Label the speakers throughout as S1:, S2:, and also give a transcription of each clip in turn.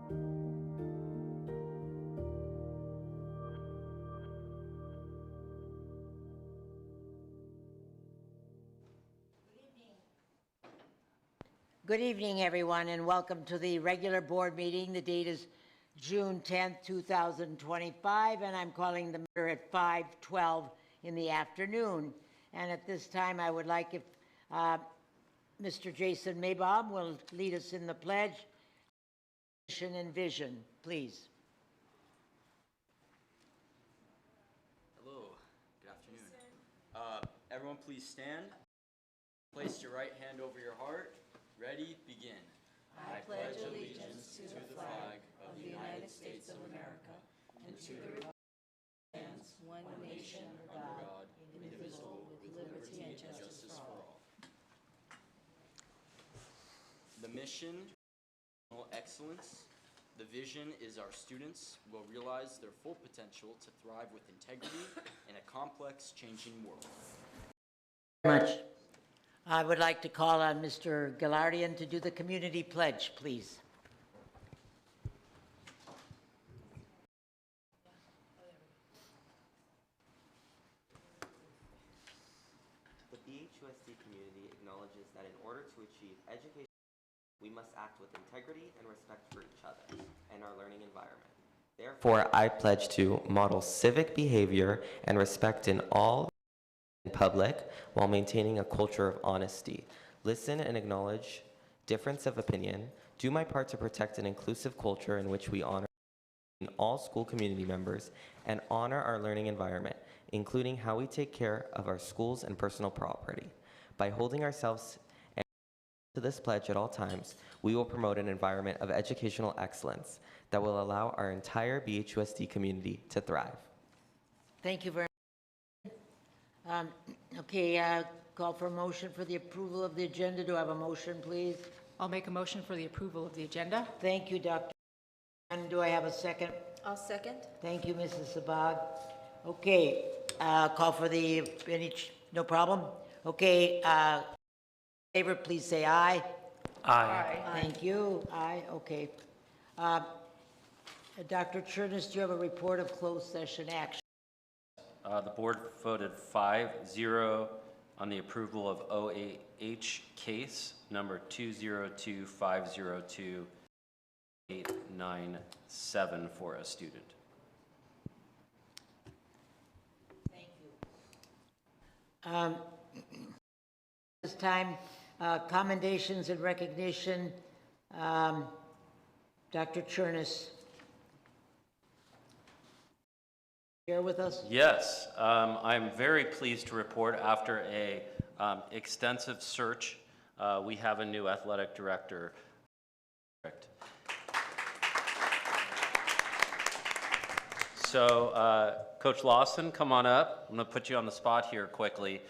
S1: Good evening, everyone, and welcome to the regular board meeting. The date is June 10th, 2025, and I'm calling the meeting at 5:12 in the afternoon. And at this time, I would like if Mr. Jason Maybaum will lead us in the pledge, mission, and vision, please.
S2: Hello, good afternoon. Everyone please stand. Place your right hand over your heart. Ready, begin.
S3: I pledge allegiance to the flag of the United States of America and to the republic that stands one nation under God, indivisible, with liberty and justice for all.
S2: The mission, excellence. The vision is our students will realize their full potential to thrive with integrity in a complex, changing world.
S1: Very much. I would like to call on Mr. Gillardian to do the community pledge, please.
S4: The BHUSD community acknowledges that in order to achieve education, we must act with integrity and respect for each other and our learning environment. Therefore, I pledge to model civic behavior and respect in all in public while maintaining a culture of honesty. Listen and acknowledge difference of opinion. Do my part to protect an inclusive culture in which we honor all school community members and honor our learning environment, including how we take care of our schools and personal property. By holding ourselves to this pledge at all times, we will promote an environment of educational excellence that will allow our entire BHUSD community to thrive.
S1: Thank you very much. Call for a motion for the approval of the agenda. Do I have a motion, please?
S3: I'll make a motion for the approval of the agenda.
S1: Thank you, Dr. And do I have a second?
S5: I'll second.
S1: Thank you, Mrs. Sabag. Okay, call for the, no problem? Okay, favor, please say aye.
S3: Aye.
S1: Thank you. Aye, okay. Dr. Chernis, do you have a report of closed session action?
S6: The board voted 5-0 on the approval of OAH case number 202502897 for a student.
S1: Thank you. This time, commendations and recognition. Dr. Chernis. Share with us?
S6: Yes, I'm very pleased to report after a extensive search, we have a new athletic director. So, Coach Lawson, come on up. I'm going to put you on the spot here quickly.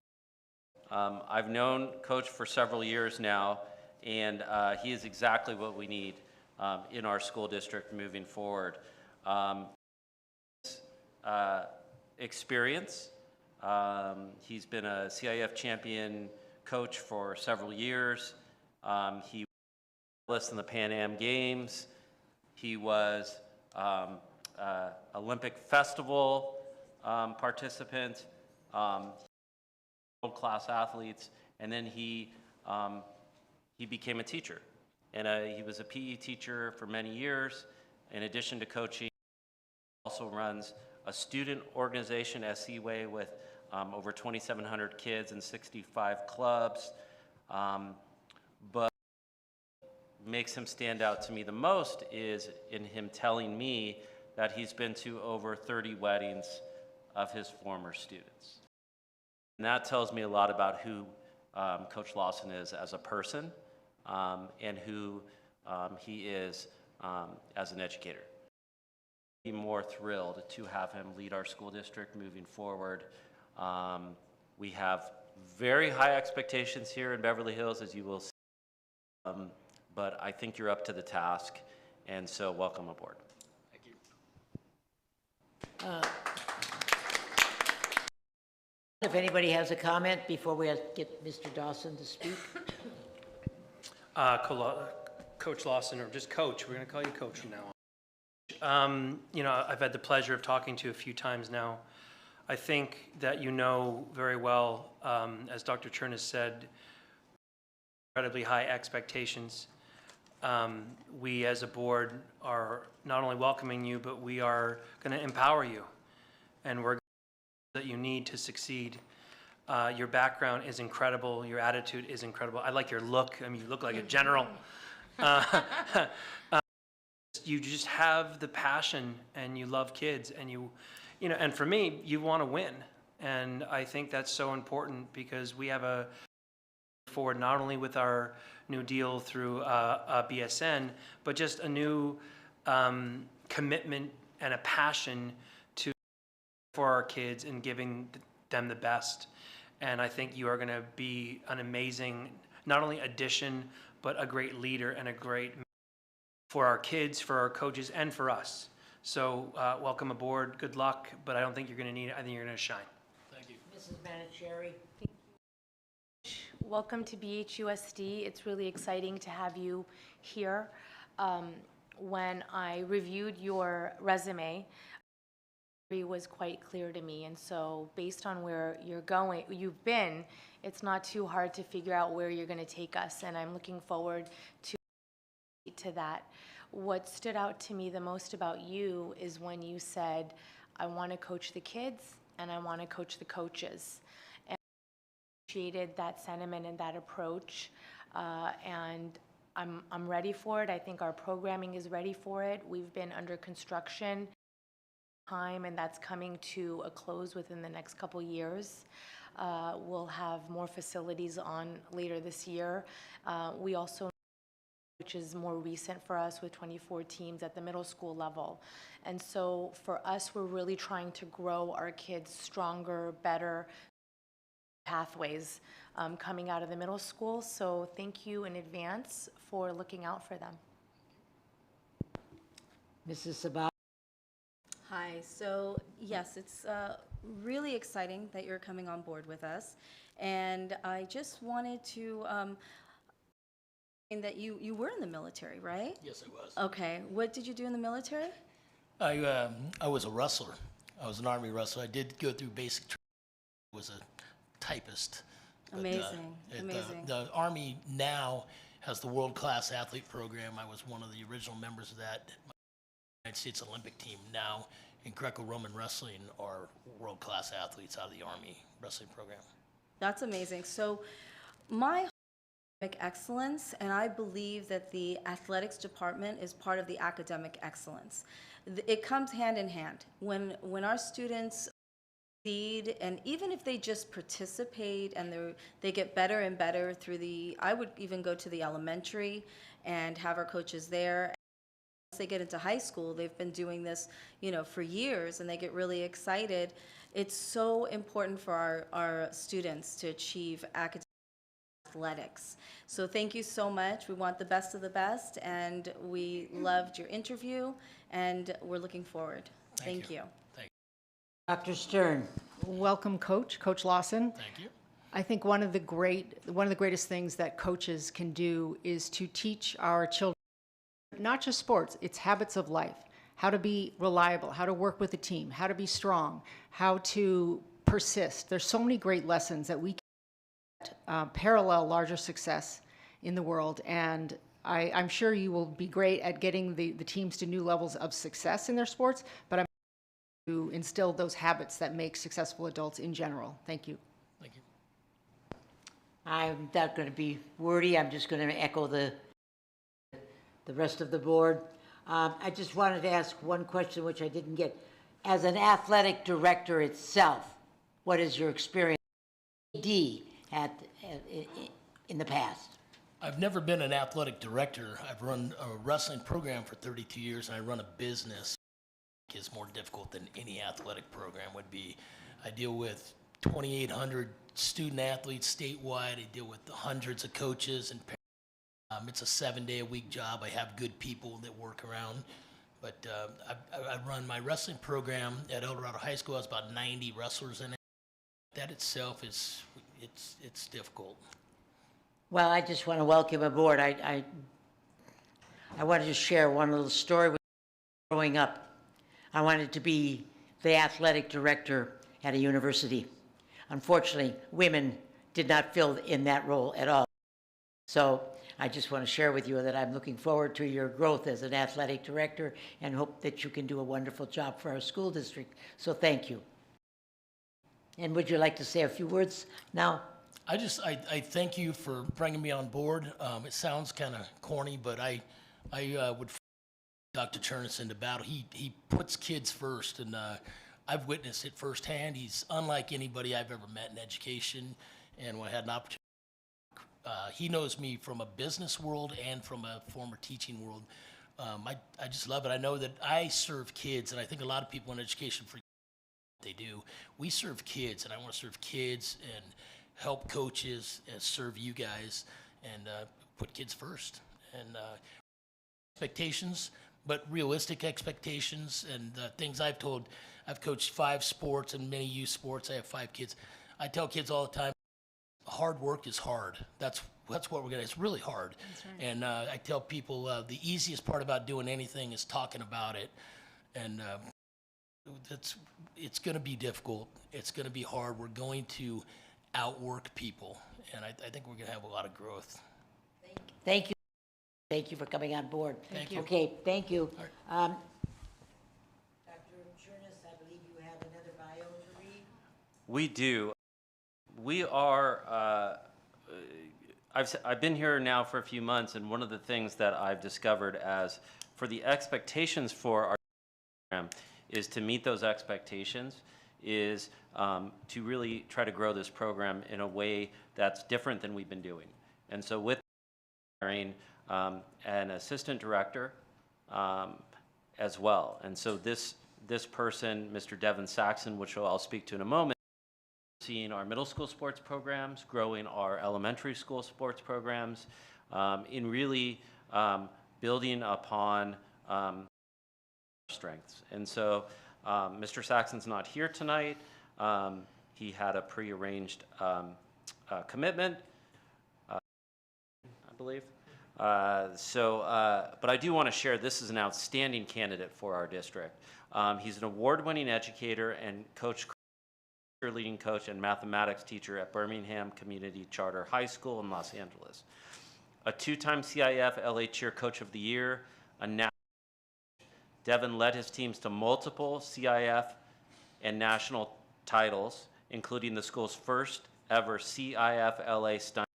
S6: I've known Coach for several years now, and he is exactly what we need in our school district moving forward. Experience. He's been a CIF champion coach for several years. He was in the Pan Am Games. He was Olympic Festival participant, world-class athletes, and then he became a teacher. And he was a PE teacher for many years. In addition to coaching, he also runs a student organization, SE-Way, with over 2,700 kids and 65 clubs. But what makes him stand out to me the most is in him telling me that he's been to over 30 weddings of his former students. And that tells me a lot about who Coach Lawson is as a person and who he is as an educator. Be more thrilled to have him lead our school district moving forward. We have very high expectations here in Beverly Hills, as you will see, but I think you're up to the task, and so welcome aboard.
S2: Thank you.
S1: If anybody has a comment before we get Mr. Dawson to speak.
S7: Coach
S5: Coach Lawson, or just Coach. We're going to call you Coach from now on. You know, I've had the pleasure of talking to you a few times now. I think that you know very well, as Dr. Chern has said, incredibly high expectations. We as a board are not only welcoming you, but we are going to empower you, and we're that you need to succeed. Your background is incredible. Your attitude is incredible. I like your look. I mean, you look like a general. You just have the passion, and you love kids, and you know, and for me, you want to win. And I think that's so important, because we have a forward not only with our new deal through BSN, but just a new commitment and a passion to for our kids and giving them the best. And I think you are going to be an amazing, not only addition, but a great leader and a great for our kids, for our coaches, and for us. So welcome aboard. Good luck. But I don't think you're going to need it. I think you're going to shine. Thank you.
S1: Mrs. Manicherry?
S3: Welcome to BHUSD. It's really exciting to have you here. When I reviewed your resume, it was quite clear to me, and so based on where you've been, it's not too hard to figure out where you're going to take us, and I'm looking forward to that. What stood out to me the most about you is when you said, I want to coach the kids and I want to coach the coaches. And I appreciated that sentiment and that approach, and I'm ready for it. I think our programming is ready for it. We've been under construction time, and that's coming to a close within the next couple years. We'll have more facilities on later this year. We also, which is more recent for us, with 24 teams at the middle school level. And so for us, we're really trying to grow our kids stronger, better pathways coming out of the middle school. So thank you in advance for looking out for them.
S1: Mrs. Sabat?
S7: Hi, so yes, it's really exciting that you're coming on board with us. And I just wanted to, that you were in the military, right?
S8: Yes, I was.
S7: Okay, what did you do in the military?
S8: I was a wrestler. I was an Army wrestler. I did go through basic training. I was a typist. But,
S7: Amazing, amazing.
S8: The Army now has the world-class athlete program. I was one of the original members of that. United States Olympic team now in Greco-Roman wrestling are world-class athletes out of the Army wrestling program.
S7: That's amazing. So my academic excellence, and I believe that the athletics department is part of the academic excellence. It comes hand in hand. When our students succeed, and even if they just participate and they get better and better through I would even go to the elementary and have our coaches there. As they get into high school, they've been doing this, for years, and they get really excited. It's so important for our students to achieve academic athletics. So thank you so much. We want the best of the best, and we loved your interview, and we're looking forward. Thank you.
S8: Thank
S1: Dr. Stern?
S9: Welcome, Coach Lawson.
S8: Thank you.
S9: I think one of the greatest things that coaches can do is to teach our children, not just sports, it's habits of life, how to be reliable, how to work with a team, how to be strong, how to persist. There's so many great lessons that we can parallel larger success in the world, and I'm sure you will be great at getting the teams to new levels of success in their sports, but I'm to instill those habits that make successful adults in general. Thank you.
S8: Thank you.
S1: I'm not going to be wordy. I'm just going to echo the rest of the board. I just wanted to ask one question, which I didn't get. As an athletic director itself, what is your experience in the past?
S8: I've never been an athletic director. I've run a wrestling program for 32 years, and I run a business. Is more difficult than any athletic program would be. I deal with 2,800 student athletes statewide. I deal with hundreds of coaches and parents. It's a 7-day-a-week job. I have good people that work around. But I run my wrestling program at El Dorado High School. Has about 90 wrestlers in it. That itself it's difficult.
S1: Well, I just want to welcome aboard. I I wanted to share one little story. Growing up, I wanted to be the athletic director at a university. Unfortunately, women did not fill in that role at all. So I just want to share with you that I'm looking forward to your growth as an athletic director and hope that you can do a wonderful job for our school district. So thank you. And would you like to say a few words now?
S8: I thank you for bringing me on board. It sounds kind of corny, but I would Dr. Chernis into battle. He puts kids first, and I've witnessed it firsthand. He's unlike anybody I've ever met in education, and when I had an opportunity, he knows me from a business world and from a former teaching world. I just love it. I know that I serve kids, and I think a lot of people in education forget what they do. We serve kids, and I want to serve kids and help coaches and serve you guys and put kids first. And expectations, but realistic expectations, and things I've coached 5 sports and many youth sports. I have 5 kids. I tell kids all the time, hard work is hard. That's what we're gonna, it's really hard. That's right. And I tell people the easiest part about doing anything is talking about it. And it's gonna be difficult. It's gonna be hard. We're going to outwork people. And I think we're gonna have a lot of growth.
S1: Thank you. Thank you for coming on board.
S8: Thank you.
S1: Okay, thank you. Dr. Chernis, I believe you have another bio to read.
S6: We do. We are, I've been here now for a few months, and one of the things that I've discovered as for the expectations for our program is to meet those expectations, is to really try to grow this program in a way that's different than we've been doing. And so with hiring an assistant director as well. And so this person, Mr. Devin Saxon, which I'll speak to in a moment, seeing our middle school sports programs, growing our elementary school sports programs, in really building upon strengths. And so Mr. Saxon's not here tonight. He had a prearranged commitment, I believe. But I do want to share, this is an outstanding candidate for our district. He's an award-winning educator and cheerleading coach and mathematics teacher at Birmingham Community Charter High School in Los Angeles. A 2-time CIF LA Cheer Coach of the Year, a national. Devin led his teams to multiple CIF and national titles, including the school's first ever CIF LA stunt.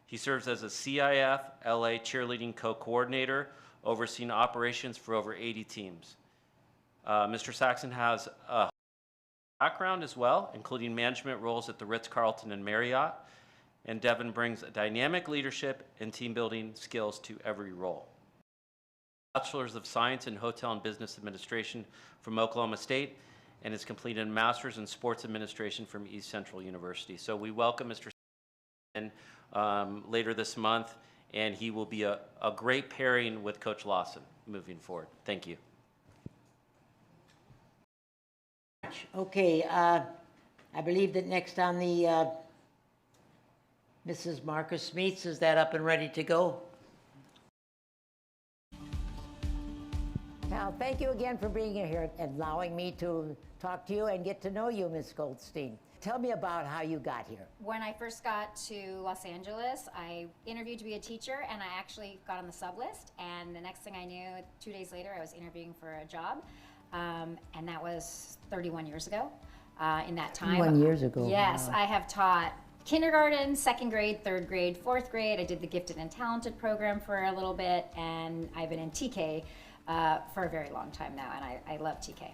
S6: He serves as a CIF LA cheerleading co-coordinator, overseeing operations for over 80 teams. Mr. Saxon has a background as well, including management roles at the Ritz-Carlton and Marriott, and Devin brings dynamic leadership and team building skills to every role. Bachelor's of Science in Hotel and Business Administration from Oklahoma State, and has completed a Master's in Sports Administration from East Central University. So we welcome Mr. Saxon later this month, and he will be a great pairing with Coach Lawson moving forward. Thank you.
S1: Okay, I believe that next on the Mrs. Marcus Meets, is that up and ready to go? Now, thank you again for being here and allowing me to talk to you and get to know you, Ms. Goldstein. Tell me about how you got here.
S10: When I first got to Los Angeles, I interviewed to be a teacher, and I actually got on the sub list. And the next thing I knew, 2 days later, I was interviewing for a job. And that was 31 years ago. In that time,
S1: 31 years ago.
S10: Yes,
S1: Wow.
S10: I have taught kindergarten, 2nd grade, 3rd grade, 4th grade. I did the Gifted and Talented program for a little bit, and I've been in TK for a very long time now, and I love TK.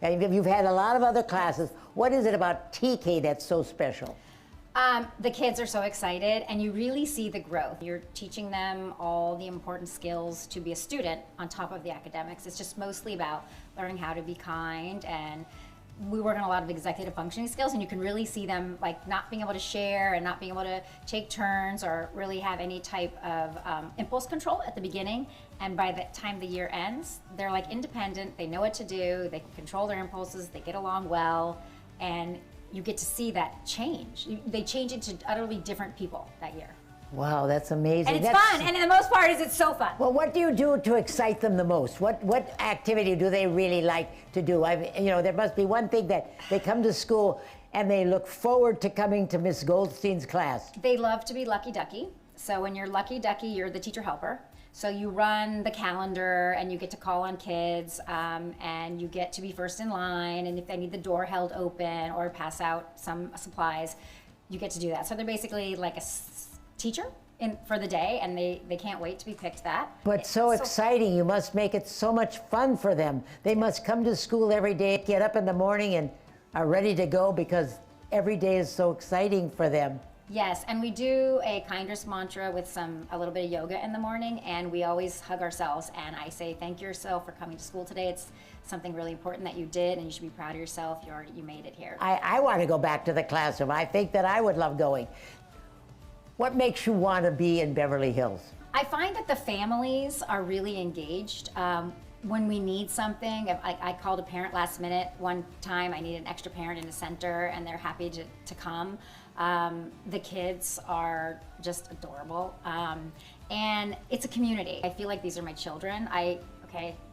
S1: And you've had a lot of other classes. What is it about TK that's so special?
S10: The kids are so excited, and you really see the growth. You're teaching them all the important skills to be a student on top of the academics. It's just mostly about learning how to be kind, and we work on a lot of executive functioning skills, and you can really see them like not being able to share and not being able to take turns or really have any type of impulse control at the beginning. And by the time the year ends, they're like independent, they know what to do, they can control their impulses, they get along well, and you get to see that change. They change into utterly different people that year.
S1: Wow, that's amazing.
S10: And it's
S1: That's-
S10: fun, and the most part is it's so fun.
S1: Well, what do you do to excite them the most? What activity do they really like to do? There must be one thing that they come to school and they look forward to coming to Miss Goldstein's class.
S10: They love to be Lucky Ducky. So when you're Lucky Ducky, you're the teacher helper. So you run the calendar and you get to call on kids and you get to be first in line. And if they need the door held open or pass out some supplies, you get to do that. So they're basically like a teacher for the day, and they can't wait to be picked that.
S1: But so exciting, you must make it so much fun for them. They must come to school every day, get up in the morning and are ready to go because every day is so exciting for them.
S10: Yes, and we do a kindness mantra with a little bit of yoga in the morning, and we always hug ourselves, and I say thank yourself for coming to school today. It's something really important that you did, and you should be proud of yourself. You made it here.
S1: I want to go back to the classroom. I think that I would love going. What makes you want to be in Beverly Hills?
S10: I find that the families are really engaged. When we need something, I called a parent last minute one time. I needed an extra parent in the center, and they're happy to come. The kids are just adorable. And it's a community. I feel like these are my children.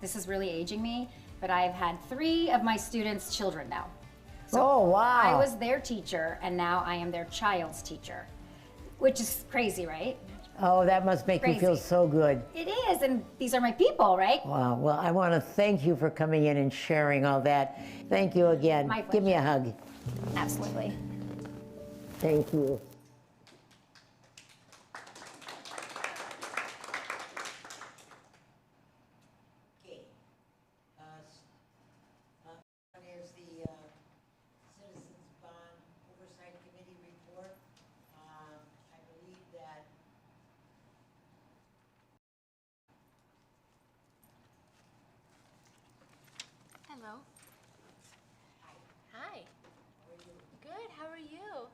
S10: This is really aging me, but I've had 3 of my students' children now. So
S1: oh, wow.
S10: I was their teacher, and now I am their child's teacher, which is crazy, right?
S1: Oh, that must make you feel so good.
S10: It is, and these are my people, right?
S1: Wow. Well, I want to thank you for coming in and sharing all that. Thank you again.
S10: My pleasure.
S1: Give me a hug.
S10: Absolutely.
S1: Thank you. Here's the Citizens Bond Oversight Committee report. I believe that
S11: Hello. Hi. Good. How are you?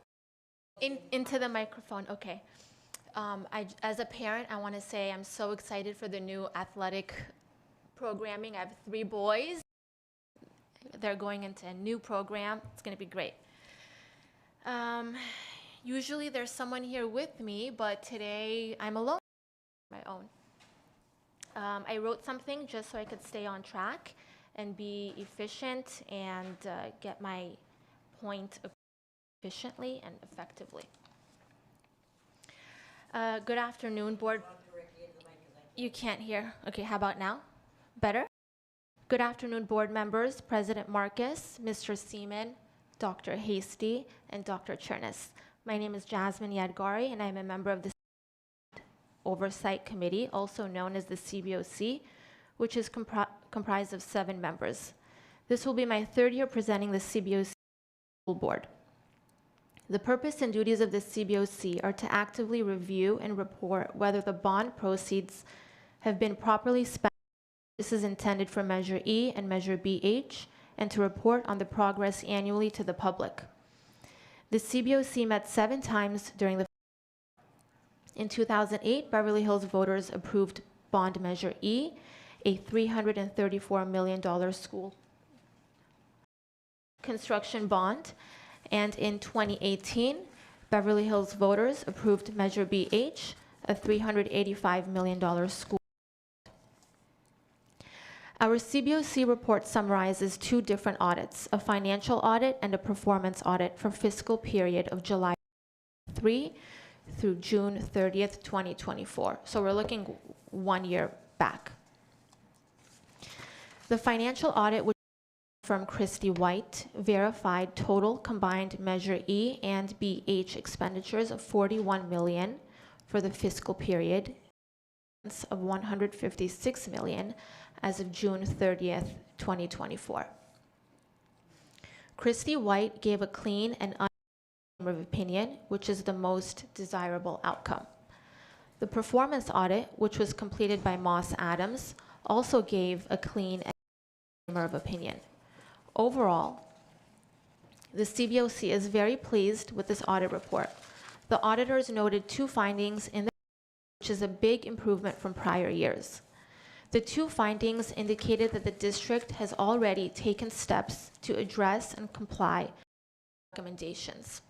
S11: Into the microphone. Okay. As a parent, I want to say I'm so excited for the new athletic programming. I have 3 boys. They're going into a new program. It's going to be great. Usually there's someone here with me, but today I'm alone on my own. I wrote something just so I could stay on track and be efficient and get my point efficiently and effectively. Good afternoon, board. You can't hear. Okay, how about now? Better? Good afternoon, board members, President Marcus, Mr. Seaman, Dr. Hasty, and Dr. Chernis. My name is Jasmine Yadgari, and I'm a member of the Oversight Committee, also known as the CBOC, which is comprised of 7 members. This will be my 3rd year presenting the CBOC School Board. The purpose and duties of the CBOC are to actively review and report whether the bond proceeds have been properly spent. This is intended for Measure E and Measure BH, and to report on the progress annually to the public. The CBOC met 7 times during the In 2008, Beverly Hills voters approved Bond Measure E, a $334 million school construction bond. And in 2018, Beverly Hills voters approved Measure BH, a $385 million school. Our CBOC report summarizes 2 different audits, a financial audit and a performance audit for fiscal period of July 3 through June 30th, 2024. So we're looking 1 year back. The financial audit, which from Christy White, verified total combined Measure E and BH expenditures of $41 million for the fiscal period, of $156 million as of June 30th, 2024. Christy White gave a clean and of opinion, which is the most desirable outcome. The performance audit, which was completed by Moss Adams, also gave a clean and of opinion. Overall, the CBOC is very pleased with this audit report. The auditors noted 2 findings in the which is a big improvement from prior years. The 2 findings indicated that the district has already taken steps to address and comply with recommendations.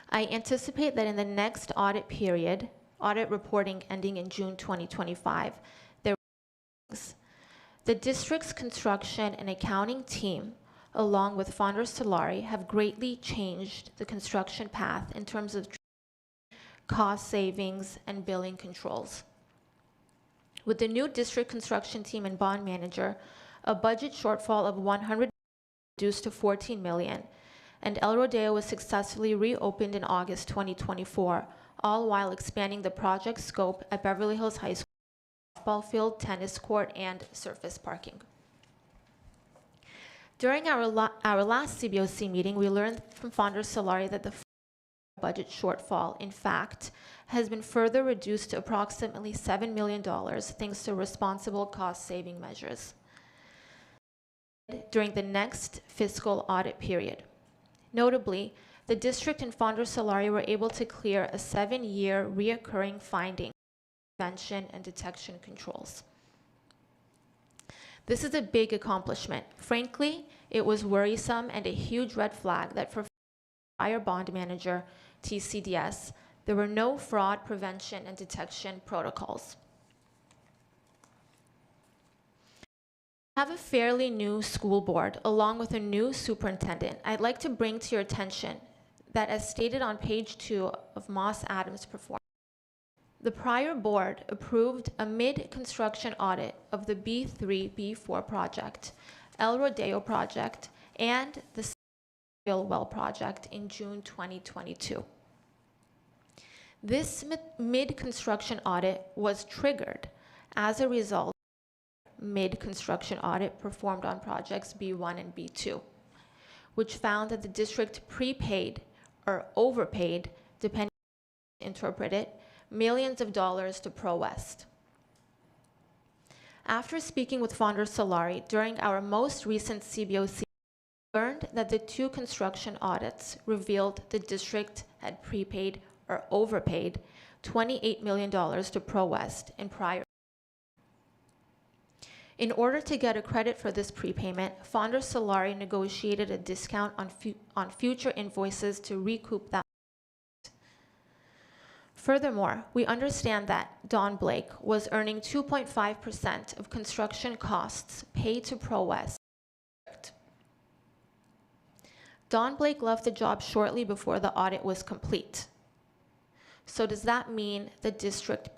S11: I anticipate that in the next audit period, audit reporting ending in June 2025, the district's construction and accounting team, along with Founder Solari, have greatly changed the construction path in terms of cost savings and billing controls. With the new district construction team and bond manager, a budget shortfall of 100 reduced to 14 million, and El Rodeo was successfully reopened in August 2024, all while expanding the project scope at Beverly Hills High School, ball field, tennis court, and surface parking. During our last CBOC meeting, we learned from Founder Solari that the budget shortfall, in fact, has been further reduced to approximately $7 million thanks to responsible cost-saving measures during the next fiscal audit period. Notably, the district and Founder Solari were able to clear a 7-year reoccurring finding prevention and detection controls. This is a big accomplishment. Frankly, it was worrisome and a huge red flag that for prior bond manager, TCDS, there were no fraud prevention and detection protocols. We have a fairly new school board along with a new superintendent. I'd like to bring to your attention that, as stated on page 2 of Moss Adams' performance, the prior board approved a mid-construction audit of the B3, B4 project, El Rodeo project, and the Well project in June 2022. This mid-construction audit was triggered as a result of mid-construction audit performed on projects B1 and B2, which found that the district prepaid or overpaid, depending on how you interpret it, millions of dollars to Pro West. After speaking with Founder Solari during our most recent CBOC, we learned that the 2 construction audits revealed the district had prepaid or overpaid $28 million to Pro West in prior. In order to get a credit for this prepayment, Founder Solari negotiated a discount on future invoices to recoup that. Furthermore, we understand that Don Blake was earning 2.5% of construction costs paid to Pro West. Don Blake left the job shortly before the audit was complete. So does that mean the district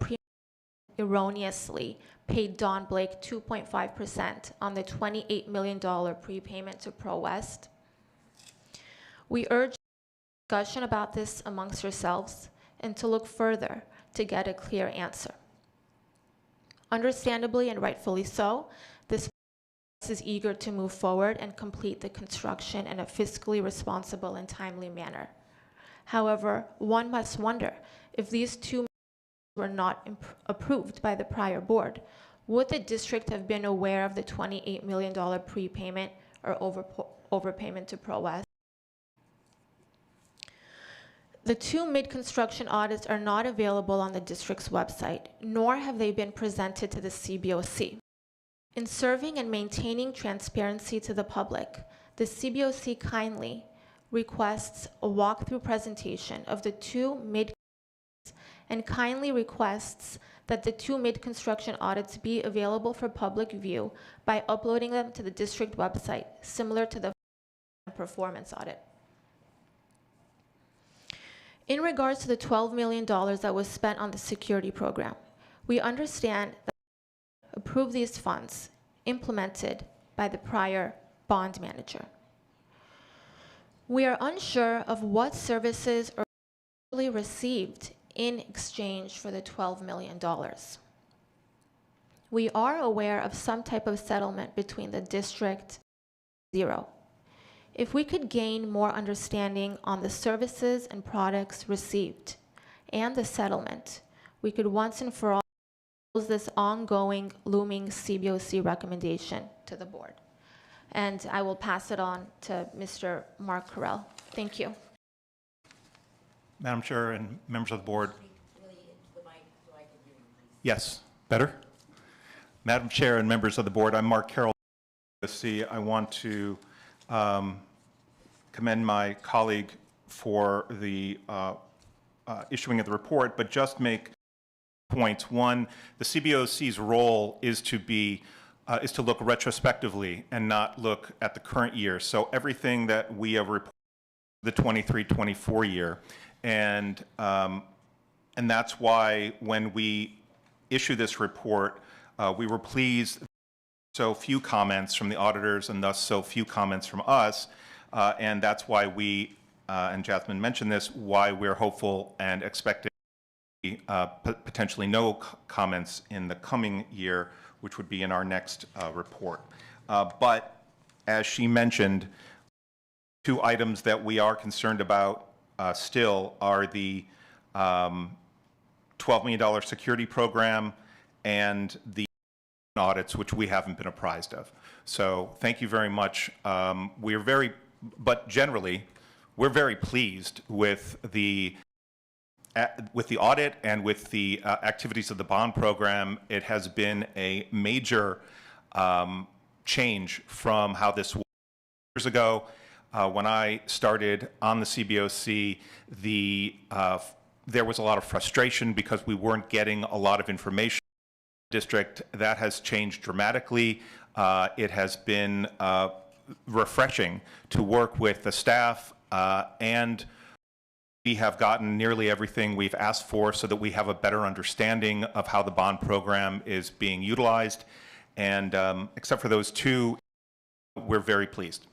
S11: erroneously paid Don Blake 2.5% on the $28 million prepayment to Pro West? We urge discussion about this amongst yourselves and to look further to get a clear answer. Understandably and rightfully so, this is eager to move forward and complete the construction in a fiscally responsible and timely manner. However, one must wonder if these 2 were not approved by the prior board, would the district have been aware of the $28 million prepayment or overpayment to Pro West? The 2 mid-construction audits are not available on the district's website, nor have they been presented to the CBOC. In serving and maintaining transparency to the public, the CBOC kindly requests a walkthrough presentation of the 2 and kindly requests that the 2 mid-construction audits be available for public view by uploading them to the district website, similar to the performance audit. In regards to the $12 million that was spent on the security program, we understand that approve these funds implemented by the prior bond manager. We are unsure of what services are actually received in exchange for the $12 million. We are aware of some type of settlement between the district and Zero. If we could gain more understanding on the services and products received and the settlement, we could once and for all close this ongoing looming CBOC recommendation to the board. And I will pass it on to Mr. Mark Carell. Thank you.
S12: Madam Chair and members of the board. Yes, better? Madam Chair and members of the board, I'm Mark Carroll. I want to commend my colleague, for the issuing of the report, but just make points. One, the CBOC's role is to look retrospectively and not look at the current year. So everything that we have reported the 23-24 year, and that's why when we issue this report, we were pleased so few comments from the auditors and thus so few comments from us, and that's why we, and Jasmine mentioned this, why we're hopeful and expecting potentially no comments in the coming year, which would be in our next report. But as she mentioned, two items that we are concerned about still are the $12 million security program and the audits, which we haven't been apprised of. So thank you very much. But generally, we're very pleased with the audit and with the activities of the bond program. It has been a major change from how this was years ago. When I started on the CBOC, there was a lot of frustration because we weren't getting a lot of information. District, that has changed dramatically. It has been refreshing to work with the staff, and we have gotten nearly everything we've asked for so that we have a better understanding of how the bond program is being utilized. And except for those two, we're very pleased.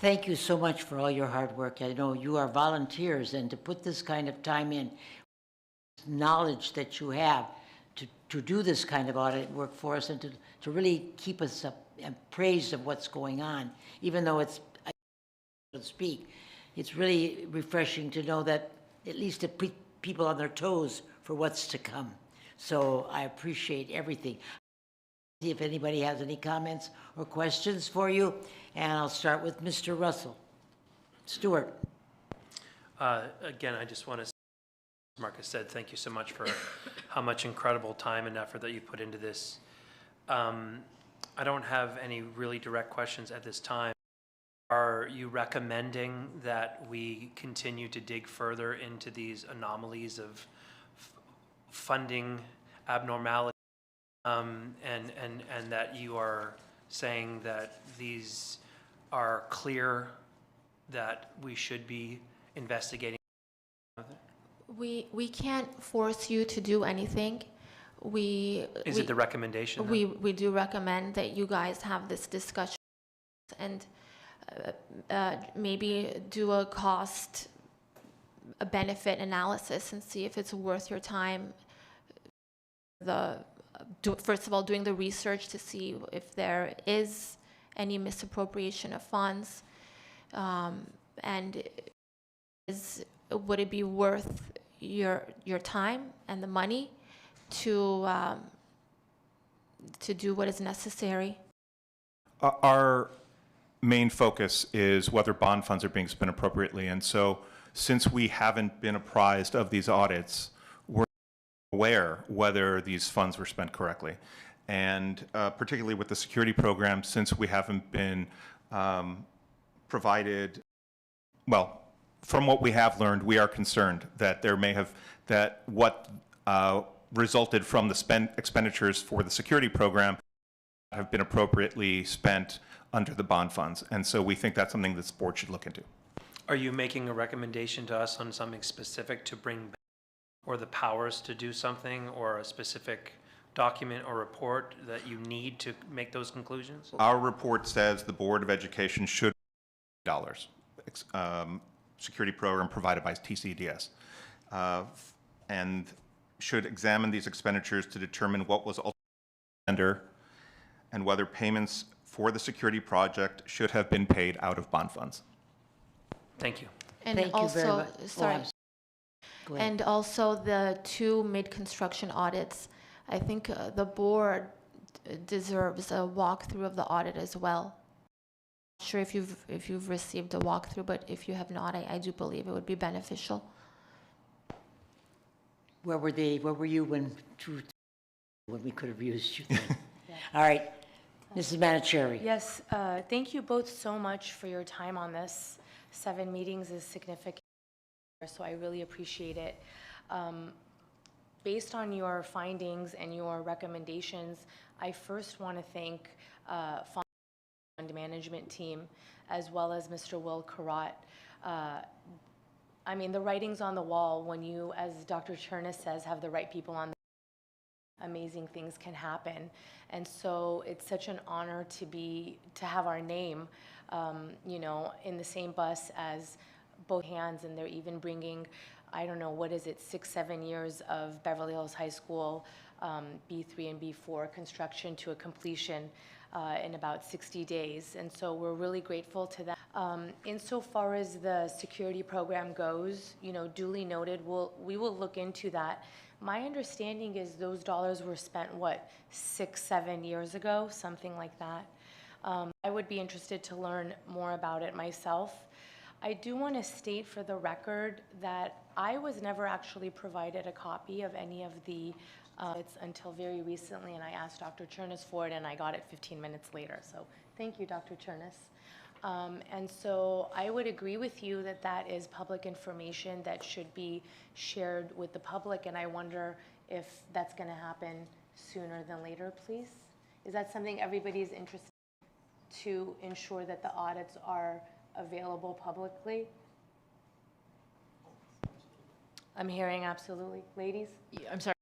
S1: Thank you so much for all your hard work. I know you are volunteers, and to put this kind of time in, knowledge that you have to do this kind of audit work for us, and to really keep us appraised of what's going on, even though it's, so to speak, it's really refreshing to know that at least it put people on their toes for what's to come. So I appreciate everything. See if anybody has any comments or questions for you, and I'll start with Mr. Russell. Stuart.
S5: Again, I just want to, Marcus said, thank you so much for how much incredible time and effort that you put into this. I don't have any really direct questions at this time. Are you recommending that we continue to dig further into these anomalies of funding abnormality, and that you are saying that these are clear, that we should be investigating?
S11: We can't force you to do anything.
S5: Is it the recommendation?
S11: We do recommend that you guys have this discussion and maybe do a benefit analysis and see if it's worth your time. First of all, doing the research to see if there is any misappropriation of funds, and would it be worth your time and the money to do what is necessary?
S12: Our main focus is whether bond funds are being spent appropriately, and so since we haven't been apprised of these audits, we're aware whether these funds were spent correctly. And particularly with the security program, since we haven't been provided, well, from what we have learned, we are concerned that there may have, that what resulted from the expenditures for the security program have been appropriately spent under the bond funds. And so we think that's something this board should look into.
S5: Are you making a recommendation to us on something specific to bring back, or the powers to do something, or a specific document or report that you need to make those conclusions?
S12: Our report says the Board of Education should dollars security program provided by TCDS, and should examine these expenditures to determine what was ultimately and whether payments for the security project should have been paid out of bond funds.
S5: Thank you.
S11: And
S1: Thank you very
S11: also,
S1: much.
S11: sorry.
S1: Go ahead.
S11: And also the 2 mid-construction audits. I think the board deserves a walkthrough of the audit as well. Not sure if you've received a walkthrough, but if you have not, I do believe it would be beneficial.
S1: Where were you when we could have used you then? All right, Mrs. Manicherry.
S3: Yes, thank you both so much for your time on this.
S13: 7 meetings is significant, so I really appreciate it. Based on your findings and your recommendations, I first want to thank fund management team as well as Mr. Will Karat. I mean, the writing's on the wall when you, as Dr. Chernis says, have the right people on the amazing things can happen. And so it's such an honor to have our name, you know, in the same bus as both hands, and they're even bringing, I don't know, what is it, 6-7 years of Beverly Hills High School B3 and B4 construction to a completion in about 60 days. And so we're really grateful to that. Insofar as the security program goes, you know, duly noted, we will look into that. My understanding is those dollars were spent, what, 6-7 years ago, something like that. I would be interested to learn more about it myself. I do want to state for the record that I was never actually provided a copy of any of the it's until very recently, and I asked Dr. Chernis for it, and I got it 15 minutes later. So thank you, Dr. Chernis. And so I would agree with you that that is public information that should be shared with the public, and I wonder if that's going to happen sooner than later, please. Is that something everybody's interested in, to ensure that the audits are available publicly? I'm hearing absolutely. Ladies?
S9: I'm sorry.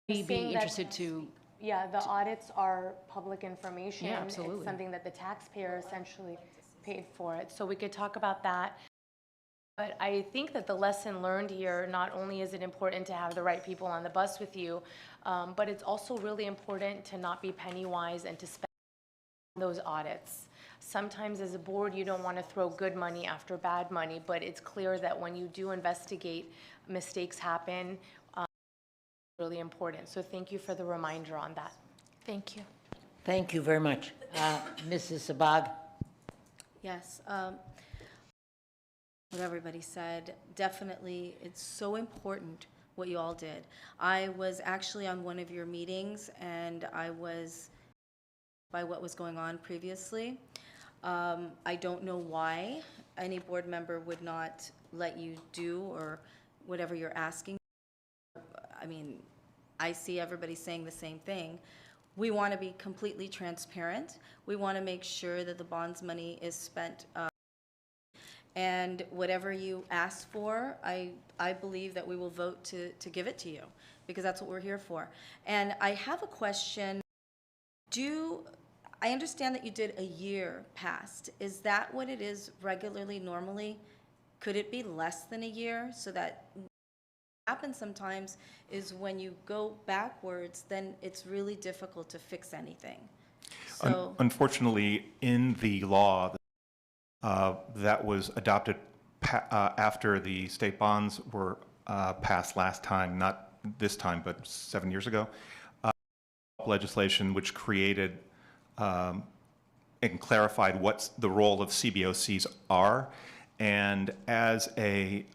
S9: Be
S13: Saying that-
S9: interested to,
S13: Yeah, the audits are public information.
S9: Yeah, absolutely.
S13: It's something that the taxpayer essentially paid for it. So we could talk about that. But I think that the lesson learned here, not only is it important to have the right people on the bus with you, but it's also really important to not be penny wise and to spend on those audits. Sometimes as a board, you don't want to throw good money after bad money, but it's clear that when you do investigate, mistakes happen. Really important. So thank you for the reminder on that.
S11: Thank you.
S1: Thank you very much. Mrs. Sabag?
S7: Yes. What everybody said, definitely, it's so important what you all did. I was actually on one of your meetings, and I was by what was going on previously. I don't know why any board member would not let you do or whatever you're asking. I mean, I see everybody saying the same thing. We want to be completely transparent. We want to make sure that the bonds money is spent, and whatever you ask for, I believe that we will vote to give it to you, because that's what we're here for. And I have a question. I understand that you did a year past. Is that what it is regularly, normally? Could it be less than a year, so that happens sometimes is when you go backwards, then it's really difficult to fix anything. So
S12: Unfortunately, in the law that was adopted after the state bonds were passed last time, not this time, but 7 years ago, legislation which created and clarified what the role of CBOCs are. And as a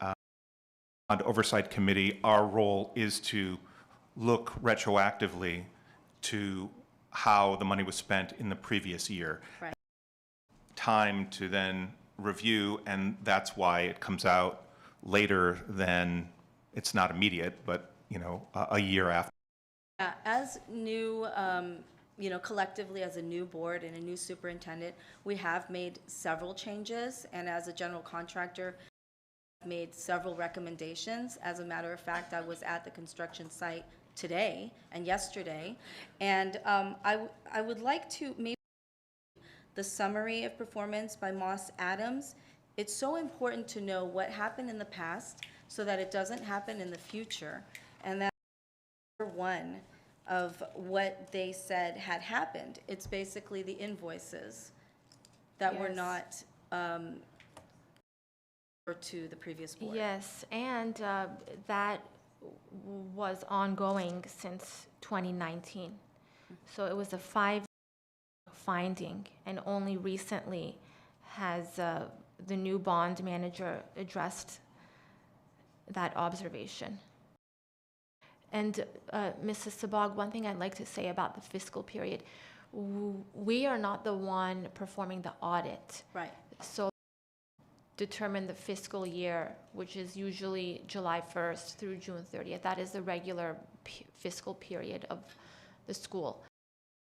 S12: oversight committee, our role is to look retroactively to how the money was spent in the previous year.
S7: Right.
S12: Time to then review, and that's why it comes out later than, it's not immediate, but, you know, a year after.
S7: as new, you know, collectively as a new board and a new superintendent, we have made several changes, and as a general contractor, made several recommendations. As a matter of fact, I was at the construction site today and yesterday, and I would like to maybe the summary of performance by Moss Adams. It's so important to know what happened in the past so that it doesn't happen in the future, and that's one of what they said had happened. It's basically the invoices that were not to the previous board.
S11: Yes, and that was ongoing since 2019. So it was a 5 finding, and only recently has the new bond manager addressed that observation. And Mrs. Sabag, one thing I'd like to say about the fiscal period, we are not the one performing the audit.
S7: Right.
S11: So determine the fiscal year, which is usually July 1st through June 30th. That is the regular fiscal period of the school.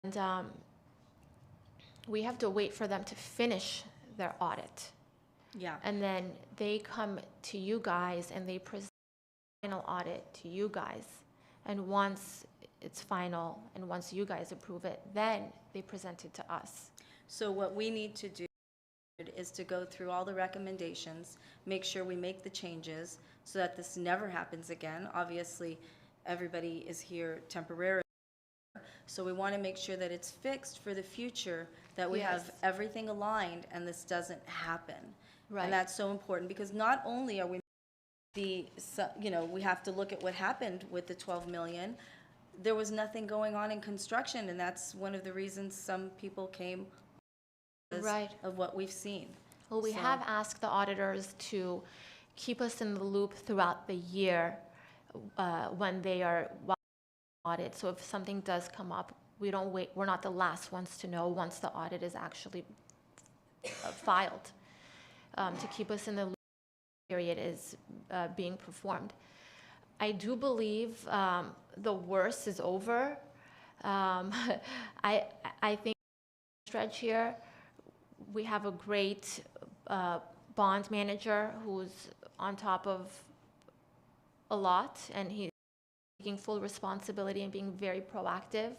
S11: And we have to wait for them to finish their audit.
S7: Yeah.
S11: And then they come to you guys and they present the final audit to you guys. And once it's final and once you guys approve it, then they present it to us.
S7: So what we need to do is to go through all the recommendations, make sure we make the changes so that this never happens again. Obviously, everybody is here temporarily, so we want to make sure that it's fixed for the future, that we have
S11: Yes.
S7: everything aligned and this doesn't happen.
S11: Right.
S7: And that's so important because not only are we we have to look at what happened with the 12 million. There was nothing going on in construction, and that's one of the reasons some people came because
S11: Right.
S7: of what we've seen.
S11: Well, we
S7: So-
S11: have asked the auditors to keep us in the loop throughout the year when they are audit. So if something does come up, we don't wait. We're not the last ones to know once the audit is actually filed. To keep us in the loop, period is being performed. I do believe the worst is over. I think stretch here, we have a great bond manager who's on top of a lot, and he's taking full responsibility and being very proactive.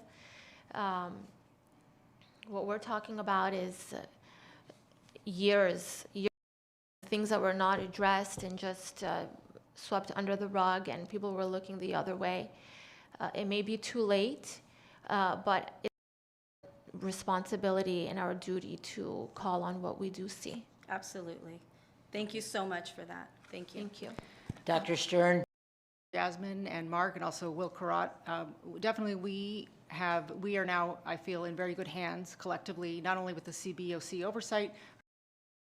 S11: What we're talking about is years, things that were not addressed and just swept under the rug, and people were looking the other way. It may be too late, but it's our responsibility and our duty to call on what we do see.
S7: Absolutely. Thank you so much for that. Thank you.
S11: Thank you.
S1: Dr. Stern?
S9: Jasmine and Mark, and also Will Karat. Definitely, we are now, I feel, in very good hands collectively, not only with the CBOC oversight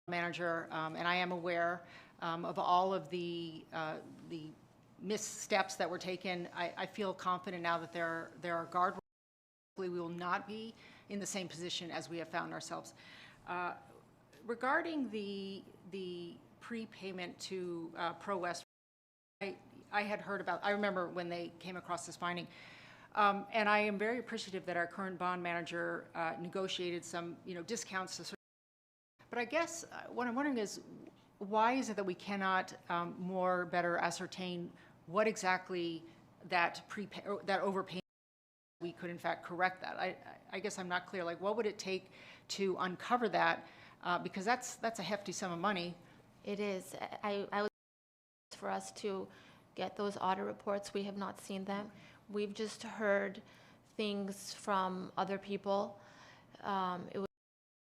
S9: manager, and I am aware of all of the missteps that were taken. I feel confident now that there are guardrails. We will not be in the same position as we have found ourselves. Regarding the prepayment to Pro West, I had heard about, I remember when they came across this finding, and I am very appreciative that our current bond manager negotiated some, discounts to sort of, but I guess what I'm wondering is, why is it that we cannot better ascertain what exactly that overpayment, we could in fact correct that? I guess I'm not clear, like what would it take to uncover that? Because that's a hefty sum of money.
S11: It is. I would for us to get those audit reports. We have not seen them. We've just heard things from other people. It was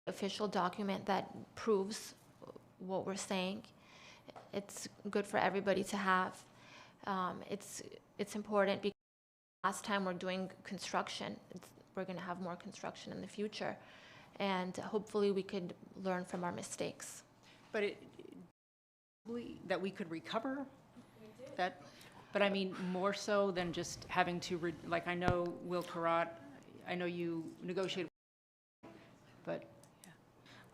S11: an official document that proves what we're saying. It's good for everybody to have. It's important because last time we're doing construction, we're going to have more construction in the future, and hopefully we could learn from our mistakes.
S9: But that we could recover that, but I mean more so than just having to, like I know Will Karat, I know you negotiated, but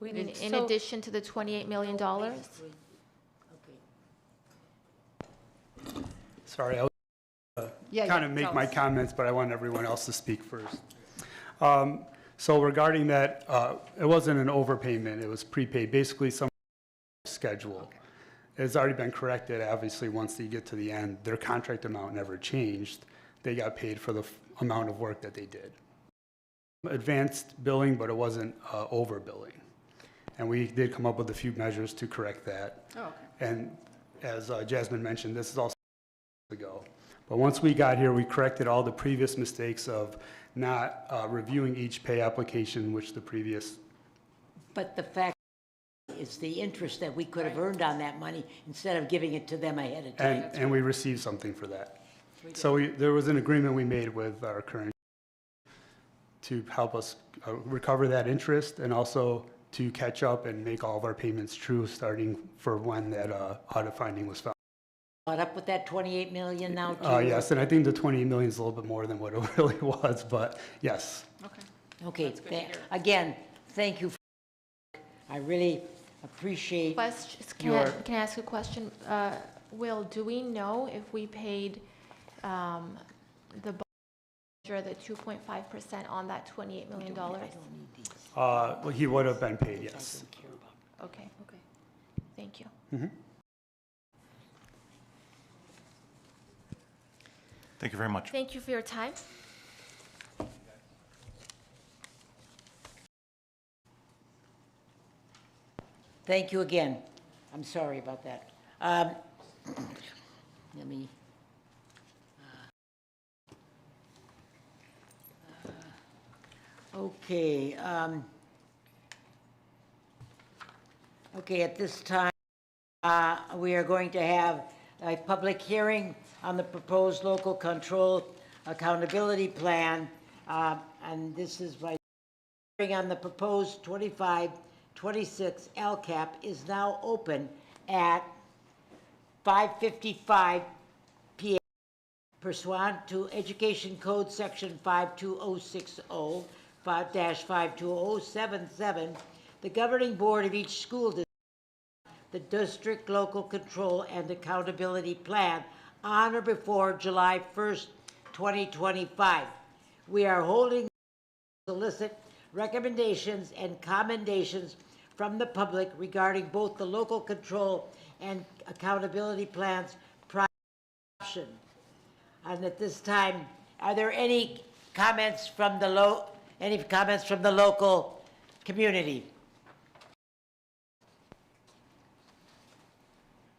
S11: In addition to the $28 million?
S14: Sorry, I was kind of make my comments, but I want everyone else to speak first. So regarding that, it wasn't an overpayment, it was prepaid, basically some schedule. It's already been corrected, obviously, once they get to the end. Their contract amount never changed. They got paid for the amount of work that they did. Advanced billing, but it wasn't overbilling. And we did come up with a few measures to correct that.
S9: Oh, okay.
S14: And as Jasmine mentioned, this is also ago. But once we got here, we corrected all the previous mistakes of not reviewing each pay application, which the previous.
S1: But the fact is the interest that we could have earned on that money instead of giving it to them ahead of time.
S14: And we received something for that. So there was an agreement we made with our current to help us recover that interest and also to catch up and make all of our payments true starting for when that audit finding was found.
S1: Caught up with that 28 million now too?
S14: Yes, and I think the 28 million is a little bit more than what it really was, but yes.
S9: Okay.
S1: Okay, again, thank you. I really appreciate
S11: Can I ask a question? Will, do we know if we paid the bond the 2.5% on that $28 million?
S14: Well, he would have been paid, yes.
S11: Okay. Thank you.
S12: Thank you very much.
S11: Thank you for your time.
S1: Thank you again. I'm sorry about that. Let me. Okay. Okay, at this time, we are going to have a public hearing on the proposed local control accountability plan. And this is by hearing on the proposed 25-26 LCAP is now open at 5:55 p.m. Pursuant to Education Code Section 52060-52077, the governing board of each school district, the district local control and accountability plan on or before July 1st, 2025. We are holding solicit recommendations and commendations from the public regarding both the local control and accountability plans prior to adoption. And at this time, are there any comments from the local community?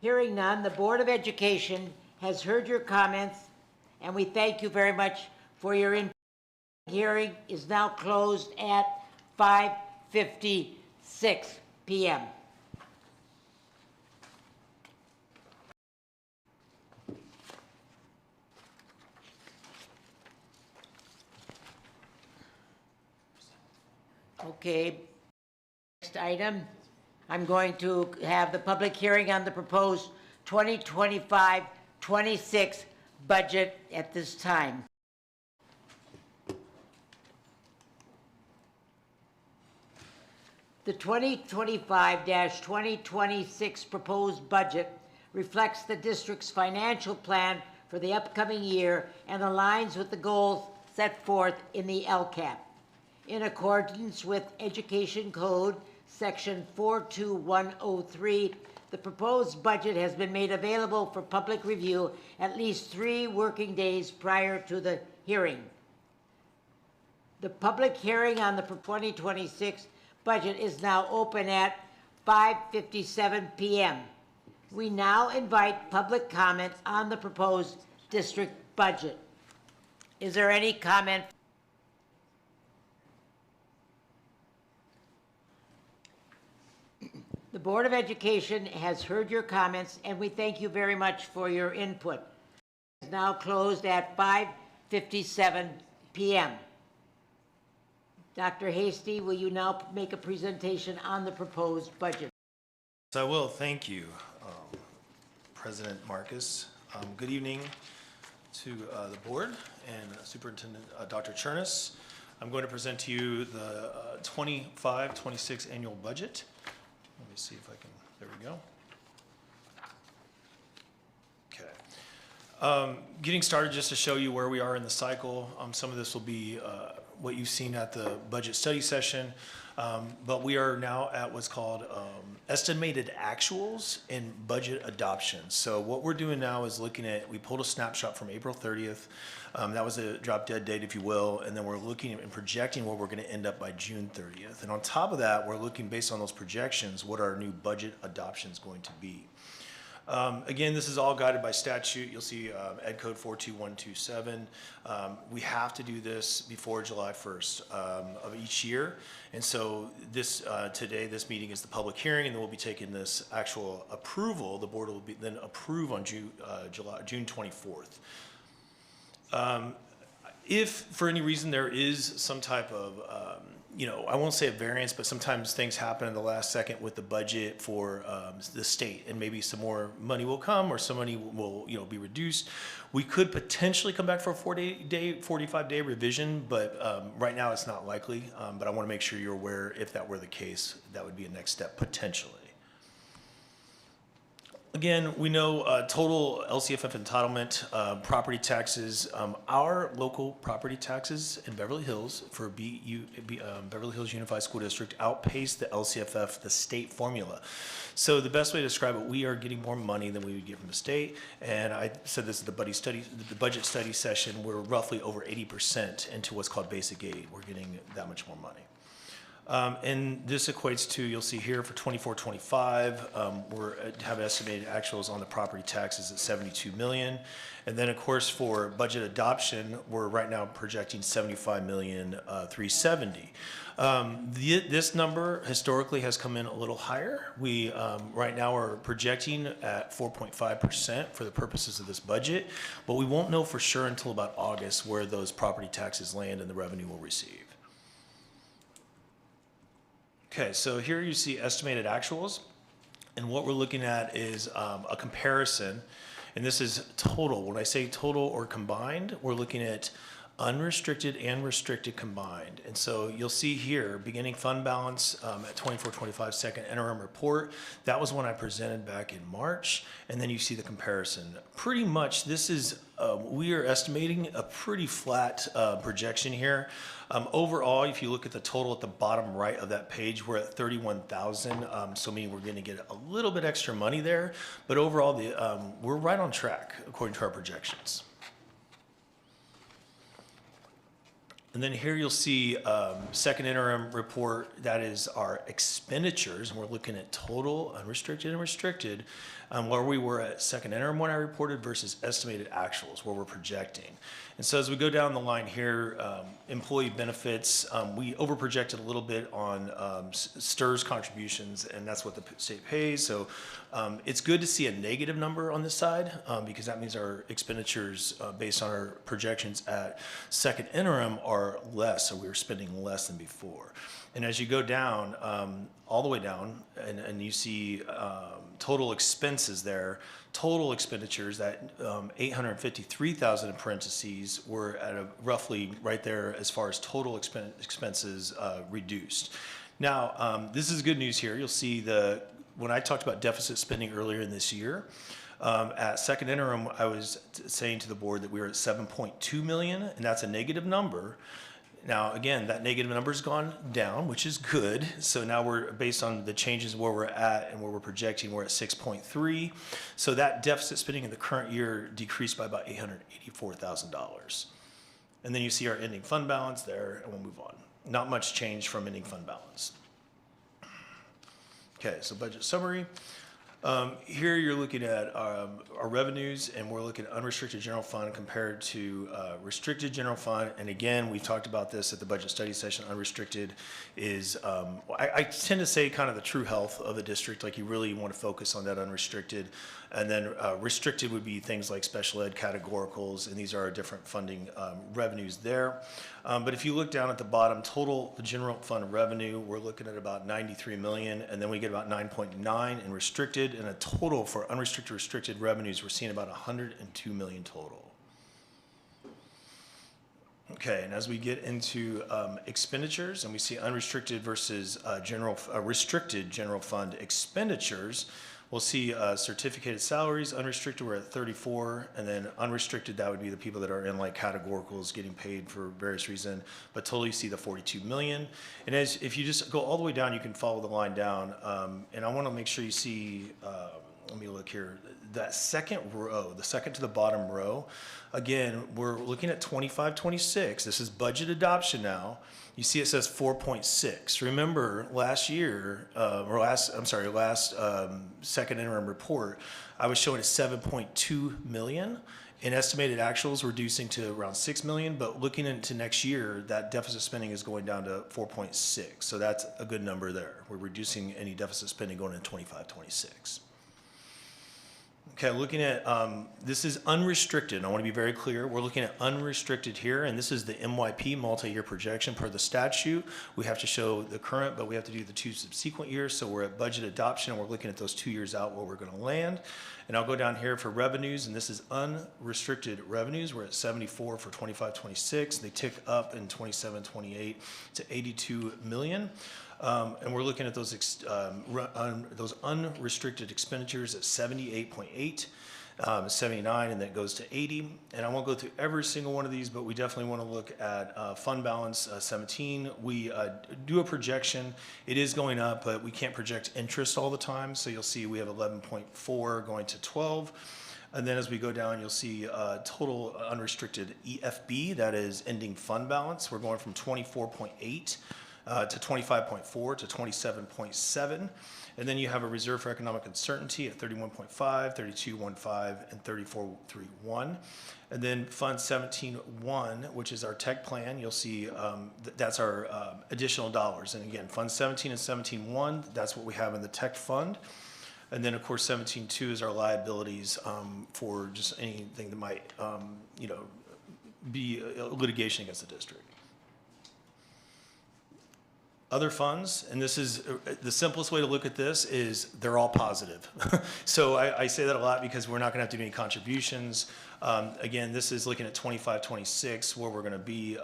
S1: Hearing none, the Board of Education has heard your comments, and we thank you very much for your input. The hearing is now closed at 5:56 p.m. Okay, next item. I'm going to have the public hearing on the proposed 2025-26 budget at this time. The 2025-2026 proposed budget reflects the district's financial plan for the upcoming year and aligns with the goals set forth in the LCAP. In accordance with Education Code Section 42103, the proposed budget has been made available for public review at least 3 working days prior to the hearing. The public hearing on the 2026 budget is now open at 5:57 p.m. We now invite public comment on the proposed district budget. Is there any comment? The Board of Education has heard your comments, and we thank you very much for your input. It is now closed at 5:57 p.m. Dr. Hasty, will you now make a presentation on the proposed budget?
S15: I will. Thank you, President Marcus. Good evening to the board and Superintendent Dr. Chernis. I'm going to present to you the 25-26 annual budget. Let me see if I can, there we go. Okay. Getting started just to show you where we are in the cycle. Some of this will be what you've seen at the budget study session, but we are now at what's called estimated actuals and budget adoption. So what we're doing now is looking at, we pulled a snapshot from April 30th. That was a drop dead date, if you will, and then we're looking and projecting where we're going to end up by June 30th. And on top of that, we're looking based on those projections, what our new budget adoption is going to be. Again, this is all guided by statute. You'll see Ed Code 42127. We have to do this before July 1st of each year. And so this today, this meeting is the public hearing, and then we'll be taking this actual approval. The board will be then approve on June 24th. If for any reason there is some type of, I won't say a variance, but sometimes things happen in the last second with the budget for the state, and maybe some more money will come or some money will, be reduced. We could potentially come back for a 45-day revision, but right now it's not likely. But I want to make sure you're aware if that were the case, that would be a next step potentially. Again, we know total LCFF entitlement, property taxes. Our local property taxes in Beverly Hills for Beverly Hills Unified School District outpace the LCFF, the state formula. So the best way to describe it, we are getting more money than we would get from the state. And I said this at the budget study session. We're roughly over 80% into what's called basic aid. We're getting that much more money. And this equates to, you'll see here for 24-25, we're have estimated actuals on the property taxes at 72 million. And then of course for budget adoption, we're right now projecting 75,370,000. This number historically has come in a little higher. We right now are projecting at 4.5% for the purposes of this budget, but we won't know for sure until about August where those property taxes land and the revenue we'll receive. Okay, so here you see estimated actuals, and what we're looking at is a comparison, and this is total. When I say total or combined, we're looking at unrestricted and restricted combined. And so you'll see here, beginning fund balance at 24-25 second interim report. That was one I presented back in March, and then you see the comparison. Pretty much this is, we are estimating a pretty flat projection here. Overall, if you look at the total at the bottom right of that page, we're at 31,000, so meaning we're going to get a little bit extra money there, but overall, we're right on track according to our projections. And then here you'll see second interim report, that is our expenditures, and we're looking at total, unrestricted, and restricted, where we were at second interim when I reported versus estimated actuals, where we're projecting. And so as we go down the line here, employee benefits, we overprojected a little bit on STRS contributions, and that's what the state pays. So it's good to see a negative number on this side because that means our expenditures based on our projections at second interim are less, so we're spending less than before. And as you go down, all the way down, and you see total expenses there, total expenditures, that 853,000 in parentheses, were at a roughly right there as far as total expenses reduced. Now, this is good news here. You'll see when I talked about deficit spending earlier in this year, at second interim, I was saying to the board that we were at 7.2 million, and that's a negative number. Now, again, that negative number's gone down, which is good. So now we're, based on the changes where we're at and where we're projecting, we're at 6.3. So that deficit spending in the current year decreased by about $884,000. And then you see our ending fund balance there, and we'll move on. Not much change from ending fund balance. Okay, so budget summary. Here you're looking at our revenues, and we're looking at unrestricted general fund compared to restricted general fund. And again, we've talked about this at the budget study session. Unrestricted is, I tend to say, kind of the true health of the district. Like, you really want to focus on that unrestricted. And then restricted would be things like special ed categoricals, and these are our different funding revenues there. But if you look down at the bottom, total general fund revenue, we're looking at about 93 million, and then we get about 9.9 in restricted, and a total for unrestricted restricted revenues, we're seeing about 102 million total. Okay, and as we get into expenditures, and we see unrestricted versus restricted general fund expenditures, we'll see certificated salaries, unrestricted, we're at 34, and then unrestricted, that would be the people that are in like categoricals getting paid for various reasons, but totally you see the 42 million. And if you just go all the way down, you can follow the line down, and I want to make sure you see, let me look here, that second row, the second to the bottom row, again, we're looking at 25-26, this is budget adoption now. You see it says 4.6. Remember last year, last second interim report, I was showing a 7.2 million in estimated actuals, reducing to around 6 million, but looking into next year, that deficit spending is going down to 4.6. So that's a good number there. We're reducing any deficit spending going into 25-26. Okay, looking at, this is unrestricted. I want to be very clear. We're looking at unrestricted here, and this is the MYP, multi-year projection per the statute. We have to show the current, but we have to do the 2 subsequent years. So we're at budget adoption, and we're looking at those 2 years out where we're going to land. And I'll go down here for revenues, and this is unrestricted revenues. We're at 74 for 25-26. They tick up in 27-28 to 82 million. And we're looking at those those unrestricted expenditures at 78.8, 79, and then it goes to 80. And I won't go through every single one of these, but we definitely want to look at fund balance 17. We do a projection. It is going up, but we can't project interest all the time. So you'll see we have 11.4 going to 12. And then as we go down, you'll see total unrestricted EFB, that is ending fund balance. We're going from 24.8 to 25.4 to 27.7. And then you have a reserve for economic uncertainty at 31.5, 32.15, and 34.31. And then Fund 17.1, which is our tech plan, you'll see that's our additional dollars. And again, Fund 17 and 17.1, that's what we have in the tech fund. And then, of course, 17.2 is our liabilities for just anything that might, be litigation against the district. Other funds, and this is the simplest way to look at this, is they're all positive. So I say that a lot because we're not going to have to do any contributions. Again, this is looking at 25, 26, where we're going to be,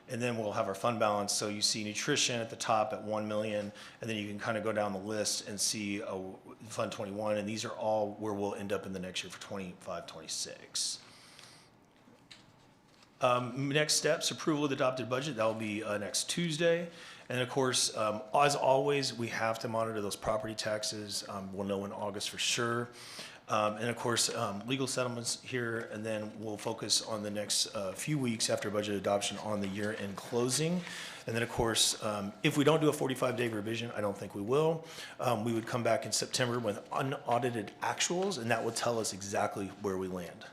S15: and then we'll have our fund balance. So you see nutrition at the top at 1 million, and then you can kind of go down the list and see Fund 21, and these are all where we'll end up in the next year for 25, 26. Next steps, approval of the adopted budget. That will be next Tuesday. And of course, as always, we have to monitor those property taxes. We'll know in August for sure. And of course, legal settlements here, and then we'll focus on the next few weeks after budget adoption on the year-end closing. And then of course, if we don't do a 45-day revision, I don't think we will, we would come back in September with unaudited actuals, and that will tell us exactly where we land.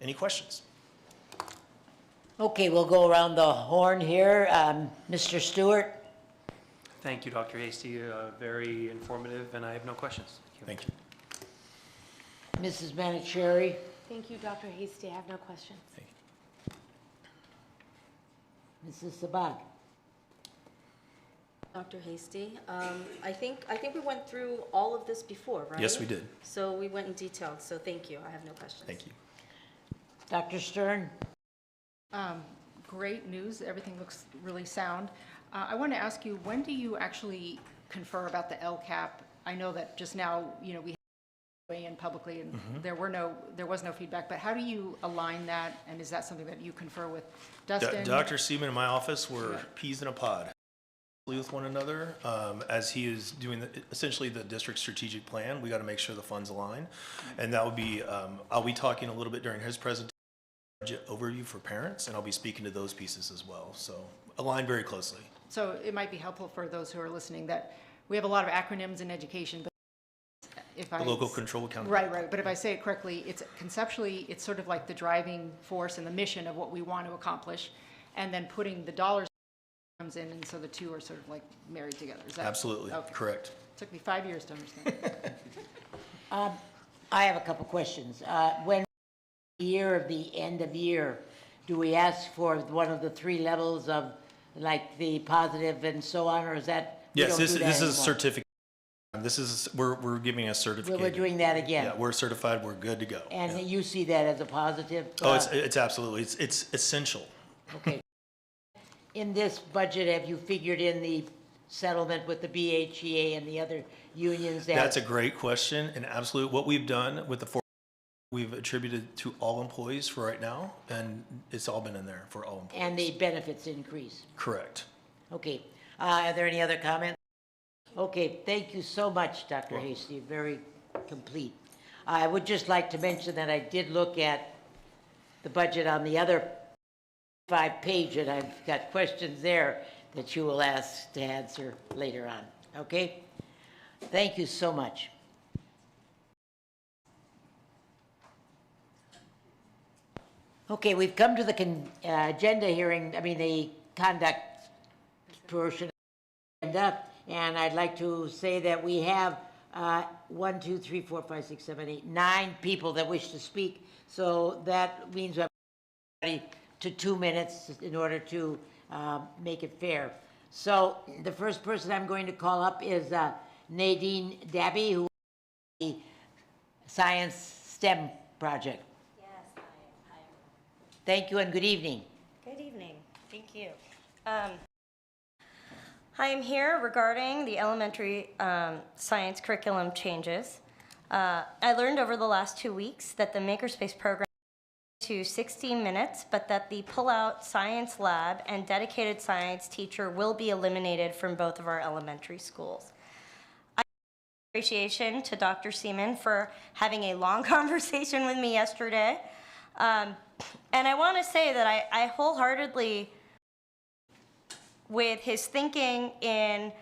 S15: Any questions?
S1: Okay, we'll go around the horn here. Mr. Stewart?
S5: Thank you, Dr. Hasty. Very informative, and I have no questions.
S15: Thank you.
S1: Mrs. Manicherry?
S13: Thank you, Dr. Hasty. I have no questions.
S1: Mrs. Sabag?
S7: Dr. Hasty, I think we went through all of this before, right?
S15: Yes, we did.
S7: So we went in detail, so thank you. I have no questions.
S15: Thank you.
S1: Dr. Stern?
S9: Great news. Everything looks really sound. I want to ask you, when do you actually confer about the LCAP? I know that just now, we had to weigh in publicly, and there was no feedback. But how do you align that? And is that something that you confer with Dustin?
S15: Dr. Seaman and my office were peas in a pod with one another as he is doing essentially the district strategic plan. We got to make sure the funds align, and that will be. I'll be talking a little bit during his presentation. Budget overview for parents, and I'll be speaking to those pieces as well. So align very closely.
S9: So it might be helpful for those who are listening that we have a lot of acronyms in education, but if I...
S15: The local control accountability.
S9: Right. But if I say it correctly, it's conceptually, it's sort of like the driving force and the mission of what we want to accomplish, and then putting the dollars comes in, and so the two are sort of like married together. Is that...
S15: Absolutely. Okay. Correct.
S9: Took me 5 years to understand.
S1: I have a couple questions. When year of the end of year, do we ask for one of the three levels of like the positive and so on, or is that?
S15: Yes, this is a certificate. This is we're giving a certificate.
S1: We're doing that again.
S15: Yeah, we're certified. We're good to go.
S1: And you see that as a positive?
S15: Oh, it's absolutely it's essential.
S1: Okay. In this budget, have you figured in the settlement with the BHEA and the other unions?
S15: That's a great question, and absolutely what we've done with the we've attributed to all employees for right now, and it's all been in there for all employees.
S1: And the benefits increase?
S15: Correct.
S1: Okay. Are there any other comments? Okay, thank you so much, Dr. Hasty. Very complete. I would just like to mention that I did look at the budget on the other 5-page, and I've got questions there that you will ask to answer later on. Okay? Thank you so much. Okay, we've come to the agenda hearing, the conduct portion, and I'd like to say that we have 1, 2, 3, 4, 5, 6, 7, 8, 9 people that wish to speak. So that means we have to 2 minutes in order to make it fair. So the first person I'm going to call up is Nadine Dabby, who is the Science STEM project. Thank you and good evening.
S16: Good evening. Thank you.
S3: I am here regarding the elementary science curriculum changes. I learned over the last 2 weeks that the Makerspace program to 16 minutes, but that the pull-out science lab and dedicated science teacher will be eliminated from both of our elementary schools. Appreciation to Dr. Seaman for having a long conversation with me yesterday. And I want to say that I wholeheartedly with his thinking in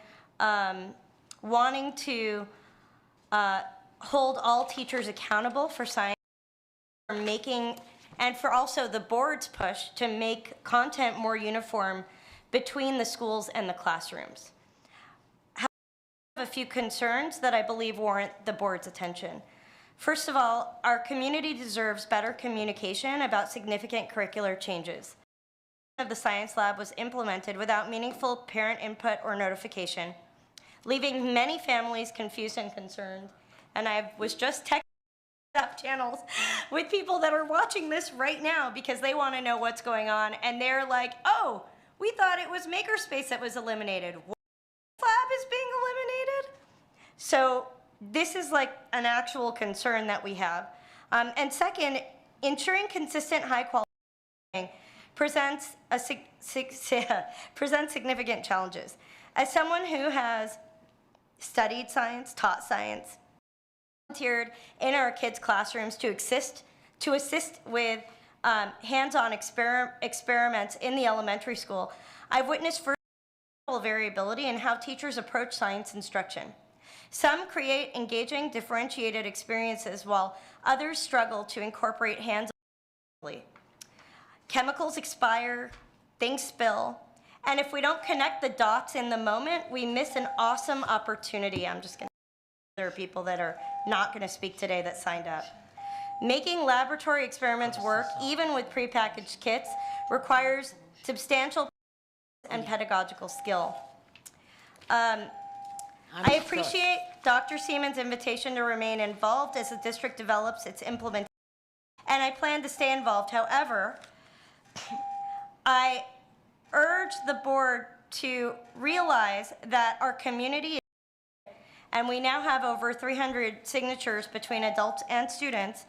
S3: wanting to hold all teachers accountable for science, for making, and for also the board's push to make content more uniform between the schools and the classrooms. I have a few concerns that I believe warrant the board's attention. First of all, our community deserves better communication about significant curricular changes. Of the science lab was implemented without meaningful parent input or notification, leaving many families confused and concerned. And I was just texting up channels with people that are watching this right now because they want to know what's going on, and they're like, oh, we thought it was Makerspace that was eliminated. What lab is being eliminated? So this is like an actual concern that we have. And second, ensuring consistent high quality presents significant challenges. As someone who has studied science, taught science, volunteered in our kids' classrooms to assist with hands-on experiments in the elementary school, I've witnessed variability in how teachers approach science instruction. Some create engaging, differentiated experiences while others struggle to incorporate hands-on. Chemicals expire, things spill, and if we don't connect the dots in the moment, we miss an awesome opportunity. I'm just going to, there are people that are not going to speak today that signed up. Making laboratory experiments work, even with prepackaged kits, requires substantial and pedagogical skill. I appreciate Dr. Seaman's invitation to remain involved as the district develops its implementation, and I plan to stay involved. However, I urge the board to realize that our community, and we now have over 300 signatures between adults and students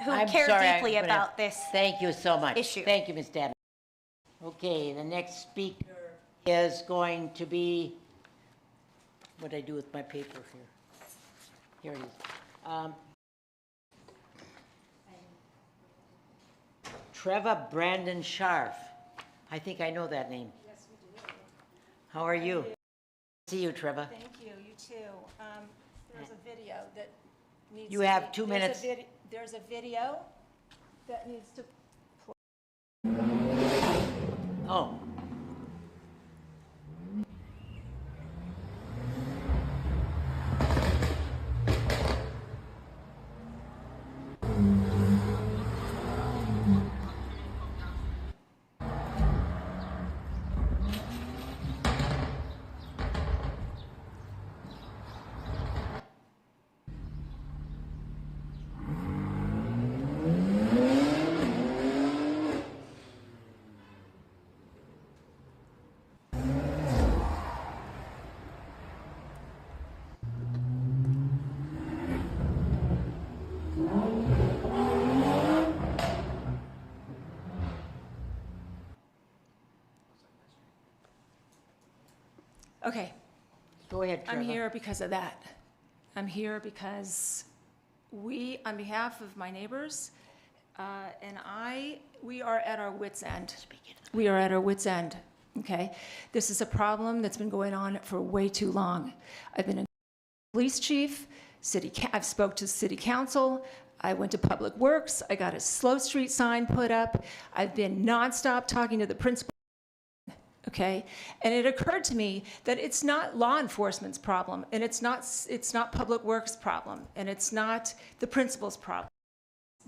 S3: who care deeply about this issue.
S1: Thank you so much. Thank you, Ms. Dabney. Okay, the next speaker is going to be, what did I do with my paper here? Here it is. Treva Brandon Scharf. I think I know that name.
S16: Yes, we do.
S1: How are you? See you, Treva.
S16: Thank you. You too. There's a video that needs.
S1: You have 2 minutes.
S16: There's a video that needs to.
S1: Oh.
S16: Okay.
S1: Go ahead, Treva.
S16: I'm here because of that. I'm here because we, on behalf of my neighbors, and we are at our wits' end. We are at our wits' end, okay? This is a problem that's been going on for way too long. I've been a police chief, I've spoke to city council, I went to Public Works, I got a Slow Street sign put up, I've been nonstop talking to the principal, okay? And it occurred to me that it's not law enforcement's problem, and it's not Public Works' problem, and it's not the principal's problem. It's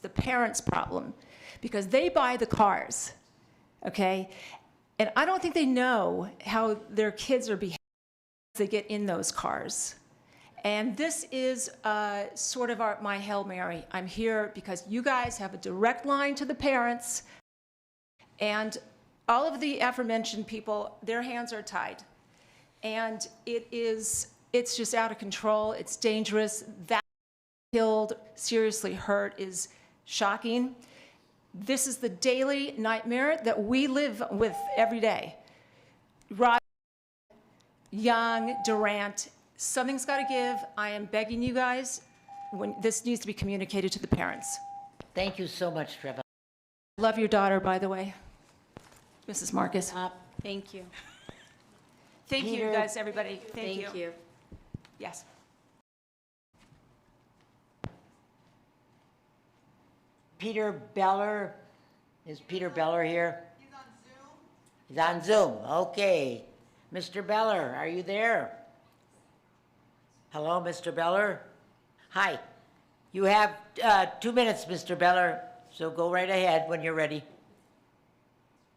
S16: the parents' problem, because they buy the cars, okay? And I don't think they know how their kids are behaving as they get in those cars. And this is sort of my Hail Mary. I'm here because you guys have a direct line to the parents, and all of the aforementioned people, their hands are tied. And it's just out of control. It's dangerous. That killed, seriously hurt is shocking. This is the daily nightmare that we live with every day. Rod, Young, Durant, something's got to give. I am begging you guys, when this needs to be communicated to the parents.
S1: Thank you so much, Trevor.
S16: Love your daughter, by the way, Mrs. Marcus.
S7: Thank you.
S16: Thank you,
S1: Peter.
S16: guys, everybody. Thank you.
S7: you.
S16: Yes.
S1: Peter Beller, is Peter Beller here? He's on Zoom. Okay. Mr. Beller, are you there? Hello, Mr. Beller? Hi. You have 2 minutes, Mr. Beller, so go right ahead when you're ready.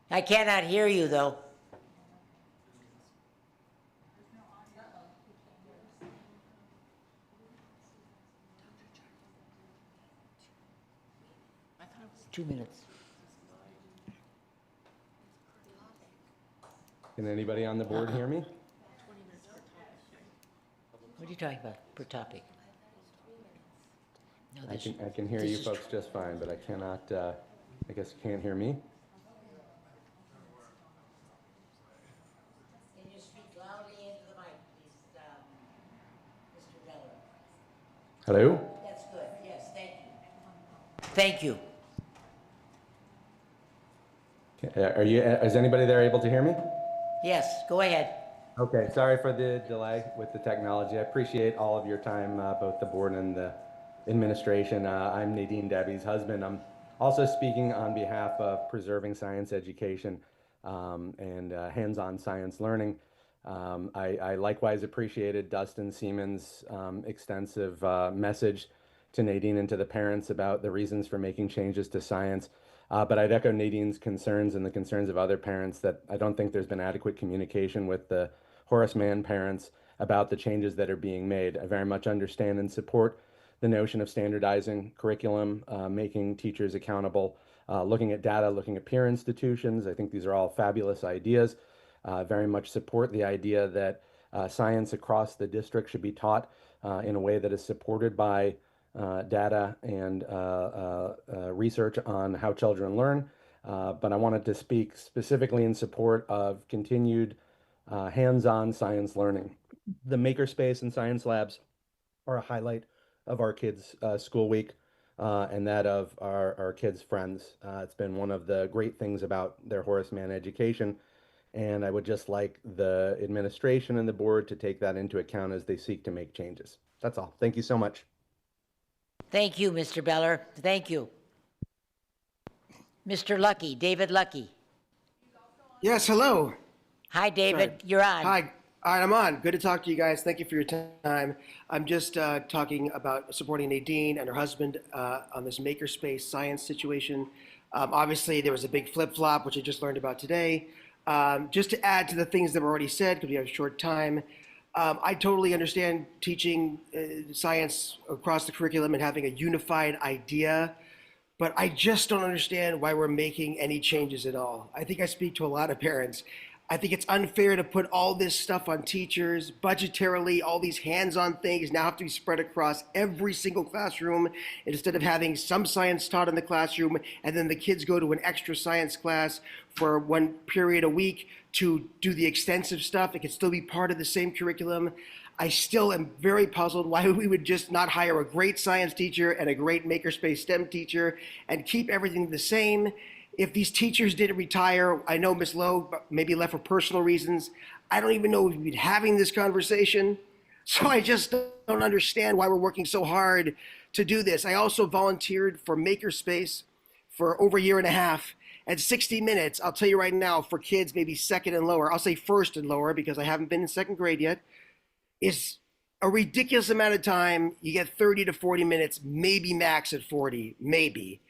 S1: I cannot hear you, though. Two minutes.
S17: Can anybody on the board hear me?
S1: What are you talking about, per topic? No,
S17: I can hear you folks just fine, but I cannot, I guess you can't hear me?
S1: Can you speak loudly into the mic, please, Mr. Beller?
S17: Hello?
S1: That's good, yes, thank you. Thank you.
S17: Is anybody there able to hear me?
S1: Yes, go ahead.
S17: Okay, sorry for the delay with the technology. I appreciate all of your time, both the board and the administration. I'm Nadine Debbie's husband. I'm also speaking on behalf of Preserving Science Education and hands-on science learning. I likewise appreciated Dustin Siemens' extensive message to Nadine and to the parents about the reasons for making changes to science. But I'd echo Nadine's concerns and the concerns of other parents that I don't think there's been adequate communication with the Horace Mann parents about the changes that are being made. I very much understand and support the notion of standardizing curriculum, making teachers accountable, looking at data, looking at peer institutions. I think these are all fabulous ideas. Very much support the idea that science across the district should be taught in a way that is supported by data and research on how children learn. But I wanted to speak specifically in support of continued hands-on science learning. The makerspace and science labs are a highlight of our kids' school week and that of our kids' friends. It's been one of the great things about their Horace Mann education. And I would just like the administration and the board to take that into account as they seek to make changes. That's all. Thank you so much.
S1: Thank you, Mr. Beller. Thank you. Mr. Lucky, David Lucky.
S18: Yes, hello.
S1: Hi, David. You're on.
S18: Hi. All right, I'm on. Good to talk to you guys. Thank you for your time. I'm just talking about supporting Nadine and her husband on this makerspace science situation. Obviously, there was a big flip-flop, which I just learned about today. Just to add to the things that were already said, because we have a short time, I totally understand teaching science across the curriculum and having a unified idea, but I just don't understand why we're making any changes at all. I think I speak to a lot of parents. I think it's unfair to put all this stuff on teachers. Budgetarily, all these hands-on things now have to be spread across every single classroom instead of having some science taught in the classroom and then the kids go to an extra science class for one period a week to do the extensive stuff. It could still be part of the same curriculum. I still am very puzzled why we would just not hire a great science teacher and a great makerspace STEM teacher and keep everything the same. If these teachers didn't retire, I know Ms. Lowe maybe left for personal reasons. I don't even know if we'd be having this conversation. So I just don't understand why we're working so hard to do this. I also volunteered for Makerspace for over a year and a half. At 60 minutes, I'll tell you right now, for kids maybe second and lower, I'll say first and lower because I haven't been in second grade yet, is a ridiculous amount of time. You get 30 to 40 minutes, maybe max at 40, maybe.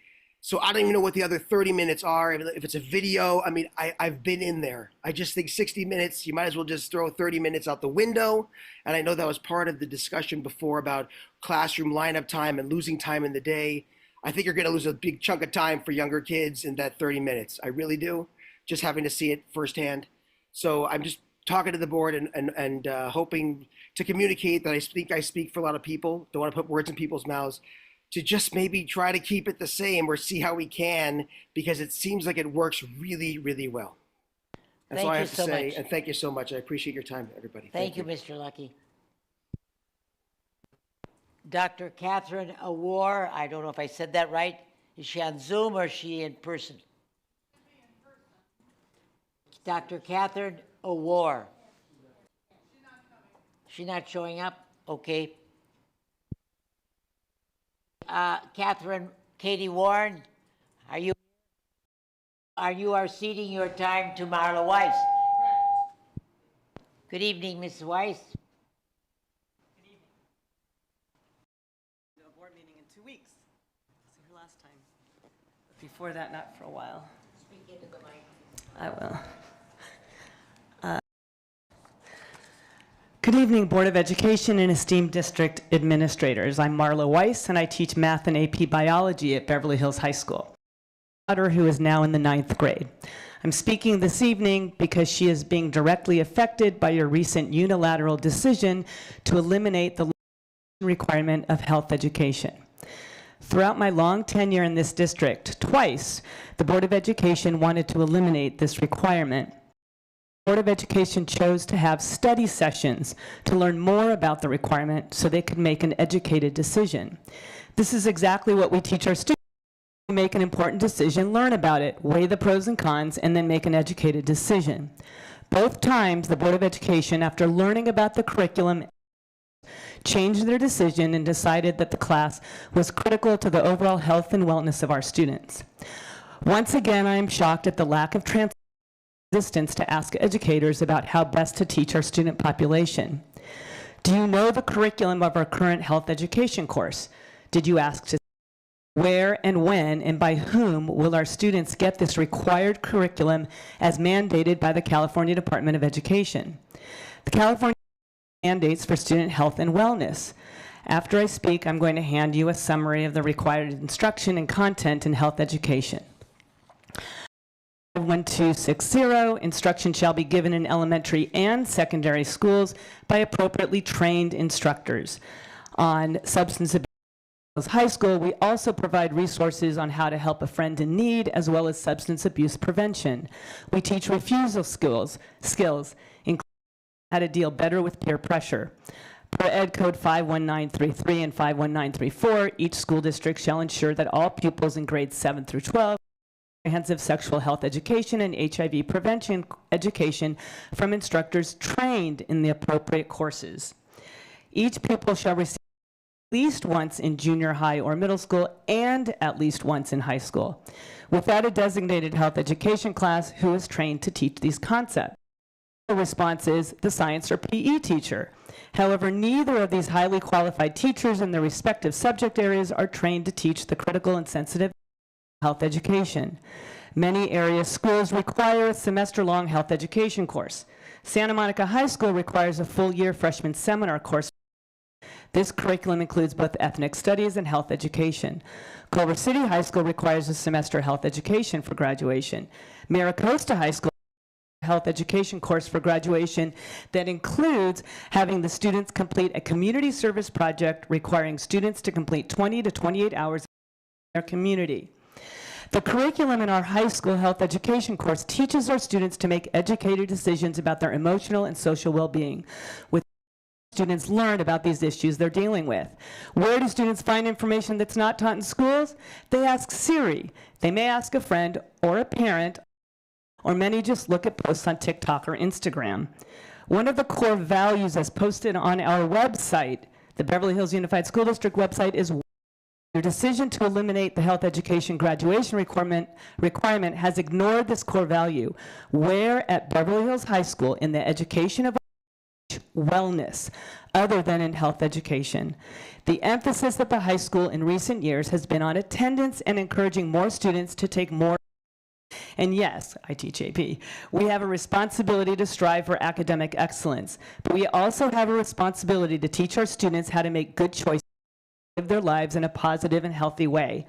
S18: So I don't even know what the other 30 minutes are. If it's a video, I mean, I've been in there. I just think 60 minutes, you might as well just throw 30 minutes out the window. And I know that was part of the discussion before about classroom lineup time and losing time in the day. I think you're going to lose a big chunk of time for younger kids in that 30 minutes. I really do. just having to see it firsthand. So I'm just talking to the board and hoping to communicate that I speak for a lot of people. Don't want to put words in people's mouths. To just maybe try to keep it the same or see how we can, because it seems like it works really, really well. That's all I have to say. And thank you so much. I appreciate your time, everybody.
S1: Thank you, Mr. Lucky. Dr. Catherine Awar, I don't know if I said that right. Is she on Zoom or is she in person? Dr. Catherine Awar. She's not showing up? Okay. Catherine, Katie Warren, are you ceding your time to Marla Weiss? Correct. Good evening, Mrs. Weiss.
S19: Good evening. A board meeting in 2 weeks. See her last time. Before that, not for a while.
S1: Speak into the mic.
S19: I will. Good evening, Board of Education and esteemed district administrators. I'm Marla Weiss, and I teach math and AP biology at Beverly Hills High School. My daughter, who is now in the 9th grade. I'm speaking this evening because she is being directly affected by your recent unilateral decision to eliminate the requirement of health education. Throughout my long tenure in this district, twice, the Board of Education wanted to eliminate this requirement. The Board of Education chose to have study sessions to learn more about the requirement so they could make an educated decision. This is exactly what we teach our students. We make an important decision, learn about it, weigh the pros and cons, and then make an educated decision. Both times, the Board of Education, after learning about the curriculum, changed their decision and decided that the class was critical to the overall health and wellness of our students. Once again, I am shocked at the lack of resistance to ask educators about how best to teach our student population. Do you know the curriculum of our current health education course? Did you ask to where and when and by whom will our students get this required curriculum as mandated by the California Department of Education? The California mandates for student health and wellness. After I speak, I'm going to hand you a summary of the required instruction and content in health education. 1260, instruction shall be given in elementary and secondary schools by appropriately trained instructors. On substance abuse high school, we also provide resources on how to help a friend in need, as well as substance abuse prevention. We teach refusal skills, including how to deal better with peer pressure. Per Ed Code 51933 and 51934, each school district shall ensure that all pupils in grades 7 through 12 comprehensive sexual health education and HIV prevention education from instructors trained in the appropriate courses. Each pupil shall receive at least once in junior high or middle school and at least once in high school, without a designated health education class who is trained to teach these concepts. The response is the science or PE teacher. However, neither of these highly qualified teachers in their respective subject areas are trained to teach the critical and sensitive health education. Many area schools require a semester-long health education course. Santa Monica High School requires a full-year freshman seminar course. This curriculum includes both ethnic studies and health education. Culver City High School requires a semester health education for graduation. Maricosta High School health education course for graduation that includes having the students complete a community service project requiring students to complete 20 to 28 hours in their community. The curriculum in our high school health education course teaches our students to make educated decisions about their emotional and social well-being. With students learn about these issues they're dealing with. Where do students find information that's not taught in schools? They ask Siri. They may ask a friend or a parent, or many just look at posts on TikTok or Instagram. One of the core values as posted on our website, the Beverly Hills Unified School District website, is your decision to eliminate the health education graduation requirement has ignored this core value. Where at Beverly Hills High School in the education of wellness, other than in health education? The emphasis at the high school in recent years has been on attendance and encouraging more students to take more. And yes, I teach AP. We have a responsibility to strive for academic excellence, but we also have a responsibility to teach our students how to make good choices live their lives in a positive and healthy way.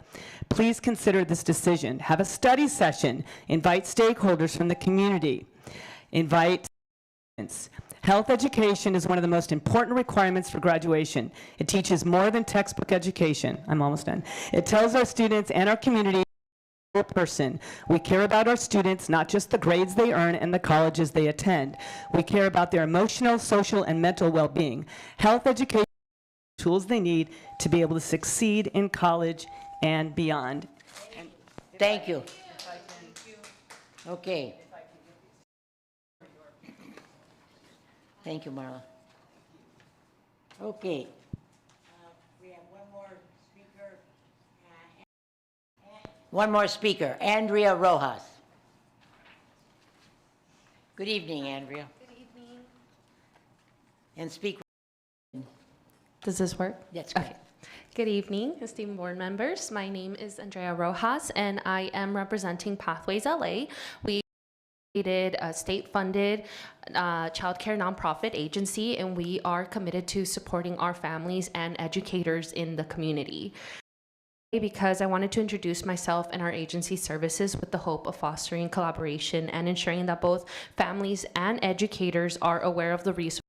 S19: Please consider this decision. Have a study session. Invite stakeholders from the community. Invite students. Health education is one of the most important requirements for graduation. It teaches more than textbook education. I'm almost done. It tells our students and our community a person. We care about our students, not just the grades they earn and the colleges they attend. We care about their emotional, social, and mental well-being. Health education is the tools they need to be able to succeed in college and beyond.
S1: Thank you. Okay. Thank you, Marla. Okay. We have one more speaker. One more speaker, Andrea Rojas. Good evening, Andrea.
S20: Good evening.
S1: And speak.
S20: Does this work?
S1: That's great.
S20: Okay. Good evening, esteemed board members. My name is Andrea Rojas, and I am representing Pathways LA. We created a state-funded childcare nonprofit agency, and we are committed to supporting our families and educators in the community. Because I wanted to introduce myself and our agency services with the hope of fostering collaboration and ensuring that both families and educators are aware of the resources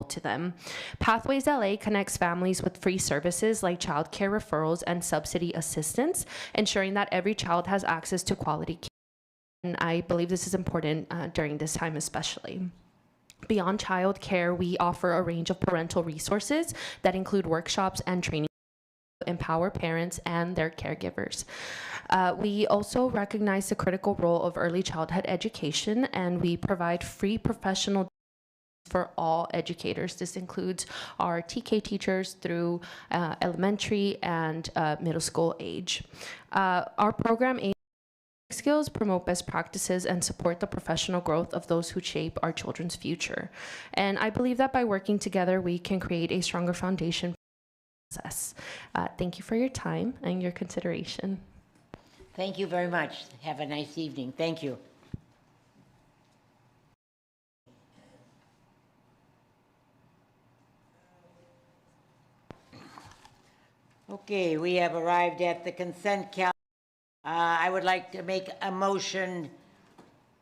S20: to them. Pathways LA connects families with free services like childcare referrals and subsidy assistance, ensuring that every child has access to quality care. And I believe this is important during this time especially. Beyond child care, we offer a range of parental resources that include workshops and training to empower parents and their caregivers. We also recognize the critical role of early childhood education, and we provide free professional for all educators. This includes our TK teachers through elementary and middle school age. Our program aims skills, promote best practices, and support the professional growth of those who shape our children's future. And I believe that by working together, we can create a stronger foundation for success. Thank you for your time and your consideration.
S1: Thank you very much. Have a nice evening. Thank you. Okay, we have arrived at the consent calendar. I would like to make a motion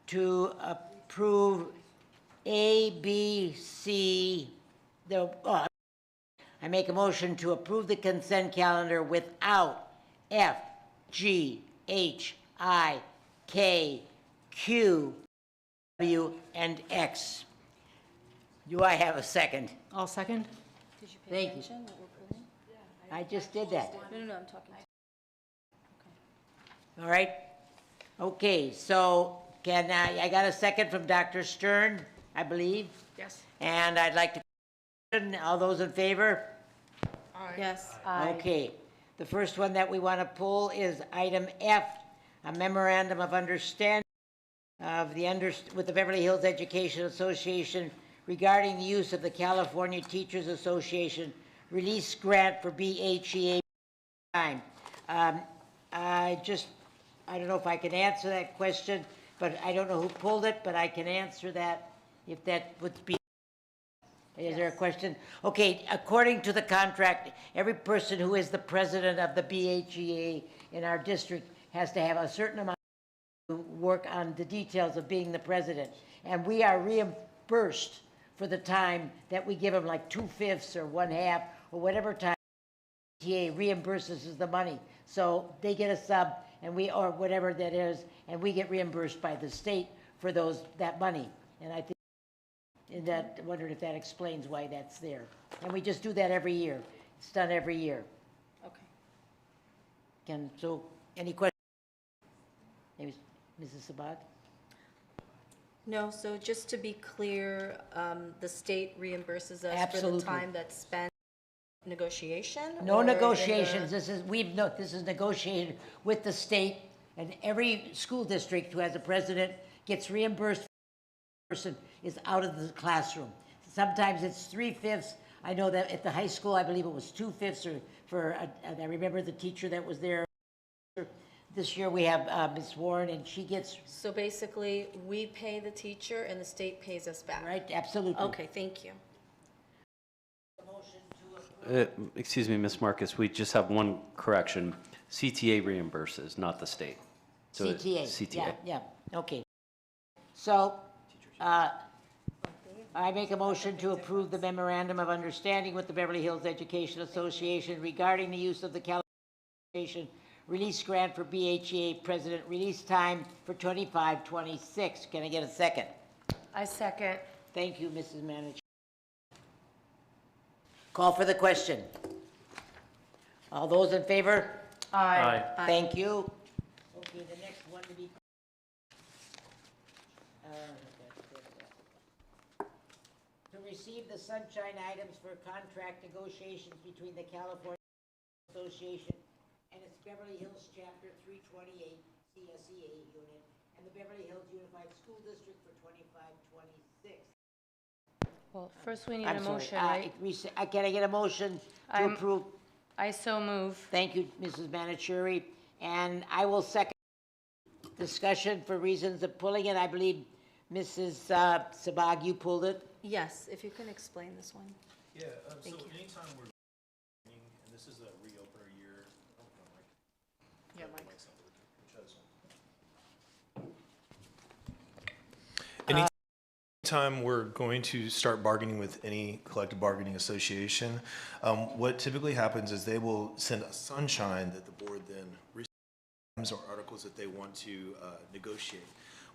S1: to approve A, B, C. I make a motion to approve the consent calendar without F, G, H, I, K, Q, W, and X. Do I have a second?
S9: I'll second.
S7: Did you pay
S1: Thank you.
S7: attention what we're proving?
S1: I just did that.
S7: No, I'm talking.
S1: All right? Okay, so can I got a second from Dr. Stern, I believe?
S9: Yes.
S1: And I'd like to, all those in favor?
S7: Yes.
S1: Okay. The first one that we want to pull is item F, a memorandum of understanding with the Beverly Hills Education Association regarding the use of the California Teachers Association release grant for BHEA time. I don't know if I can answer that question, but I don't know who pulled it, but I can answer that if that would be. Is there a question? Okay, according to the contract, every person who is the president of the BHEA in our district has to have a certain amount to work on the details of being the president. And we are reimbursed for the time that we give them, like 2/5 or 1/2 or whatever time BHEA reimburses us the money. So they get a sub and we, or whatever that is, and we get reimbursed by the state for that money. And I think wondered if that explains why that's there. And we just do that every year. It's done every year.
S7: Okay.
S1: So any questions? Maybe Mrs. Sabat?
S7: No, so just to be clear, the state reimburses us for
S1: Absolutely.
S7: the time that's spent negotiation?
S1: No
S7: or in the-
S1: negotiations. This is negotiated with the state, and every school district who has a president gets reimbursed. Person is out of the classroom. Sometimes it's 3/5. I know that at the high school, I believe it was 2/5 or I remember the teacher that was there. This year we have Ms. Warren, and she gets.
S7: So basically, we pay the teacher and the state pays us back?
S1: Right, absolutely.
S7: Okay, thank you.
S6: Excuse me, Ms. Marcus, we just have one correction. CTA reimburses, not the state. So it's
S1: CTA.
S6: CTA.
S1: Yeah, okay. So, I make a motion to approve the memorandum of understanding with the Beverly Hills Education Association regarding the use of the California Education Release Grant for BHEA President Release Time for 25-26. Can I get a second?
S13: I second.
S1: Thank you, Mrs. Manager. Call for the question. All those in favor?
S13: Aye.
S1: Thank you. Okay, the next one to be. To receive the sunshine items for contract negotiations between the California Association and its Beverly Hills Chapter 328 CSEA unit and the Beverly Hills Unified School District for 25-26.
S13: Well, first we need
S1: I'm
S13: a
S1: sorry,
S13: motion, right?
S1: Can I get a motion to
S13: I'm-
S1: approve?
S13: I so move.
S1: Thank you, Mrs. Manicherry. And I will second discussion for reasons of pulling it. I believe Mrs. Sabag, you pulled it.
S7: Yes, if you can explain this one.
S15: Yeah, so
S7: Thank you.
S15: anytime we're, and this is a reopener year.
S9: Yeah, Mike.
S15: Anytime we're going to start bargaining with any collective bargaining association, what typically happens is they will send a sunshine that the board then receives or articles that they want to negotiate.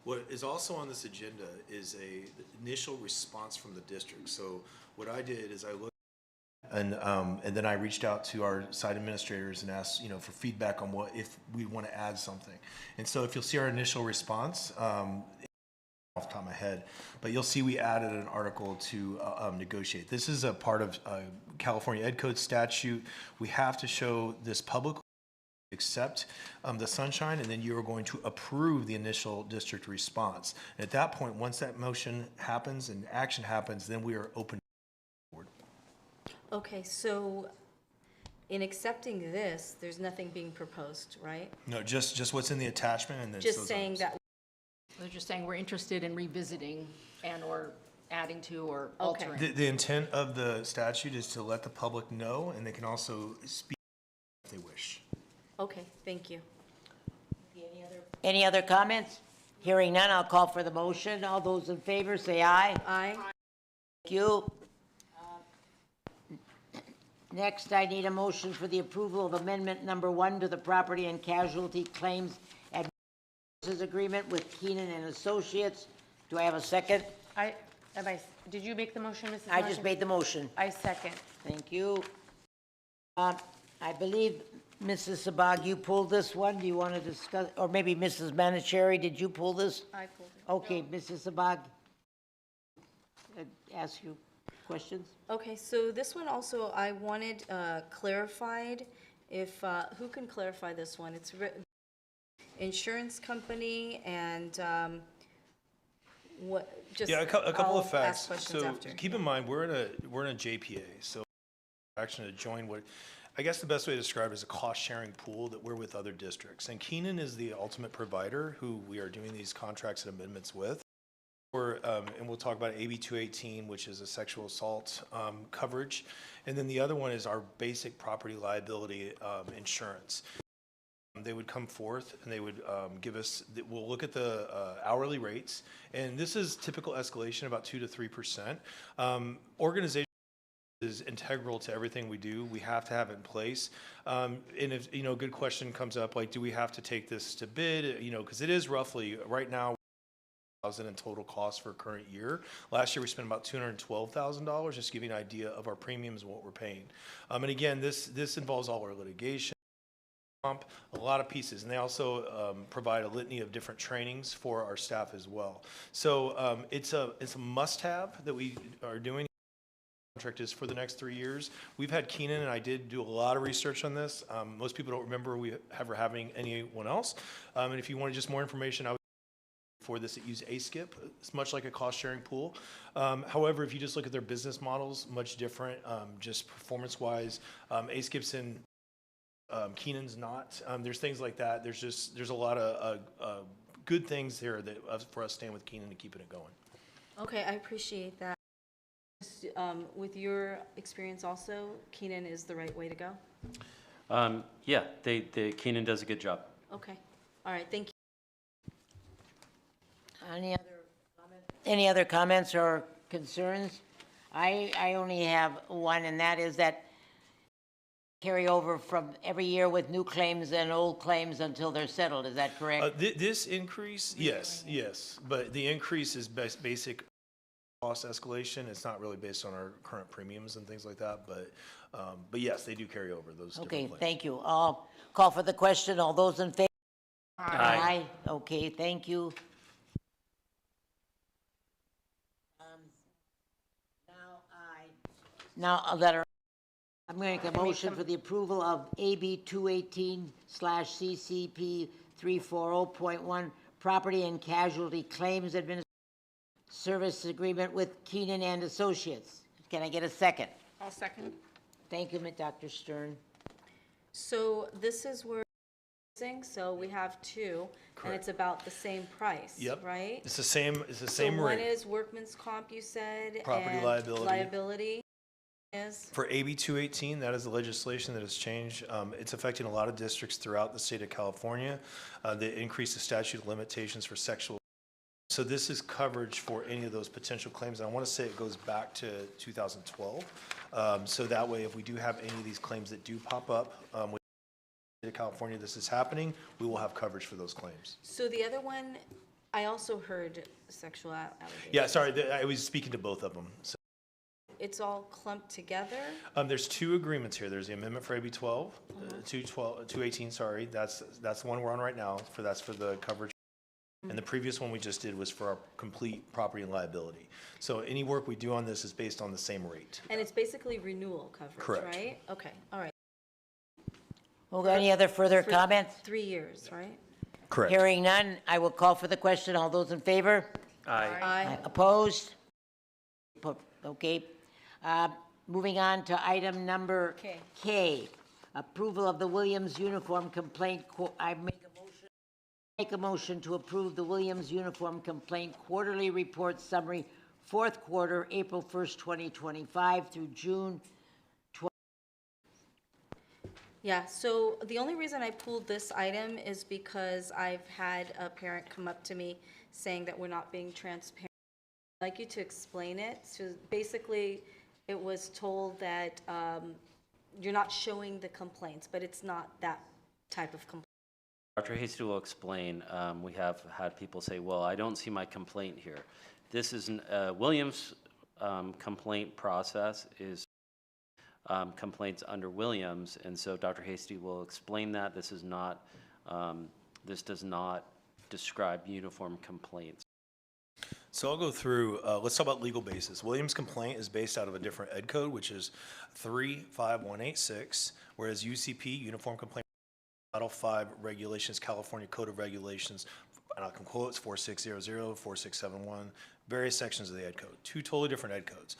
S15: What is also on this agenda is a initial response from the district. So what I did is I looked and then I reached out to our site administrators and asked, for feedback on what if we want to add something. And so if you'll see our initial response, off the top of my head, but you'll see we added an article to negotiate. This is a part of California Ed Code statute. We have to show this publicly, accept the sunshine, and then you are going to approve the initial district response. And at that point, once that motion happens and action happens, then we are open to the board.
S7: Okay, so in accepting this, there's nothing being proposed, right?
S15: No, just what's in the attachment and then
S7: Just
S15: those
S7: saying
S15: items.
S7: that,
S9: They're just saying we're interested in revisiting and/or adding to or
S7: Okay.
S9: altering.
S15: The intent of the statute is to let the public know, and they can also speak if they wish.
S7: okay, thank you.
S1: Any other comments? Hearing none, I'll call for the motion. All those in favor, say aye.
S7: Aye.
S1: Thank you. Next, I need a motion for the approval of Amendment Number 1 to the Property and Casualty Claims Administration Agreement with Keenan and Associates. Do I have a second?
S13: Did you make the motion, Mrs.
S1: I just
S13: Martin?
S1: made the motion.
S13: I second.
S1: Thank you. I believe, Mrs. Sabag, you pulled this one. Do you want to discuss, or maybe Mrs. Manicherry, did you pull this?
S7: I pulled it.
S1: Okay, Mrs. Sabag, ask you questions?
S7: Okay, so this one also, I wanted clarified, if, who can clarify this one? It's insurance company and what, just.
S15: Yeah, a couple of
S7: I'll
S15: facts.
S7: ask questions
S15: So
S7: after.
S15: keep in mind, we're in a JPA, so action to join what, I guess the best way to describe it is a cost-sharing pool that we're with other districts. And Keenan is the ultimate provider who we are doing these contracts and amendments with. And we'll talk about AB 218, which is a sexual assault coverage. And then the other one is our basic property liability insurance. They would come forth and they would give us, we'll look at the hourly rates. And this is typical escalation, about 2 to 3%. Organization is integral to everything we do. We have to have it in place. And if, a good question comes up, like, do we have to take this to bid? Because it is roughly, right now, in total cost for current year. Last year we spent about $212,000, just to give you an idea of our premiums and what we're paying. And again, this involves all our litigation, a lot of pieces, and they also provide a litany of different trainings for our staff as well. So it's a must-have that we are doing. Contract is for the next 3 years. We've had Keenan, and I did do a lot of research on this. Most people don't remember we ever having anyone else. And if you wanted just more information, I would for this that use ASKIP. It's much like a cost-sharing pool. However, if you just look at their business models, much different, just performance-wise. ASKIP's in, Keenan's not. There's things like that. There's a lot of good things here that for us staying with Keenan and keeping it going.
S7: Okay, I appreciate that. with your experience also, Keenan is the right way to go?
S6: Yeah, Keenan does a good job.
S7: Okay, all right, thank you.
S1: Any other comments or concerns? I only have one, and that is that carry over from every year with new claims and old claims until they're settled. Is that correct?
S15: This increase, yes, but the increase is basic cost escalation. It's not really based on our current premiums and things like that, but yes, they do carry over those different
S1: Okay,
S15: claims.
S1: thank you. I'll call for the question. All those in favor?
S6: Aye.
S1: Okay, thank you. Now, I'm going to make a motion for the approval of AB 218/CCP 340.1 Property and Casualty Claims Administration Service Agreement with Keenan and Associates. Can I get a second?
S16: I'll second.
S1: Thank you, Dr. Stern.
S7: So this is where, so we have two, and it's about the same price,
S15: Yep.
S7: right?
S15: It's the same
S7: So
S15: rate.
S7: one is workman's comp, you said,
S15: Property
S7: and
S15: liability.
S7: liability is?
S15: For AB 218, that is the legislation that has changed. It's affecting a lot of districts throughout the state of California. They increased the statute of limitations for sexual. So this is coverage for any of those potential claims. And I want to say it goes back to 2012. So that way, if we do have any of these claims that do pop up with the state of California, this is happening, we will have coverage for those claims.
S7: So the other one, I also heard sexual allegations.
S15: Yeah, sorry, I was speaking to both of them. So,
S7: It's all clumped together?
S15: there's two agreements here. There's the amendment for AB 218, sorry. That's the one we're on right now. That's for the coverage. And the previous one we just did was for our complete property and liability. So any work we do on this is based on the same rate.
S7: And it's basically renewal coverage,
S15: Correct.
S7: right? Okay, all right.
S1: Well, any other further
S7: For
S1: comments?
S7: 3 years, right?
S15: Correct.
S1: Hearing none, I will call for the question. All those in favor?
S7: Aye.
S1: Opposed? Okay. Moving on to item number K, approval of the Williams Uniform Complaint. I make a motion to approve the Williams Uniform Complaint Quarterly Report Summary, fourth quarter, April 1st, 2025 through June 12th.
S7: Yeah, so the only reason I pulled this item is because I've had a parent come up to me saying that we're not being transparent. I'd like you to explain it. So basically, it was told that you're not showing the complaints, but it's not that type of complaint.
S6: Dr. Hasty will explain. We have had people say, well, I don't see my complaint here. This is, Williams' complaint process is complaints under Williams, and so Dr. Hasty will explain that. This is not, this does not describe uniform complaints.
S15: So I'll go through, let's talk about legal basis. Williams' complaint is based out of a different ed code, which is 35186, whereas UCP, Uniform Complaint Title V Regulations, California Code of Regulations, and I can quote, it's 4600, 4671, various sections of the ed code. Two totally different ed codes.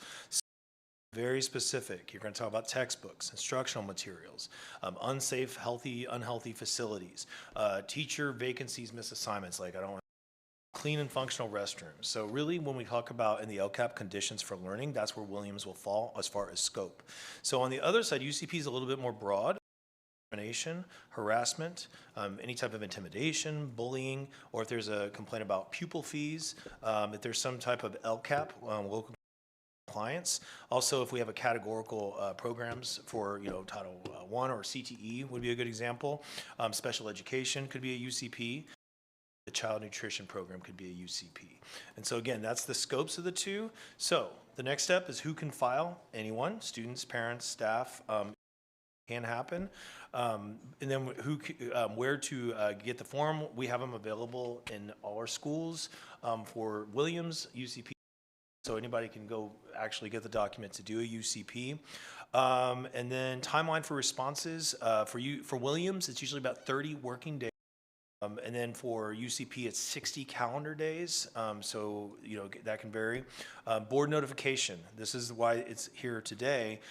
S15: Very specific. You're going to talk about textbooks, instructional materials, unsafe, healthy, unhealthy facilities, teacher vacancies, misassignments, like I don't want clean and functional restrooms. So really, when we talk about in the LCAP conditions for learning, that's where Williams will fall as far as scope. So on the other side, UCP is a little bit more broad. Discrimination, harassment, any type of intimidation, bullying, or if there's a complaint about pupil fees, if there's some type of LCAP, local compliance. Also, if we have a categorical programs for, Title I or CTE would be a good example. Special education could be a UCP. The child nutrition program could be a UCP. And so again, that's the scopes of the two. So the next step is who can file? Anyone, students, parents, staff, can happen. And then where to get the form. We have them available in all our schools for Williams, UCP. So anybody can go actually get the document to do a UCP. And then timeline for responses. For Williams, it's usually about 30 working days. And then for UCP, it's 60 calendar days. So, that can vary. Board notification. This is why it's here today.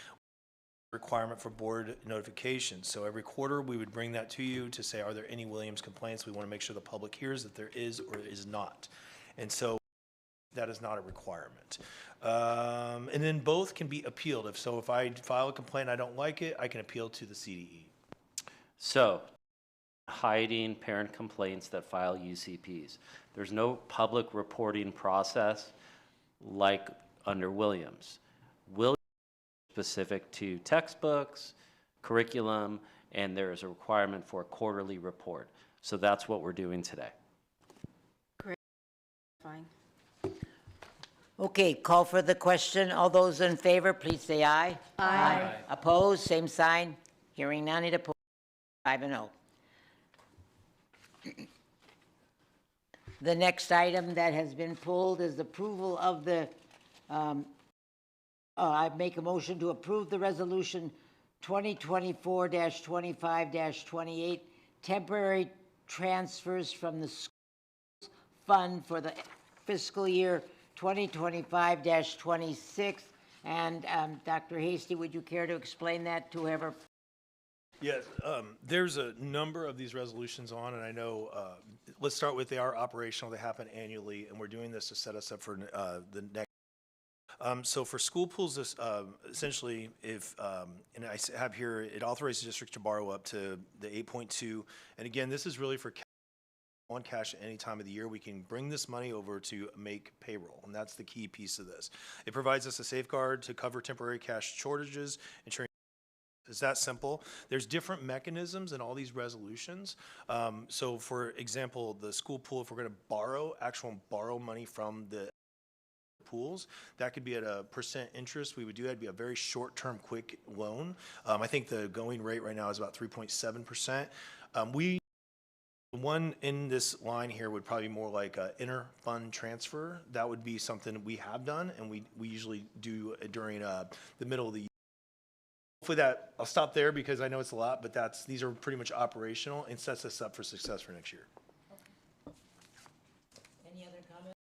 S15: Requirement for board notification. So every quarter, we would bring that to you to say, are there any Williams complaints? We want to make sure the public hears that there is or is not. And so That is not a requirement. And then both can be appealed. If I file a complaint, I don't like it, I can appeal to the CDE.
S6: So, hiding parent complaints that file UCPs. There's no public reporting process like under Williams. Williams is specific to textbooks, curriculum, and there is a requirement for a quarterly report. So that's what we're doing today.
S7: Great. Fine.
S1: Okay, call for the question. All those in favor, please say aye.
S7: Aye.
S1: Opposed, same sign. Hearing none, it opposed, 5-0. The next item that has been pulled is approval of the, I make a motion to approve the resolution 2024-25-28, temporary transfers from the schools fund for the fiscal year 2025-26. And Dr. Hasty, would you care to explain that to whoever?
S15: Yes, there's a number of these resolutions on, and I know, let's start with they are operational, they happen annually, and we're doing this to set us up for the next. So for school pools, this essentially, if, and I have here, it authorizes districts to borrow up to the 8.2, and again, this is really for on cash at any time of the year. We can bring this money over to make payroll, and that's the key piece of this. It provides us a safeguard to cover temporary cash shortages, ensuring it's that simple. There's different mechanisms in all these resolutions. So for example, the school pool, if we're gonna borrow money from the pools, that could be at a % interest. We would do that. It'd be a very short-term, quick loan. I think the going rate right now is about 3.7%. One in this line here would probably be more like a inter-fund transfer. That would be something we have done, and we usually do during the middle of the year. Hopefully that, I'll stop there because I know it's a lot, but these are pretty much operational and sets us up for success for next year.
S1: Any other comments?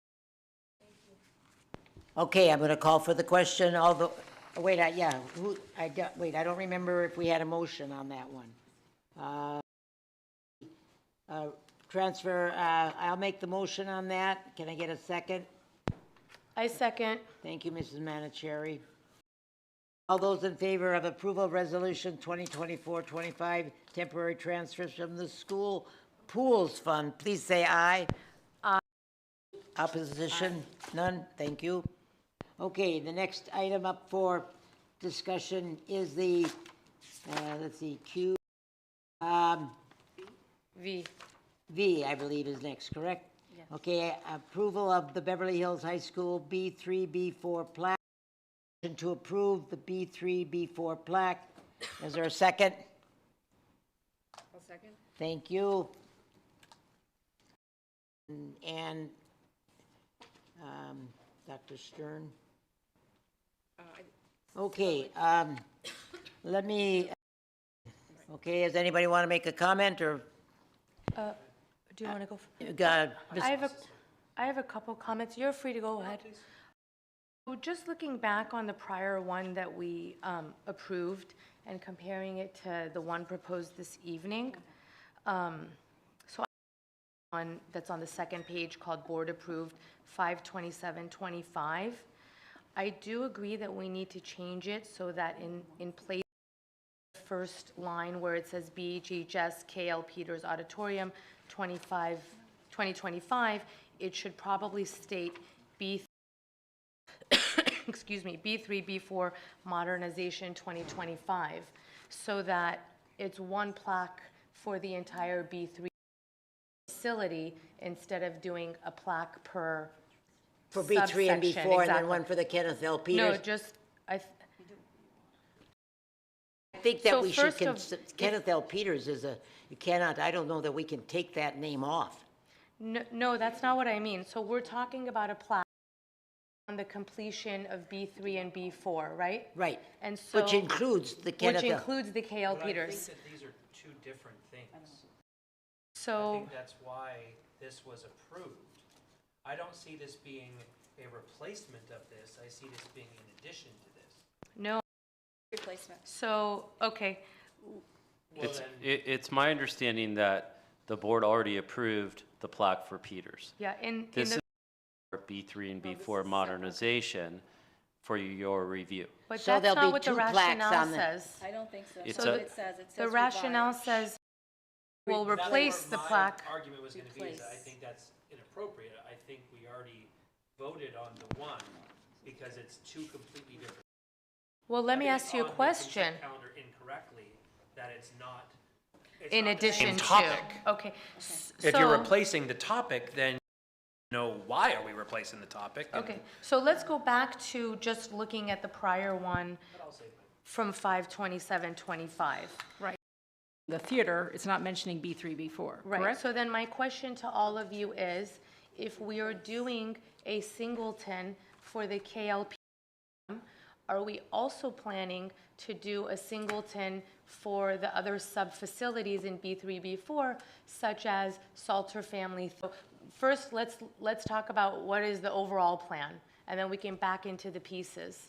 S1: Okay, I'm going to call for the question. Although, wait, I don't remember if we had a motion on that one. Transfer, I'll make the motion on that. Can I get a second?
S13: I second.
S1: Thank you, Mrs. Manicherry. All those in favor of approval of resolution 2024-25, temporary transfers from the school pools fund, please say aye.
S13: Aye.
S1: Opposition? None? Thank you. Okay, the next item up for discussion is the, let's see, V, I believe is next, correct?
S13: Yes.
S1: Okay, approval of the Beverly Hills High School B3, B4 plaque. To approve the B3, B4 plaque. Is there a second?
S16: I'll second.
S1: Thank you. And Dr. Stern. Okay, let me, okay, does anybody want to make a comment or?
S13: Do you want to go?
S1: I
S13: have a couple comments. You're free to go ahead. So just looking back on the prior one that we approved and comparing it to the one proposed this evening, so one that's on the second page called Board Approved 52725. I do agree that we need to change it so that in place of the first line where it says BHHS KL Peters Auditorium 2025, it should probably state B3, B4 Modernization 2025, so that it's one plaque for the entire B3 facility instead of doing a plaque per
S1: for B3 and
S13: subsection.
S1: B4, and then one for the Kenneth L. Peters?
S13: No, just,
S1: I think that
S13: So
S1: we should,
S13: first
S1: Kenneth L. Peters is you cannot, I don't know that we can take that name off.
S13: no, that's not what I mean. So we're talking about a plaque on the completion of B3 and B4, right?
S1: Right.
S13: And so.
S1: Which includes the Kenneth
S13: Which
S1: L.
S13: includes the KL
S5: But
S13: Peters.
S5: I think that these are two different things. I
S13: So,
S5: think that's why this was approved. I don't see this being a replacement of this. I see this being in addition to this.
S13: no.
S16: Replacement.
S13: So, okay.
S6: It's my understanding that the board already approved the plaque for Peters.
S13: Yeah, in
S6: This
S13: the
S6: B3 and B4 modernization for your review.
S13: But
S1: So
S13: that's
S1: there'll
S13: not
S1: be
S13: what the
S1: 2 plaques
S13: rationale
S1: on the-
S13: says.
S7: I don't think so.
S6: It's
S7: So
S6: a-
S7: it says
S13: The rationale says we'll replace the plaque.
S5: My argument was gonna be is that I think that's inappropriate. I think we already voted on the one because it's two completely different.
S13: Well, let me
S5: I think
S13: ask you a
S5: it's on the consent
S13: question.
S5: Calendar incorrectly, that it's not. it's
S13: In
S5: not the same
S13: addition to.
S5: topic.
S13: Okay.
S5: If you're
S13: So-
S5: replacing the topic, then you know why are we replacing the topic? and-
S13: Okay, so let's go back to just looking at the prior one from 5/27/25.
S9: Right. The theater, it's not mentioning B3, B4,
S13: Right,
S9: correct?
S13: so then my question to all of you is, if we are doing a singleton for the KLP, are we also planning to do a singleton for the other sub-facilities in B3, B4, such as Salter Family? So first, let's talk about what is the overall plan, and then we can back into the pieces.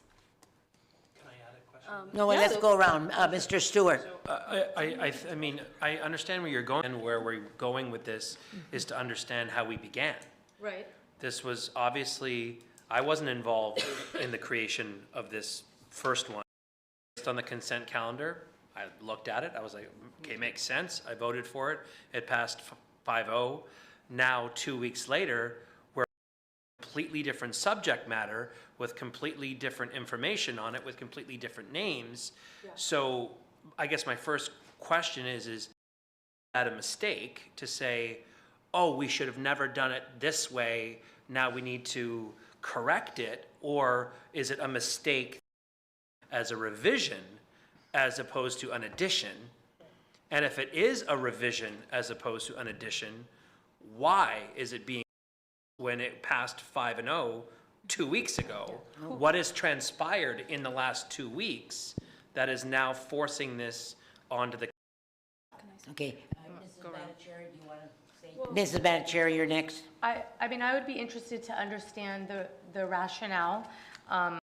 S1: No, wait, let's go around. Mr. Stewart.
S5: I mean, I understand where you're going, and where we're going with this is to understand how we began.
S13: Right.
S5: This was obviously, I wasn't involved in the creation of this first one. Based on the consent calendar, I looked at it, I was like, okay, makes sense, I voted for it, it passed 5-0. Now, 2 weeks later, we're completely different subject matter with completely different information on it, with completely different names. So I guess my first question is that a mistake to say, oh, we should have never done it this way, now we need to correct it? Or is it a mistake as a revision as opposed to an addition? And if it is a revision as opposed to an addition, why is it being, when it passed 5-0 2 weeks ago? What has transpired in the last 2 weeks that is now forcing this onto the?
S1: Okay. Mrs. Bhattacharya, do you want to say? Mrs. Bhattacharya, you're next.
S13: I mean, I would be interested to understand the rationale, and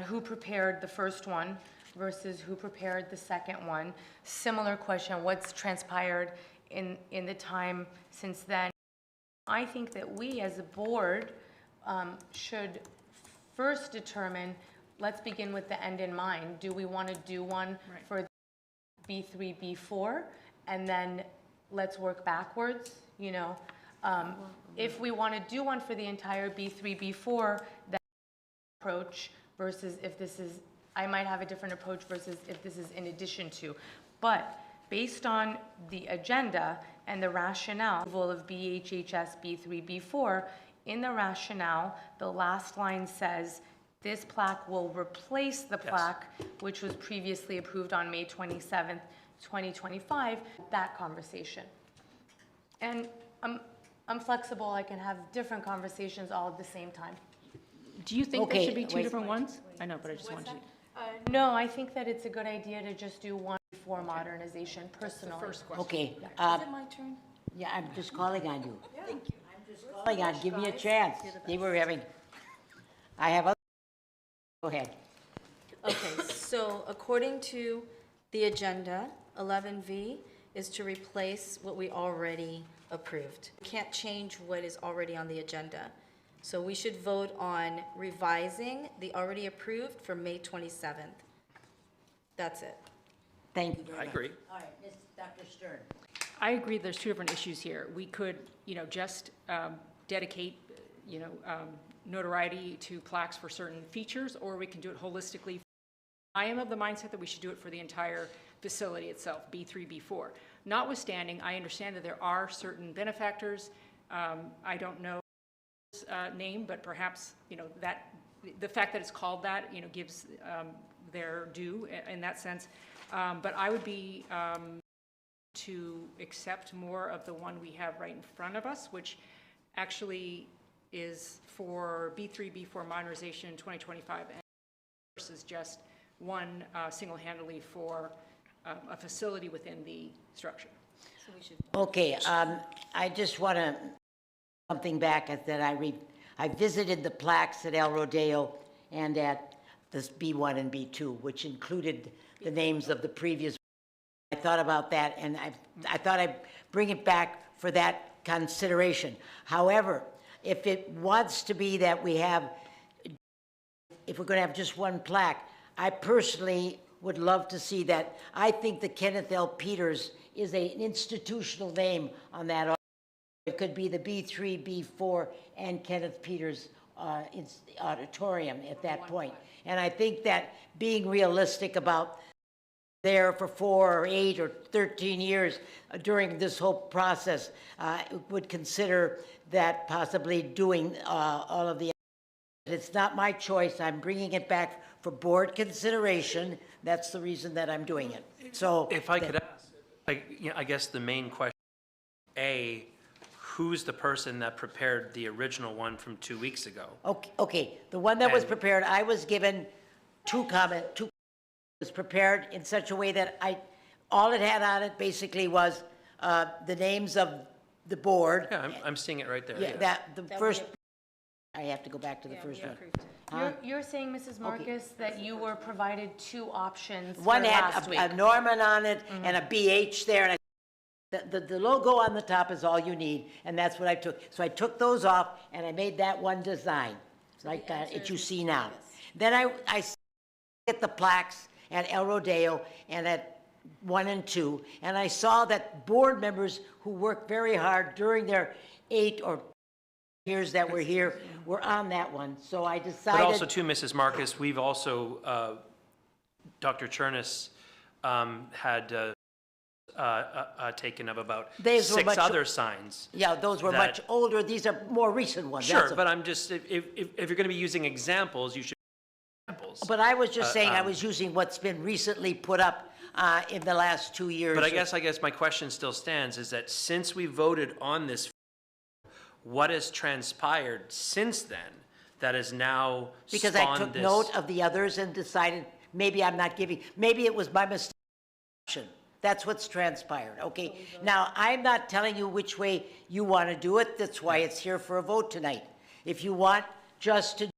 S13: who prepared the first one versus who prepared the second one. Similar question, what's transpired in the time since then? I think that we as a board should first determine, let's begin with the end in mind. Do we want to do one for B3, B4, and then let's work backwards, you know? If we want to do one for the entire B3, B4, that approach versus if this is, I might have a different approach versus if this is in addition to. But based on the agenda and the rationale of BHHS B3, B4, in the rationale, the last line says, this plaque will replace the plaque which was previously approved on May 27th, 2025, that conversation. And I'm flexible, I can have different conversations all at the same time.
S9: Do you think there
S1: Okay,
S9: should be two
S1: wait.
S9: different ones? I know, but I just wanted you.
S13: No, I think that it's a good idea to just do one before modernization, personally.
S1: Okay.
S7: Is it my turn?
S1: Yeah, I'm just calling on you. Thank you. I'm just calling on, give me a chance. They were having, I have other, go ahead.
S7: Okay, so according to the agenda, 11V is to replace what we already approved. We can't change what is already on the agenda. So we should vote on revising the already approved for May 27th. That's it.
S1: Thank you very
S5: I
S1: much.
S5: agree.
S1: All right, Dr. Stern.
S9: I agree, there's two different issues here. We could, just dedicate, notoriety to plaques for certain features, or we can do it holistically. I am of the mindset that we should do it for the entire facility itself, B3, B4. Notwithstanding, I understand that there are certain benefactors. I don't know his name, but perhaps, that the fact that it's called that, gives their due in that sense. But I would be to accept more of the one we have right in front of us, which actually is for B3, B4 modernization in 2025 versus just one single-handedly for a facility within the structure.
S7: So we should.
S1: Okay, I just want to, something back at that I visited the plaques at El Rodeo and at this B1 and B2, which included the names of the previous. I thought about that, and I thought I'd bring it back for that consideration. However, if it wants to be that we have, if we're going to have just one plaque, I personally would love to see that. I think the Kenneth L. Peters is an institutional name on that. It could be the B3, B4, and Kenneth Peters auditorium at that point. And I think that being realistic about there for 4 or 8 or 13 years during this whole process, would consider that possibly doing all of the. It's not my choice. I'm bringing it back for board consideration. That's the reason that I'm doing it. So
S5: If I could ask, I guess the main question, A, who's the person that prepared the original one from 2 weeks ago?
S1: Okay, the one that was prepared, I was given two was prepared in such a way that all it had on it basically was the names of the board.
S5: Yeah, I'm seeing it right there.
S1: Yeah, the first, I have to go back to the first one.
S13: You're saying, Mrs. Marcus, that you were provided 2 options for
S1: One
S13: last
S1: had
S13: week.
S1: a Norman on it and a BH there, and the logo on the top is all you need, and that's what I took. So I took those off, and I made that one design, like that you see now. Then I get the plaques at El Rodeo and at 1 and 2, and I saw that board members who worked very hard during their 8 or years that were here were on that one. So I decided.
S5: But also too, Mrs. Marcus, we've also, Dr. Chernus had taken of about
S1: Those were
S5: 6
S1: much-
S5: other signs.
S1: Yeah, those were
S5: that-
S1: much older. These are more recent ones.
S5: Sure,
S1: That's
S5: but I'm just, if you're going to be using examples, you should use examples.
S1: But I was just saying I was using what's been recently put up in the last 2 years.
S5: But I guess my question still stands, is that since we voted on this, what has transpired since then that has now
S1: Because I
S5: spawned
S1: took
S5: this?
S1: note of the others and decided maybe I'm not giving, maybe it was my mistake. That's what's transpired, okay? Now, I'm not telling you which way you want to do it. That's why it's here for a vote tonight. If you want just to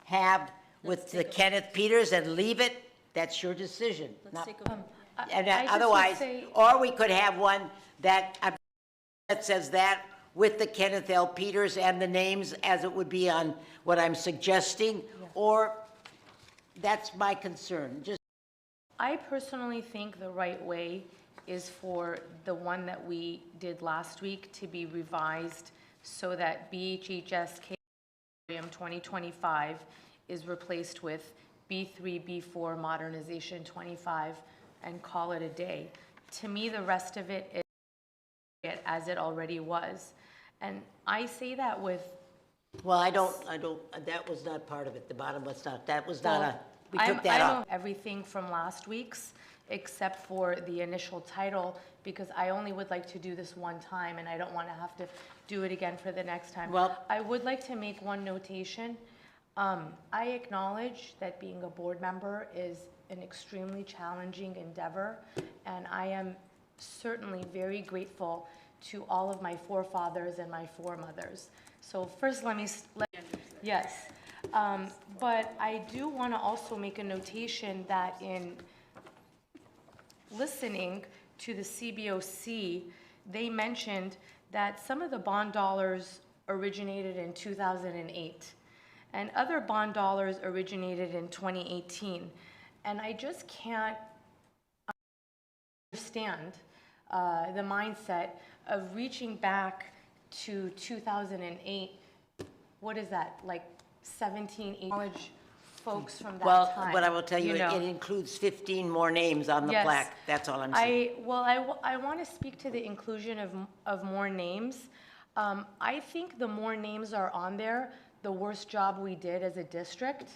S1: have with the Kenneth Peters and leave it, that's your decision. Not- And
S13: I just would
S1: otherwise,
S13: say-
S1: or we could have one that says that with the Kenneth L. Peters and the names as it would be on what I'm suggesting, or that's my concern. Just
S13: I personally think the right way is for the one that we did last week to be revised so that BHHS 2025 is replaced with B3, B4 Modernization 25 and call it a day. To me, the rest of it is as it already was. And I say that with.
S1: Well, I don't, that was not part of it. The bottom was not, that was not a, we took
S13: I
S1: that
S13: know
S1: off.
S13: everything from last week's, except for the initial title, because I only would like to do this one time, and I don't want to have to do it again for the next time.
S1: Well-
S13: I would like to make one notation. I acknowledge that being a board member is an extremely challenging endeavor, and I am certainly very grateful to all of my forefathers and my foremothers. So first, yes. But I do want to also make a notation that in listening to the CBOC, they mentioned that some of the bond dollars originated in 2008, and other bond dollars originated in 2018. And I just can't understand the mindset of reaching back to 2008. What is that, like 17, 18 college folks from that
S1: Well,
S13: time?
S1: but I will tell you,
S13: know?
S1: it includes 15 more names on the
S13: Yes.
S1: plaque. That's all I'm saying.
S13: I want to speak to the inclusion of more names. I think the more names are on there, the worse job we did as a district,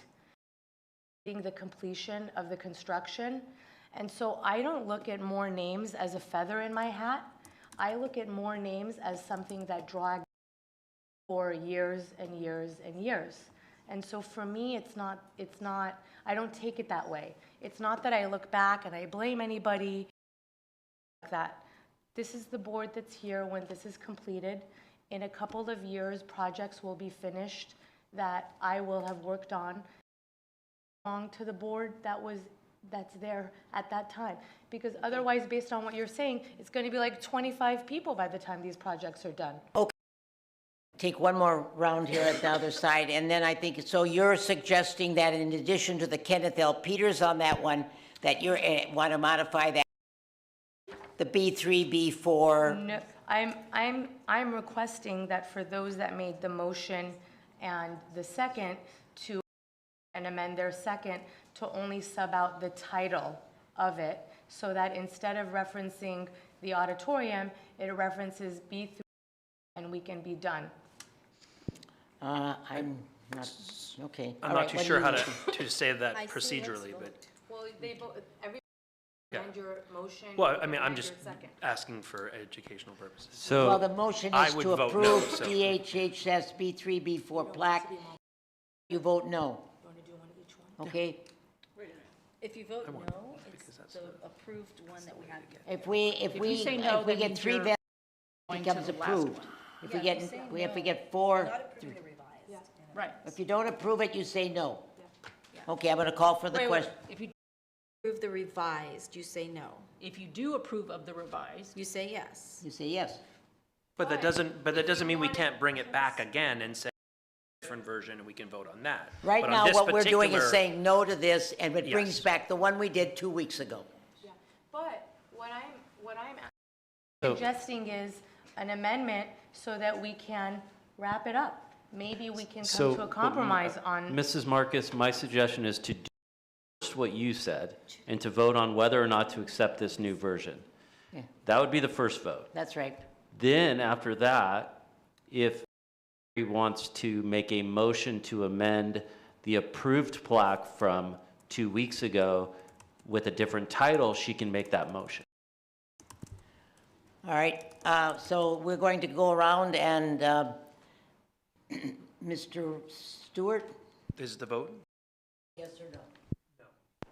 S13: being the completion of the construction. And so I don't look at more names as a feather in my hat. I look at more names as something that dragged for years and years and years. And so for me, it's not, I don't take it that way. It's not that I look back and I blame anybody like that. This is the board that's here when this is completed. In a couple of years, projects will be finished that I will have worked on. Belong to the board that's there at that time. Because otherwise, based on what you're saying, it's going to be like 25 people by the time these projects are done.
S1: Okay. take one more round here at the other side, and then I think, so you're suggesting that in addition to the Kenneth L. Peters on that one, that you want to modify that, the B3, B4?
S13: No, I'm requesting that for those that made the motion and the second to, and amend their second to only sub out the title of it, so that instead of referencing the auditorium, it references B3, and we can be done.
S1: I'm not, okay.
S5: I'm
S1: All
S5: not
S1: right,
S5: too
S1: what do
S5: sure
S1: you
S5: how
S1: need?
S5: to say that
S7: I see, let's
S5: procedurally, but,
S7: vote.
S13: Well, they both, every,
S5: Yeah.
S13: amend your motion.
S5: well, I
S13: and
S5: mean, I'm
S13: amend
S5: just
S13: your second.
S5: asking for educational purposes.
S6: So.
S1: Well, the motion
S5: I
S1: is
S5: would
S1: to
S5: vote no,
S1: approve
S5: so-
S1: DHHS B3, B4 plaque. You vote no. Okay?
S7: If you vote
S5: I want
S7: no,
S5: both
S7: it's
S5: because that's
S7: the approved one that we have.
S1: If we
S9: say no,
S1: if we
S9: that
S1: get
S9: means
S1: 3
S9: you're
S1: votes, it
S9: going to
S1: becomes
S9: the last
S1: approved.
S9: one.
S1: If
S7: Yeah,
S1: we get,
S7: if you say
S1: if we
S7: no,
S1: get 4,
S7: Not approving the revised.
S9: Right.
S1: if you don't approve it, you say no. Okay, I'm going to call for the
S16: Wait, wait,
S1: question.
S16: if you,
S7: Approve the revised, you say no.
S16: if you do approve of the revised,
S7: You say yes.
S1: You say yes.
S5: But that doesn't mean we can't bring it back again and say different version and we can vote on that.
S1: Right
S5: But on
S1: now,
S5: this
S1: what we're doing is
S5: particular-
S1: saying no to this, and it brings
S5: Yes.
S1: back the one we did 2 weeks ago.
S13: But what I'm
S6: So-
S13: suggesting is an amendment so that we can wrap it up. Maybe we can
S6: So,
S13: come to a compromise on,
S6: Mrs. Marcus, my suggestion is to do just what you said and to vote on whether or not to accept this new version.
S1: Yeah.
S6: That would be the first vote.
S1: That's right.
S6: Then after that, if he wants to make a motion to amend the approved plaque from 2 weeks ago with a different title, she can make that motion.
S1: All right, so we're going to go around and, Mr. Stewart?
S5: This is the vote?
S1: Yes or no? No.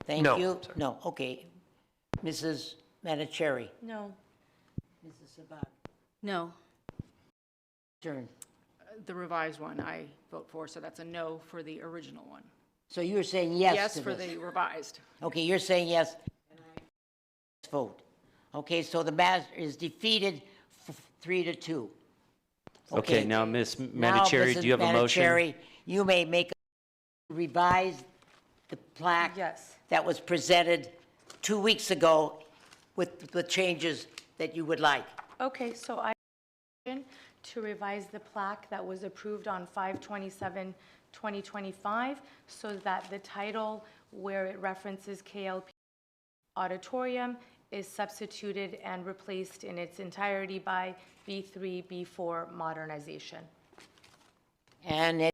S1: Thank
S5: No,
S1: you.
S5: sorry.
S1: No, okay. Mrs. Manicherry?
S13: no.
S1: Mrs. Sabat?
S7: No.
S1: Turn.
S9: The revised one, I vote for, so that's a no for the original one.
S1: So you're saying yes
S9: Yes
S1: to
S9: for
S1: this?
S9: the revised.
S1: Okay, you're saying yes. Let's vote. Okay, so the matter is defeated 3-2.
S6: Okay, now Ms.
S1: Now,
S6: Manicherry, do you have a motion?
S1: Manicherry, you may revise the plaque
S13: Yes.
S1: that was presented 2 weeks ago with the changes that you would like.
S13: Okay, so I motion to revise the plaque that was approved on 5/27/2025 so that the title where it references KLP Auditorium is substituted and replaced in its entirety by B3, B4 modernization.
S1: And it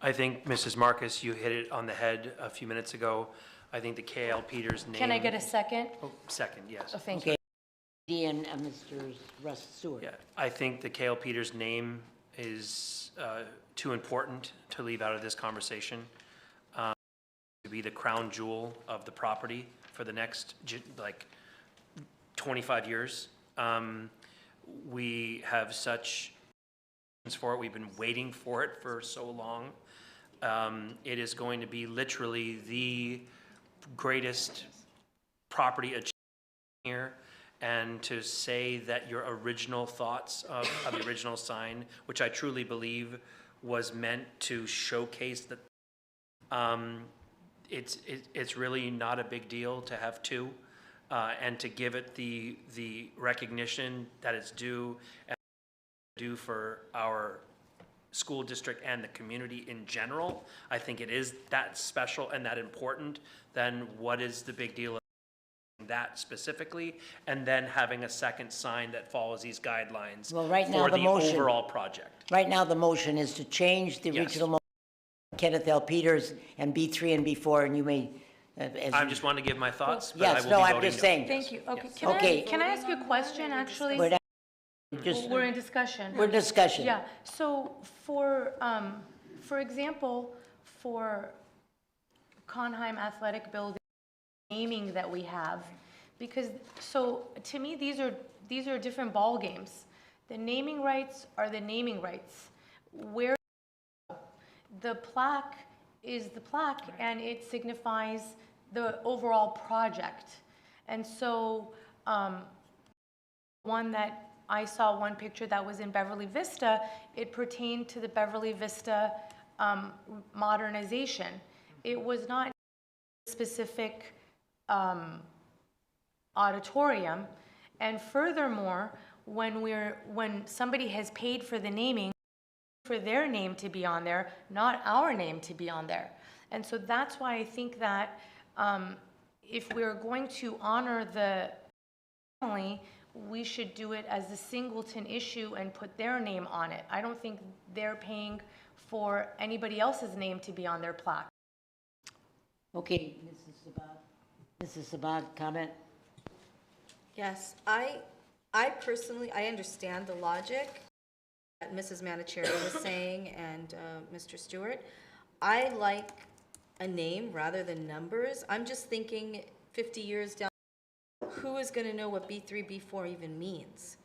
S5: I think, Mrs. Marcus, you hit it on the head a few minutes ago. I think the KL Peters name.
S13: Can I get a second?
S5: Oh, second, yes.
S13: Oh, thank you.
S1: Okay, and Mr. Russ Stewart.
S5: Yeah, I think the KL Peters name is too important to leave out of this conversation. To be the crown jewel of the property for the next, 25 years. We have such for it. We've been waiting for it for so long. It is going to be literally the greatest property achievement here. And to say that your original thoughts of the original sign, which I truly believe was meant to showcase that, it's really not a big deal to have two, and to give it the recognition that it's due for our school district and the community in general. I think it is that special and that important. Then what is the big deal of that specifically, and then having a second sign that follows these guidelines
S1: Well, right now,
S5: for
S1: the
S5: the
S1: motion-
S5: overall project?
S1: Right now, the motion is to change the
S5: Yes.
S1: original motion, Kenneth L. Peters, and B3 and B4, and you may, as
S5: I just want to give my thoughts, but I
S1: Yes,
S5: will
S1: no,
S5: be
S1: I'm
S5: voting
S1: just
S5: no.
S1: saying.
S13: Thank you. Okay,
S5: Yes.
S1: Okay.
S13: can I ask you a question, actually?
S1: We're not- just,
S13: We're in discussion.
S1: we're discussion.
S13: Yeah, so for example, for Conheim Athletic Building naming that we have, because, so to me, these are different ball games. The naming rights are the naming rights. Where the plaque is the plaque, and it signifies the overall project. And so, one that I saw one picture that was in Beverly Vista, it pertained to the Beverly Vista modernization. It was not a specific auditorium. And furthermore, when somebody has paid for the naming, for their name to be on there, not our name to be on there. And so that's why I think that if we're going to honor the family, we should do it as a singleton issue and put their name on it. I don't think they're paying for anybody else's name to be on their plaque.
S1: Okay, Mrs. Sabag, comment?
S7: Yes, I personally, I understand the logic that Mrs. Manicherry was saying and Mr. Stewart. I like a name rather than numbers. I'm just thinking 50 years down, who is going to know what B3, B4 even means?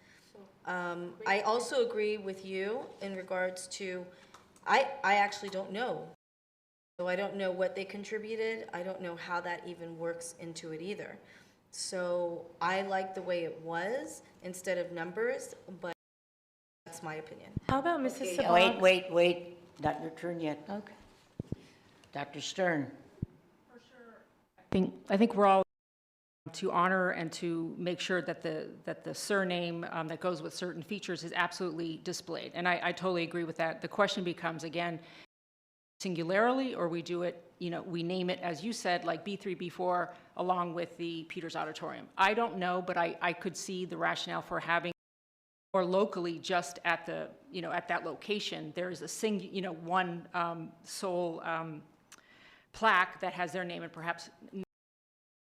S7: I also agree with you in regards to, I actually don't know. So I don't know what they contributed. I don't know how that even works into it either. So I like the way it was instead of numbers, but that's my opinion.
S13: How about Mrs. Sabag?
S1: Wait, not your turn yet.
S13: Okay.
S1: Dr. Stern.
S9: I think we're all to honor and to make sure that the surname that goes with certain features is absolutely displayed. And I totally agree with that. The question becomes, again, singularly, or we do it, we name it, as you said, like B3, B4, along with the Peters Auditorium. I don't know, but I could see the rationale for having, or locally, just at the, at that location, there is a one sole plaque that has their name, and perhaps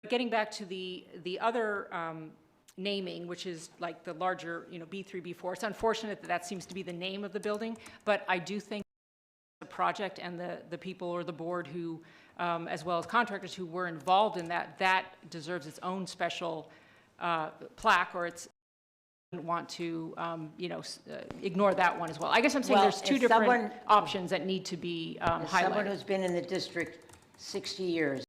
S9: getting back to the other naming, which is like the larger, B3, B4. It's unfortunate that seems to be the name of the building, but I do think the project and the people or the board who, as well as contractors who were involved in that deserves its own special plaque, or it's want to, ignore that one as well. I guess I'm saying there's two different options that need to be
S1: As
S9: highlighted.
S1: someone who's been in the district 60 years,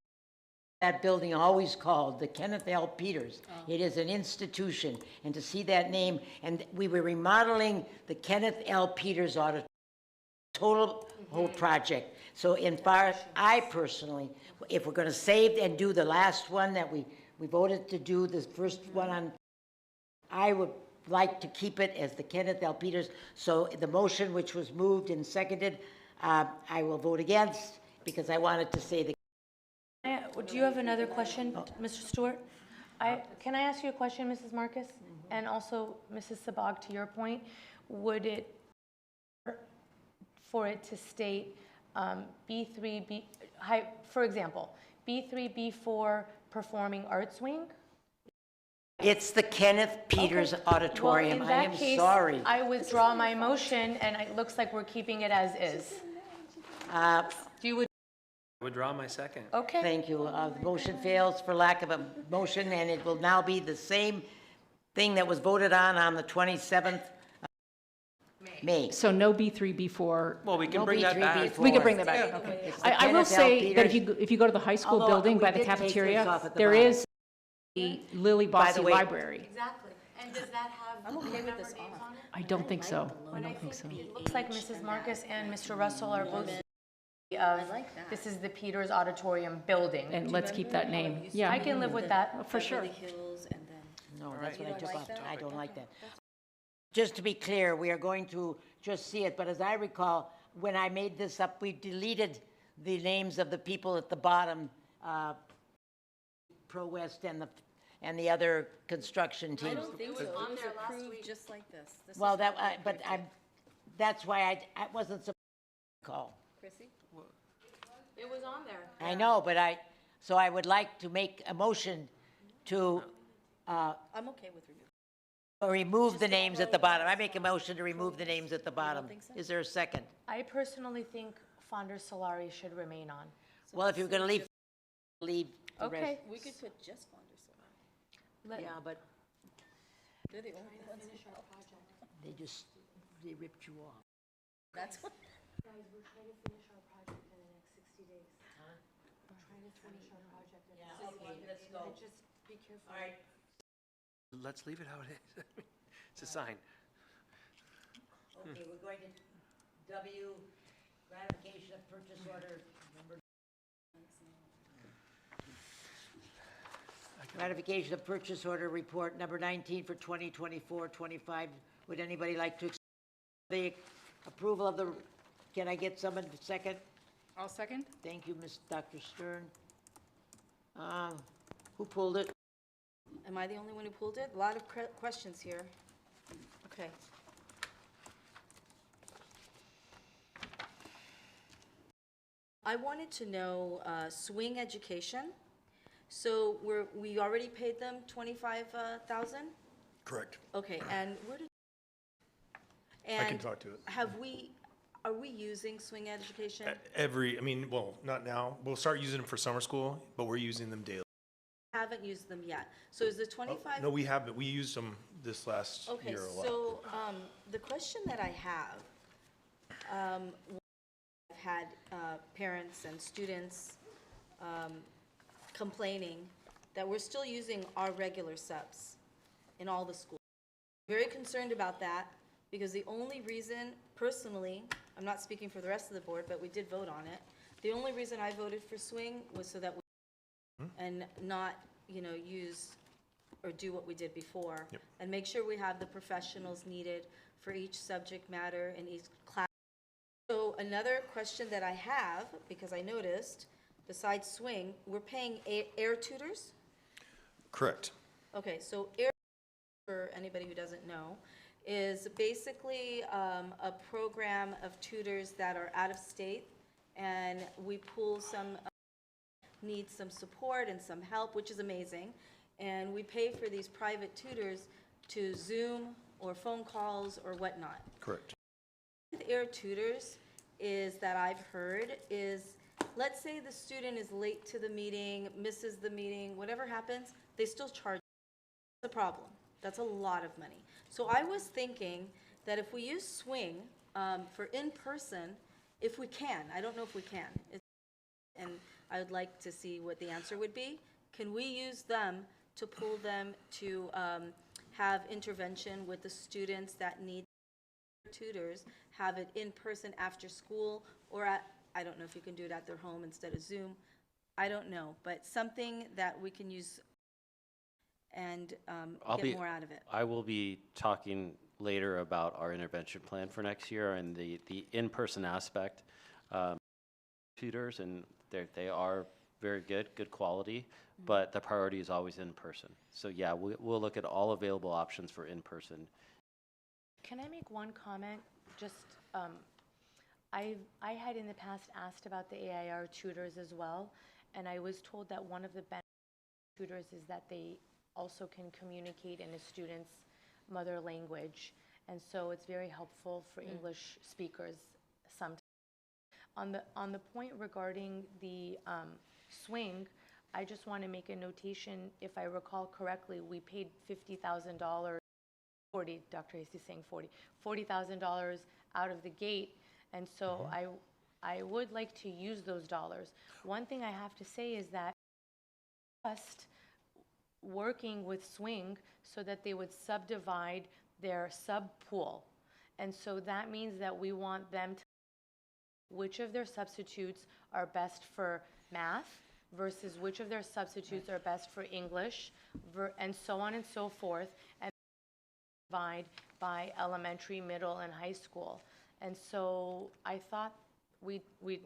S1: that building always called the Kenneth L. Peters. It is an institution, and to see that name, and we were remodeling the Kenneth L. Peters Auditorium, whole project. So in far, I personally, if we're going to save and do the last one that we voted to do, the first one on, I would like to keep it as the Kenneth L. Peters. So the motion which was moved and seconded, I will vote against because I wanted to say the.
S13: Do you have another question, Mr. Stewart? Can I ask you a question, Mrs. Marcus? And also, Mrs. Sabag, to your point, would it, for it to state B3, for example, B3, B4 Performing Arts Wing?
S1: It's the Kenneth Peters Auditorium.
S13: Well,
S1: I am sorry.
S13: I withdraw my motion, and it looks like we're keeping it as is. Do you
S5: Withdraw my second.
S13: Okay.
S1: Thank you. The motion fails for lack of a motion, and it will now be the same thing that was voted on the 27th May.
S9: So no B3, B4.
S5: Well, we can
S1: No
S5: bring that
S1: B3,
S5: back.
S1: B4.
S9: We can bring that back.
S1: Yeah.
S9: Okay.
S1: It's the
S9: I will
S1: Kenneth L.
S9: say that
S1: Peters.
S9: if you go to the high school
S1: Although
S9: building
S1: we
S9: by the
S1: did take this
S9: cafeteria,
S1: off at the
S9: there
S1: bottom.
S9: is the Lily
S1: By
S9: Bossy
S1: the way-
S9: Library.
S13: Exactly. And does that have
S7: I'm okay with this
S13: names on it?
S9: I don't think so. I don't think so.
S13: It looks like Mrs. Marcus and Mr. Russell are both this is the Peters Auditorium building.
S9: And let's keep that name. Yeah.
S13: I can live with that.
S9: For sure.
S7: Hills and then.
S1: No, that's what I took off. I don't like that. Just to be clear, we are going to just see it, but as I recall, when I made this up, we deleted the names of the people at the bottom, Pro West and the other construction teams.
S7: I don't think so. It was approved just like this.
S1: Well, that's why I wasn't supposed to call.
S7: Chrissy?
S13: It was on there.
S1: I know, but so I would like to make a motion to
S7: I'm okay with removing.
S1: remove the names at the bottom. I make a motion to remove the names at the bottom. Is there a second?
S13: I personally think Fonder Solari should remain on.
S1: Well, if you're going to leave the
S13: Okay.
S1: rest.
S7: We could put just Fonder Solari.
S1: Yeah, but
S7: They're the only ones.
S1: they ripped you off.
S7: That's what.
S13: Guys, we're trying to finish our project in the next 60 days. We're trying to finish our project in the next 60 days.
S1: let's go.
S13: Just be careful.
S1: All right.
S5: Let's leave it how it is. It's a sign.
S1: Okay, we're going to W, ratification of purchase order number. Ratification of purchase order report number 19 for 2024-25. Would anybody like to explain the approval of the, can I get someone to second?
S3: I'll second.
S1: Thank you, Dr. Stern. Who pulled it?
S7: Am I the only one who pulled it? A lot of questions here. Okay. I wanted to know swing education. So we already paid them 25,000?
S15: Correct.
S7: Okay, and where did?
S15: I can
S7: And
S15: talk to it.
S7: are we using swing education?
S15: Well, not now. We'll start using them for summer school, but we're using them daily.
S7: Haven't used them yet. So is the 25?
S15: No, we haven't. We used them this last
S7: Okay,
S15: year a lot.
S7: so the question that I have, I've had parents and students complaining that we're still using our regular subs in all the schools. Very concerned about that because the only reason, personally, I'm not speaking for the rest of the board, but we did vote on it. The only reason I voted for swing was so that we and not, use or do what we did before.
S15: Yep.
S7: And make sure we have the professionals needed for each subject matter in each class. So another question that I have, because I noticed, besides swing, we're paying air tutors?
S15: Correct.
S7: Okay, so air, for anybody who doesn't know, is basically a program of tutors that are out of state, and we pool some, need some support and some help, which is amazing, and we pay for these private tutors to Zoom or phone calls or whatnot.
S15: Correct.
S7: With air tutors is that I've heard is, let's say the student is late to the meeting, misses the meeting, whatever happens, they still charge. That's a problem. That's a lot of money. So I was thinking that if we use swing for in-person, if we can, I don't know if we can, and I would like to see what the answer would be. Can we use them to pull them to have intervention with the students that need tutors, have it in person after school, or I don't know if you can do it at their home instead of Zoom. I don't know, but something that we can use and get more out of it.
S6: I will be talking later about our intervention plan for next year and the in-person aspect. Tutors, and they are very good quality, but the priority is always in person. So yeah, we'll look at all available options for in-person.
S13: Can I make one comment? Just, I had in the past asked about the AIR tutors as well, and I was told that one of the benefits of tutors is that they also can communicate in a student's mother language, and so it's very helpful for English speakers sometimes. On the point regarding the swing, I just want to make a notation. If I recall correctly, we paid $50,000, Dr. Hasty saying $40,000 out of the gate, and so I would like to use those dollars. One thing I have to say is that just working with swing so that they would subdivide their sub pool, and so that means that we want them to which of their substitutes are best for math versus which of their substitutes are best for English, and so on and so forth, and divide by elementary, middle, and high school. And so I thought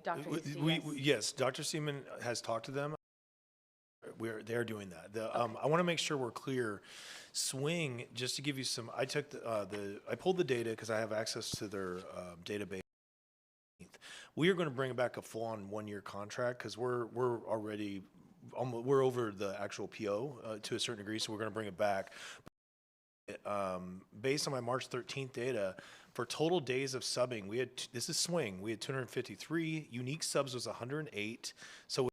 S13: Dr. Hasty,
S15: Yes, Dr. Seaman has talked to them. They're doing that. I want to make sure we're clear. Swing, just to give you some, I took I pulled the data because I have access to their database. We are going to bring back a full-on one-year contract because we're already we're over the actual PO to a certain degree, so we're going to bring it back. Based on my March 13th data, for total days of subbing, we had this is swing. We had 253 unique subs was 108, so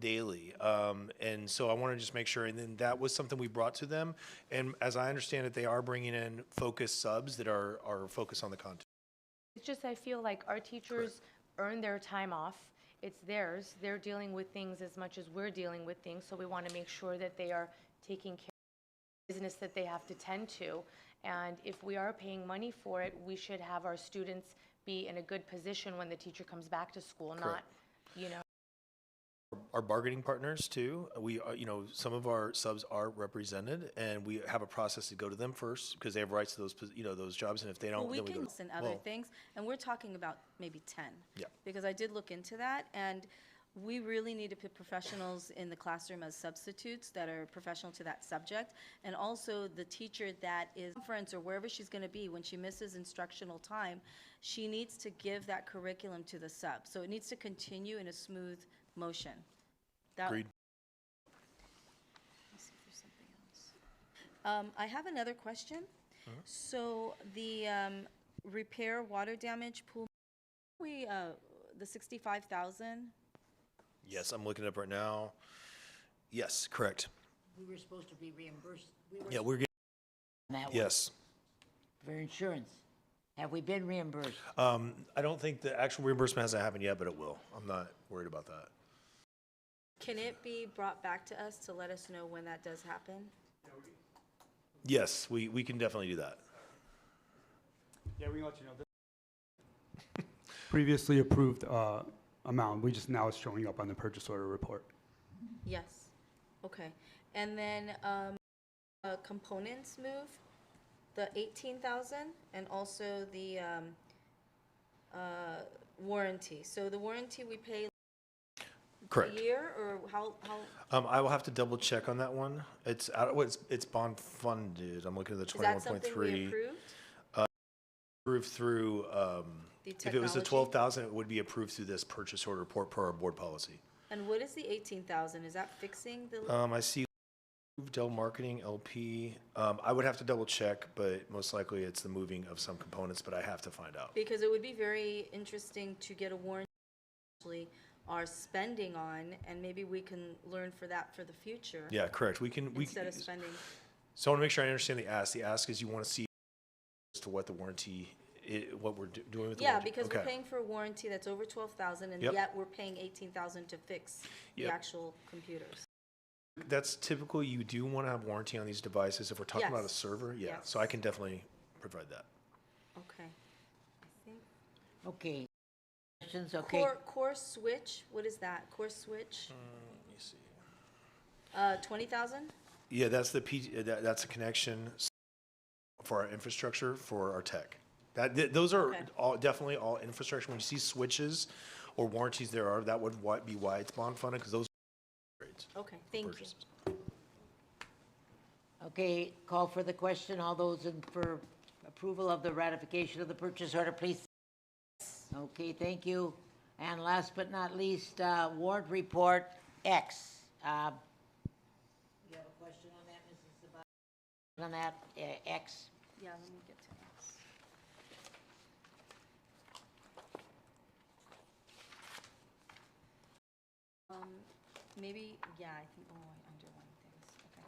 S15: daily. And so I want to just make sure, and then that was something we brought to them. And as I understand it, they are bringing in focused subs that are focused on the content.
S13: it's just I feel like our teachers earn their time off. It's theirs. They're dealing with things as much as we're dealing with things, so we want to make sure that they are taking care of the business that they have to tend to. And if we are paying money for it, we should have our students be in a good position when the teacher comes back to school, not,
S15: Correct.
S13: you know.
S15: Our bargaining partners too, we are, some of our subs are represented, and we have a process to go to them first, because they have rights to those, those jobs, and if they don't,
S7: Well, we
S15: then we
S7: can
S15: go.
S7: listen other
S15: Well,
S7: things, and we're talking about maybe 10.
S15: Yeah.
S7: Because I did look into that, and we really need to put professionals in the classroom as substitutes that are professional to that subject, and also the teacher that is conference or wherever she's going to be, when she misses instructional time, she needs to give that curriculum to the sub. So it needs to continue in a smooth motion.
S15: Agreed.
S7: Let's see if there's something else. I have another question. So the repair water damage pool, the 65,000.
S15: Yes, I'm looking it up right now. Yes, correct.
S1: We were supposed to be reimbursed.
S15: Yeah, we're getting,
S1: That one
S15: yes.
S1: for insurance. Have we been reimbursed?
S15: I don't think the actual reimbursement hasn't happened yet, but it will. I'm not worried about that.
S7: Can it be brought back to us to let us know when that does happen?
S15: Yes, we can definitely do that.
S14: Yeah, we can let you know. Previously approved amount, now it's showing up on the purchase order report.
S7: Yes. Okay. And then components move, the 18,000, and also the warranty. So the warranty we pay
S15: Correct.
S7: a year, or how?
S15: I will have to double check on that one. It's out. It's bond funded. I'm looking at the
S7: Is that something
S15: 21.3.
S7: we approved?
S15: Approved through. If it was the
S7: technology?
S15: 12,000, it would be approved through this purchase order report per our board policy.
S7: And what is the 18,000? Is that fixing the?
S15: I see Dell Marketing LP. I would have to double check, but most likely it's the moving of some components, but I have to find out.
S7: Because it would be very interesting to get a warranty actually are spending on, and maybe we can learn for that for the future.
S15: Yeah, correct. We can.
S7: Instead of spending.
S15: So I want to make sure I understand the ask. The ask is you want to see as to what the warranty, what we're doing with the
S7: Yeah,
S15: warranty.
S7: because
S15: Okay.
S7: we're paying for a warranty that's over 12,000, and
S15: Yep.
S7: yet we're paying 18,000 to fix the
S15: Yep.
S7: actual computers.
S15: That's typical. You do want to have warranty on these devices. If we're talking about a
S7: Yes.
S15: server, yeah.
S7: Yes.
S15: So I can definitely provide that.
S7: Okay. I think.
S1: Okay. Questions, okay.
S7: Core switch, what is that? Core switch,
S15: Let me see.
S7: 20,000?
S15: Yeah, that's that's a connection for our infrastructure for our tech. Those are
S7: Okay.
S15: definitely all infrastructure. When you see switches or warranties, that would be why it's bond funded, because those are upgrades.
S7: Okay, thank you.
S15: Purchases.
S1: Okay, call for the question. All those for approval of the ratification of the purchase order, please. Okay, thank you. And last but not least, warrant report X. You have a question on that, Mrs. Sabat? On that, X?
S7: Yeah, let me get to this. Maybe, yeah, I think, oh, I underlined things, okay.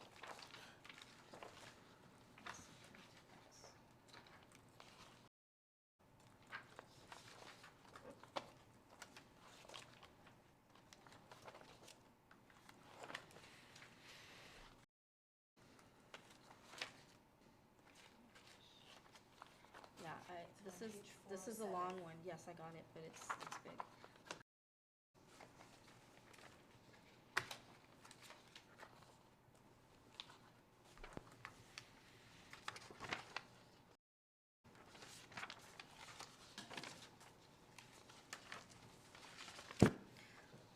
S7: Yeah, this is a long one, yes, I got it, but it's big.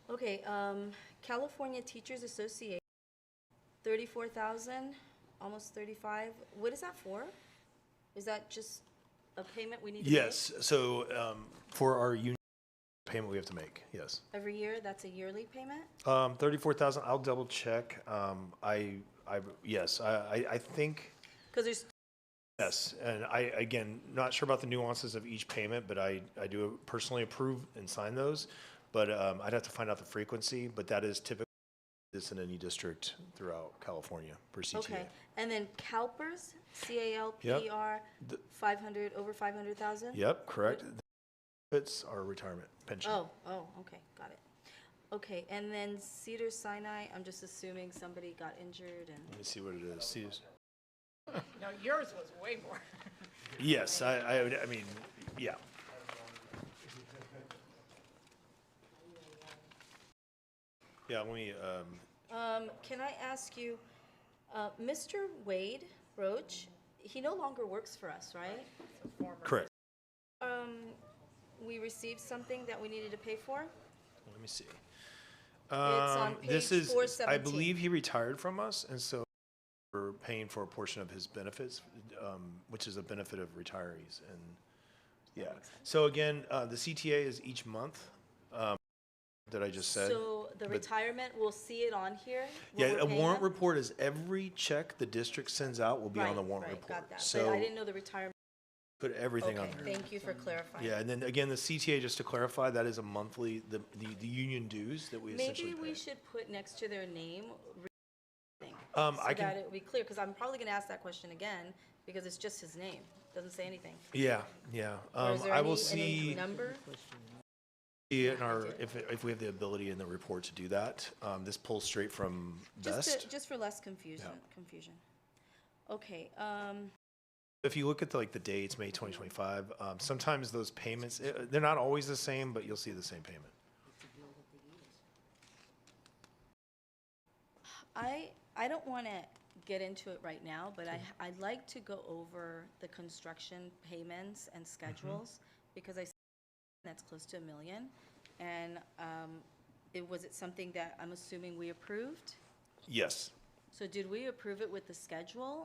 S7: Okay, California Teachers Association, 34,000, almost 35. What is that for? Is that just a payment we need to make?
S15: Yes. So for our union payment, we have to make. Yes.
S7: Every year, that's a yearly payment?
S15: 34,000. I'll double check. Yes. I think.
S7: Because there's.
S15: Yes, and again, not sure about the nuances of each payment, but I do personally approve and sign those. But I'd have to find out the frequency, but that is typical this in any district throughout California per CTA.
S7: Okay, and then CalPERS, C-A-L-P-E-R, 500, over 500,000?
S15: Yep, correct. It's our retirement pension.
S7: Oh, okay, got it. Okay, and then Cedars Sinai, I'm just assuming somebody got injured and.
S15: Let me see what it is.
S9: No, yours was way more.
S15: Yes, I mean, yeah. Yeah, let me,
S7: Can I ask you, Mr. Wade Roach, he no longer works for us, right?
S15: correct.
S7: We received something that we needed to pay for?
S15: Let me see.
S7: on
S15: This
S7: page
S15: is, I
S7: 417.
S15: believe he retired from us, and so we're paying for a portion of his benefits, which is a benefit of retirees, and, yeah. So again, the CTA is each month, that I just said.
S7: So the
S15: but-
S7: retirement, we'll see it on here? what
S15: Yeah,
S7: we're
S15: a
S7: paying
S15: warrant
S7: them?
S15: report is every check the district sends out will be on the
S7: Right,
S15: warrant
S7: right,
S15: report.
S7: got that. But I
S15: So
S7: didn't know the retirement.
S15: put everything on
S7: Okay,
S15: there.
S7: thank you for clarifying.
S15: Yeah, and then again, the CTA, just to clarify, that is a monthly, the union dues that we essentially
S7: Maybe
S15: pay.
S7: we should put next to their name, so
S15: I can-
S7: that it will be clear, because I'm probably gonna ask that question again, because it's just his name, doesn't say anything.
S15: Yeah, yeah.
S7: Or is there
S15: I will
S7: any
S15: see
S7: number?
S15: in our, if we have the ability in the report to do that. This pulls straight from Best.
S7: Just for less confusion. Okay,
S15: If you look at the dates, May 2025, sometimes those payments, they're not always the same, but you'll see the same payment.
S7: I don't want to get into it right now, but I'd like to go over the construction payments and schedules, because I see that's close to $1 million. And was it something that I'm assuming we approved?
S15: Yes.
S7: So did we approve it with the schedule?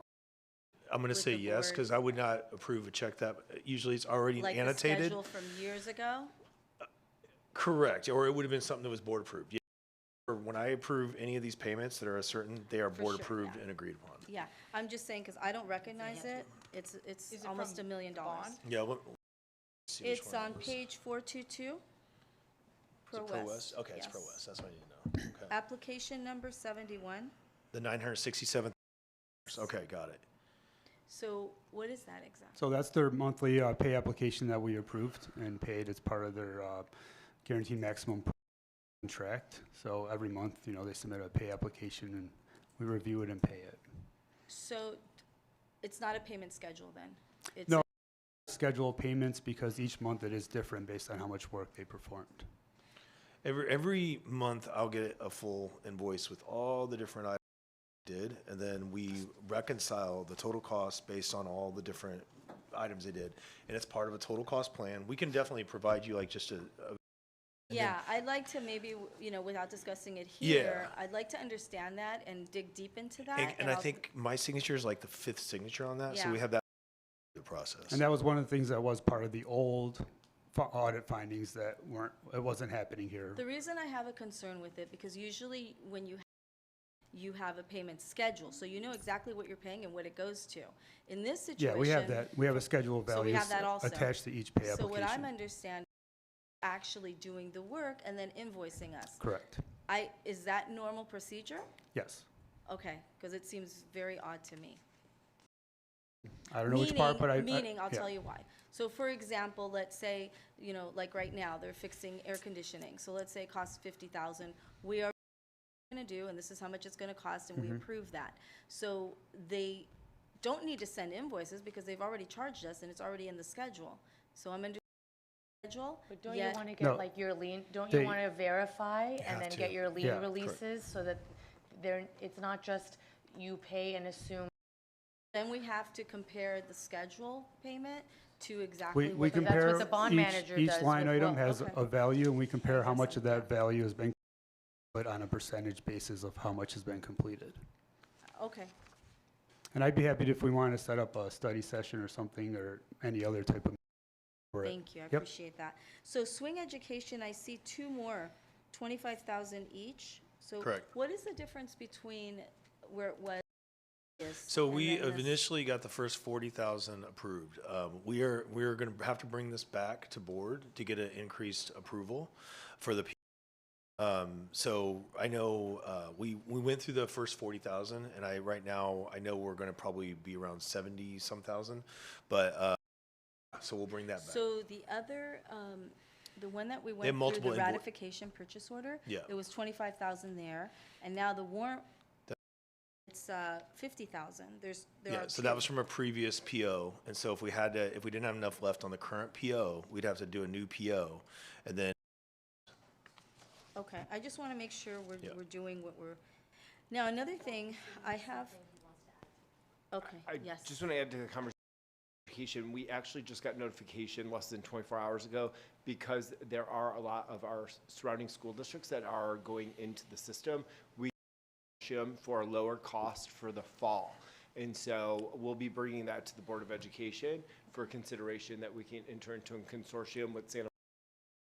S15: I'm going to
S7: With
S15: say
S7: the
S15: yes,
S7: board?
S15: because I would not approve a check that, usually it's already
S7: Like the
S15: annotated.
S7: schedule from years ago?
S15: Correct, or it would have been something that was board approved. Yeah. Or when I approve any of these payments that are a certain, they are board
S7: sure,
S15: approved
S7: yeah.
S15: and agreed upon.
S7: Yeah, I'm just saying, because I don't recognize it. It's
S9: it
S7: almost
S9: from
S7: $1 million.
S15: Yeah, let's see which
S7: It's
S15: one
S7: on
S15: it was.
S7: page 422.
S15: Is it Pro West? Okay, it's Pro
S7: yes.
S15: West, that's what I need to know. Okay.
S7: Application number 71.
S15: The 967, okay, got it.
S7: So what is that exactly?
S14: So that's their monthly pay application that we approved and paid as part of their guaranteed maximum contract. So every month, they submit a pay application and we review it and pay it.
S7: So it's not a payment schedule then? It's
S14: No, schedule payments because each month it is different based on how much work they performed.
S15: Every month I'll get a full invoice with all the different items I did, and then we reconcile the total cost based on all the different items they did. And it's part of a total cost plan. We can definitely provide you just a
S7: Yeah, I'd like to maybe, without discussing it here, I'd like to understand that and dig deep into that.
S15: and I
S7: I'll-
S15: think my signature is like the 5th signature on that, so
S7: Yeah.
S15: we have that the process.
S14: And that was one of the things that was part of the old audit findings that it wasn't happening here.
S7: The reason I have a concern with it, because usually when you have a payment schedule, so you know exactly what you're paying and what it goes to. In this situation.
S14: Yeah, we have that. We have a schedule of
S7: So we
S14: values
S7: have that also.
S14: attached to each pay
S7: So what I'm
S14: application.
S7: understanding, actually doing the work and then invoicing us.
S14: Correct.
S7: Is that normal procedure?
S14: Yes.
S7: Okay, because it seems very odd to me.
S14: I don't know which part, but
S7: Meaning, I'll
S14: yeah.
S7: tell you why. So for example, let's say, like right now, they're fixing air conditioning. So let's say it costs 50,000. We are going to do, and this is how much it's going to cost, and we approve that. So they don't need to send invoices because they've already charged us and it's already in the schedule. So I'm under schedule.
S13: But don't you
S7: yet-
S13: want to get
S14: No.
S13: like your lien, don't
S14: They-
S13: you want to verify and
S15: have
S13: then
S15: to.
S13: get your lien
S14: Yeah, correct.
S13: releases so that it's not just you pay and assume.
S7: Then we have to compare the schedule payment to exactly
S14: We
S7: what the.
S13: That's what
S14: compare,
S13: the bond manager
S14: each
S13: does
S14: line
S13: with
S14: item
S13: Will.
S14: has
S13: Okay.
S14: a value, and we compare how much of that value has been put on a percentage basis of how much has been completed.
S7: Okay,
S14: And I'd be happy if we wanted to set up a study session or something, or any other type of. for it.
S7: thank you, I
S14: Yep.
S7: appreciate that. So swing education, I see two more, 25,000 each. So
S15: Correct.
S7: what is the difference between where it was?
S15: So
S7: and
S15: we
S7: then this?
S15: initially got the first 40,000 approved. We are going to have to bring this back to board to get an increased approval for the. So I know we went through the first 40,000, and right now I know we're going to probably be around 70-some thousand, but so we'll bring that back.
S7: So the other, the one that we
S15: have
S7: went through,
S15: multiple
S7: the
S15: invo-
S7: ratification purchase order.
S15: Yeah.
S7: There was 25,000 there, and now the warrant it's 50,000. There
S15: Yeah,
S7: are
S15: so that
S7: two.
S15: was from a previous PO, and so if we didn't have enough left on the current PO, we'd have to do a new PO, and then,
S7: Okay, I just want to make sure
S15: Yeah.
S7: we're doing what we're, now, another thing, I have, okay,
S21: I
S7: yes.
S21: just want to add to the conversation. We actually just got notification less than 24 hours ago because there are a lot of our surrounding school districts that are going into the system. We them for a lower cost for the fall. And so we'll be bringing that to the Board of Education for consideration that we can enter into a consortium with Santa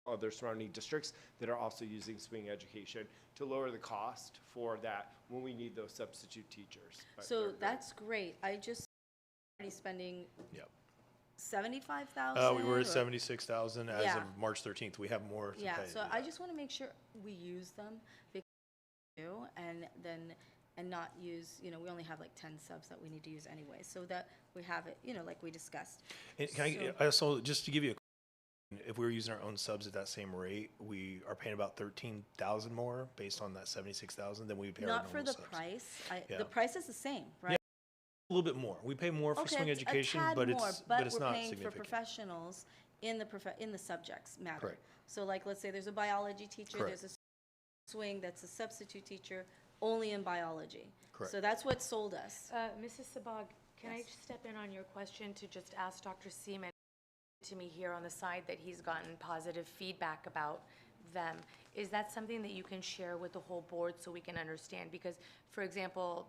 S21: other surrounding districts that are also using swing education to lower the cost for that when we need those substitute teachers. But
S7: So that's great. I just already spending
S15: Yep.
S7: 75,000?
S15: we were
S7: or-
S15: at 76,000 as
S7: Yeah.
S15: of March 13th. We have more to
S7: Yeah,
S15: pay.
S7: so I just want to make sure we use them because we do, and not use, we only have like 10 subs that we need to use anyway, so that we have it, like we discussed.
S15: And can I also, just to give you if we were using our own subs at that same rate, we are paying about 13,000 more based on that 76,000 than we pay our
S7: Not
S15: normal
S7: for the
S15: subs.
S7: price.
S15: Yeah.
S7: The price is the same, right?
S15: Yeah, a little bit more. We pay more for
S7: Okay,
S15: swing
S7: it's a
S15: education,
S7: tad
S15: but
S7: more,
S15: it's
S7: but
S15: not
S7: we're paying for
S15: significant.
S7: professionals in the subjects matter.
S15: Correct.
S7: So like, let's say there's a biology teacher,
S15: Correct.
S7: there's a swing that's a substitute teacher only in biology.
S15: Correct.
S7: So that's what sold us.
S13: Mrs. Sabag, can I just step in on your question to just ask Dr. Seaman to me here on the side that he's gotten positive feedback about them? Is that something that you can share with the whole board so we can understand? Because, for example,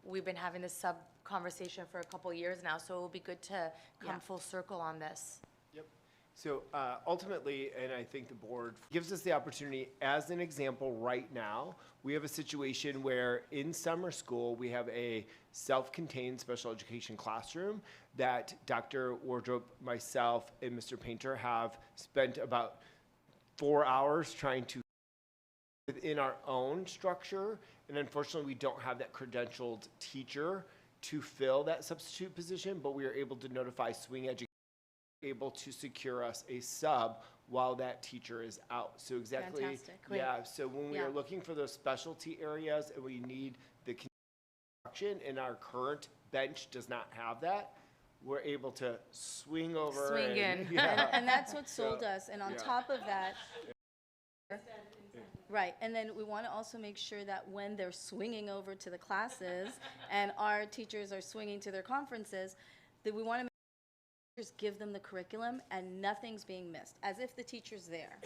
S13: we've been having this sub conversation for a couple years now, so it will be good to come
S7: Yeah.
S13: full circle on this.
S21: Yep. So ultimately, and I think the board gives us the opportunity, as an example, right now, we have a situation where in summer school, we have a self-contained special education classroom that Dr. Wardrobe, myself, and Mr. Painter have spent about 4 hours trying to within our own structure. And unfortunately, we don't have that credentialed teacher to fill that substitute position, but we are able to notify swing education able to secure us a sub while that teacher is out. So exactly,
S7: Fantastic. Great.
S21: yeah. So when we
S7: Yeah.
S21: are looking for those specialty areas and we need the construction, and our current bench does not have that, we're able to swing over.
S13: Swing
S21: and,
S13: in.
S21: Yeah.
S7: And that's what sold
S21: So,
S7: us, and on
S21: yeah.
S7: top of that, right, and then we want to also make sure that when they're swinging over to the classes and our teachers are swinging to their conferences, that we want to make sure teachers give them the curriculum and nothing's being missed, as if the teacher's there,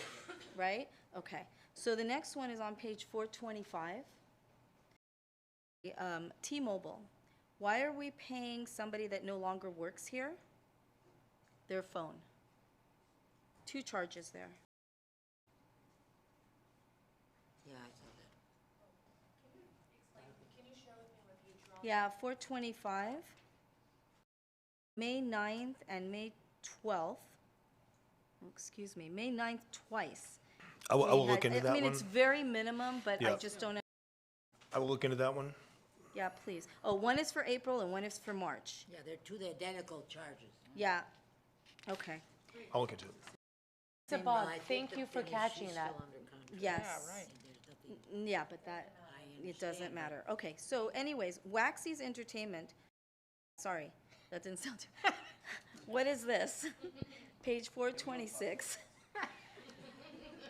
S7: right? Okay, so the next one is on page 425. T-Mobile. Why are we paying somebody that no longer works here their phone? 2 charges there.
S1: Yeah, I saw that.
S7: Yeah, 425, May 9th and May 12th. Oh, excuse me, May 9th twice.
S15: I will
S7: We
S15: look
S7: had-
S15: into that
S7: I mean,
S15: one.
S7: it's very minimum, but I
S15: Yeah.
S7: just don't know.
S15: I will look into that one.
S7: Yeah, please. Oh, one is for April and one is for March.
S1: Yeah, they're two identical charges.
S7: Yeah, okay,
S15: I'll look into it.
S13: Mr.
S1: Well, I
S13: Bog,
S1: think
S13: thank
S1: the
S13: you for
S1: thing is
S13: catching
S1: she's
S13: that.
S1: still under contract.
S7: yes.
S1: There's nothing-
S7: Yeah, but that, it doesn't matter. Okay, so anyways, Waxy's Entertainment, sorry, that didn't sound too. What is this? Page 426.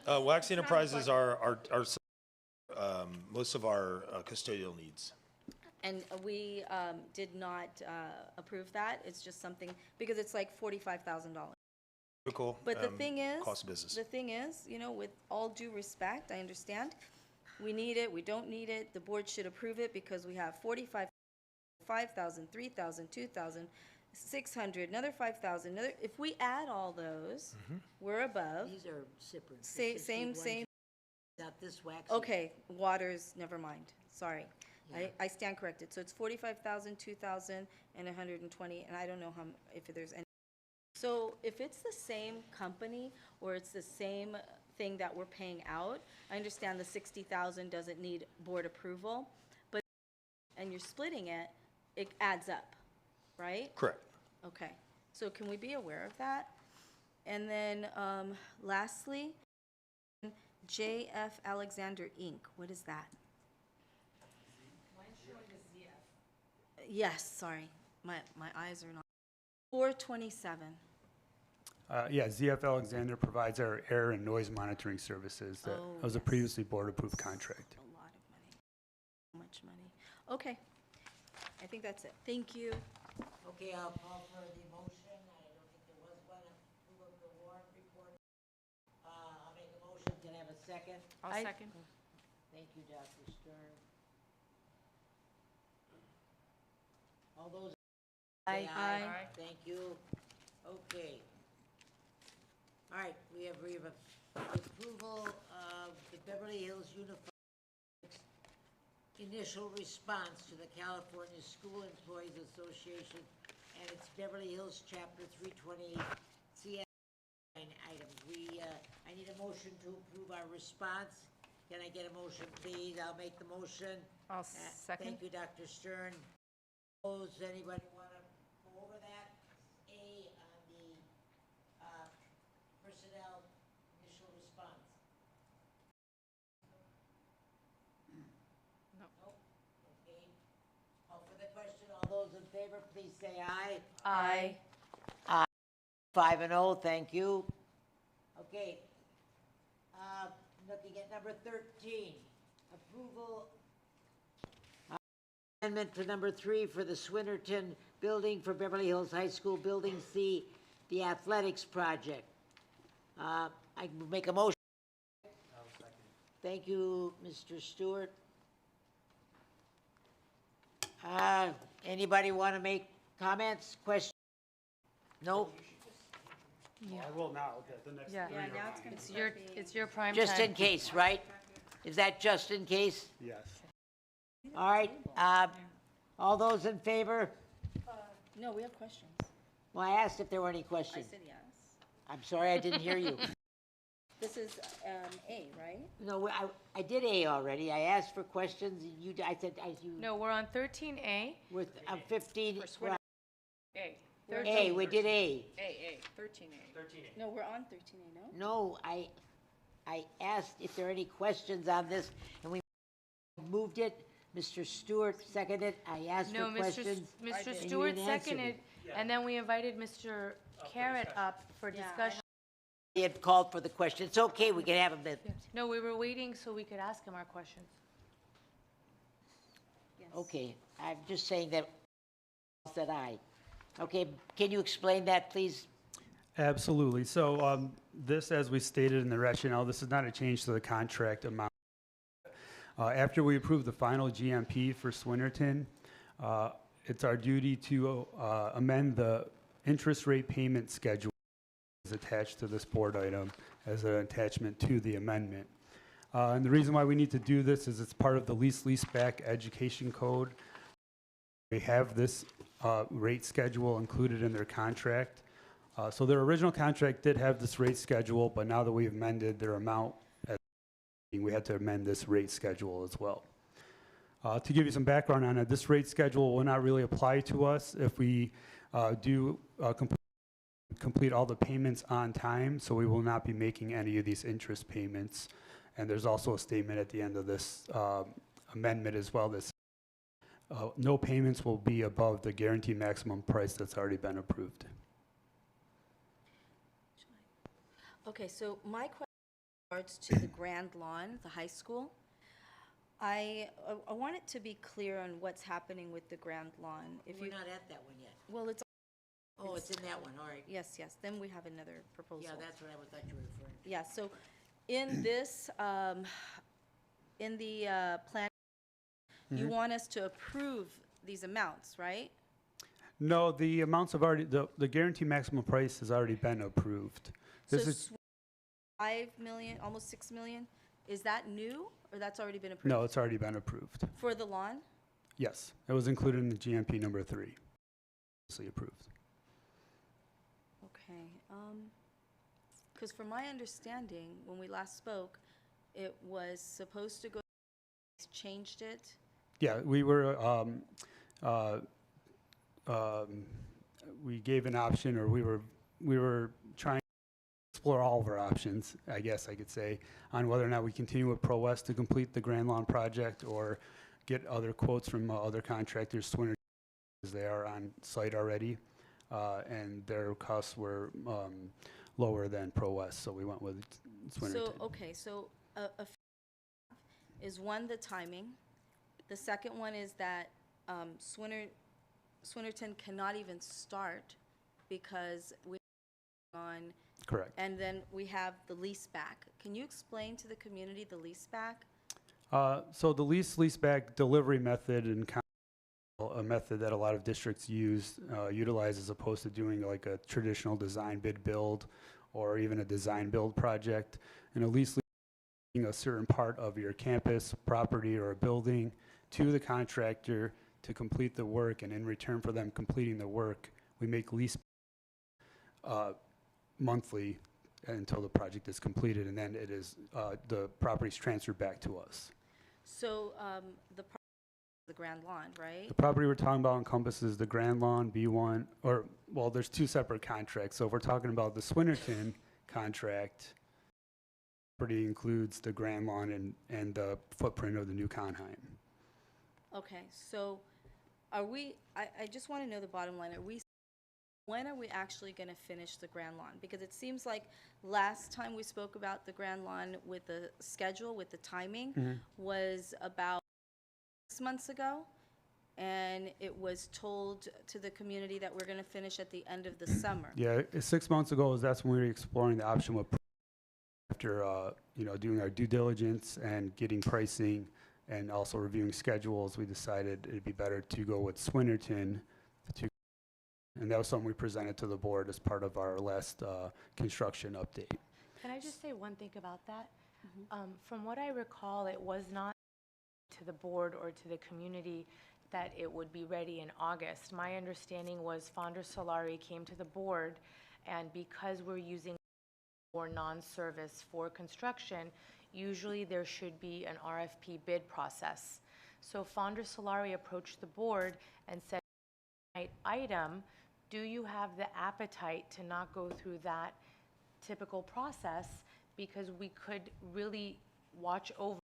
S15: Wax Enterprises are most of our custodial needs.
S7: And we did not approve that. It's just something, because it's like $45,000.
S15: Typical,
S7: But the thing is,
S15: cost of business.
S7: with all due respect, I understand, we need it, we don't need it, the board should approve it because we have 45, 5,000, 3,000, 2,000, 600, another 5,000, another, if we add all those, we're above.
S1: These are separate. This
S7: Same,
S1: is the
S7: same,
S1: one-
S7: same.
S1: Not this wax.
S7: Okay, waters, never mind, sorry.
S1: Yeah.
S7: I stand corrected. So it's 45,000, 2,000, and 120, and I don't know if there's any. So if it's the same company, or it's the same thing that we're paying out, I understand the 60,000 doesn't need board approval, but, and you're splitting it, it adds up, right?
S15: Correct.
S7: Okay, so can we be aware of that? And then, lastly, JF Alexander Inc., what is that? Yes, sorry, my eyes are not. 427.
S14: Yeah, ZF Alexander provides our air and noise monitoring services. That was a previously board-approved contract.
S7: A lot of money. So much money. Okay. I think that's it. Thank you.
S1: Okay, I'll call for the motion. I don't think there was one. Approval of the warrant report. I'll make a motion. Can I have a second?
S16: I'll second.
S1: Thank you, Dr. Stern. All those. Say
S7: Aye.
S1: Thank you. Okay. All right, we have approval of the Beverly Hills Unified initial response to the California School Employees Association and its Beverly Hills Chapter 328 CS items. I need a motion to approve our response. Can I get a motion, please? I'll make the motion.
S16: I'll second.
S1: Thank you, Dr. Stern. Opposed, anybody want to go over that? A on the personnel initial response.
S16: No.
S1: Nope. Okay. Call for the question. All those in favor, please say aye.
S16: Aye.
S1: Aye. 5-0, thank you. Okay. Looking at number 13, approval amendment to number 3 for the Swinnerton Building for Beverly Hills High School Building C, the athletics project. I can make a motion. Thank you, Mr. Stewart. Anybody want to make comments, questions? Nope.
S14: I will now, the next
S16: Yeah.
S14: three
S16: Yeah,
S14: are
S16: now
S14: mine.
S16: it's your prime
S1: Just
S16: time.
S1: in case, right? Is that just in case?
S14: Yes.
S1: All right, all those in favor?
S7: No, we have questions.
S1: Well, I asked if there were any
S7: I
S1: questions.
S7: said yes.
S1: I'm sorry, I didn't hear you.
S7: This is A, right?
S1: No, I did A already. I asked for questions, and I said,
S16: No, we're on 13A.
S1: with, 15,
S16: A.
S1: A, we did A.
S16: A, 13A.
S7: No, we're on 13A, no?
S1: No, I asked if there are any questions on this, and we moved it. Mr. Stewart seconded. I asked
S16: No,
S1: for
S16: Mr.
S1: questions. and
S16: Mr.
S1: you
S16: Stewart
S1: didn't answer
S16: seconded,
S1: me.
S16: and then we invited Mr. Carrot up for discussion.
S1: He had called for the question. It's okay, we can have him then.
S16: No, we were waiting so we could ask him our questions.
S1: Okay, I'm just saying that, said aye. Okay, can you explain that, please?
S14: Absolutely. So this, as we stated in the rationale, this is not a change to the contract amount. After we approve the final GMP for Swinnerton, it's our duty to amend the interest rate payment schedule as attached to this board item as an attachment to the amendment. And the reason why we need to do this is it's part of the lease-back education code. They have this rate schedule included in their contract. So their original contract did have this rate schedule, but now that we've amended their amount, we had to amend this rate schedule as well. To give you some background on it, this rate schedule will not really apply to us if we do complete all the payments on time, so we will not be making any of these interest payments. And there's also a statement at the end of this amendment as well that says no payments will be above the guaranteed maximum price that's already been approved.
S7: Okay, so my question regards to the Grand Lawn, the high school. I want it to be clear on what's happening with the Grand Lawn. If
S1: We're
S7: you,
S1: not at that one yet.
S7: well, it's.
S1: Oh, it's in that one, all right.
S7: Yes, yes, then we have another proposal.
S1: Yeah, that's what I thought you were referring to.
S7: Yeah, so in this, in the plan, you want us to approve these amounts, right?
S14: No, the amounts have already, the guaranteed maximum price has already been approved. This
S7: So
S14: is,
S7: 5 million, almost 6 million, is that new, or that's already been approved?
S14: no, it's already been approved.
S7: For the lawn?
S14: Yes, it was included in the GMP number 3. Previously approved.
S7: Okay, because from my understanding, when we last spoke, it was supposed to go, changed it.
S14: Yeah, we were, we gave an option, or we were trying to explore all of our options, I guess I could say, on whether or not we continue with Pro West to complete the Grand Lawn project or get other quotes from other contractors, Swinnerton they are on site already, and their costs were lower than Pro West, so we went with Swinnerton.
S7: So, okay, so is one, the timing. The second one is that Swinnerton cannot even start because we're on.
S14: Correct.
S7: And then we have the lease back. Can you explain to the community the lease back?
S14: So the lease-back delivery method and a method that a lot of districts utilize as opposed to doing like a traditional design bid build or even a design build project. And a lease a certain part of your campus, property, or a building to the contractor to complete the work, and in return for them completing the work, we make lease monthly until the project is completed, and then it is the property's transferred back to us.
S7: So the Grand Lawn, right?
S14: The property we're talking about encompasses the Grand Lawn, B1, or, well, there's two separate contracts. So if we're talking about the Swinnerton contract, property includes the Grand Lawn and the footprint of the new Conheim.
S7: Okay, so are we, I just want to know the bottom line. When are we actually going to finish the Grand Lawn? Because it seems like last time we spoke about the Grand Lawn with the schedule, with the timing, was about 6 months ago. And it was told to the community that we're going to finish at the end of the summer.
S14: Yeah, 6 months ago, that's when we were exploring the option with, after doing our due diligence and getting pricing and also reviewing schedules, we decided it'd be better to go with Swinnerton. And that was something we presented to the board as part of our last construction update.
S13: Can I just say one thing about that? From what I recall, it was not to the board or to the community that it would be ready in August. My understanding was Fonder Solari came to the board, and because we're using for non-service for construction, usually there should be an RFP bid process. So Fonder Solari approached the board and said, item, do you have the appetite to not go through that typical process, because we could really watch over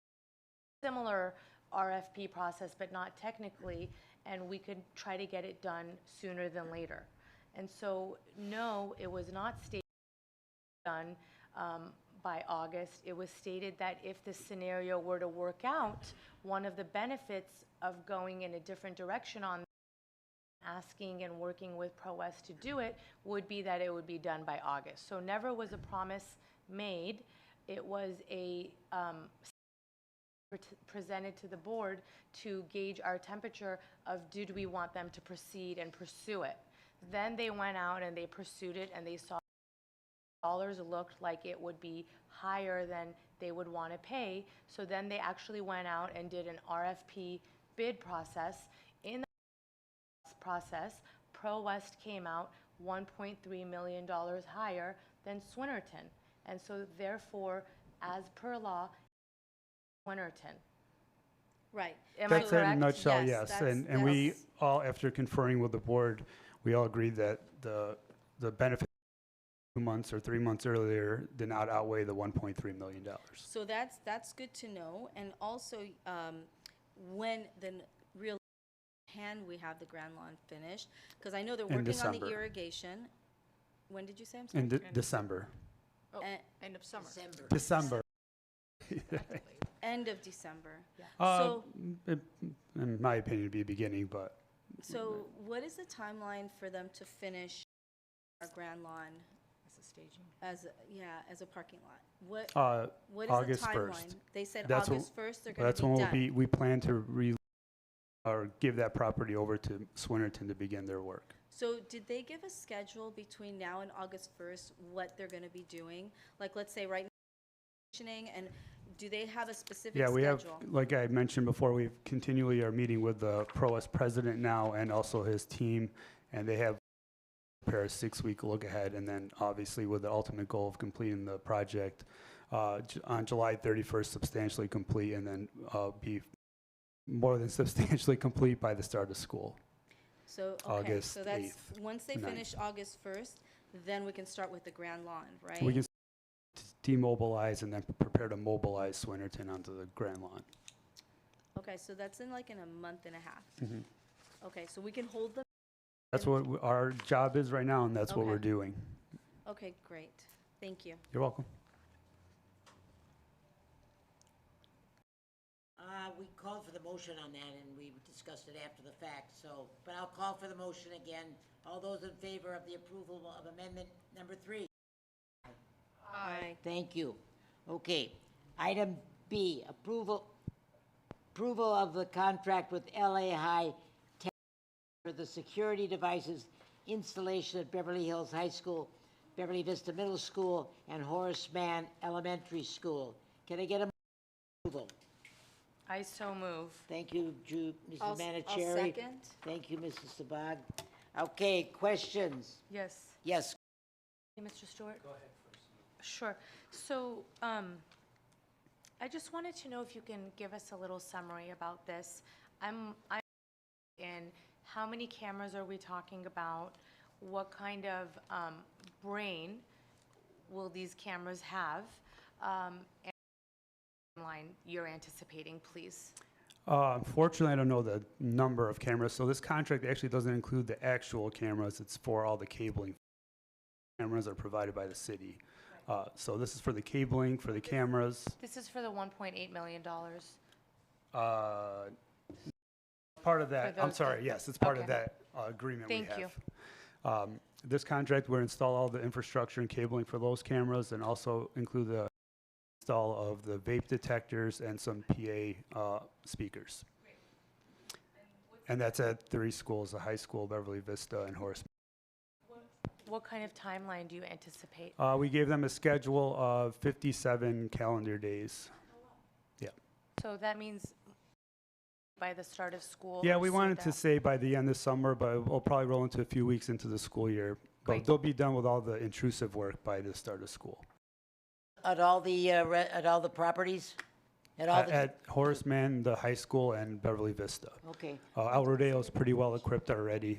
S13: similar RFP process, but not technically, and we could try to get it done sooner than later. And so, no, it was not stated done by August. It was stated that if the scenario were to work out, one of the benefits of going in a different direction on asking and working with Pro West to do it would be that it would be done by August. So never was a promise made. It was a presented to the board to gauge our temperature of did we want them to proceed and pursue it. Then they went out and they pursued it, and they saw dollars looked like it would be higher than they would want to pay. So then they actually went out and did an RFP bid process. In the process, Pro West came out $1.3 million higher than Swinnerton. And so therefore, as per law, Swinnerton.
S7: Right.
S13: Am I
S14: That's
S13: correct?
S14: it in a nutshell,
S7: Yes,
S14: yes.
S7: that's-
S14: And we all, after conferring with the board, we all agreed that the benefit 2 months or 3 months earlier did not outweigh the $1.3 million.
S7: So that's good to know. And also, when the real hand we have the Grand Lawn finished, because I know they're
S14: In
S7: working on the
S14: December.
S7: irrigation. When did you say? I'm sorry.
S14: In December.
S16: Oh,
S7: Eh,
S16: end of summer.
S14: December.
S7: End of December.
S14: Uh, in my opinion, it'd be a beginning, but
S7: So what is the timeline for them to finish our Grand Lawn?
S16: As a staging.
S7: As a parking lot? What is
S14: August
S7: the timeline?
S14: 1st.
S7: They said
S14: That's when-
S7: August 1st, they're going
S14: That's
S7: to
S14: when
S7: be done.
S14: we plan to or give that property over to Swinnerton to begin their work.
S7: So did they give a schedule between now and August 1st, what they're going to be doing? Like, let's say right now, and do they have a specific
S14: Yeah,
S7: schedule?
S14: we have, like I mentioned before, we continually are meeting with the Pro West president now and also his team, and they have prepare a 6-week look ahead, and then obviously with the ultimate goal of completing the project on July 31st, substantially complete, and then be more than substantially complete by the start of school.
S7: So, okay,
S14: August
S7: so that's,
S14: 8th,
S7: once they
S14: 9th.
S7: finish August 1st, then we can start with the Grand Lawn, right?
S14: We can demobilize and then prepare to mobilize Swinnerton onto the Grand Lawn.
S7: Okay, so that's in a month and a half.
S14: Mhm.
S7: Okay, so we can hold them
S14: That's what our job is right now, and that's what
S7: Okay.
S14: we're doing.
S7: Okay, great. Thank you.
S14: You're welcome.
S1: We called for the motion on that, and we discussed it after the fact, so, but I'll call for the motion again. All those in favor of the approval of amendment number 3?
S7: Aye.
S1: Thank you. Okay, item B, approval of the contract with LA High Tech for the security devices installation at Beverly Hills High School, Beverly Vista Middle School, and Horace Mann Elementary School. Can I get a approval?
S13: I so move.
S1: Thank you, Mrs.
S7: I'll
S1: Manicherry.
S7: second.
S1: Thank you, Mrs. Sabag. Okay, questions?
S13: Yes.
S1: Yes,
S13: Hey, Mr. Stewart? Go ahead first. Sure. So, I just wanted to know if you can give us a little summary about this. I'm in, how many cameras are we talking about? What kind of brain will these cameras have? And timeline you're anticipating, please?
S14: Unfortunately, I don't know the number of cameras, so this contract actually doesn't include the actual cameras. It's for all the cabling. Cameras are provided by the city. So this is for the cabling, for the cameras.
S13: This is for the $1.8 million.
S14: Part of that,
S13: For
S14: I'm
S13: those
S14: sorry,
S13: that-
S14: yes, it's part of
S13: okay.
S14: that agreement we have.
S13: Thank you.
S14: This contract will install all the infrastructure and cabling for those cameras and also include the install of the vape detectors and some PA speakers. And that's at 3 schools, the high school, Beverly Vista, and Horace.
S13: What kind of timeline do you anticipate?
S14: We gave them a schedule of 57 calendar days. Yeah.
S13: So that means by the start of school?
S14: Yeah,
S13: or
S14: we
S13: soon
S14: wanted to
S13: thereafter?
S14: say by the end of summer, but we'll probably roll into a few weeks into the school year. But
S13: Great.
S14: they'll be done with all the intrusive work by the start of school.
S1: at all the properties? At all the,
S14: At Horace Mann, the high school, and Beverly Vista.
S1: okay,
S14: El Rodeo is pretty well equipped already.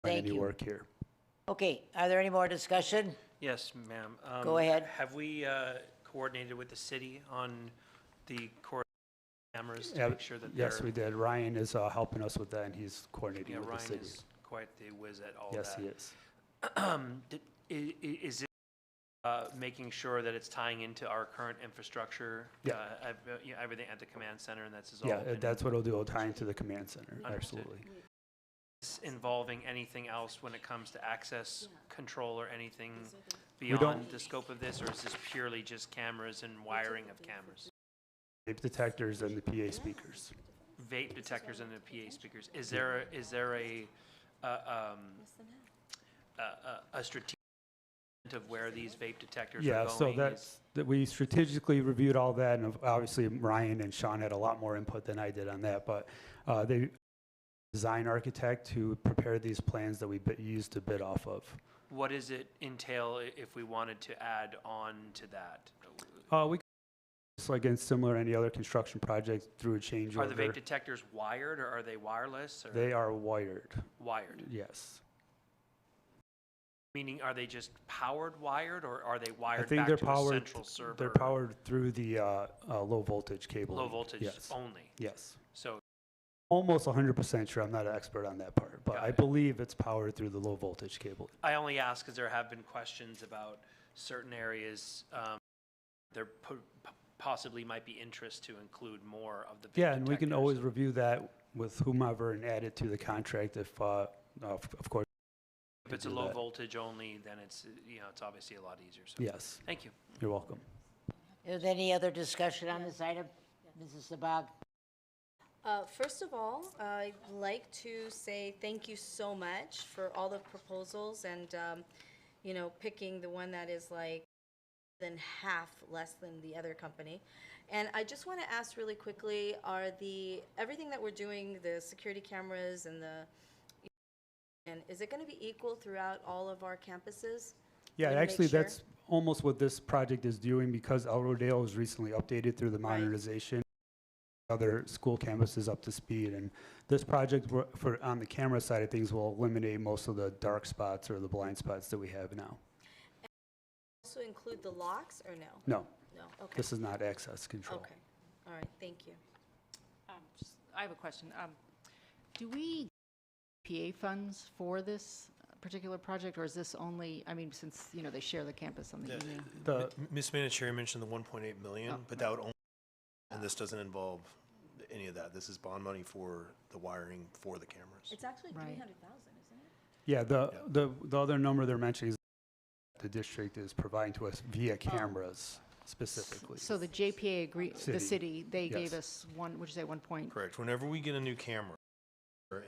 S1: Thank
S14: Any
S1: you.
S14: work here?
S1: okay, are there any more discussion?
S5: Yes, ma'am.
S1: Go ahead.
S5: Have we coordinated with the city on the cameras to
S14: Yeah,
S5: make sure that
S14: yes,
S5: they're...
S14: we did. Ryan is helping us with that, and he's coordinating
S5: Yeah,
S14: with
S5: Ryan
S14: the city.
S5: is quite the whiz at all
S14: Yes,
S5: that.
S14: he is.
S5: Is it making sure that it's tying into our current infrastructure?
S14: Yeah.
S5: Everything at the command center, and that's all?
S14: Yeah, that's what it'll do. It'll tie into the command center.
S5: Understood.
S14: Absolutely.
S5: Involving anything else when it comes to access control or anything
S14: don't-
S5: beyond the scope of this, or is this purely just cameras and wiring of cameras?
S14: Vape detectors and the PA speakers.
S5: Vape detectors and the PA speakers. Is there a strategic of where these vape detectors are
S14: Yeah,
S5: going?
S14: so that we strategically reviewed all that, and obviously Ryan and Sean had a lot more input than I did on that, but they design architect who prepared these plans that we used to bid off of.
S5: What does it entail if we wanted to add on to that?
S14: We just like in similar to any other construction project through a change
S5: Are
S14: order.
S5: the vape detectors wired, or are they wireless? Or
S14: They are wired,
S5: wired.
S14: yes.
S5: Meaning, are they just powered wired, or are they
S14: I
S5: wired
S14: think
S5: back
S14: they're
S5: to a
S14: powered.
S5: central server?
S14: They're powered through the low voltage cable.
S5: Low voltage
S14: Yes.
S5: only.
S14: Yes.
S5: So
S14: Almost 100% sure. I'm not an expert on that part, but I believe it's powered through the low voltage cable.
S5: I only ask because there have been questions about certain areas. There possibly might be interest to include more of the. vape
S14: Yeah, and we can
S5: detectors.
S14: always review that with whomever and add it to the contract if, of course.
S5: If it's a
S14: do
S5: low
S14: that.
S5: voltage only, then it's, it's obviously a lot easier. So
S14: Yes.
S5: Thank you.
S14: You're welcome.
S1: Is there any other discussion on this item? Mrs. Sabag?
S7: First of all, I'd like to say thank you so much for all the proposals and, picking the one that is like than half less than the other company. And I just want to ask really quickly, everything that we're doing, the security cameras and is it going to be equal throughout all of our campuses?
S14: Yeah,
S7: Gonna make
S14: actually,
S7: sure?
S14: that's almost what this project is doing because El Rodeo was recently updated through the modernization. Other school campuses up to speed, and this project on the camera side of things will eliminate most of the dark spots or the blind spots that we have now.
S7: Also include the locks or no?
S14: No,
S7: No, okay.
S14: this is not access control.
S7: Okay, all right, thank you.
S3: I have a question. Do we
S9: PA funds for this particular project, or is this only, I mean, since, you know, they share the campus on the evening?
S15: Ms. Manicherry mentioned the 1.8 million, but that would only, and this doesn't involve any of that. This is bond money for the wiring for the cameras.
S7: It's actually
S9: Right.
S7: 300,000, isn't it?
S14: Yeah, the other number they're mentioning is the district is providing to us via cameras specifically.
S9: So the JPA the
S14: City.
S9: city, they gave
S14: Yes.
S9: us one, would you say 1 point?
S15: Correct. Whenever we get a new camera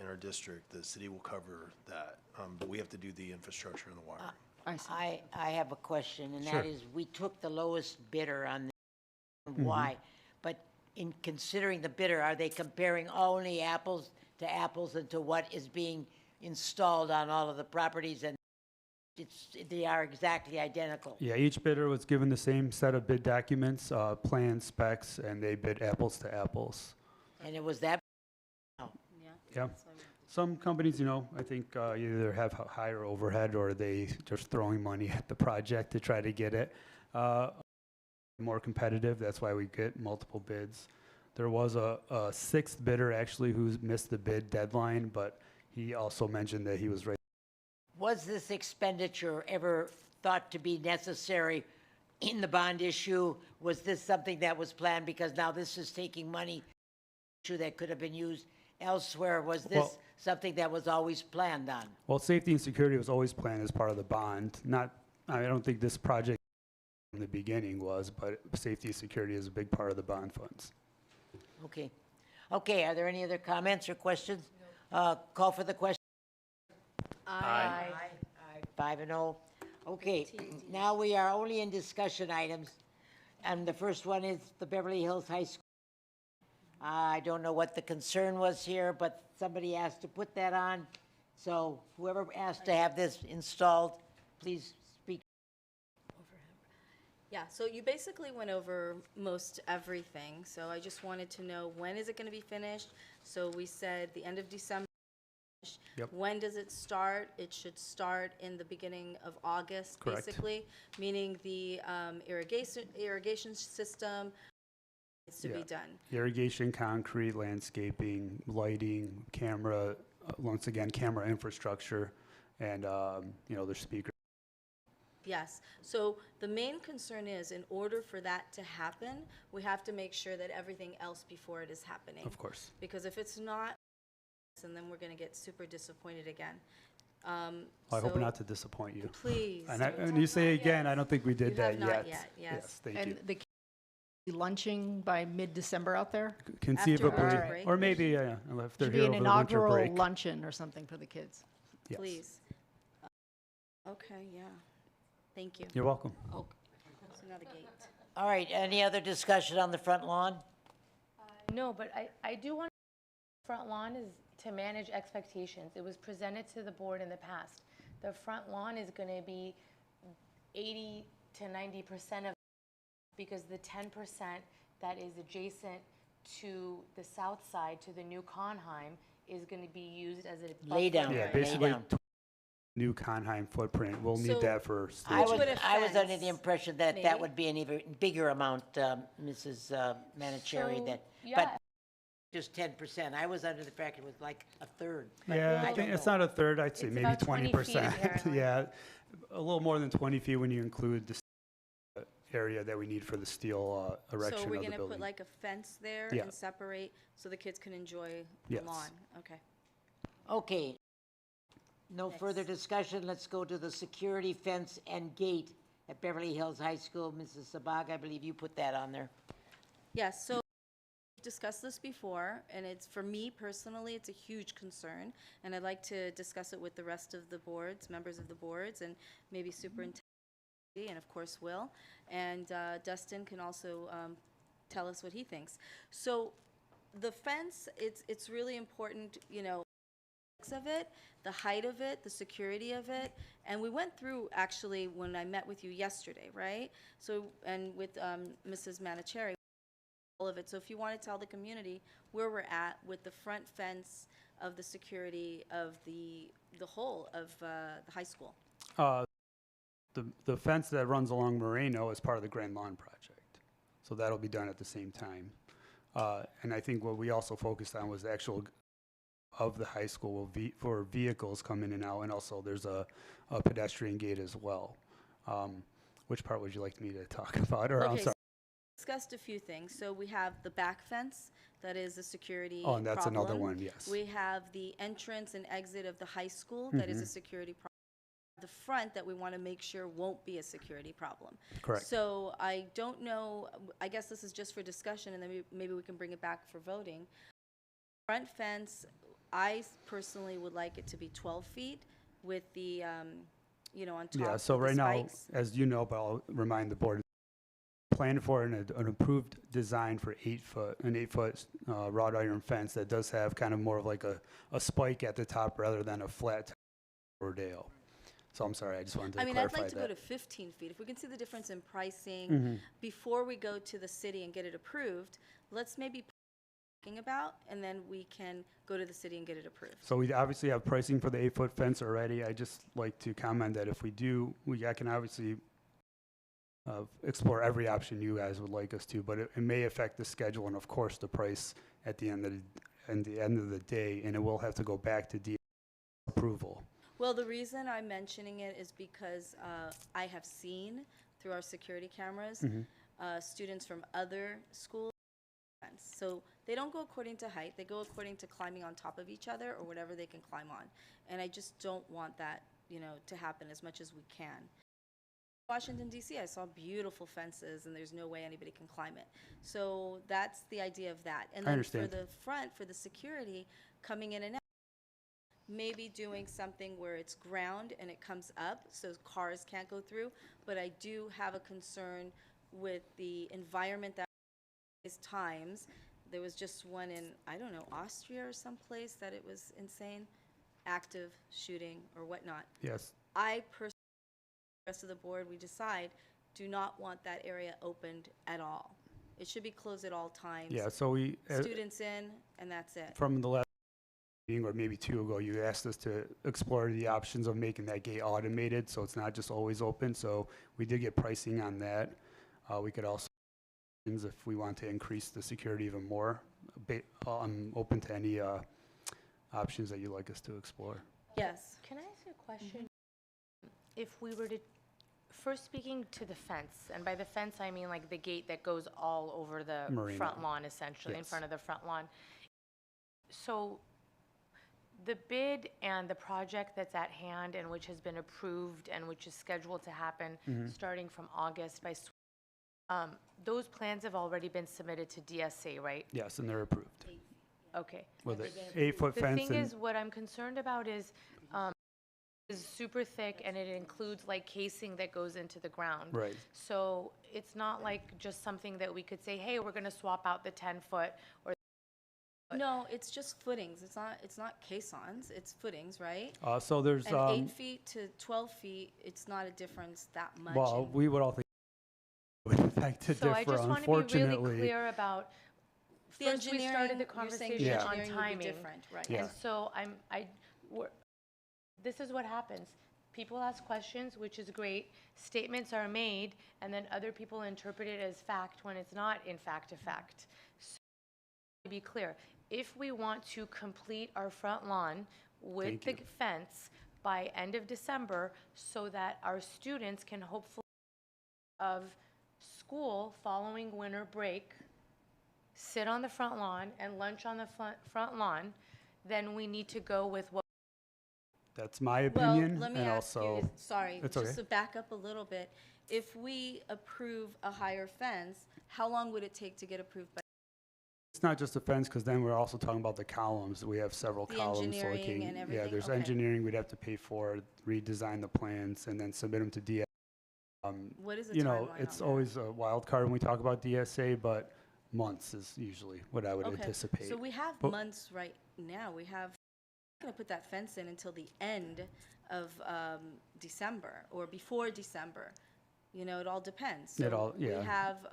S15: in our district, the city will cover that. But we have to do the infrastructure and the wiring.
S9: I see.
S1: I have a question, and
S14: Sure.
S1: that is, we took the lowest bidder on this. Why? But in considering the bidder, are they comparing only apples to apples and to what is being installed on all of the properties, and they are exactly identical?
S14: Yeah, each bidder was given the same set of bid documents, plans, specs, and they bid apples to apples.
S1: And it was that,
S14: Yeah. Some companies, you know, I think either have higher overhead or they just throwing money at the project to try to get it more competitive. That's why we get multiple bids. There was a sixth bidder actually who missed the bid deadline, but he also mentioned that he was ready.
S1: was this expenditure ever thought to be necessary in the bond issue? Was this something that was planned, because now this is taking money that could have been used elsewhere? Was this
S14: Well-
S1: something that was always planned on?
S14: Well, safety and security was always planned as part of the bond. I don't think this project from the beginning was, but safety and security is a big part of the bond funds.
S1: Okay. Okay, are there any other comments or questions? Call for the question.
S9: Aye.
S1: Aye. 5-0. Okay, now we are only in discussion items, and the first one is the Beverly Hills High School. I don't know what the concern was here, but somebody asked to put that on. So whoever asked to have this installed, please speak.
S7: Yeah, so you basically went over most everything, so I just wanted to know, when is it gonna be finished? So we said the end of December.
S14: Yep.
S7: When does it start? It should start in the beginning of August,
S14: Correct.
S7: basically, meaning the irrigation system needs to be
S14: Yeah.
S7: done.
S14: Irrigation, concrete, landscaping, lighting, camera, once again, camera infrastructure, and, their speaker.
S7: Yes, so the main concern is, in order for that to happen, we have to make sure that everything else before it is happening.
S14: Of course.
S7: Because if it's not, and then we're gonna get super disappointed again.
S14: I hope
S7: So
S14: not to disappoint you.
S7: Please.
S14: And you say again, I don't think we did
S7: You
S14: that
S7: have
S14: yet.
S7: not yet, yes.
S14: Thank
S9: And
S14: you.
S9: the kids will be lunching by mid-December out there?
S14: Conceivably,
S7: winter break.
S14: or maybe, if they're
S9: Should be
S14: here
S9: an
S14: over the winter
S9: inaugural
S14: break.
S9: luncheon or something for the kids.
S14: Yes.
S7: Please. Okay, yeah. Thank you.
S14: You're welcome.
S7: So now the gate.
S1: All right, any other discussion on the front lawn?
S13: No, but I do want, front lawn is to manage expectations. It was presented to the board in the past. The front lawn is going to be 80 to 90% of, because the 10% that is adjacent to the south side, to the new Conheim, is going to be used as a
S1: Lay down.
S14: Yeah,
S1: Lay
S14: basically,
S1: down.
S14: new Conheim footprint. We'll need
S7: So
S14: that for
S1: I
S14: staging.
S1: was, I was under the impression that that
S7: maybe?
S1: would be an even bigger amount, Mrs. Manicherry,
S13: So,
S1: that,
S13: yeah.
S1: but just 10%. I was under the fact it was like a third. but
S14: Yeah,
S1: I
S14: I think
S1: don't
S14: it's
S1: know.
S14: not a third, I'd say
S13: It's
S14: maybe
S13: about 20 feet
S14: 20%.
S13: apparently.
S14: Yeah, a little more than 20 feet when you include the area that we need for the steel erection
S7: So
S14: of
S7: we're
S14: the
S7: gonna
S14: building.
S7: put like a fence there
S14: Yeah.
S7: and separate, so the kids can enjoy the
S14: Yes.
S7: lawn? Okay.
S1: Okay. No further discussion. Let's go to the security fence and gate at Beverly Hills High School. Mrs. Sabag, I believe you put that on there.
S7: Yes, so we've discussed this before, and it's, for me personally, it's a huge concern, and I'd like to discuss it with the rest of the boards, members of the boards, and maybe superintendent, and of course Will, and Dustin can also tell us what he thinks. So the fence, it's really important, of it, the height of it, the security of it, and we went through, actually, when I met with you yesterday, right? So, and with Mrs. Manicherry, all of it. So if you want to tell the community where we're at with the front fence of the security of the whole of the high school.
S14: The fence that runs along Moreno is part of the Grand Lawn project. So that'll be done at the same time. And I think what we also focused on was the actual of the high school will be for vehicles come in and out, and also there's a pedestrian gate as well. Which part would you like me to talk about, or I'm
S7: Okay,
S14: sorry?
S7: Discussed a few things. So we have the back fence, that is a security
S14: Oh, and that's another
S7: problem.
S14: one, yes.
S7: We have the entrance and exit of the high school, that is a security problem. The front that we want to make sure won't be a security problem.
S14: Correct.
S7: So I don't know, I guess this is just for discussion, and then maybe we can bring it back for voting. Front fence, I personally would like it to be 12 feet with the, you know, on top.
S14: Yeah, so
S7: with
S14: right
S7: the
S14: now,
S7: spikes.
S14: as you know, but I'll remind the board, planned for an approved design for an 8-foot wrought iron fence that does have kind of more of like a spike at the top rather than a flat Rodeo. So I'm sorry, I just wanted to
S7: I mean,
S14: clarify
S7: I'd like to go
S14: that.
S7: to 15 feet. If we can see the difference in pricing
S14: Mhm.
S7: before we go to the city and get it approved, let's maybe talking about, and then we can go to the city and get it approved.
S14: So we obviously have pricing for the 8-foot fence already. I just like to comment that if we do, I can obviously explore every option you guys would like us to, but it may affect the schedule and of course the price at the end of the day, and it will have to go back to approval.
S7: Well, the reason I'm mentioning it is because I have seen through our security cameras, students from other schools. So they don't go according to height, they go according to climbing on top of each other or whatever they can climb on. And I just don't want that, you know, to happen as much as we can. Washington DC, I saw beautiful fences and there's no way anybody can climb it. So that's the idea of that. And
S14: I
S7: then for
S14: understand.
S7: the front, for the security coming in and out, maybe doing something where it's ground and it comes up so cars can't go through. But I do have a concern with the environment that is times. There was just one in, I don't know, Austria or someplace that it was insane, active shooting or whatnot.
S14: Yes.
S7: I personally, the rest of the board, we decide, do not want that area opened at all. It should be closed at all times.
S14: Yeah, so we,
S7: Students in, and that's it.
S14: from the last meeting or maybe 2 ago, you asked us to explore the options of making that gate automated, so it's not just always open. So we did get pricing on that. We could also, if we want to increase the security even more, I'm open to any options that you'd like us to explore.
S7: Yes.
S13: Can I ask you a question? If we were to, first speaking to the fence, and by the fence I mean like the gate that goes all over the
S14: Marina.
S13: front lawn, essentially, in
S14: Yes.
S13: front of the front lawn. So the bid and the project that's at hand and which has been approved and which is scheduled to happen starting from August by, those plans have already been submitted to DSA, right?
S14: Yes, and they're approved.
S13: Okay.
S14: With an 8-foot
S13: The
S14: fence
S13: thing
S14: and
S13: is, what I'm concerned about is super thick and it includes like casing that goes into the ground.
S14: Right.
S13: So it's not like just something that we could say, hey, we're gonna swap out the 10-foot or.
S7: No, it's just footings. It's not caissons, it's footings, right?
S14: so there's,
S7: And 8 feet to 12 feet, it's not a difference that much.
S14: well,
S7: in-
S14: we would all think it would affect to
S13: So I
S14: differ,
S13: just want to be really
S14: unfortunately.
S13: clear about,
S7: The
S13: first we started the
S7: engineering, you're saying
S13: conversation
S7: the
S14: Yeah.
S13: on
S7: engineering would be
S13: timing.
S7: different, right?
S14: Yeah.
S13: And so this is what happens. People ask questions, which is great. Statements are made, and then other people interpret it as fact when it's not in fact a fact. So, to be clear, if we want to complete our front lawn with
S14: Thank
S13: the fence by end of December, so that our students can hopefully of school following winter break, sit on the front lawn and lunch on the front lawn, then we need to go with what.
S14: That's my
S7: Well,
S14: opinion,
S7: let me
S14: and
S7: ask you,
S14: also,
S7: sorry,
S14: it's
S7: just
S14: okay.
S7: to back up a little bit. If we approve a higher fence, how long would it take to get approved by
S14: it's not just a fence, because then we're also talking about the columns. We have several
S7: The
S14: columns, so it
S7: engineering
S14: can,
S7: and
S14: yeah,
S7: everything?
S14: there's
S7: Okay.
S14: engineering we'd have to pay for, redesign the plans, and then submit them to DSA.
S7: What is the
S14: You know,
S7: timeline
S14: it's
S7: on that?
S14: always a wild card when we talk about DSA, but months is usually what I would
S7: Okay,
S14: anticipate.
S7: so we have
S14: But-
S7: months right now. We have, we're going to put that fence in until the end of December or before December. You know, it all depends.
S14: It
S7: So
S14: all- yeah.
S7: We have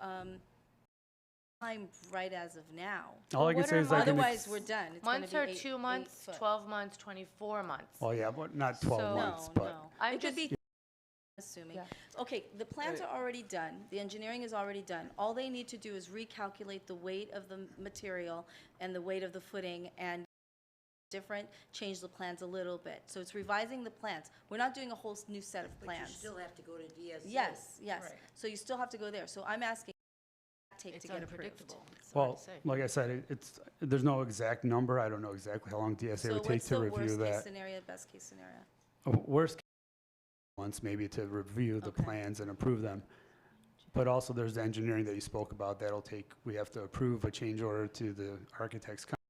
S7: time right as of now.
S14: All I can
S13: What
S14: say
S13: are
S14: is I can,
S7: Otherwise, we're done. It's gonna
S13: Months
S7: be
S13: are
S7: 8
S13: 2 months,
S7: 8 foot.
S13: 12 months, 24 months.
S14: well, yeah, but not 12
S13: So-
S14: months,
S7: No,
S14: but.
S7: no.
S13: I'm
S7: It could
S13: just-
S7: be assuming.
S13: Yeah.
S7: Okay, the plans are already done, the engineering is already done. All they need to do is recalculate the weight of the material and the weight of the footing and different, change the plans a little bit. So it's revising the plans. We're not doing a whole new set of plans.
S1: But you still have to go to DSC.
S7: Yes, yes. So you still have to go there. So I'm asking, take to get approved.
S14: Well, like I said, there's no exact number. I don't know exactly how long DSA would take to review
S7: So what's the worst case
S14: that.
S7: scenario, best case scenario?
S14: Worst case, once maybe to review the plans and approve them. But also there's the engineering that you spoke about. We have to approve a change order to the architect's contract,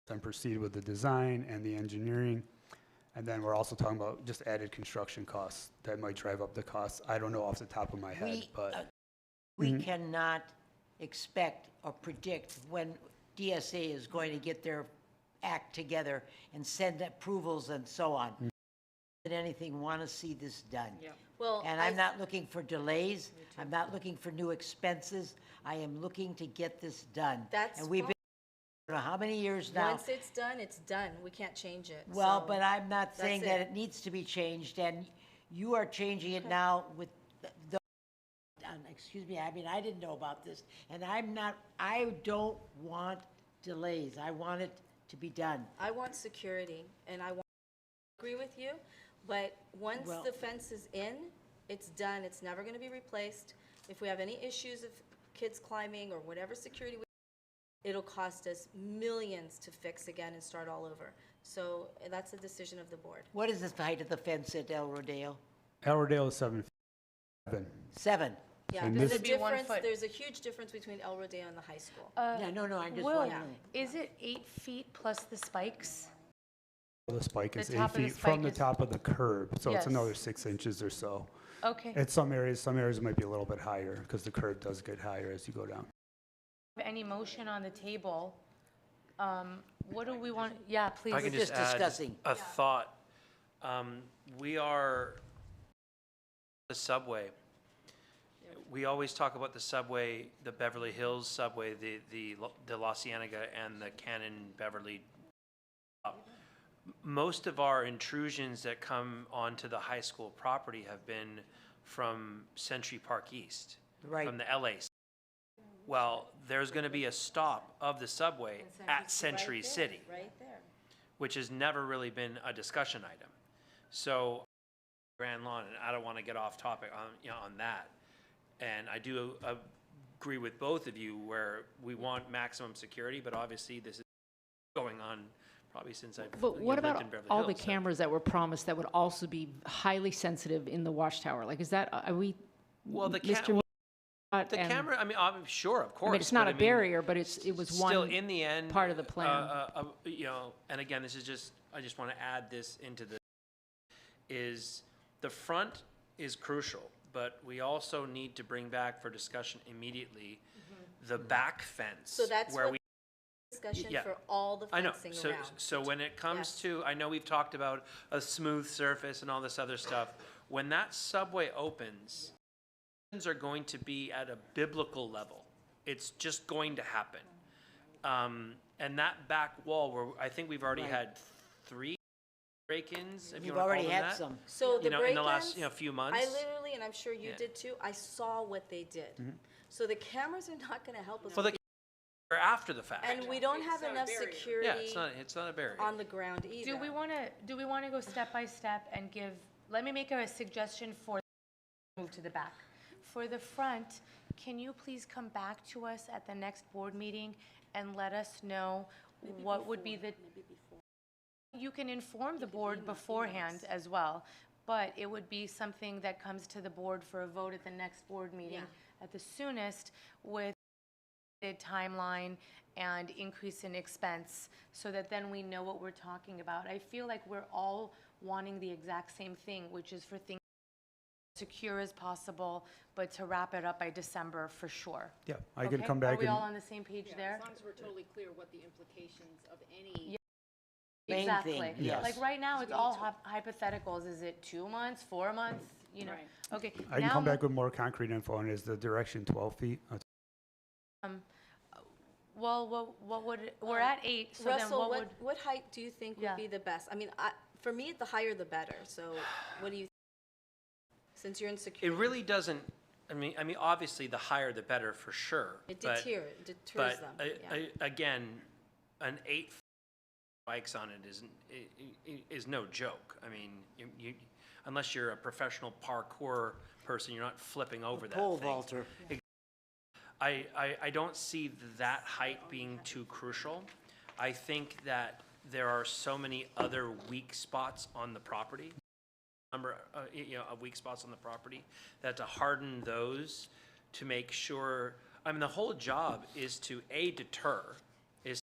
S14: then proceed with the design and the engineering. And then we're also talking about just added construction costs that might drive up the costs. I don't know off the top of my head, but.
S1: We cannot expect or predict when DSA is going to get their act together and send approvals and so on. Did anything want to see this done?
S7: Well,
S1: And I'm not looking for delays. I'm not looking for new expenses. I am looking to get this done.
S7: That's
S1: And we've been, I don't know how many years now.
S7: Once it's done, it's done. We can't change it.
S1: Well,
S7: So
S1: but I'm not
S7: that's
S1: saying that it needs to be changed, and you are changing it now with the, excuse me, I mean, I didn't know about this, and I don't want delays. I want it to be done.
S7: I want security, and I agree with you, but once
S1: Well-
S7: the fence is in, it's done. It's never going to be replaced. If we have any issues of kids climbing or whatever security, it'll cost us millions to fix again and start all over. So that's a decision of the board.
S1: What is the height of the fence at El Rodeo?
S14: El Rodeo is 7 feet.
S1: 7.
S7: Yeah,
S14: And
S7: there's
S14: this-
S7: a
S20: It'd be 1
S7: difference,
S20: foot.
S7: there's a huge difference between El Rodeo and the high school.
S1: Yeah, no, I'm just
S20: Will,
S1: wondering.
S20: is it 8 feet plus the spikes?
S14: The spike is
S20: The
S14: 8
S20: top of the
S14: feet from
S20: spike
S14: the
S20: is-
S14: top of the curb, so
S20: Yes.
S14: it's another 6 inches or so.
S20: Okay.
S14: At some areas it might be a little bit higher because the curb does get higher as you go down.
S20: Any motion on the table? What do we want? Yeah, please.
S5: If I can just
S1: just
S5: add
S1: discussing.
S5: a thought. We are the subway. We always talk about the subway, the Beverly Hills subway, the La Cienega and the Cannon Beverly. Most of our intrusions that come onto the high school property have been from Century Park East,
S1: Right.
S5: from the LA. Well, there's going to be a stop of the subway at Century City,
S7: Right there.
S5: which has never really been a discussion item. So, Grand Lawn, and I don't want to get off topic on that. And I do agree with both of you where we want maximum security, but obviously this is going on probably since I've
S9: But what
S5: lived
S9: about
S5: in Beverly
S9: all the
S5: Hills, so-
S9: cameras that were promised that would also be highly sensitive in the watchtower? Like, is that, are we?
S5: Well, the
S9: Mr.
S5: The
S9: and-
S5: camera, I mean, I'm sure, of course.
S9: I mean, it's not
S5: but
S9: a
S5: mean,
S9: barrier, but it was
S5: Still,
S9: one
S5: in the end.
S9: part of the plan.
S5: And again, this is just, I just want to add this into the, is the front is crucial, but we also need to bring back for discussion immediately the back fence.
S7: So that's
S5: where
S7: what
S5: we
S7: discussion
S5: Yeah.
S7: for all the
S5: I know.
S7: fencing
S5: So,
S7: around.
S5: so when it comes
S7: Yes.
S5: to, I know we've talked about a smooth surface and all this other stuff. When that subway opens, things are going to be at a biblical level. It's just going to happen. And that back wall, where I think we've already
S1: Right.
S5: had 3 break-ins, if you
S1: You've
S5: want to
S1: already
S5: call them
S1: had
S5: that.
S1: some.
S7: So the
S5: in the
S7: break-ins,
S5: last, few months.
S7: I literally, and I'm sure you
S5: Yeah.
S7: did too, I saw what they did. So the cameras are not going to help us.
S5: Well,
S7: with
S5: the after the fact.
S7: And we don't have enough security
S5: Yeah, it's not a barrier.
S7: on the ground either.
S20: Do we want to go step by step and give, let me make a suggestion for, move to the back. For the front, can you please come back to us at the next board meeting and let us know what would be the, you can inform the board beforehand as well, but it would be something that comes to the board for a vote at the next board meeting at the soonest with the timeline and increase in expense, so that then we know what we're talking about. I feel like we're all wanting the exact same thing, which is for things secure as possible, but to wrap it up by December for sure.
S14: Yeah, I can
S20: Okay?
S14: come back
S20: Are we
S14: and-
S20: all on the same page there?
S3: As long as we're totally clear what the implications of any.
S1: Main
S20: Exactly.
S1: thing,
S14: yes.
S20: Like right now, it's all hypotheticals. Is it 2 months, 4 months? You know,
S3: Right.
S20: okay.
S14: I can
S20: now
S14: come back with more concrete info, and is the direction 12 feet?
S20: Well, what would, we're at 8, so then
S7: Russell,
S20: what would?
S7: what height do you think
S20: Yeah.
S7: would be the best? I mean, for me, the higher the better. So what do you, since you're in
S5: It
S7: security?
S5: really doesn't, I mean, obviously, the higher the better for sure.
S7: It
S5: but-
S7: deters
S5: But
S7: them.
S5: again, an 8 bikes on it is no joke. I mean, unless you're a professional parkour person, you're not flipping over that
S1: Pole
S5: thing.
S1: vaulter.
S5: I don't see that height being too crucial. I think that there are so many other weak spots on the property, of weak spots on the property, that to harden those, to make sure, I mean, the whole job is to A, deter, is,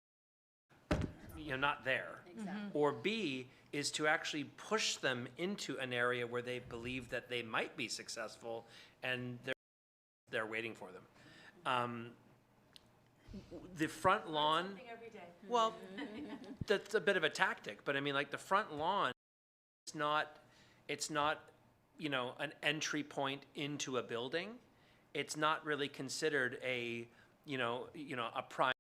S5: not there. Or B, is to actually push them into an area where they believe that they might be successful and they're waiting for them. The front lawn, well, that's a bit of a tactic, but I mean, like the front lawn, it's not, an entry point into a building. It's not really considered a prime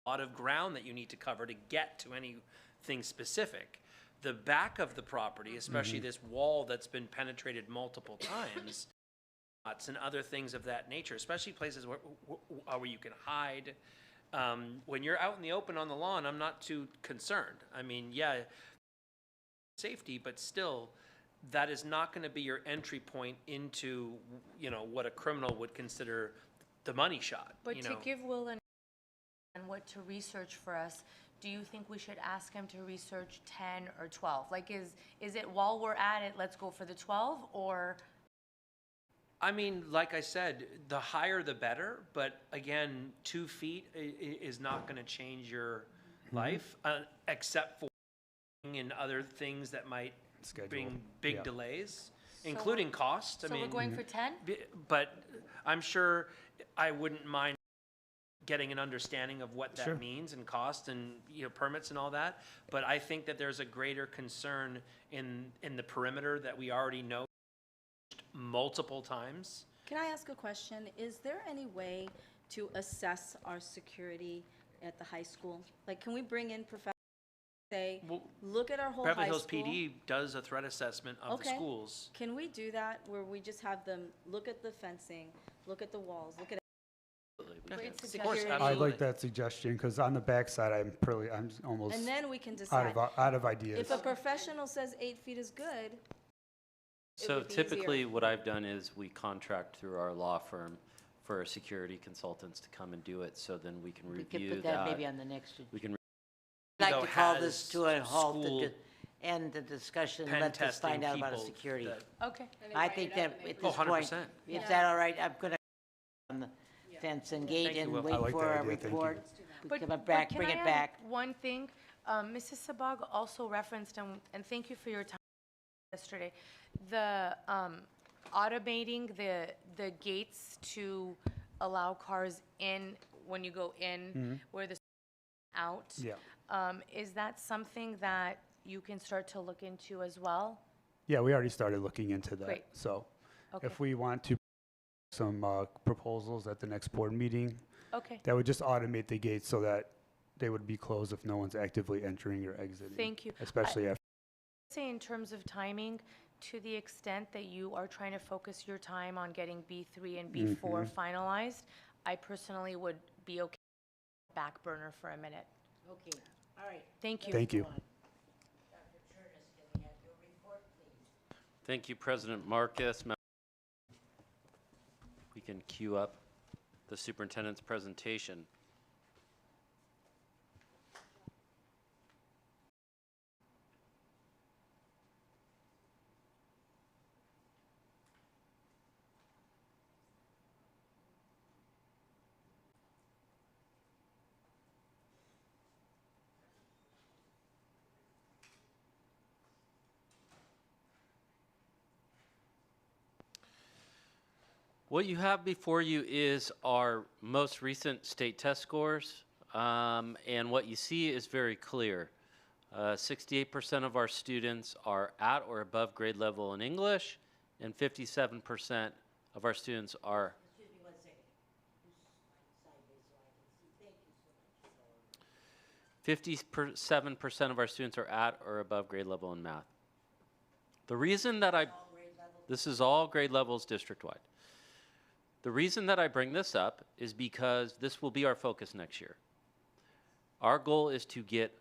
S5: lot of ground that you need to cover to get to anything specific. The back of the property, especially this wall that's been penetrated multiple times, and other things of that nature, especially places where you can hide. When you're out in the open on the lawn, I'm not too concerned. I mean, yeah, safety, but still, that is not going to be your entry point into, what a criminal would consider the money shot.
S13: But to give Will and what to research for us, do you think we should ask him to research 10 or 12? Like, is it while we're at it, let's go for the 12, or?
S5: I mean, like I said, the higher the better, but again, 2 feet is not going to change your life, except for in other things that might bring big delays, including cost.
S13: So we're going for 10?
S5: But I'm sure I wouldn't mind getting an understanding of what that means and cost and permits and all that. But I think that there's a greater concern in the perimeter that we already know multiple times.
S7: Can I ask a question? Is there any way to assess our security at the high school? Like, can we bring in professionals, say, look at our whole high
S5: Beverly
S7: school?
S5: Hills PD does a threat assessment of the schools.
S7: Can we do that where we just have them look at the fencing, look at the walls, look at
S13: Great
S5: Of course,
S13: suggestion.
S14: I
S5: absolutely.
S14: like that suggestion, because on the backside, I'm almost
S7: and then we can decide.
S14: out of ideas.
S7: If a professional says 8 feet is good,
S6: So
S7: would be
S6: typically,
S7: easier.
S6: what I've done is we contract through our law firm for security consultants to come and do it, so then we can
S1: We
S6: review
S1: could put that maybe on the next.
S6: We can
S1: I'd like
S5: Though
S1: to call
S5: has
S1: this to a halt
S5: school
S1: to end the discussion.
S5: pen
S1: Let us find
S5: testing
S1: out about
S5: people
S1: security.
S5: that-
S13: Okay.
S1: I think that at this
S5: 100%.
S1: point, is that all right? I'm going to on the fence and gate
S5: Thank you,
S1: and
S5: Will.
S1: wait
S14: I like
S1: for
S14: that
S1: a
S14: idea. Thank you.
S1: report. We
S13: But,
S1: come
S13: but
S1: back,
S13: can
S1: bring
S13: I
S1: it
S13: add
S1: back.
S13: one thing? Mrs. Sabag also referenced, and thank you for your time yesterday, the automating the gates to allow cars in when you go in, where the out.
S14: Yeah.
S13: Is that something that you can start to look into as well?
S14: Yeah, we already started looking into that.
S13: Great.
S14: So
S13: Okay.
S14: if we want to some proposals at the next board meeting,
S13: Okay.
S14: that would just automate the gates so that they would be closed if no one's actively entering or exiting.
S13: Thank you.
S14: Especially after.
S13: Say in terms of timing, to the extent that you are trying to focus your time on getting B3 and B4 finalized, I personally would be okay with back burner for a minute.
S1: Okay, all right.
S13: Thank you.
S14: Thank you.
S6: Thank you, President Marcus. We can queue up the superintendent's presentation. What you have before you is our most recent state test scores, and what you see is very clear. 68% of our students are at or above grade level in English, and 57% of our students are. 57% of our students are at or above grade level in math. The reason that this is all grade levels district-wide. The reason that I bring this up is because this will be our focus next year. Our goal is to get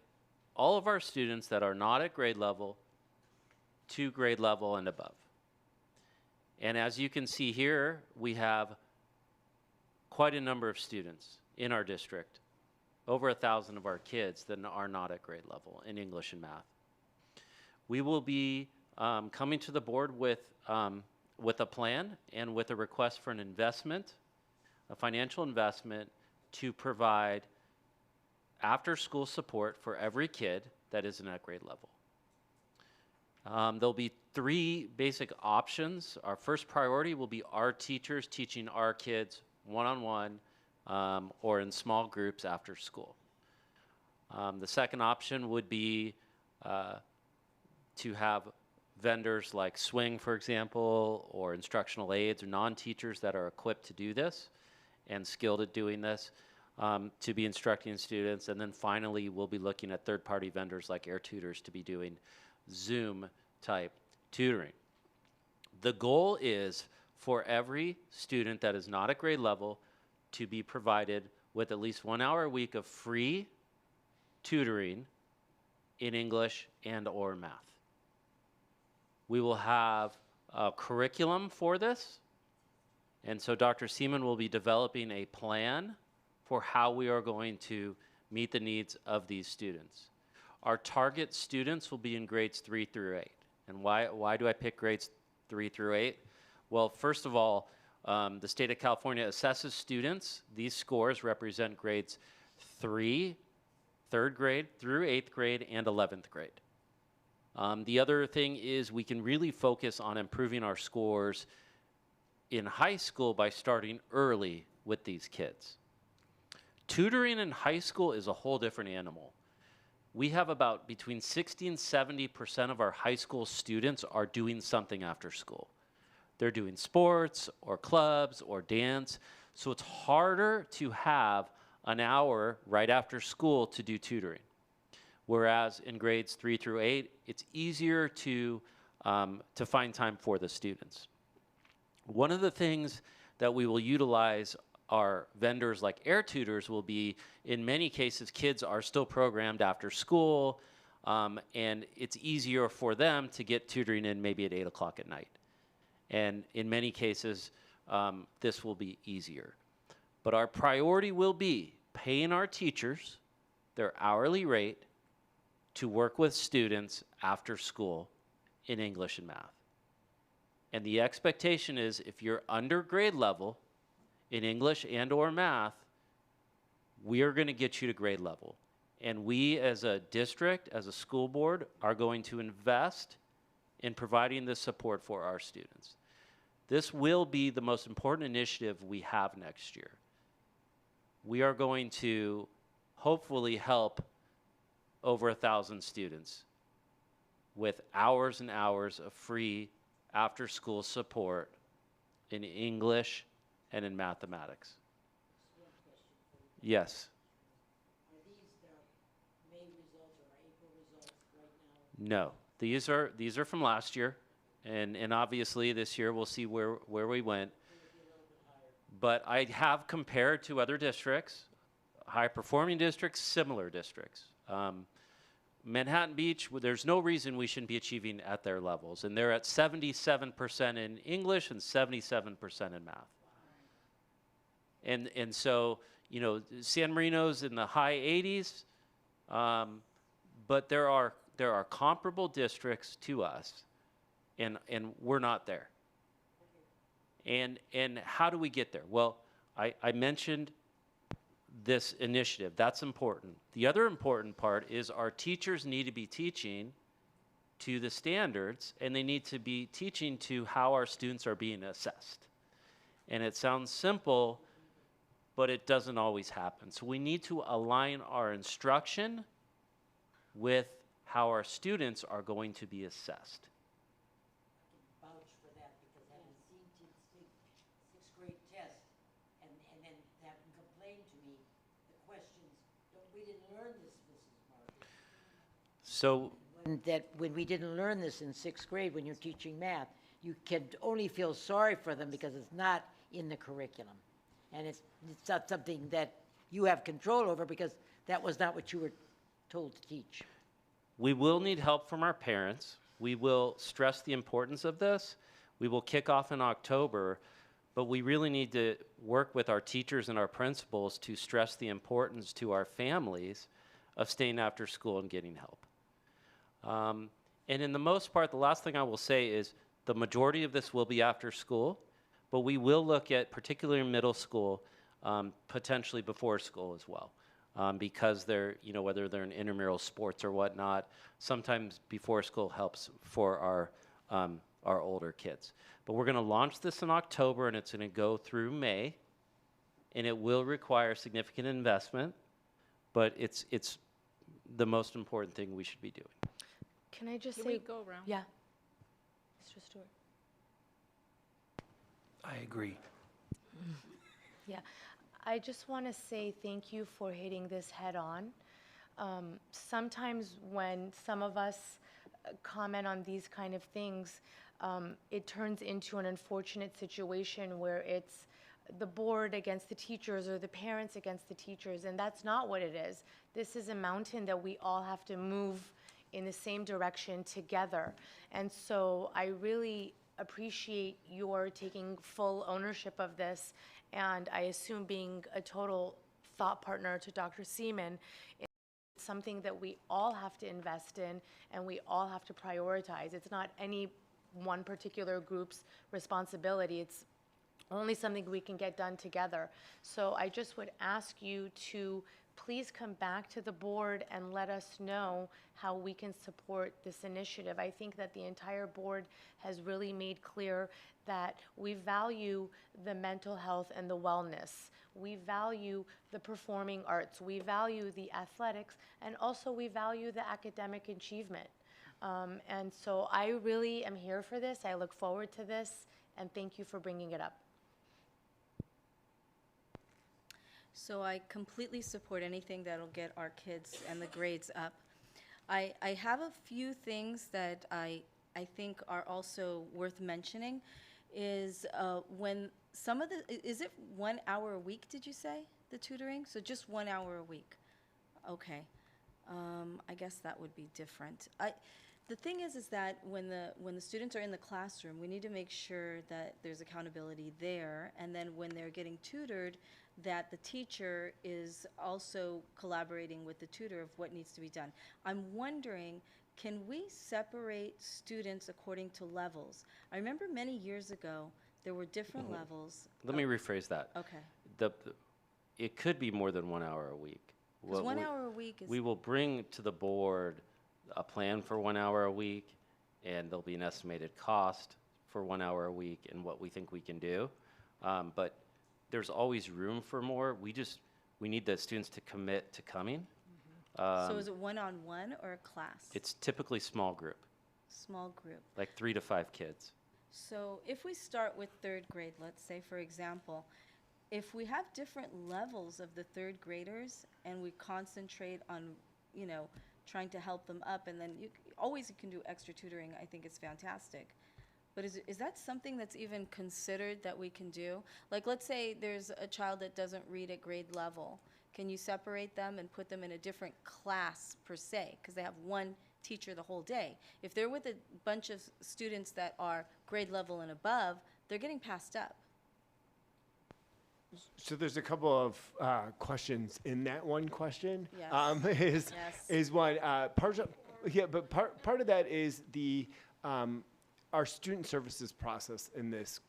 S6: all of our students that are not at grade level to grade level and above. And as you can see here, we have quite a number of students in our district, over 1,000 of our kids that are not at grade level in English and math. We will be coming to the board with a plan and with a request for an investment, a financial investment, to provide after-school support for every kid that isn't at grade level. There'll be 3 basic options. Our first priority will be our teachers teaching our kids one-on-one or in small groups after school. The second option would be to have vendors like Swing, for example, or instructional aides or non-teachers that are equipped to do this and skilled at doing this to be instructing students. And then finally, we'll be looking at third-party vendors like Air Tutors to be doing Zoom-type tutoring. The goal is for every student that is not at grade level to be provided with at least 1 hour a week of free tutoring in English and or math. We will have a curriculum for this, and so Dr. Seaman will be developing a plan for how we are going to meet the needs of these students. Our target students will be in grades 3 through 8. And why do I pick grades 3 through 8? Well, first of all, the state of California assesses students. These scores represent grades 3, 3rd grade through 8th grade and 11th grade. The other thing is we can really focus on improving our scores in high school by starting early with these kids. Tutoring in high school is a whole different animal. We have about between 60 and 70% of our high school students are doing something after school. They're doing sports or clubs or dance, so it's harder to have an hour right after school to do tutoring. Whereas in grades 3 through 8, it's easier to find time for the students. One of the things that we will utilize our vendors like Air Tutors will be, in many cases, kids are still programmed after school, and it's easier for them to get tutoring in maybe at 8 o'clock at night. And in many cases, this will be easier. But our priority will be paying our teachers their hourly rate to work with students after school in English and math. And the expectation is if you're under grade level in English and or math, we are going to get you to grade level. And we as a district, as a school board, are going to invest in providing this support for our students. This will be the most important initiative we have next year. We are going to hopefully help over 1,000 students with hours and hours of free after-school support in English and in mathematics. Yes.
S1: Are these the May results or April results right now?
S6: No, these are from last year, and obviously this year we'll see where we went. But I have compared to other districts, high-performing districts, similar districts. Manhattan Beach, there's no reason we shouldn't be achieving at their levels, and they're at 77% in English and 77% in math. And so, you know, San Marino's in the high 80s, but there are comparable districts to us, and we're not there. And how do we get there? Well, I mentioned this initiative. That's important. The other important part is our teachers need to be teaching to the standards, and they need to be teaching to how our students are being assessed. And it sounds simple, but it doesn't always happen. So we need to align our instruction with how our students are going to be assessed.
S1: Vouch for that because having seen sixth grade test and then having complained to me, the questions, we didn't learn this, Mrs. Marcus.
S6: So
S1: That when we didn't learn this in sixth grade, when you're teaching math, you can only feel sorry for them because it's not in the curriculum. And it's not something that you have control over because that was not what you were told to teach.
S6: We will need help from our parents. We will stress the importance of this. We will kick off in October, but we really need to work with our teachers and our principals to stress the importance to our families of staying after school and getting help. And in the most part, the last thing I will say is the majority of this will be after school, but we will look at, particularly in middle school, potentially before school as well. Because they're, you know, whether they're in intramural sports or whatnot, sometimes before school helps for our older kids. But we're going to launch this in October, and it's going to go through May, and it will require significant investment, but it's the most important thing we should be doing.
S13: Can I just
S16: Can
S13: say?
S16: we go around?
S13: Yeah. Mr. Stewart.
S5: I agree.
S13: Yeah, I just want to say thank you for hitting this head on. Sometimes when some of us comment on these kind of things, it turns into an unfortunate situation where it's the board against the teachers or the parents against the teachers, and that's not what it is. This is a mountain that we all have to move in the same direction together. And so I really appreciate your taking full ownership of this, and I assume being a total thought partner to Dr. Seaman. It's something that we all have to invest in and we all have to prioritize. It's not any one particular group's responsibility. It's only something we can get done together. So I just would ask you to please come back to the board and let us know how we can support this initiative. I think that the entire board has really made clear that we value the mental health and the wellness. We value the performing arts. We value the athletics, and also we value the academic achievement. And so I really am here for this. I look forward to this, and thank you for bringing it up.
S7: So I completely support anything that'll get our kids and the grades up. I have a few things that I think are also worth mentioning is when some of the, is it 1 hour a week, did you say, the tutoring? So just 1 hour a week. Okay. I guess that would be different. The thing is that when the students are in the classroom, we need to make sure that there's accountability there, and then when they're getting tutored, that the teacher is also collaborating with the tutor of what needs to be done. I'm wondering, can we separate students according to levels? I remember many years ago, there were different levels.
S6: Let me rephrase that.
S7: Okay.
S6: It could be more than 1 hour a week.
S7: Because 1 hour a week is...
S6: We will bring to the board a plan for 1 hour a week, and there'll be an estimated cost for 1 hour a week and what we think we can do. But there's always room for more. We need the students to commit to coming.
S7: So is it one-on-one or a class?
S6: It's typically small group,
S7: Small group.
S6: like 3 to 5 kids.
S7: So if we start with third grade, let's say, for example, if we have different levels of the third graders and we concentrate on, you know, trying to help them up, and then you can do extra tutoring, I think it's fantastic. But is that something that's even considered that we can do? Like, let's say there's a child that doesn't read at grade level. Can you separate them and put them in a different class per se? Because they have one teacher the whole day. If they're with a bunch of students that are grade level and above, they're getting passed up.
S21: So there's a couple of questions in that one question.
S7: Yes.
S21: Is one part of that is the our student services process in this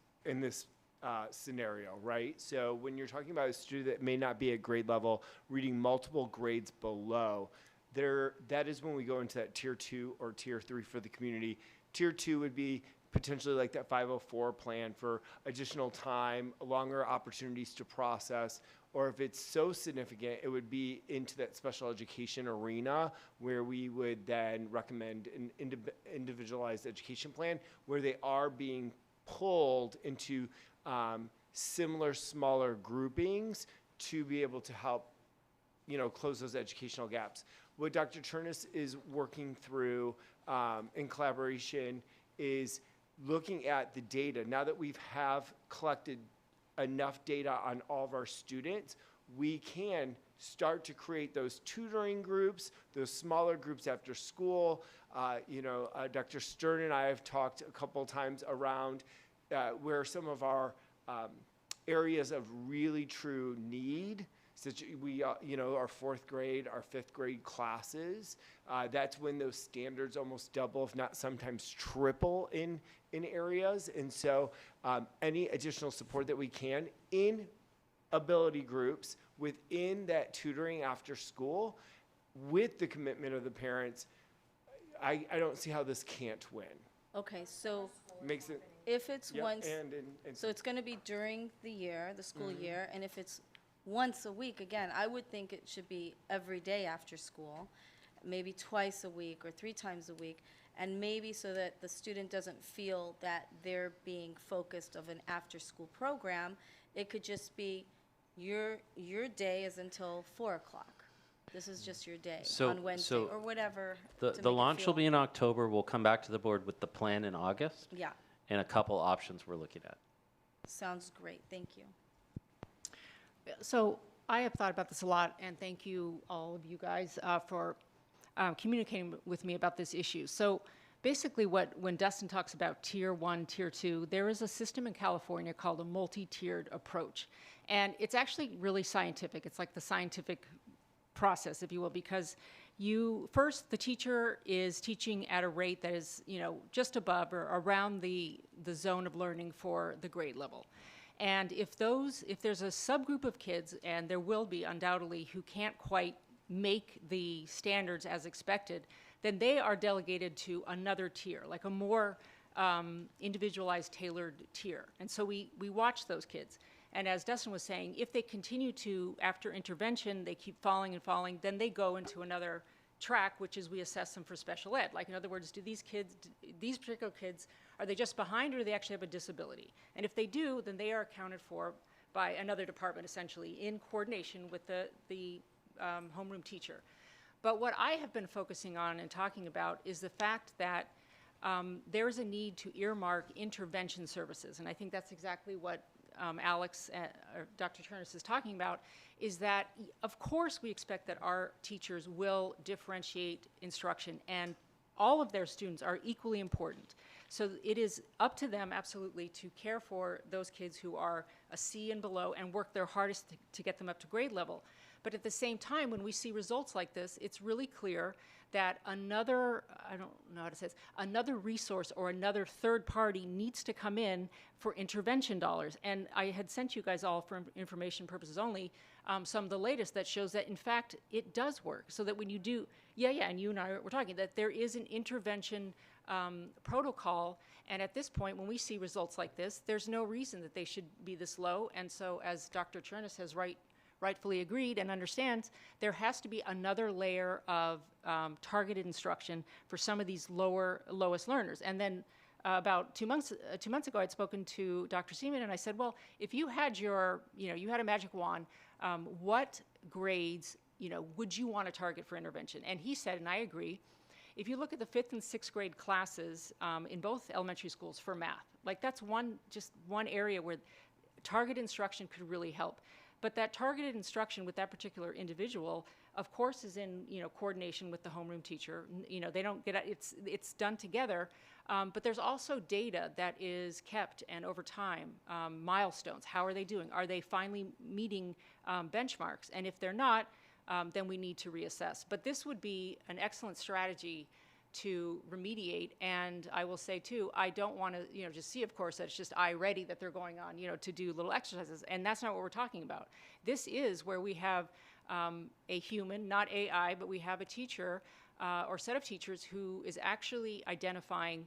S21: scenario, right? So when you're talking about a student that may not be at grade level, reading multiple grades below, that is when we go into that tier 2 or tier 3 for the community. Tier 2 would be potentially like that 504 plan for additional time, longer opportunities to process, or if it's so significant, it would be into that special education arena where we would then recommend an individualized education plan where they are being pulled into similar, smaller groupings to be able to help, close those educational gaps. What Dr. Chernis is working through in collaboration is looking at the data. Now that have collected enough data on all of our students, we can start to create those tutoring groups, those smaller groups after school. Dr. Stern and I have talked a couple times around where some of our areas of really true need, such our fourth grade, our fifth grade classes, that's when those standards almost double, if not sometimes triple in areas. And so any additional support that we can in ability groups within that tutoring after school with the commitment of the parents, I don't see how this can't win.
S7: Okay, so
S21: Makes it,
S7: if it's
S21: yeah,
S7: once,
S21: and
S7: so it's going to be during the year, the school year, and if it's once a week, again, I would think it should be every day after school, maybe twice a week or 3 times a week, and maybe so that the student doesn't feel that they're being focused of an after-school program, it could just be your day is until 4 o'clock. This is just your day on Wednesday or whatever.
S6: The launch will be in October. We'll come back to the board with the plan in August.
S7: Yeah,
S6: And a couple options we're looking at.
S7: sounds great. Thank you.
S9: So I have thought about this a lot, and thank you, all of you guys, for communicating with me about this issue. So basically when Dustin talks about tier 1, tier 2, there is a system in California called a multi-tiered approach. And it's actually really scientific. It's like the scientific process, if you will, because first, the teacher is teaching at a rate that is, just above or around the zone of learning for the grade level. And if there's a subgroup of kids, and there will be undoubtedly, who can't quite make the standards as expected, then they are delegated to another tier, like a more individualized, tailored tier. And so we watch those kids. And as Dustin was saying, if they continue to, after intervention, they keep falling and falling, then they go into another track, which is we assess them for special ed. Like, in other words, do these particular kids, are they just behind, or do they actually have a disability? And if they do, then they are accounted for by another department, essentially, in coordination with the homeroom teacher. But what I have been focusing on and talking about is the fact that there is a need to earmark intervention services. And I think that's exactly what Alex or Dr. Turnus is talking about, is that, of course, we expect that our teachers will differentiate instruction, and all of their students are equally important. So it is up to them, absolutely, to care for those kids who are a C and below and work their hardest to get them up to grade level. But at the same time, when we see results like this, it's really clear that another resource or another third party needs to come in for intervention dollars. And I had sent you guys all, for information purposes only, some of the latest that shows that, in fact, it does work. So that when you do, and you and I were talking, that there is an intervention protocol. And at this point, when we see results like this, there's no reason that they should be this low. And so, as Dr. Turnus has rightfully agreed and understands, there has to be another layer of targeted instruction for some of these lowest learners. And then about 2 months ago, I'd spoken to Dr. Seaman, and I said, well, if you had you had a magic wand, what grades, would you want to target for intervention? And he said, and I agree, if you look at the 5th and 6th grade classes in both elementary schools for math, like that's just one area where targeted instruction could really help. But that targeted instruction with that particular individual, of course, is in coordination with the homeroom teacher. They don't get it's done together. But there's also data that is kept, and over time, milestones. How are they doing? Are they finally meeting benchmarks? And if they're not, then we need to reassess. But this would be an excellent strategy to remediate. And I will say too, I don't want to, just see, of course, that it's just ready that they're going on, to do little exercises. And that's not what we're talking about. This is where we have a human, not AI, but we have a teacher or set of teachers who is actually identifying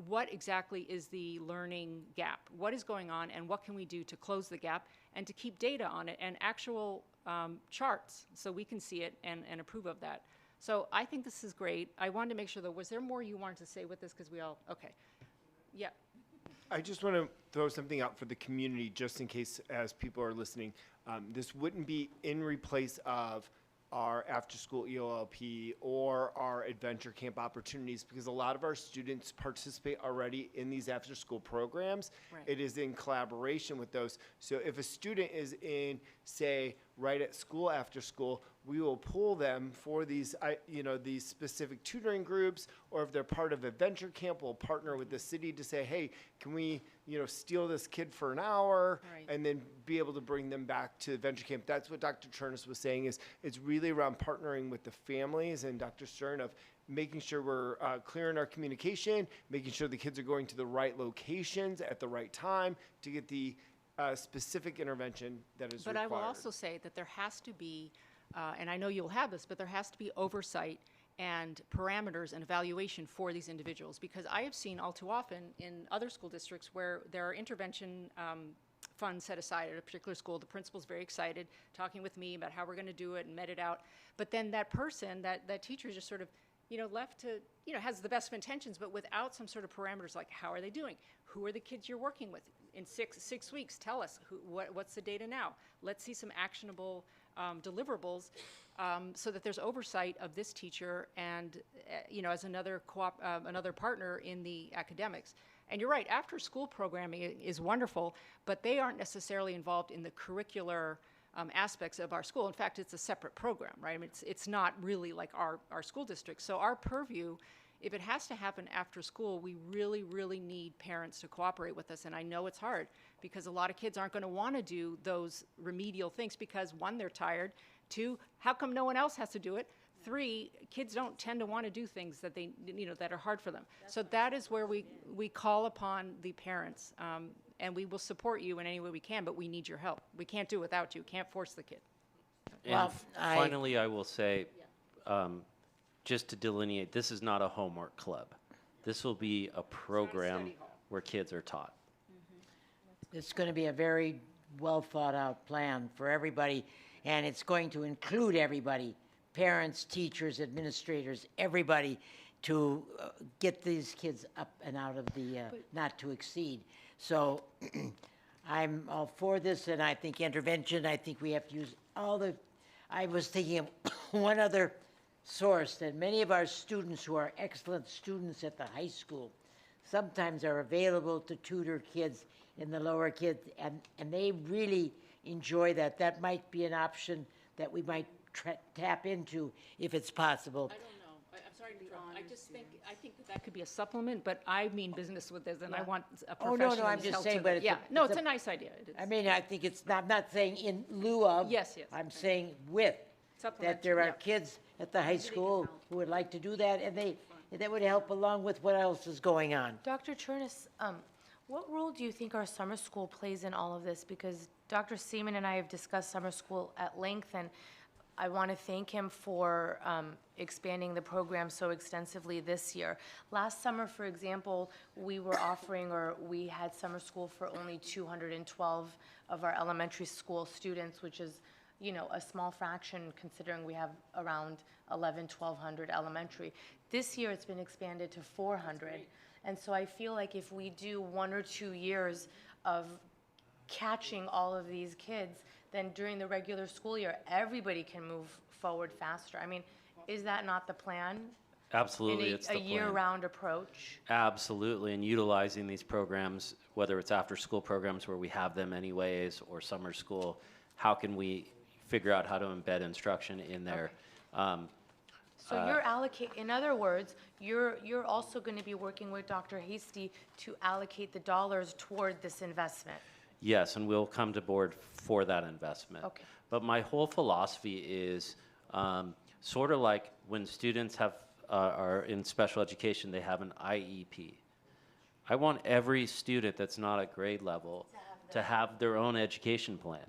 S9: what exactly is the learning gap, what is going on, and what can we do to close the gap, and to keep data on it and actual charts so we can see it and approve of that. So I think this is great. I wanted to make sure, though, was there more you wanted to say with this? Because okay. Yeah.
S21: I just want to throw something out for the community, just in case, as people are listening. This wouldn't be in replace of our after-school EOLP or our adventure camp opportunities, because a lot of our students participate already in these after-school programs.
S9: Right.
S21: It is in collaboration with those. So if a student is in, say, right at school after school, we will pull them for these, these specific tutoring groups, or if they're part of adventure camp, we'll partner with the city to say, hey, can we, steal this kid for an hour,
S9: Right.
S21: and then be able to bring them back to adventure camp. That's what Dr. Chernus was saying, is it's really around partnering with the families and Dr. Stern of making sure we're clear in our communication, making sure the kids are going to the right locations at the right time to get the specific intervention that is
S9: But
S21: required.
S9: I will also say that there has to be, and I know you'll have this, but there has to be oversight and parameters and evaluation for these individuals, because I have seen all too often in other school districts where there are intervention funds set aside at a particular school. The principal's very excited, talking with me about how we're going to do it and met it out. But then that person, that teacher is just sort of, left to, has the best of intentions, but without some sort of parameters like how are they doing? Who are the kids you're working with? In six weeks, tell us what's the data now. Let's see some actionable deliverables so that there's oversight of this teacher and, as another partner in the academics. And you're right, after school programming is wonderful, but they aren't necessarily involved in the curricular aspects of our school. In fact, it's a separate program, right? I mean, it's not really like our school district. So our purview, if it has to happen after school, we really, really need parents to cooperate with us. And I know it's hard because a lot of kids aren't going to want to do those remedial things because, one, they're tired. Two, how come no one else has to do it? Three, kids don't tend to want to do things that they, that are hard for them. So that is where we call upon the parents, and we will support you in any way we can, but we need your help. We can't do it without you. Can't force the kid.
S6: And finally, I will say, just to delineate, this is not a homework club. This will be a program where kids are taught.
S1: It's going to be a very well thought out plan for everybody, and it's going to include everybody, parents, teachers, administrators, everybody, to get these kids up and out of the not to exceed. So I'm all for this, and I think intervention, I think we have to use all the, I was thinking of one other source, that many of our students who are excellent students at the high school sometimes are available to tutor kids in the lower kids, and they really enjoy that. That might be an option that we might tap into if it's possible.
S9: I don't know. I'm sorry to interrupt. I think that could be a supplement, but I mean business with this, and I want a
S1: Oh,
S9: professional.
S1: no, I'm
S9: who's
S1: just
S9: held
S1: saying,
S9: to
S1: but
S9: the-
S1: it's
S9: yeah,
S1: a-
S9: no,
S1: it's
S9: it's
S1: a-
S9: a nice idea. It is.
S1: I mean, I think it's not, I'm not saying in lieu of.
S9: Yes, yes.
S1: I'm saying with, that there are kids at the high school who would like to do that, and that would help along with what else is going on.
S20: Dr. Chernus, what role do you think our summer school plays in all of this? Because Dr. Seaman and I have discussed summer school at length, and I want to thank him for expanding the program so extensively this year. Last summer, for example, we were offering, or we had summer school for only 212 of our elementary school students, which is, a small fraction considering we have around 1,100 elementary. This year, it's been expanded to 400. And so I feel like if we do 1 or 2 years of catching all of these kids, then during the regular school year, everybody can move forward faster. I mean, is that not the plan?
S6: Absolutely,
S20: In
S6: it's the
S20: a
S6: plan.
S20: year-round approach?
S6: Absolutely, and utilizing these programs, whether it's after-school programs where we have them anyways, or summer school, how can we figure out how to embed instruction in there?
S20: So you're in other words, you're also going to be working with Dr. Hasty to allocate the dollars toward this investment.
S6: Yes, and we'll come to board for that investment.
S20: Okay.
S6: But my whole philosophy is sort of like when students are in special education, they have an IEP. I want every student that's not at grade level to have their own education plan.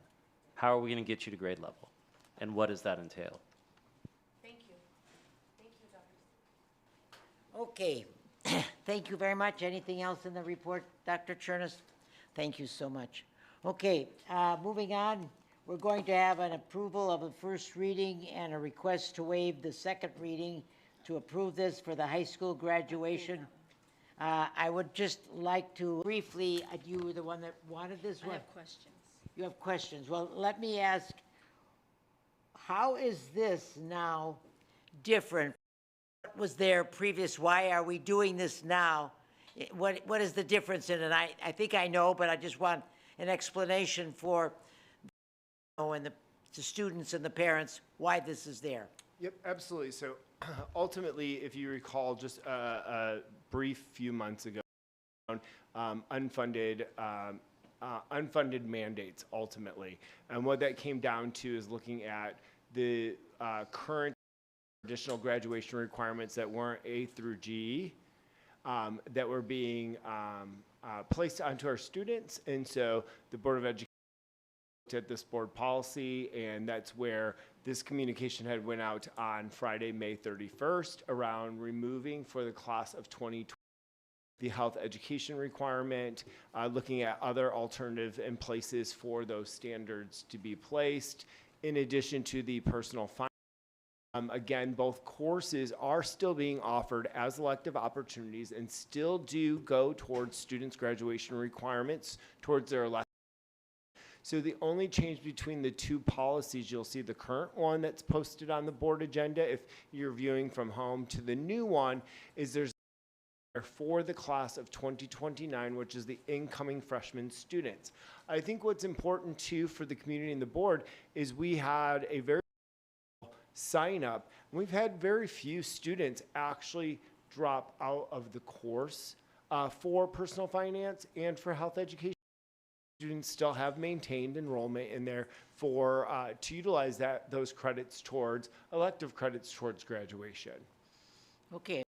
S6: How are we going to get you to grade level? And what does that entail?
S20: Thank you. Thank you, Dr.
S1: Okay, thank you very much. Anything else in the report, Dr. Chernus? Thank you so much. Okay, moving on, we're going to have an approval of the first reading and a request to waive the second reading to approve this for the high school graduation. I would just like to briefly, you were the one that wanted this one?
S7: I have questions.
S1: You have questions. Well, let me ask, how is this now different? What was there previous? Why are we doing this now? What is the difference in it? I think I know, but I just want an explanation for, and the students and the parents, why this is there.
S21: Yep, absolutely. So ultimately, if you recall, just a brief few months ago, unfunded mandates ultimately. And what that came down to is looking at the current additional graduation requirements that weren't A through G that were being placed onto our students. And so the Board of Education looked at this board policy, and that's where this communication had went out on Friday, May 31st, around removing for the class of 2020 the health education requirement, looking at other alternative and places for those standards to be placed, in addition to the personal finance. Again, both courses are still being offered as elective opportunities and still do go towards students' graduation requirements towards their elective. So the only change between the two policies, you'll see the current one that's posted on the board agenda if you're viewing from home, to the new one is there's for the class of 2029, which is the incoming freshman students. I think what's important too for the community and the board is we had a very sign up. We've had very few students actually drop out of the course for personal finance and for health education. Students still have maintained enrollment in there for to utilize those credits towards elective credits towards graduation.
S1: Okay.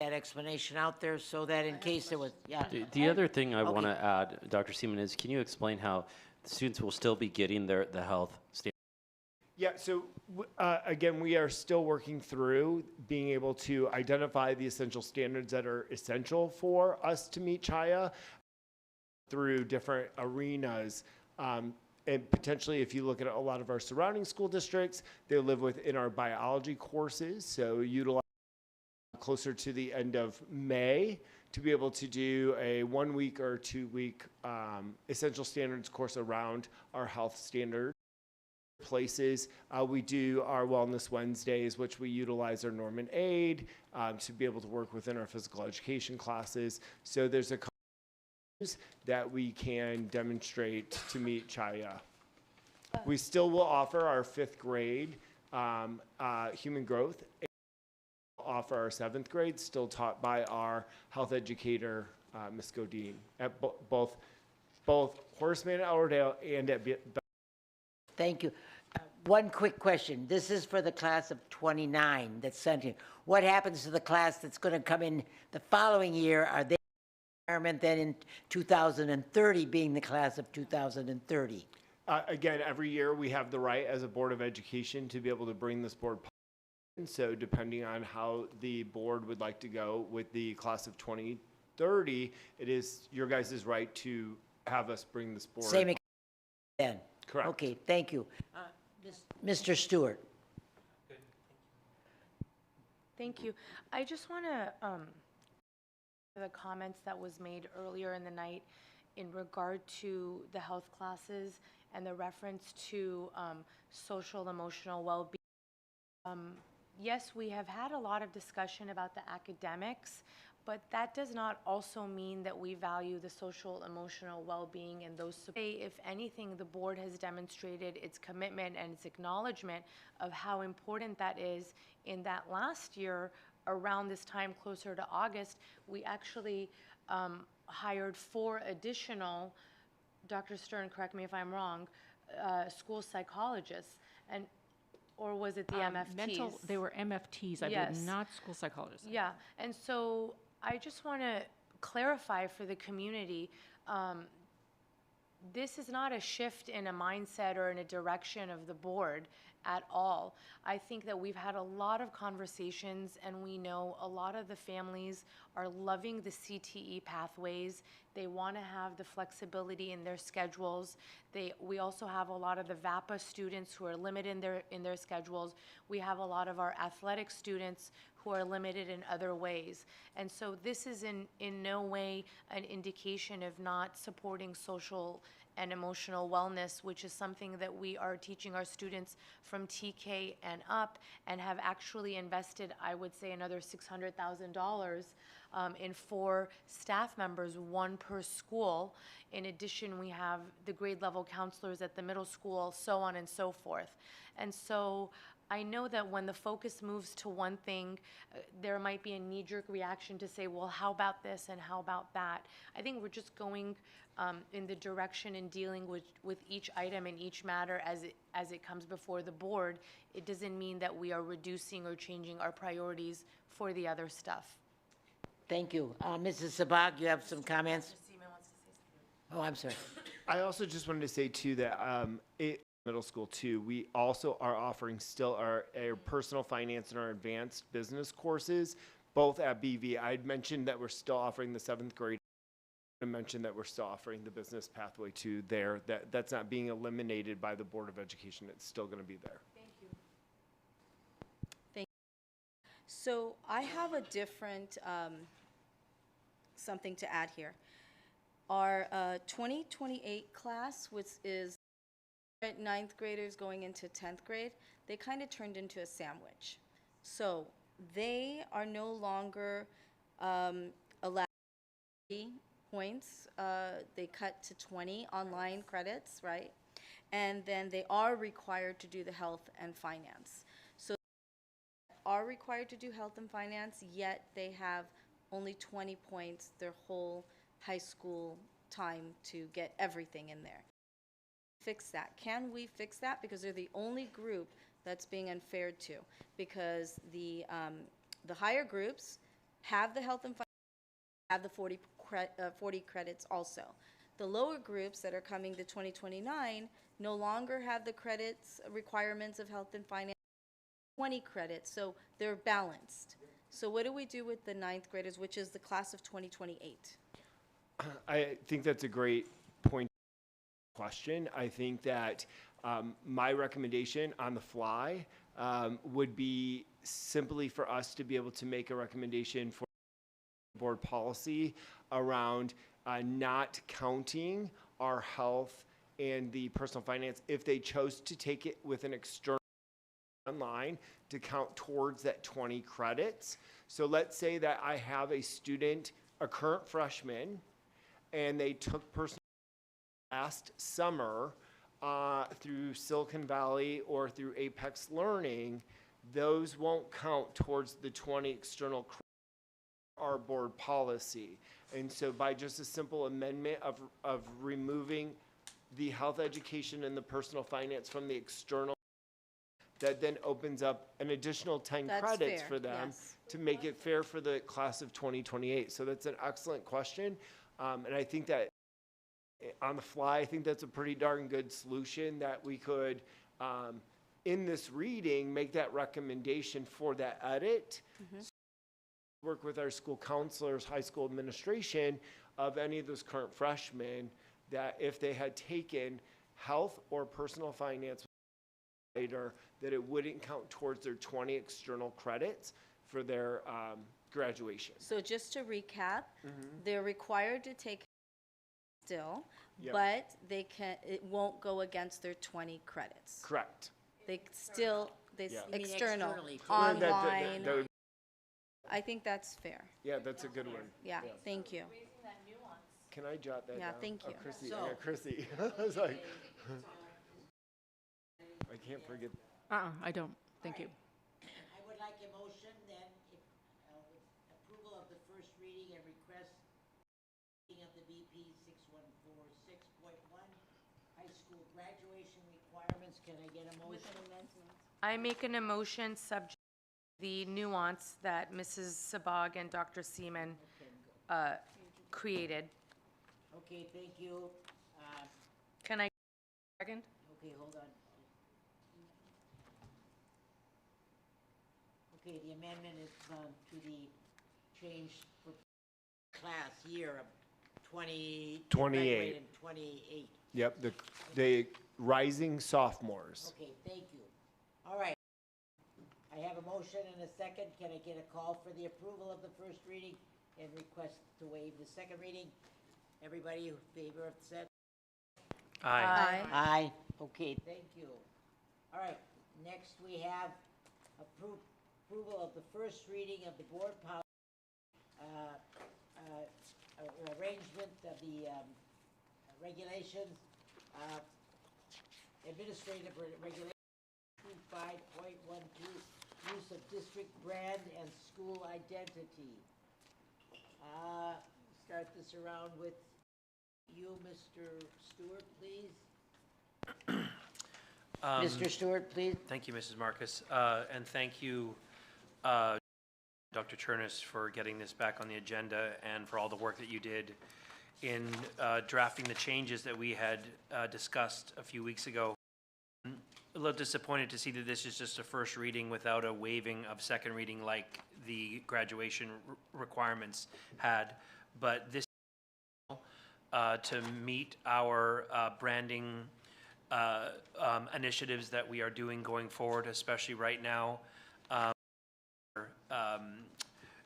S1: That explanation out there so that in case there was, yeah.
S6: The other thing I want to add, Dr. Seaman, is can you explain how the students will still be getting the health standard?
S21: Yeah, so again, we are still working through being able to identify the essential standards that are essential for us to meet CHIA through different arenas. And potentially, if you look at a lot of our surrounding school districts, they live within our biology courses, so utilize closer to the end of May to be able to do a 1 week or 2 week essential standards course around our health standards. Places we do our Wellness Wednesdays, which we utilize our Norman Aid to be able to work within our physical education classes. So there's a couple that we can demonstrate to meet CHIA. We still will offer our 5th grade human growth. Offer our 7th grade, still taught by our health educator, Ms. Godine, at both Horace Mann at Elordale and at
S1: Thank you. One quick question. This is for the class of 29 that's sent in. What happens to the class that's going to come in the following year? Are they requirement then in 2030 being the class of 2030?
S21: Again, every year we have the right as a Board of Education to be able to bring this board. So depending on how the board would like to go with the class of 2030, it is your guys' right to have us bring this board.
S1: Same then.
S21: Correct.
S1: Okay, thank you. Mr. Stewart.
S13: Thank you. I just want to the comments that was made earlier in the night in regard to the health classes and the reference to social emotional well-being. Yes, we have had a lot of discussion about the academics, but that does not also mean that we value the social emotional well-being and those. If anything, the board has demonstrated its commitment and its acknowledgement of how important that is. In that last year, around this time, closer to August, we actually hired 4 additional, Dr. Stern, correct me if I'm wrong, school psychologists. Or was it the MFTs?
S9: They were MFTs, I believe, not school psychologists.
S13: Yeah, and so I just want to clarify for the community, this is not a shift in a mindset or in a direction of the board at all. I think that we've had a lot of conversations, and we know a lot of the families are loving the CTE pathways. They want to have the flexibility in their schedules. We also have a lot of the VAPA students who are limited in their schedules. We have a lot of our athletic students who are limited in other ways. And so this is in no way an indication of not supporting social and emotional wellness, which is something that we are teaching our students from TK and up, and have actually invested, I would say, another $600,000 in 4 staff members, 1 per school. In addition, we have the grade level counselors at the middle school, so on and so forth. And so I know that when the focus moves to one thing, there might be a knee-jerk reaction to say, well, how about this and how about that? I think we're just going in the direction and dealing with each item and each matter as it comes before the board. It doesn't mean that we are reducing or changing our priorities for the other stuff.
S1: Thank you. Mrs. Sabag, you have some comments? Oh, I'm sorry.
S21: I also just wanted to say too that middle school too, we also are offering still our personal finance and our advanced business courses, both at BV. I'd mentioned that we're still offering the 7th grade. I mentioned that we're still offering the business pathway too there. That's not being eliminated by the Board of Education. It's still going to be there.
S7: Thank you. Thank you. So I have a different something to add here. Our 2028 class, which is 9th graders going into 10th grade, they kind of turned into a sandwich. So they are no longer allowed 30 points. They cut to 20 online credits, right? And then they are required to do the health and finance. So they are required to do health and finance, yet they have only 20 points their whole high school time to get everything in there. Fix that. Can we fix that? Because they're the only group that's being unfair to, because the higher groups have the health and finance, have the 40 credits also. The lower groups that are coming to 2029 no longer have the credits requirements of health and finance, 20 credits, so they're balanced. So what do we do with the 9th graders, which is the class of 2028?
S21: I think that's a great point. Question. I think that my recommendation on the fly would be simply for us to be able to make a recommendation for board policy around not counting our health and the personal finance if they chose to take it with an external online to count towards that 20 credits. So let's say that I have a student, a current freshman, and they took personal last summer through Silicon Valley or through Apex Learning. Those won't count towards the 20 external credits our board policy. And so by just a simple amendment of removing the health education and the personal finance from the external, that then opens up an additional 10
S7: That's
S21: credits
S7: fair,
S21: for them
S7: yes.
S21: to make it fair for the class of 2028. So that's an excellent question. And I think that on the fly, I think that's a pretty darn good solution that we could, in this reading, make that recommendation for that edit. Work with our school counselors, high school administration of any of those current freshmen that if they had taken health or personal finance later, that it wouldn't count towards their 20 external credits for their graduation.
S7: So just to recap, they're required to take still,
S21: Yep.
S7: but it won't go against their 20 credits.
S21: Correct.
S7: They still,
S21: Yeah.
S1: You mean
S7: external,
S1: externally, correct.
S7: online.
S21: That would-
S7: I think that's fair.
S21: yeah, that's a good one.
S7: Yeah, thank you.
S21: Can I jot that
S7: Yeah,
S21: down?
S7: thank
S21: Oh,
S7: you.
S21: Chrissy,
S1: So-
S21: I got Chrissy. I was like, I can't forget.
S9: I don't. Thank you.
S1: I would like a motion then, if, with approval of the first reading and request of the BP 6146.1, high school graduation requirements. Can I get a motion?
S13: I make an emotion subject to the nuance that Mrs. Sabag and Dr. Seaman created.
S1: Okay, thank you.
S13: Can I second?
S1: Okay, hold on. Okay, the amendment is to the change for class year of
S21: 28.
S1: graduated in 28.
S21: Yep, the rising sophomores.
S1: Okay, thank you. All right. I have a motion and a second. Can I get a call for the approval of the first reading and request to waive the second reading? Everybody in favor of said?
S5: Aye.
S1: Aye. Okay, thank you. All right, next we have approval of the first reading of the board policy, arrangement of the regulations, administrative regulation 5.12, use of district brand and school identity. Start this around with you, Mr. Stewart, please. Mr. Stewart, please.
S5: Thank you, Mrs. Marcus, and thank you, Dr. Chernus, for getting this back on the agenda and for all the work that you did in drafting the changes that we had discussed a few weeks ago. I'm a little disappointed to see that this is just a first reading without a waiving of second reading like the graduation requirements had, but this to meet our branding initiatives that we are doing going forward, especially right now.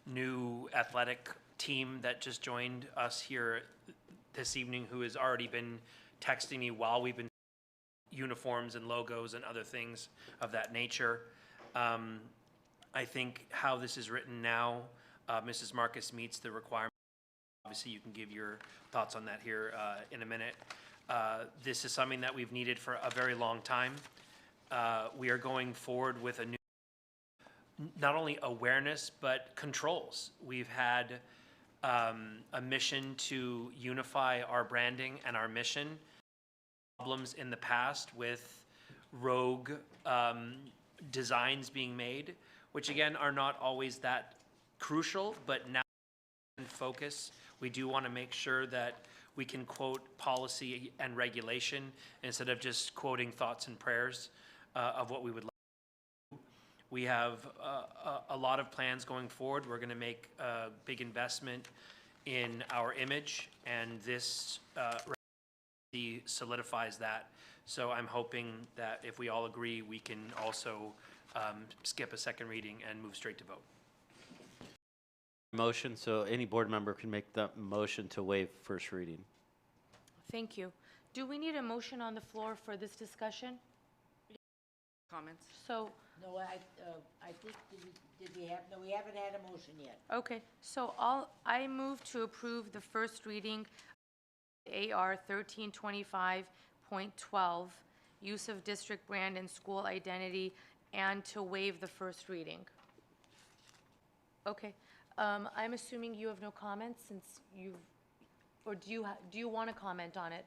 S5: New athletic team that just joined us here this evening, who has already been texting me while we've been uniforms and logos and other things of that nature. I think how this is written now, Mrs. Marcus meets the requirement. Obviously, you can give your thoughts on that here in a minute. This is something that we've needed for a very long time. We are going forward with a new, not only awareness, but controls. We've had a mission to unify our branding and our mission. Problems in the past with rogue designs being made, which again are not always that crucial, but now in focus, we do want to make sure that we can quote policy and regulation instead of just quoting thoughts and prayers of what we would like. We have a lot of plans going forward. We're going to make a big investment in our image, and this solidifies that. So I'm hoping that if we all agree, we can also skip a second reading and move straight to vote.
S6: Motion, so any board member can make the motion to waive first reading.
S13: Thank you. Do we need a motion on the floor for this discussion?
S3: Comments?
S13: So,
S1: No, I think, we haven't had a motion yet.
S13: okay, so I move to approve the first reading AR 1325.12, use of district brand and school identity, and to waive the first reading. Okay, I'm assuming you have no comments since you've, or do you want to comment on it?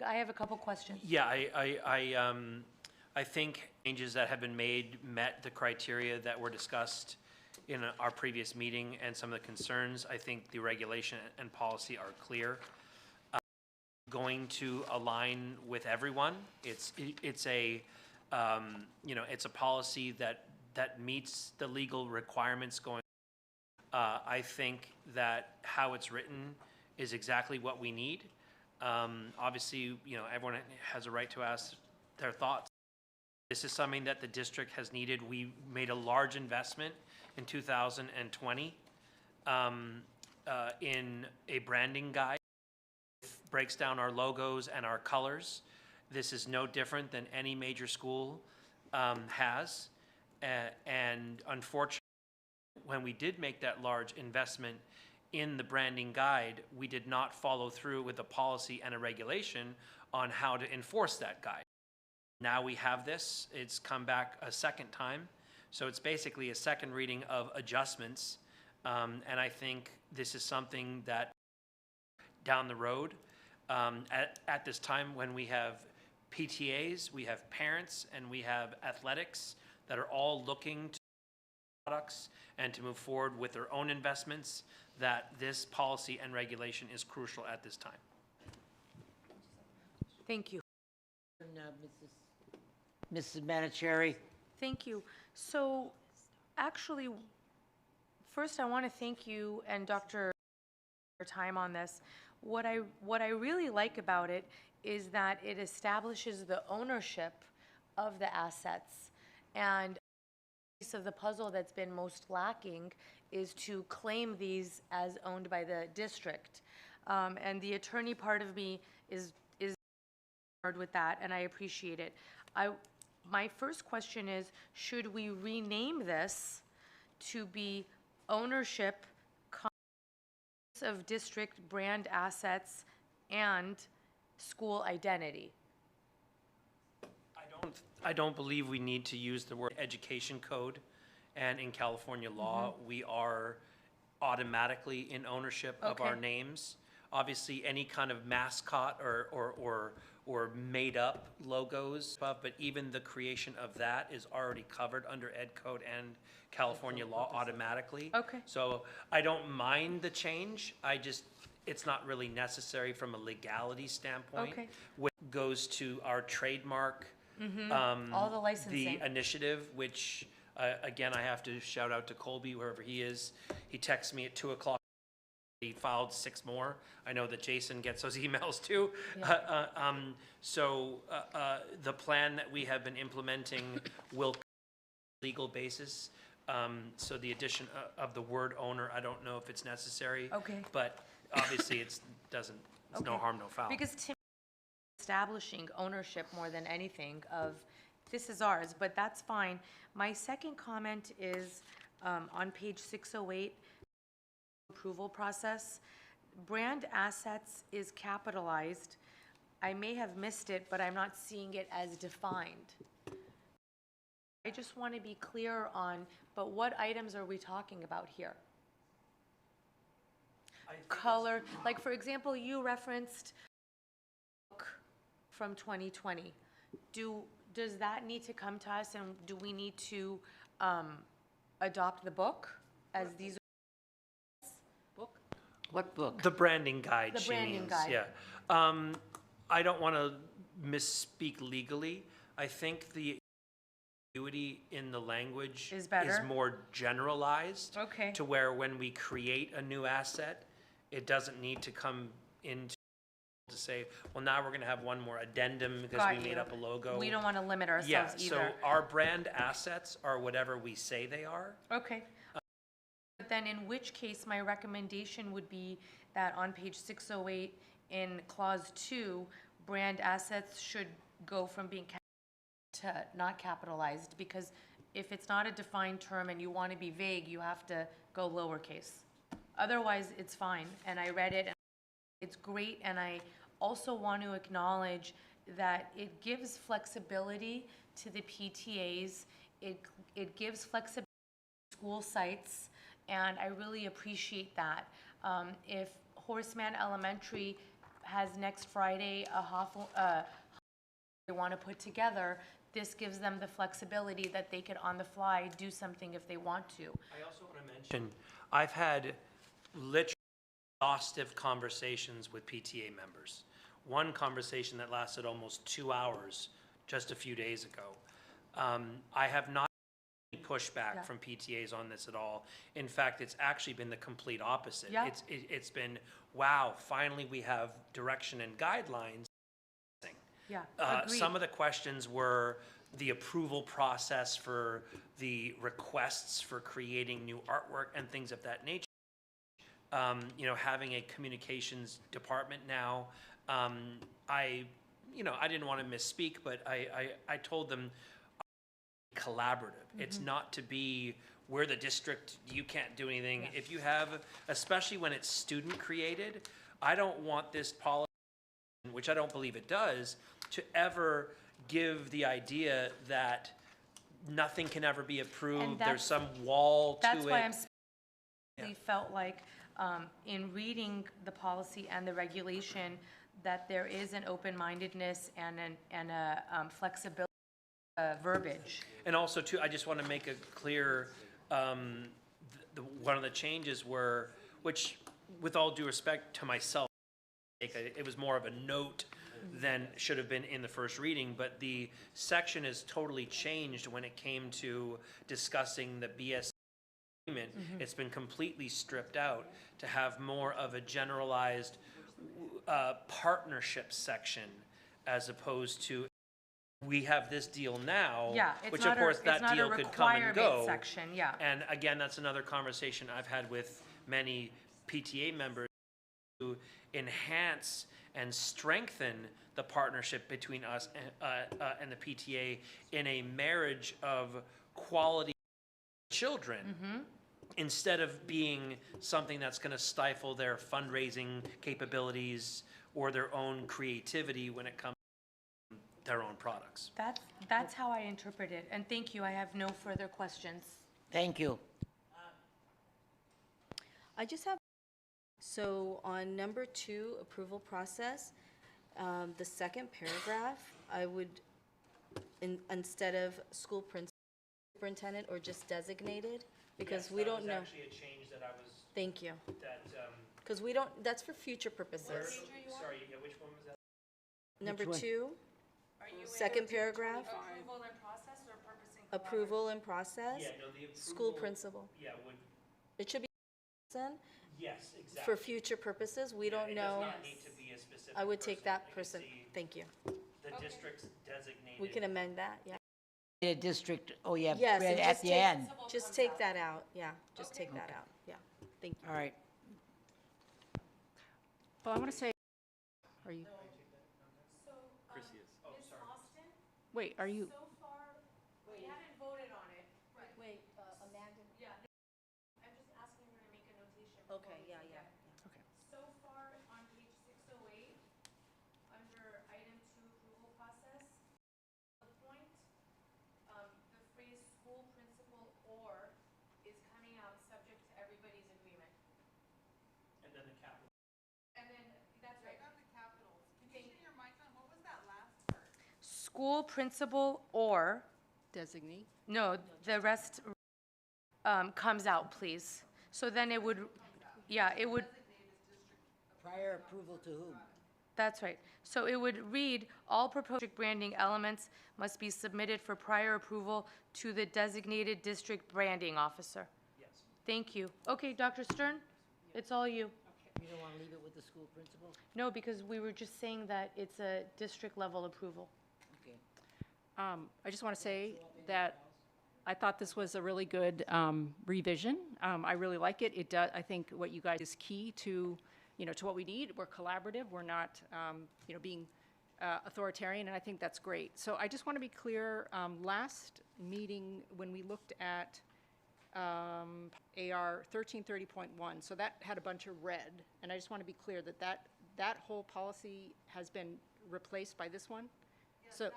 S13: I have a couple questions.
S5: Yeah, I think changes that have been made met the criteria that were discussed in our previous meeting and some of the concerns. I think the regulation and policy are clear. Going to align with everyone. It's a it's a policy that meets the legal requirements going. I think that how it's written is exactly what we need. Obviously, everyone has a right to ask their thoughts. This is something that the district has needed. We made a large investment in 2020 in a branding guide. It breaks down our logos and our colors. This is no different than any major school has. And unfortunately, when we did make that large investment in the branding guide, we did not follow through with a policy and a regulation on how to enforce that guide. Now we have this, it's come back a second time. So it's basically a second reading of adjustments. And I think this is something that down the road, at this time when we have PTAs, we have parents, and we have athletics that are all looking to products and to move forward with their own investments, that this policy and regulation is crucial at this time.
S13: Thank you.
S1: And, Mrs. Manicherry.
S13: Thank you. So, actually, first I want to thank you and Dr. for your time on this. What I really like about it is that it establishes the ownership of the assets, and the piece of the puzzle that's been most lacking is to claim these as owned by the district. And the attorney part of me is hard with that, and I appreciate it. My first question is, should we rename this to be ownership of district brand assets and school identity?
S5: I don't believe we need to use the word education code, and in California law, we are automatically in ownership of our
S13: Okay.
S5: names. Obviously, any kind of mascot or made-up logos, but even the creation of that is already covered under Ed Code and California law automatically.
S13: Okay.
S5: So I don't mind the change, it's not really necessary from a legality standpoint.
S13: Okay.
S5: Which goes to our trademark,
S13: All the licensing.
S5: the initiative, which, again, I have to shout out to Colby, wherever he is. He texts me at 2:00. He filed 6 more. I know that Jason gets those emails too. So the plan that we have been implementing will legal basis. So the addition of the word owner, I don't know if it's necessary.
S13: Okay.
S5: But obviously it's no harm, no foul.
S13: Because to me, establishing ownership more than anything of, this is ours, but that's fine. My second comment is on page 608, approval process. Brand assets is capitalized. I may have missed it, but I'm not seeing it as defined. I just want to be clear on, but what items are we talking about here? Color, like for example, you referenced book from 2020. Does that need to come to us, and do we need to adopt the book as these? Book?
S1: What book?
S5: The branding guide,
S13: The
S5: she
S13: branding
S5: means,
S13: guide.
S5: yeah. I don't want to misspeak legally. I think the ambiguity in the language
S13: Is better?
S5: more generalized.
S13: Okay.
S5: To where when we create a new asset, it doesn't need to come into to say, well, now we're going to have one more addendum because
S13: Got
S5: we made
S13: you.
S5: up a logo.
S13: We don't want to limit ourselves
S5: Yeah,
S13: either.
S5: so our brand assets are whatever we say they are.
S13: Okay. But then in which case, my recommendation would be that on page 608 in clause 2, brand assets should go from being to not capitalized, because if it's not a defined term and you want to be vague, you have to go lowercase. Otherwise, it's fine, and I read it, and it's great, and I also want to acknowledge that it gives flexibility to the PTAs, it gives flexibility to school sites, and I really appreciate that. If Horseman Elementary has next Friday they want to put together, this gives them the flexibility that they could on the fly do something if they want to.
S5: I also want to mention, I've had literally exhaustive conversations with PTA members. One conversation that lasted almost 2 hours just a few days ago. I have not had any pushback from PTAs on this at all. In fact, it's actually been the complete opposite.
S13: Yeah.
S5: It's been, wow, finally we have direction and guidelines.
S13: Yeah, agreed.
S5: Some of the questions were the approval process for the requests for creating new artwork and things of that nature. Having a communications department now, I didn't want to misspeak, but I told them collaborative. It's not to be, we're the district, you can't do anything. If you have, especially when it's student created, I don't want this policy, which I don't believe it does, to ever give the idea that nothing can ever be approved, there's some wall to it.
S13: That's why I'm specifically felt like in reading the policy and the regulation that there is an open-mindedness and a flexibility verbiage.
S5: And also too, I just want to make it clear, one of the changes were, which with all due respect to myself, it was more of a note than should have been in the first reading, but the section is totally changed when it came to discussing the BS agreement. It's been completely stripped out to have more of a generalized partnership section as opposed to we have this deal now,
S13: Yeah, it's
S5: which
S13: not
S5: of course
S13: it's
S5: that
S13: not a
S5: deal could come and
S13: requirement
S5: go.
S13: section, yeah.
S5: And again, that's another conversation I've had with many PTA members who to enhance and strengthen the partnership between us and the PTA in a marriage of quality children, instead of being something that's going to stifle their fundraising capabilities or their own creativity when it comes to their own products.
S13: That's how I interpret it, and thank you, I have no further questions.
S1: Thank you.
S7: I just have, so on number 2, approval process, the second paragraph, I would, instead of school principal, superintendent, or just designated, because we don't know.
S5: That was actually a change that I was,
S7: Thank you.
S5: that,
S7: Because we don't, that's for future purposes.
S5: sorry, yeah, which one was that?
S7: Number
S1: Which one?
S7: 2, second paragraph,
S13: Approval and process or purposing?
S7: approval and process,
S5: Yeah, no, the
S7: school
S5: approval-
S7: principal.
S5: Yeah, would,
S7: It should be person
S5: yes, exactly.
S7: for future purposes. We don't
S5: It
S7: know.
S5: does not need to be a specific
S7: I would take that
S5: I
S7: person.
S5: could see
S7: Thank you.
S5: the district's designated.
S7: We can amend that, yeah.
S1: A district, oh, yeah,
S7: Yes, and
S1: at
S7: just
S1: the
S7: take-
S1: end.
S7: Just take that out, yeah, just take that out, yeah. Thank you.
S1: All right.
S9: Well, I want to say, are you,
S2: Chrissy is. Oh, sorry.
S9: wait, are you,
S13: We haven't voted on it.
S7: Wait, Amanda.
S13: Yeah. I'm just asking her to make a notation.
S7: Okay, yeah.
S13: So far, on page 608, under item 2, approval process, the point, the phrase school principal or is coming out subject to everybody's agreement.
S5: And then the capital.
S13: And then, that's right. I got the capitals. Can you turn your mic on? What was that last part? School principal or,
S9: designee?
S13: no, the rest comes out, please. So then it would, yeah, it would.
S1: Prior approval to whom?
S13: That's right. So it would read, all proposed district branding elements must be submitted for prior approval to the designated district branding officer.
S5: Yes.
S13: Thank you. Okay, Dr. Stern, it's all you.
S1: You don't want to leave it with the school principal?
S13: No, because we were just saying that it's a district level approval.
S1: Okay.
S9: I just want to say that I thought this was a really good revision. I really like it. It does, I think what you guys is key to, to what we need. We're collaborative. We're not, being authoritarian, and I think that's great. So I just want to be clear, last meeting, when we looked at AR 1330.1, so that had a bunch of red, and I just want to be clear that that whole policy has been replaced by this one? So,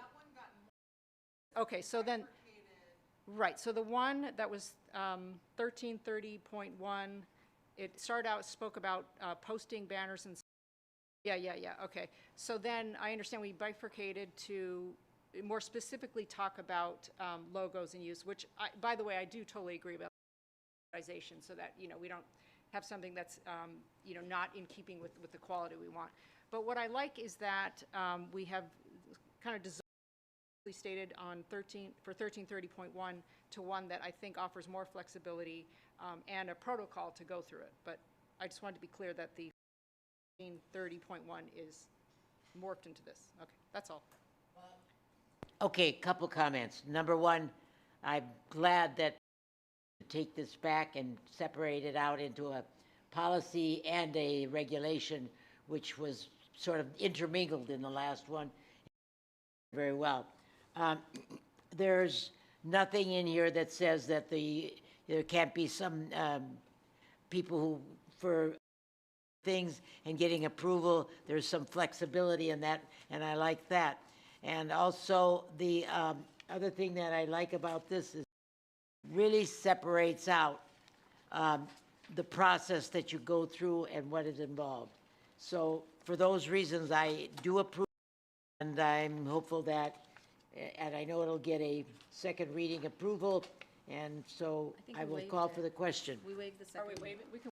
S9: okay, so then, right, so the one that was 1330.1, it started out, spoke about posting banners and, yeah, okay. So then I understand we bifurcated to more specifically talk about logos and use, which, by the way, I do totally agree about standardization, so that, we don't have something that's, not in keeping with the quality we want. But what I like is that we have kind of stated on 1330.1 to one that I think offers more flexibility and a protocol to go through it. But I just wanted to be clear that the 1330.1 is morphed into this. Okay, that's all.
S1: Okay, couple comments. Number one, I'm glad that take this back and separate it out into a policy and a regulation, which was sort of intermingled in the last one very well. There's nothing in here that says that there can't be some people who, for things and getting approval, there's some flexibility in that, and I like that. And also, the other thing that I like about this is really separates out the process that you go through and what is involved. So for those reasons, I do approve, and I'm hopeful that, and I know it'll get a second reading approval, and so
S7: think
S1: I
S7: we
S1: will
S7: waived
S1: call
S7: it.
S1: for the question.
S7: We waived the second.
S9: Wait, we can,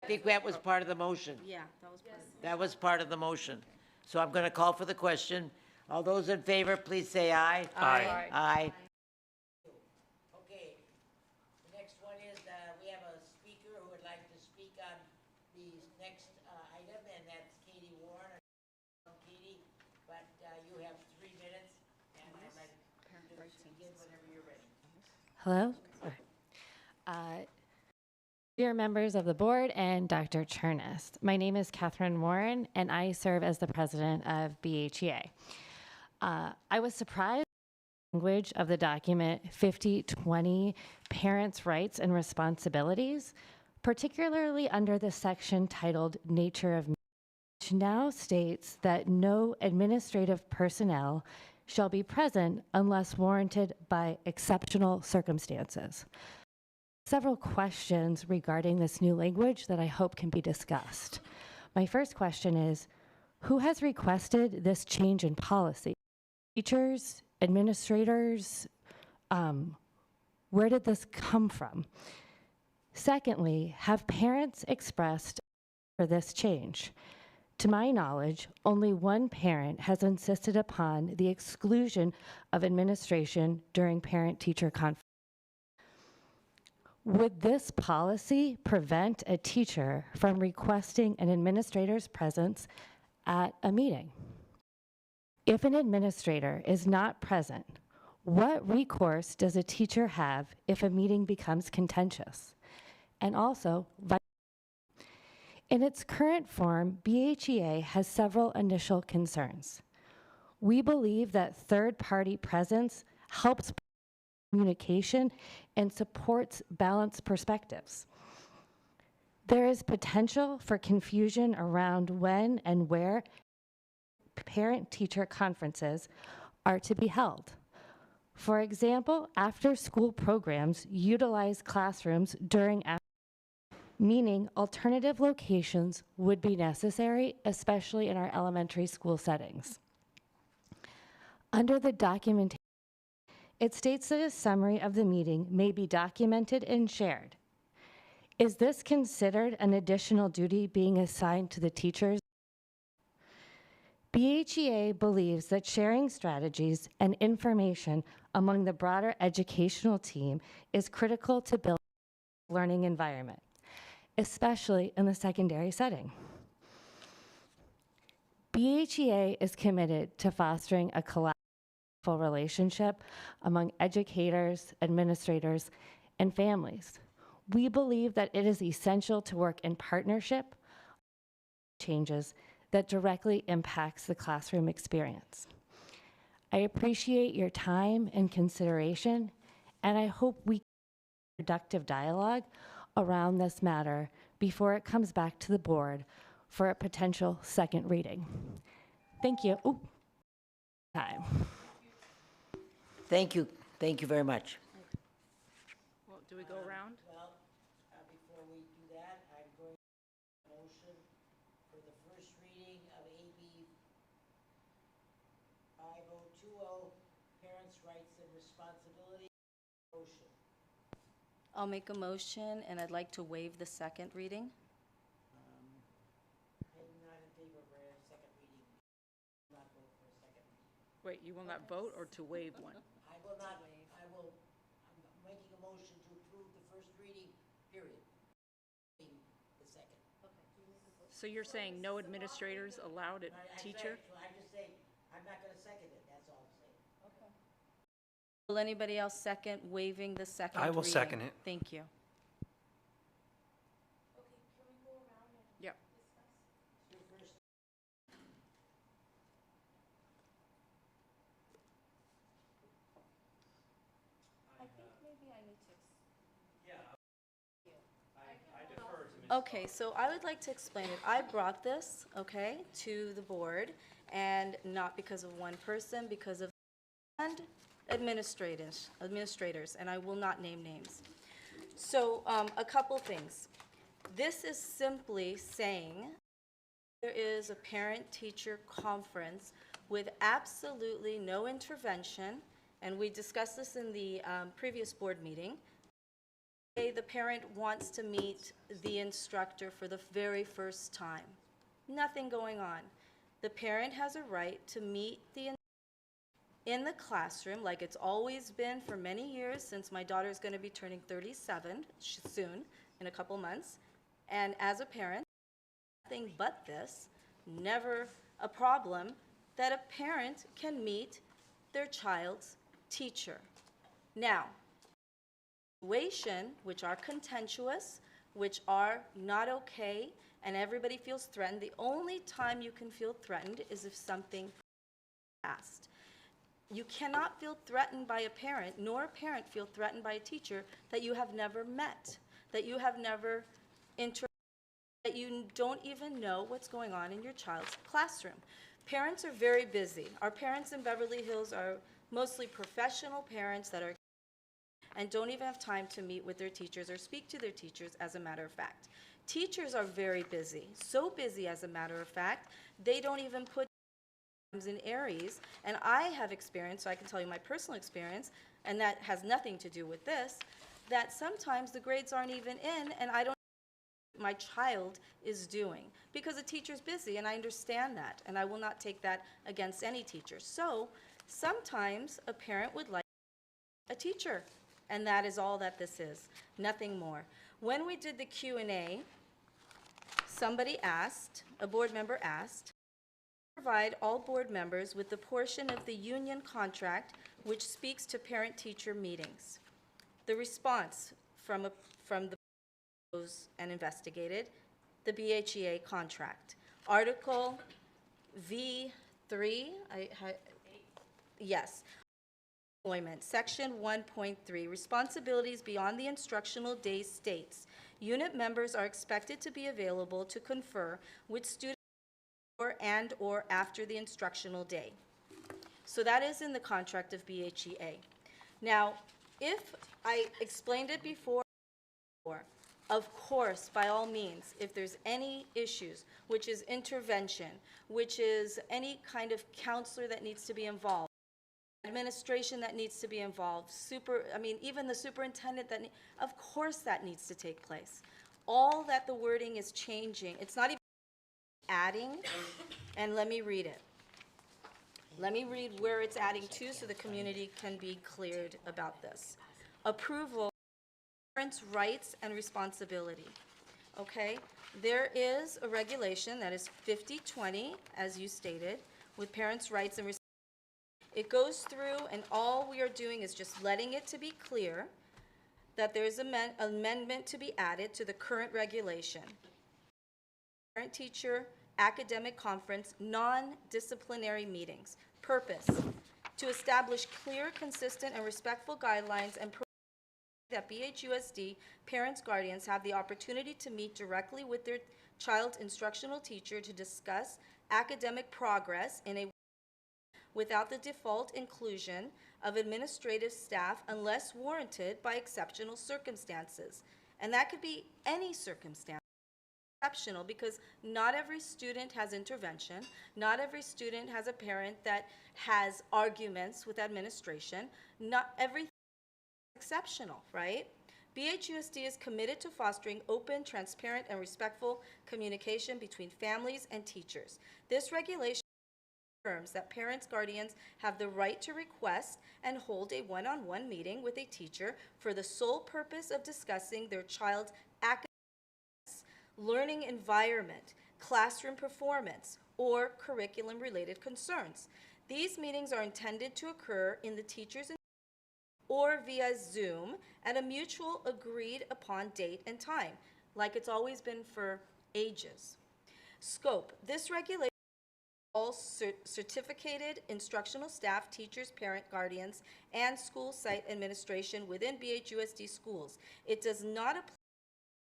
S1: I think that was part of the motion.
S7: Yeah, that was part of it.
S1: That was part of the motion. So I'm going to call for the question. All those in favor, please say aye.
S5: Aye.
S1: Aye. Okay, the next one is, we have a speaker who would like to speak on the next item, and that's Katie Warren. Katie, but you have 3 minutes, and I'd like to begin whenever you're ready.
S4: Hello? Dear members of the board and Dr. Chernest, my name is Catherine Warren, and I serve as the president of BHEA. I was surprised by the language of the document 5020, Parents' Rights and Responsibilities, particularly under the section titled Nature of Meeting, which now states that no administrative personnel shall be present unless warranted by exceptional circumstances. Several questions regarding this new language that I hope can be discussed. My first question is, who has requested this change in policy? Teachers, administrators, where did this come from? Secondly, have parents expressed for this change? To my knowledge, only one parent has insisted upon the exclusion of administration during parent-teacher conference. Would this policy prevent a teacher from requesting an administrator's presence at a meeting? If an administrator is not present, what recourse does a teacher have if a meeting becomes contentious? And also, in its current form, BHEA has several initial concerns. We believe that third-party presence helps communication and supports balanced perspectives. There is potential for confusion around when and where parent-teacher conferences are to be held. For example, after-school programs utilize classrooms during meaning alternative locations would be necessary, especially in our elementary school settings. Under the documentation, it states that a summary of the meeting may be documented and shared. Is this considered an additional duty being assigned to the teachers? BHEA believes that sharing strategies and information among the broader educational team is critical to build a learning environment, especially in the secondary setting. BHEA is committed to fostering a collaborative relationship among educators, administrators, and families. We believe that it is essential to work in partnership changes that directly impacts the classroom experience. I appreciate your time and consideration, and I hope we can have productive dialogue around this matter before it comes back to the board for a potential second reading. Thank you. Ooh. Time.
S1: Thank you. Thank you very much.
S16: Well, do we go around?
S1: Well, before we do that, I'm going to make a motion for the first reading of AB 5020, Parents' Rights and Responsibility. Motion.
S7: I'll make a motion, and I'd like to waive the second reading.
S1: I'm not in favor of a second reading. I will not vote for a second reading.
S16: Wait, you will not vote or to waive one?
S1: I will not, I'm making a motion to approve the first reading, period. The second.
S16: So you're saying no administrators allowed at teacher?
S1: I'm just saying, I'm not going to second it, that's all I'm saying. Okay.
S7: Will anybody else second waiving the second
S5: I will
S7: reading?
S5: second it.
S7: Thank you.
S16: Yep.
S7: I think maybe I need to. Okay, so I would like to explain it. I brought this, okay, to the board, and not because of one person, because of and administrators, and I will not name names. So a couple things. This is simply saying there is a parent-teacher conference with absolutely no intervention, and we discussed this in the previous board meeting. The parent wants to meet the instructor for the very first time. Nothing going on. The parent has a right to meet the instructor in the classroom, like it's always been for many years, since my daughter is going to be turning 37 soon, in a couple months. And as a parent, nothing but this, never a problem that a parent can meet their child's teacher. Now, situation which are contentious, which are not okay, and everybody feels threatened. The only time you can feel threatened is if something passed. You cannot feel threatened by a parent, nor a parent feel threatened by a teacher that you have never met, that you have never interacted, that you don't even know what's going on in your child's classroom. Parents are very busy. Our parents in Beverly Hills are mostly professional parents that are and don't even have time to meet with their teachers or speak to their teachers, as a matter of fact. Teachers are very busy, so busy, as a matter of fact, they don't even put in Aries. And I have experience, so I can tell you my personal experience, and that has nothing to do with this, that sometimes the grades aren't even in, and I don't know what my child is doing, because a teacher's busy, and I understand that, and I will not take that against any teacher. So sometimes a parent would like a teacher, and that is all that this is, nothing more. When we did the Q&A, somebody asked, a board member asked, provide all board members with the portion of the union contract which speaks to parent-teacher meetings. The response from the and investigated, the BHEA contract. Article V3, yes. Employment, Section 1.3, responsibilities beyond the instructional day states, unit members are expected to be available to confer with students or after the instructional day. So that is in the contract of BHEA. Now, if I explained it before, of course, by all means, if there's any issues, which is intervention, which is any kind of counselor that needs to be involved, administration that needs to be involved, even the superintendent, of course that needs to take place. All that the wording is changing. It's not even adding, and let me read it. Let me read where it's adding to so the community can be cleared about this. Approval, parents' rights and responsibility. Okay? There is a regulation that is 5020, as you stated, with parents' rights and responsibility. It goes through, and all we are doing is just letting it to be clear that there is an amendment to be added to the current regulation. Parent-teacher academic conference non-disciplinary meetings. Purpose, to establish clear, consistent, and respectful guidelines and that BHUSD parents, guardians have the opportunity to meet directly with their child's instructional teacher to discuss academic progress in a without the default inclusion of administrative staff unless warranted by exceptional circumstances. And that could be any circumstance. Exceptional, because not every student has intervention, not every student has a parent that has arguments with administration, not everything is exceptional, right? BHUSD is committed to fostering open, transparent, and respectful communication between families and teachers. This regulation confirms that parents, guardians have the right to request and hold a one-on-one meeting with a teacher for the sole purpose of discussing their child's academic, learning environment, classroom performance, or curriculum-related concerns. These meetings are intended to occur in the teacher's or via Zoom at a mutual agreed upon date and time, like it's always been for ages. Scope, this regulation all certificated instructional staff, teachers, parent, guardians, and school site administration within BHUSD schools. It does not apply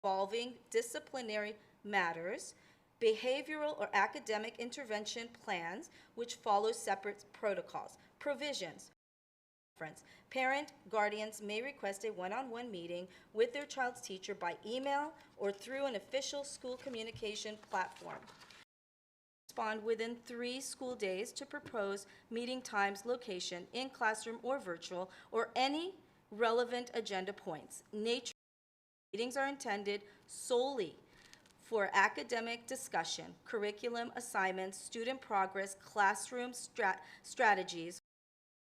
S7: involving disciplinary matters, behavioral or academic intervention plans, which follow separate protocols. Provisions. Parent, guardians may request a one-on-one meeting with their child's teacher by email or through an official school communication platform. Respond within 3 school days to propose meeting times, location, in classroom or virtual, or any relevant agenda points. Nature meetings are intended solely for academic discussion, curriculum assignments, student progress, classroom strategies,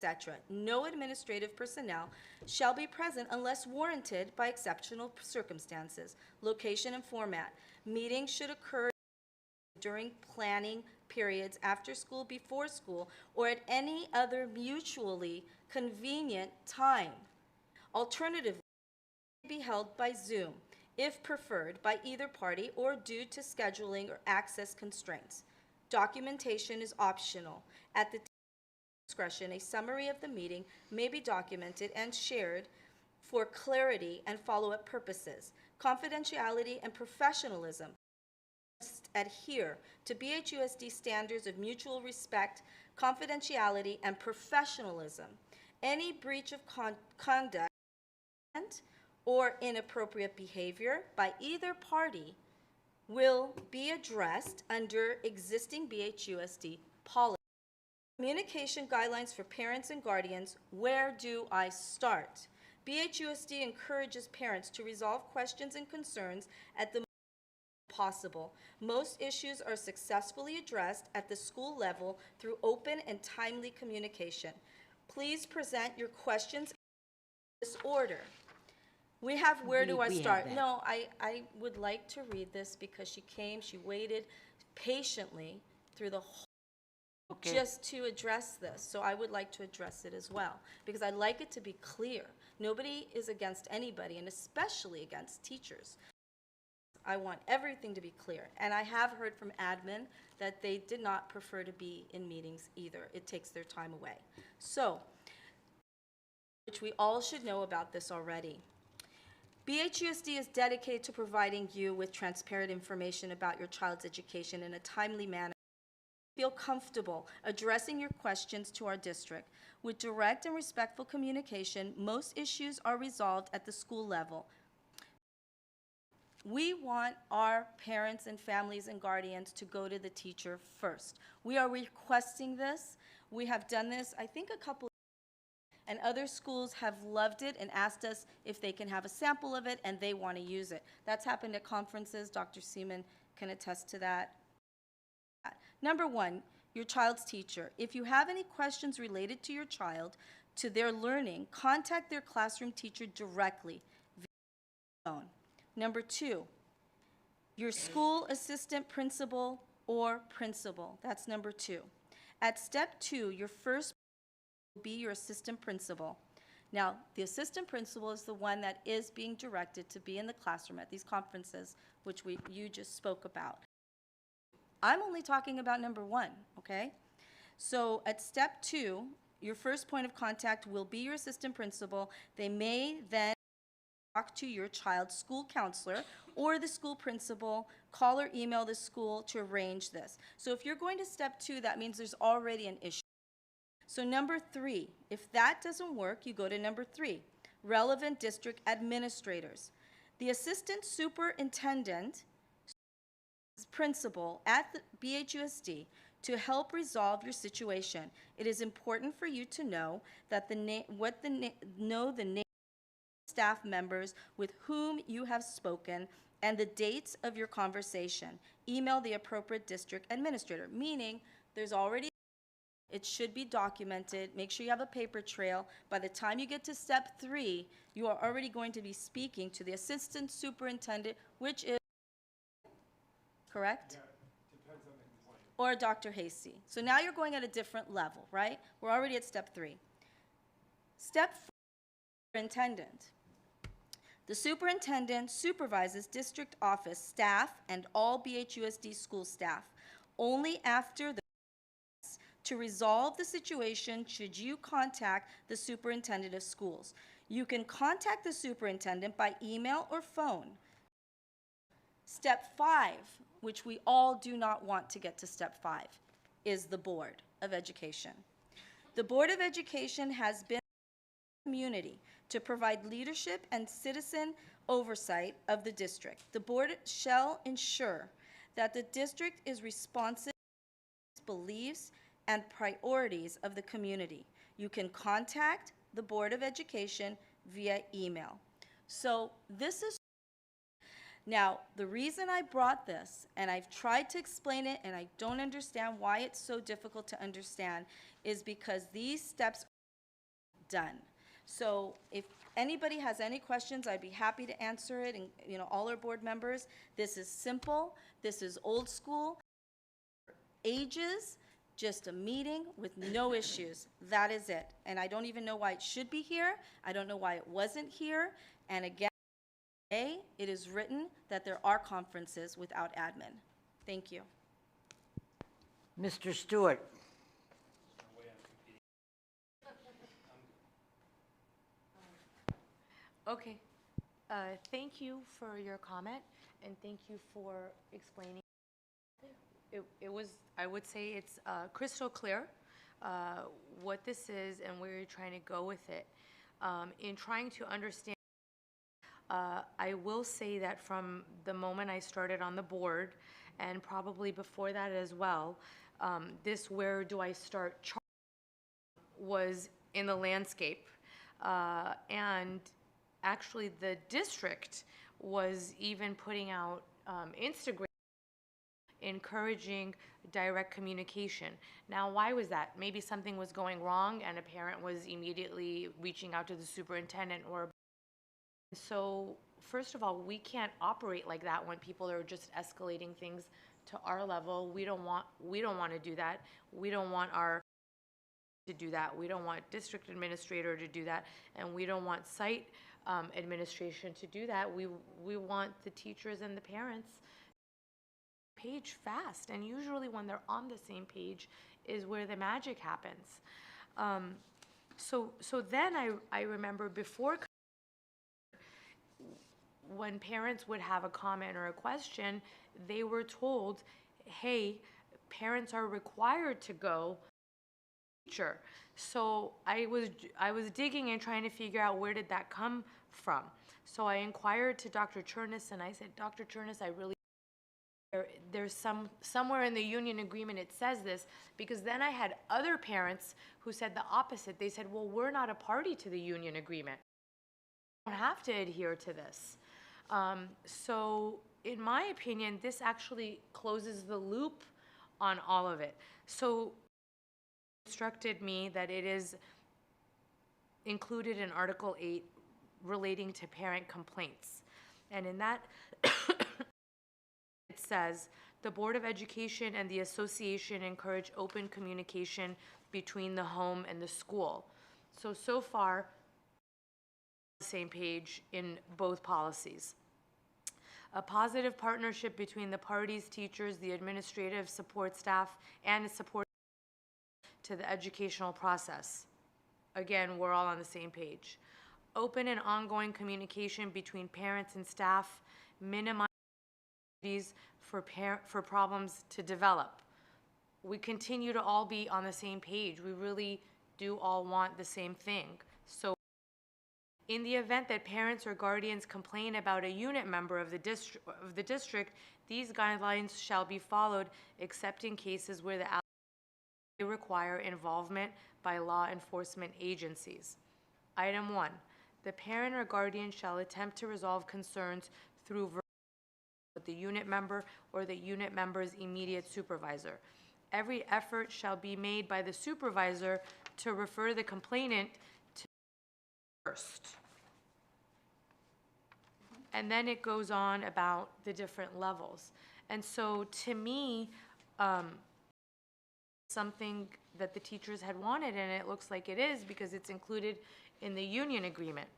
S7: etc. No administrative personnel shall be present unless warranted by exceptional circumstances. Location and format. Meetings should occur during planning periods, after school, before school, or at any other mutually convenient time. Alternatively, it may be held by Zoom. if preferred by either party or due to scheduling or access constraints. Documentation is optional. At the discretion, a summary of the meeting may be documented and shared for clarity and follow-up purposes. Confidentiality and professionalism must adhere to BHUSD standards of mutual respect, confidentiality, and professionalism. Any breach of conduct or inappropriate behavior by either party will be addressed under existing BHUSD policy. Communication guidelines for parents and guardians. Where do I start? BHUSD encourages parents to resolve questions and concerns at the possible. Most issues are successfully addressed at the school level through open and timely communication. Please present your questions in this order. We have where do I
S1: We have
S7: start?
S1: that.
S7: No, I would like to read this because she came, she waited patiently through the whole
S1: Okay.
S7: just to address this. So I would like to address it as well, because I'd like it to be clear. Nobody is against anybody, and especially against teachers. I want everything to be clear. And I have heard from admin that they did not prefer to be in meetings either. It takes their time away. So, which we all should know about this already. BHUSD is dedicated to providing you with transparent information about your child's education in a timely manner. Feel comfortable addressing your questions to our district. With direct and respectful communication, most issues are resolved at the school level. We want our parents and families and guardians to go to the teacher first. We are requesting this. We have done this, I think, a couple, and other schools have loved it and asked us if they can have a sample of it, and they want to use it. That's happened at conferences. Dr. Seaman can attest to that. Number one, your child's teacher. If you have any questions related to your child, to their learning, contact their classroom teacher directly via phone. Number two, your school assistant principal or principal. That's number two. At step two, your first will be your assistant principal. Now, the assistant principal is the one that is being directed to be in the classroom at these conferences, which you just spoke about. I'm only talking about number one, okay? So at step two, your first point of contact will be your assistant principal. They may then talk to your child's school counselor or the school principal, call or email the school to arrange this. So if you're going to step two, that means there's already an issue. So number three, if that doesn't work, you go to number three, relevant district administrators. The assistant superintendent principal at the BHUSD to help resolve your situation. It is important for you to know that the name of staff members with whom you have spoken and the dates of your conversation. Email the appropriate district administrator, meaning there's already, it should be documented. Make sure you have a paper trail. By the time you get to step three, you are already going to be speaking to the assistant superintendent, which is correct? Yeah, depends on the complaint. Or Dr. Hasty. So now you're going at a different level, right? We're already at step three. Step four, superintendent. The superintendent supervises district office staff and all BHUSD school staff. Only after the to resolve the situation should you contact the superintendent of schools. You can contact the superintendent by email or phone. Step five, which we all do not want to get to step five, is the Board of Education. The Board of Education has been in the community to provide leadership and citizen oversight of the district. The board shall ensure that the district is responsive to the beliefs and priorities of the community. You can contact the Board of Education via email. So this is now, the reason I brought this, and I've tried to explain it, and I don't understand why it's so difficult to understand, is because these steps are done. So if anybody has any questions, I'd be happy to answer it, and all our board members. This is simple. This is old school. Ages, just a meeting with no issues. That is it. And I don't even know why it should be here. I don't know why it wasn't here. And again, A, it is written that there are conferences without admin. Thank you.
S1: Mr. Stewart.
S13: Okay. Thank you for your comment, and thank you for explaining. It was, I would say it's crystal clear what this is and where you're trying to go with it. In trying to understand, I will say that from the moment I started on the board, and probably before that as well, this where do I start was in the landscape. And actually the district was even putting out Instagram encouraging direct communication. Now, why was that? Maybe something was going wrong and a parent was immediately reaching out to the superintendent or so. First of all, we can't operate like that when people are just escalating things to our level. We don't want to do that. We don't want our to do that. We don't want district administrator to do that, and we don't want site administration to do that. We want the teachers and the parents page fast, and usually when they're on the same page is where the magic happens. So then I remember before, when parents would have a comment or a question, they were told, hey, parents are required to go teacher. So I was digging and trying to figure out where did that come from. So I inquired to Dr. Chernus and I said, Dr. Chernus, I really, there's somewhere in the union agreement it says this, because then I had other parents who said the opposite. They said, well, we're not a party to the union agreement. We don't have to adhere to this. So in my opinion, this actually closes the loop on all of it. So instructed me that it is included in Article 8 relating to parent complaints. And in that, it says, the Board of Education and the association encourage open communication between the home and the school. So far, the same page in both policies. A positive partnership between the parties, teachers, the administrative support staff, and support to the educational process. Again, we're all on the same page. Open and ongoing communication between parents and staff, minimize for problems to develop. We continue to all be on the same page. We really do all want the same thing. So in the event that parents or guardians complain about a unit member of the district, these guidelines shall be followed except in cases where the require involvement by law enforcement agencies. Item 1, the parent or guardian shall attempt to resolve concerns through with the unit member or the unit member's immediate supervisor. Every effort shall be made by the supervisor to refer the complainant to first. And then it goes on about the different levels. And so to me, something that the teachers had wanted, and it looks like it is because it's included in the union agreement.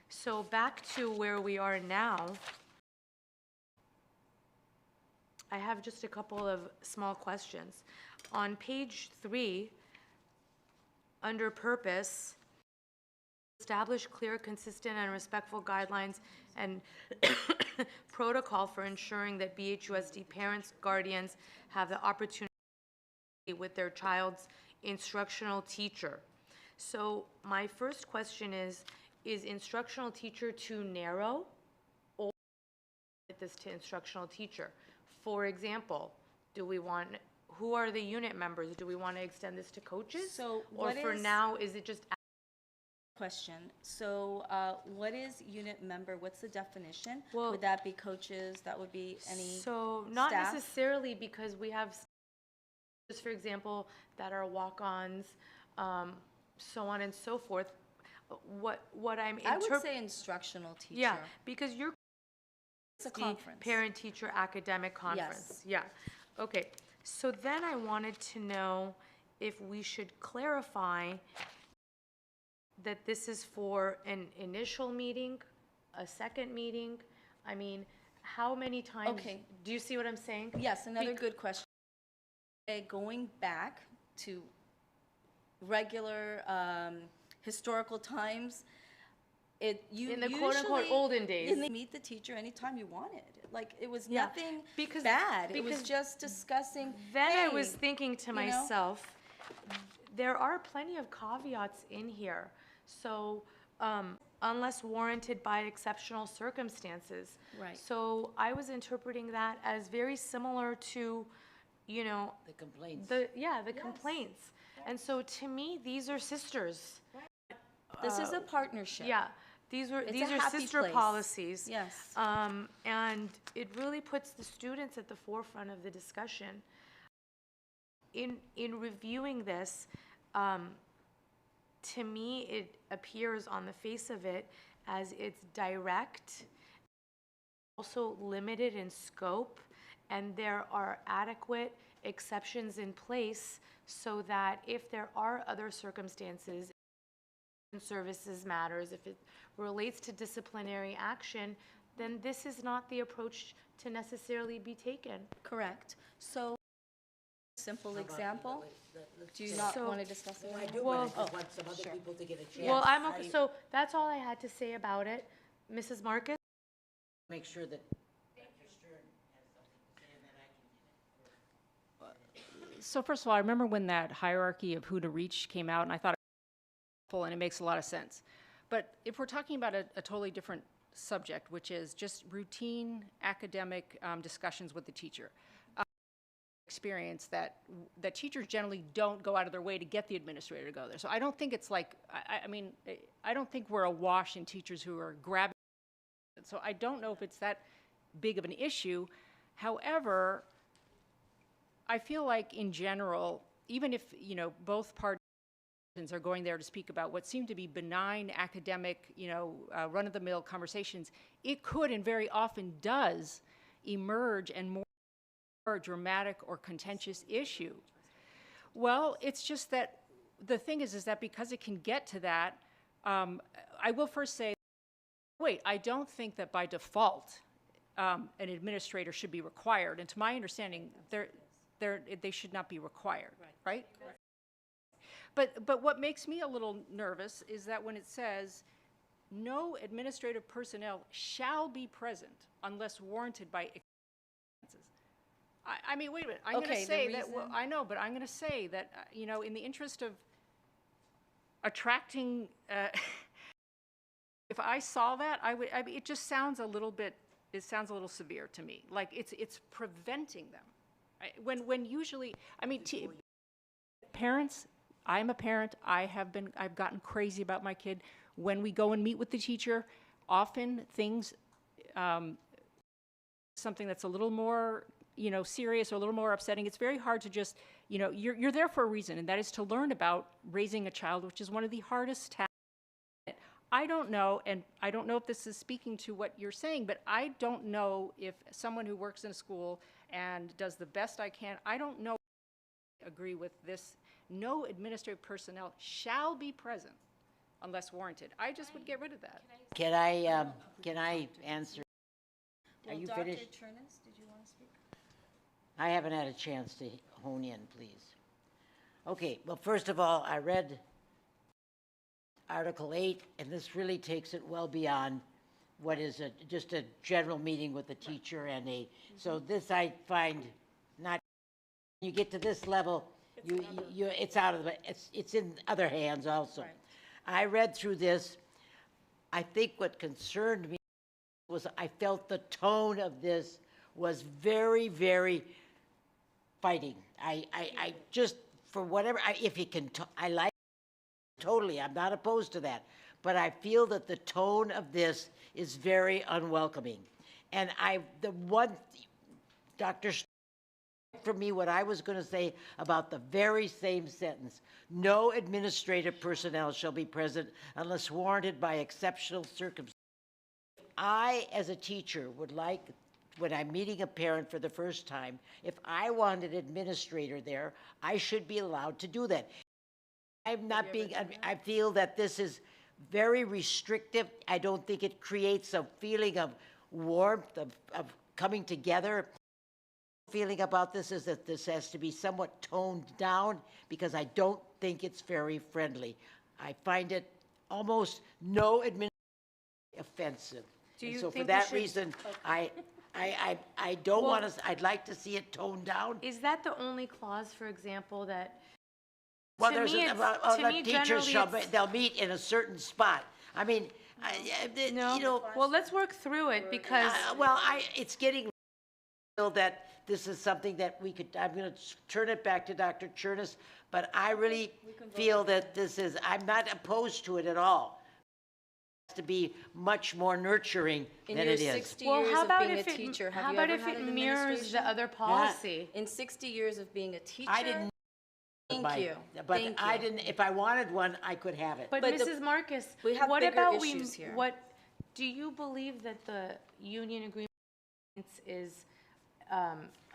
S13: So back to where we are now, I have just a couple of small questions. On page 3, under purpose, establish clear, consistent, and respectful guidelines and protocol for ensuring that BHUSD parents, guardians have the opportunity with their child's instructional teacher. So my first question is instructional teacher too narrow, or this to instructional teacher? For example, who are the unit members? Do we want to extend this to coaches?
S7: So
S13: or for now, is it just
S7: question? So what is unit member? What's the definition?
S13: Well,
S7: would that be coaches? That would be any
S13: So not
S7: staff?
S13: necessarily, because we have, just for example, that are walk-ons, so on and so forth. What I'm
S7: I would say instructional teacher.
S13: Yeah, because you're
S7: It's a conference.
S13: Parent-teacher academic conference.
S7: Yes.
S13: Yeah. Okay. So then I wanted to know if we should clarify that this is for an initial meeting, a second meeting, I mean, how many times?
S7: Okay.
S13: Do you see what I'm saying?
S7: Yes, another good question. Okay, going back to regular historical times, in
S13: the quote-unquote olden days.
S7: You meet the teacher anytime you wanted. Like, it was
S13: Yeah,
S7: nothing
S13: because-
S7: bad. It was
S13: because
S7: just discussing.
S13: Then I
S7: hey,
S13: was thinking to
S7: you know?
S13: myself, there are plenty of caveats in here. So, unless warranted by exceptional circumstances.
S7: Right.
S13: So I was interpreting that as very similar to, you know,
S1: The complaints.
S13: the complaints. And so to me, these are sisters.
S7: This is a partnership.
S13: Yeah, these
S7: It's
S13: are
S7: a happy
S13: sister
S7: place.
S13: policies.
S7: Yes.
S13: And it really puts the students at the forefront of the discussion. In reviewing this, to me, it appears on the face of it as it's direct, also limited in scope, and there are adequate exceptions in place so that if there are other circumstances, services matters, if it relates to disciplinary action, then this is not the approach to necessarily be taken.
S7: Correct. So, simple example. Do you not
S13: So-
S7: want to discuss it?
S1: I do,
S13: Well-
S1: but I just want some other people to get a chance.
S13: Well, I'm okay, so that's all I had to say about it. Mrs. Marcus?
S1: Make sure that Dr. Stern has something to say, and then I can.
S9: So first of all, I remember when that hierarchy of who to reach came out, and I thought it was helpful, and it makes a lot of sense. But if we're talking about a totally different subject, which is just routine academic discussions with the teacher, experience that teachers generally don't go out of their way to get the administrator to go there. So I don't think it's like, I mean, I don't think we're awash in teachers who are grabbing. So I don't know if it's that big of an issue. However, I feel like in general, even if, you know, both parties are going there to speak about what seem to be benign academic, you know, run-of-the-mill conversations, it could and very often does emerge and more dramatic or contentious issue. Well, it's just that the thing is that because it can get to that, I will first say, wait, I don't think that by default an administrator should be required. And to my understanding, they should not be required, right? But what makes me a little nervous is that when it says, no administrative personnel shall be present unless warranted by circumstances. I mean, wait a minute, I'm going to say that, well, I know, but I'm going to say that, you know, in the interest of attracting, if I saw that, I mean, it just sounds a little bit, it sounds a little severe to me. Like it's preventing them. When usually, I mean, parents, I'm a parent, I've gotten crazy about my kid. When we go and meet with the teacher, often things, something that's a little more, you know, serious or a little more upsetting, it's very hard to just, you know, you're there for a reason, and that is to learn about raising a child, which is one of the hardest tasks. I don't know, and I don't know if this is speaking to what you're saying, but I don't know if someone who works in a school and does the best I can, I don't know if I agree with this. No administrative personnel shall be present unless warranted. I just would get rid of that.
S1: Can I answer? Are
S7: Well,
S1: you
S7: Dr.
S1: finished?
S7: Chernas, did you want to speak?
S1: I haven't had a chance to hone in, please. Okay, well, first of all, I read Article 8, and this really takes it well beyond what is just a general meeting with the teacher and so this I find not, you get to this level, it's out of the, it's in other hands also.
S7: Right.
S1: I read through this. I think what concerned me was I felt the tone of this was very, very fighting. I just, for whatever, if you can, I like it totally, I'm not opposed to that, but I feel that the tone of this is very unwelcoming. And Dr. For me, what I was going to say about the very same sentence, no administrative personnel shall be present unless warranted by exceptional circumstances. I, as a teacher, would like, when I'm meeting a parent for the first time, if I want an administrator there, I should be allowed to do that. I'm not being, I feel that this is very restrictive. I don't think it creates a feeling of warmth of coming together. Feeling about this is that this has to be somewhat toned down because I don't think it's very friendly. I find it almost no administrative offensive.
S3: Do
S1: And
S3: you
S1: so for
S3: think we
S1: that
S3: should-
S1: reason, I don't
S3: Well-
S1: want to, I'd like to see it toned down.
S13: Is that the only clause, for example, that?
S1: Well,
S13: to
S1: there's,
S13: me, it's- to
S1: the
S13: me,
S1: teachers
S13: generally,
S1: shall,
S13: it's-
S1: they'll meet in a certain spot. I mean, you know.
S13: Well, let's work through it because.
S1: Well, it's getting feel that this is something that we could, I'm going to turn it back to Dr. Chernus, but I really feel that this is, I'm not opposed to it at all. It has to be much more nurturing
S7: In
S1: than
S7: your
S1: it is.
S7: 60
S13: Well,
S7: years
S13: how
S7: of
S13: about
S7: being a
S13: if it-
S7: teacher, have
S13: how
S7: you
S13: about
S7: ever
S13: if
S7: had
S13: it
S7: an
S13: mirrors the
S7: administration?
S13: other policy?
S7: In 60 years of being a teacher?
S1: I didn't.
S7: Thank you.
S1: But
S7: Thank
S1: I
S7: you.
S1: didn't, if I wanted one, I could have it.
S13: But
S7: But the-
S13: Mrs. Marcus,
S7: we have
S13: what
S7: bigger
S13: about
S7: issues here.
S13: what, do you believe that the union agreement is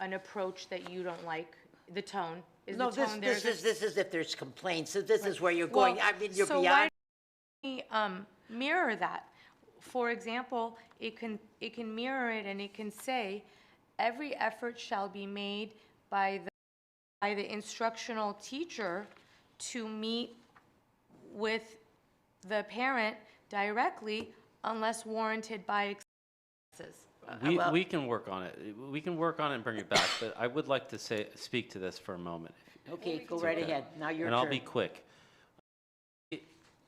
S13: an approach that you don't like? The tone? Is
S1: No,
S13: the tone there
S1: this is if there's complaints, so this is where you're
S13: Well,
S1: going, I mean, you're
S13: so
S1: beyond.
S13: why don't we mirror that? For example, it can mirror it and it can say, every effort shall be made by the instructional teacher to meet with the parent directly unless warranted by expenses.
S6: We can work on it. We can work on it and bring it back, but I would like to speak to this for a moment.
S1: Okay, go right ahead, now your turn.
S6: And I'll be quick.